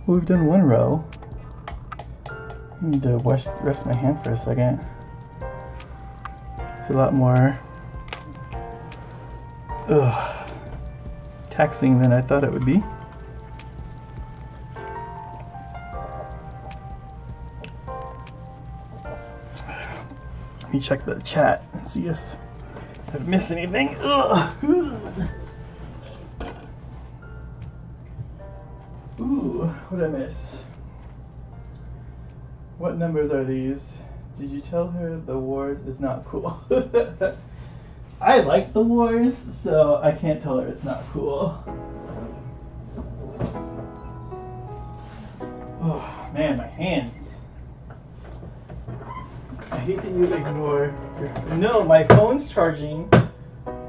Well, we've done one row. I need to rest my hand for a second. It's a lot more taxing than I thought it would be. Let me check the chat and see if I've missed anything. Ooh, what did I miss? What numbers are these? Did you tell her the wars is not cool? I like the wars, so I can't tell her it's not cool. Oh man, my hands. I hate that you ignore your... No, my phone's charging,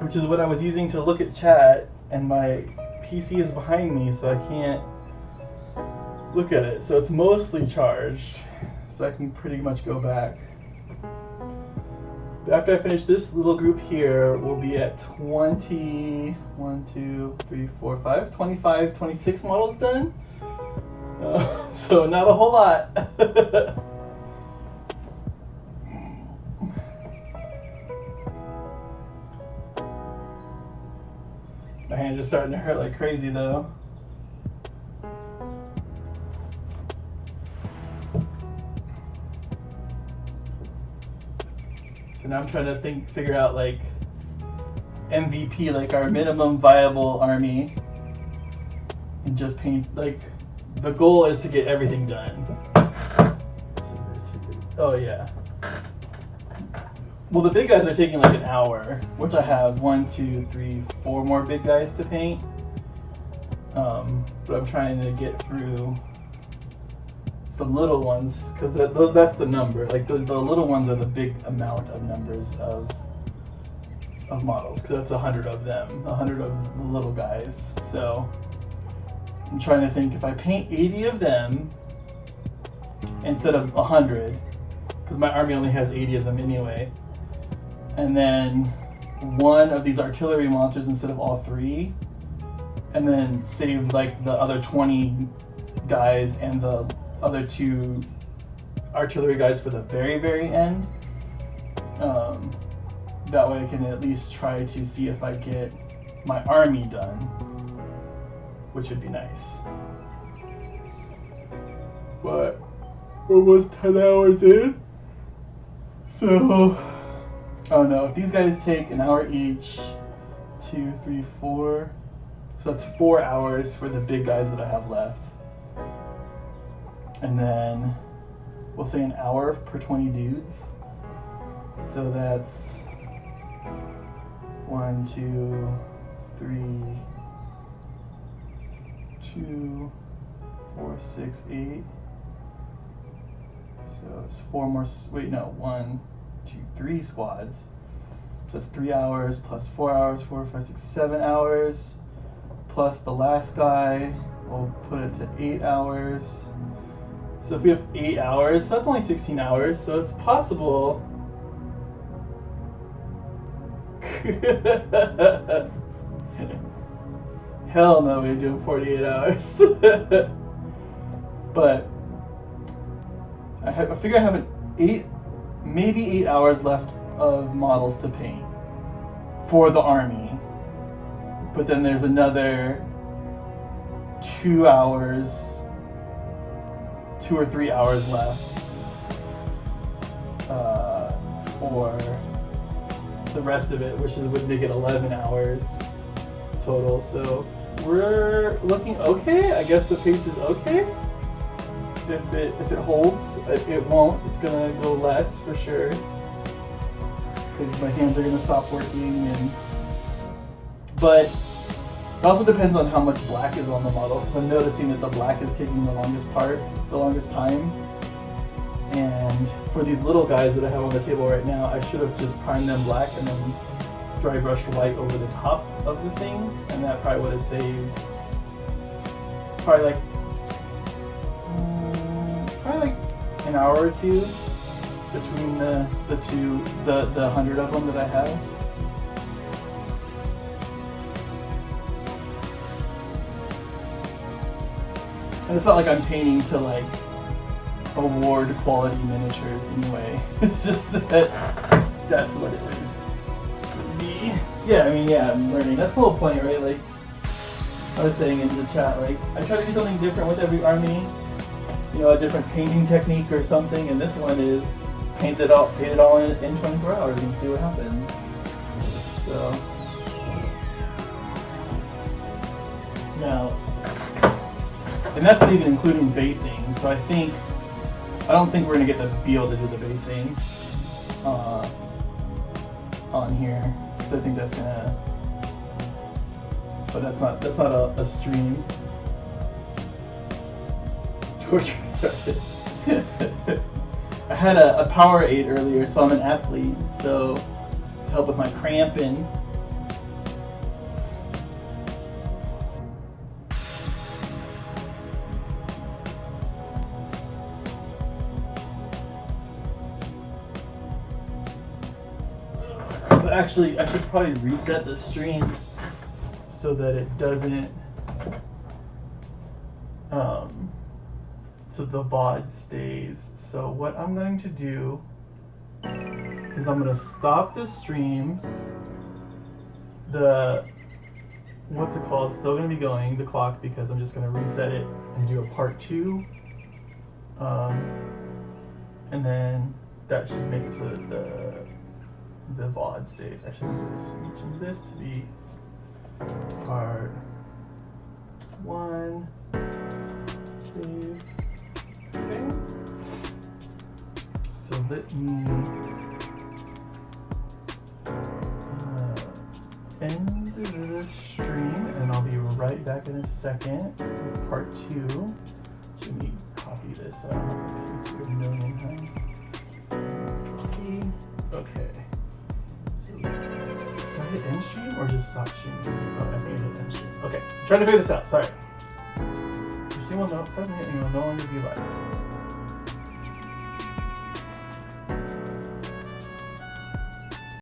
which is what I was using to look at chat, and my PC is behind me, so I can't look at it. So it's mostly charged, so I can pretty much go back. But after I finish this little group here, we'll be at 20, 1, 2, 3, 4, 5, 25, 26 models done. So not a whole lot. My hands are starting to hurt like crazy though. So now I'm trying to figure out like MVP, like our minimum viable army, and just paint. Like the goal is to get everything done. Oh yeah. Well, the big guys are taking like an hour, which I have 1, 2, 3, 4 more big guys to paint. But I'm trying to get through some little ones because that's the number. Like the little ones are the big amount of numbers of models because that's 100 of them, 100 of the little guys. So I'm trying to think if I paint 80 of them instead of 100, because my army only has 80 of them anyway. And then 1 of these artillery monsters instead of all 3, and then save like the other 20 guys and the other 2 artillery guys for the very, very end. That way I can at least try to see if I get my army done, which would be nice. But almost 10 hours in, so oh no, if these guys take an hour each, 2, 3, 4, so that's 4 hours for the big guys that I have left. And then we'll say an hour per 20 dudes. So that's 1, 2, 3, 2, 4, 6, 8. So it's 4 more, wait no, 1, 2, 3 squads. So it's 3 hours plus 4 hours, 4, 5, 6, 7 hours. Plus the last guy, we'll put it to 8 hours. So if we have 8 hours, so that's only 16 hours, so it's possible. Hell no, we're doing 48 hours. But I figure I have maybe 8 hours left of models to paint for the army. But then there's another 2 hours, 2 or 3 hours left for the rest of it, which would make it 11 hours total. So we're looking okay. I guess the pace is okay. If it holds, it won't. It's gonna go less for sure because my hands are gonna stop working. But it also depends on how much black is on the model, because I'm noticing that the black is taking the longest time. And for these little guys that I have on the table right now, I should have just primed them black and then dry brushed white over the top of the thing, and that probably would have saved probably like an hour or 2 between the 100 of them that I have. And it's not like I'm painting to like award quality miniatures anyway. It's just that that's what it would be. Yeah, I mean, yeah, I'm learning. That's the whole point, right? Like I was saying in the chat, like I try to do something different with every army. You know, a different painting technique or something, and this one is paint it all in 24 hours and see what happens. So now. And that's not even including basing, so I don't think we're gonna be able to do the basing on here. So I think that's gonna, but that's not a stream. Torture artist. I had a power aid earlier, so I'm an athlete. So to help with my cramping. Actually, I should probably reset the stream so that it doesn't, so the VOD stays. So what I'm going to do is I'm going to stop the stream. What's it called? It's still going to be going, the clock, because I'm just going to reset it and do a part 2. And then that should make it so that the VOD stays. Actually, change this to be part 1. Save. Okay. So let me end the stream, and I'll be right back in a second with part 2. Let me copy this so I don't have to paste it a million times. See? Okay. So, do I hit end stream or just stop streaming? Oh, I think I hit end stream. Okay, I'm trying to figure this out. Sorry. Your stream will no longer be live.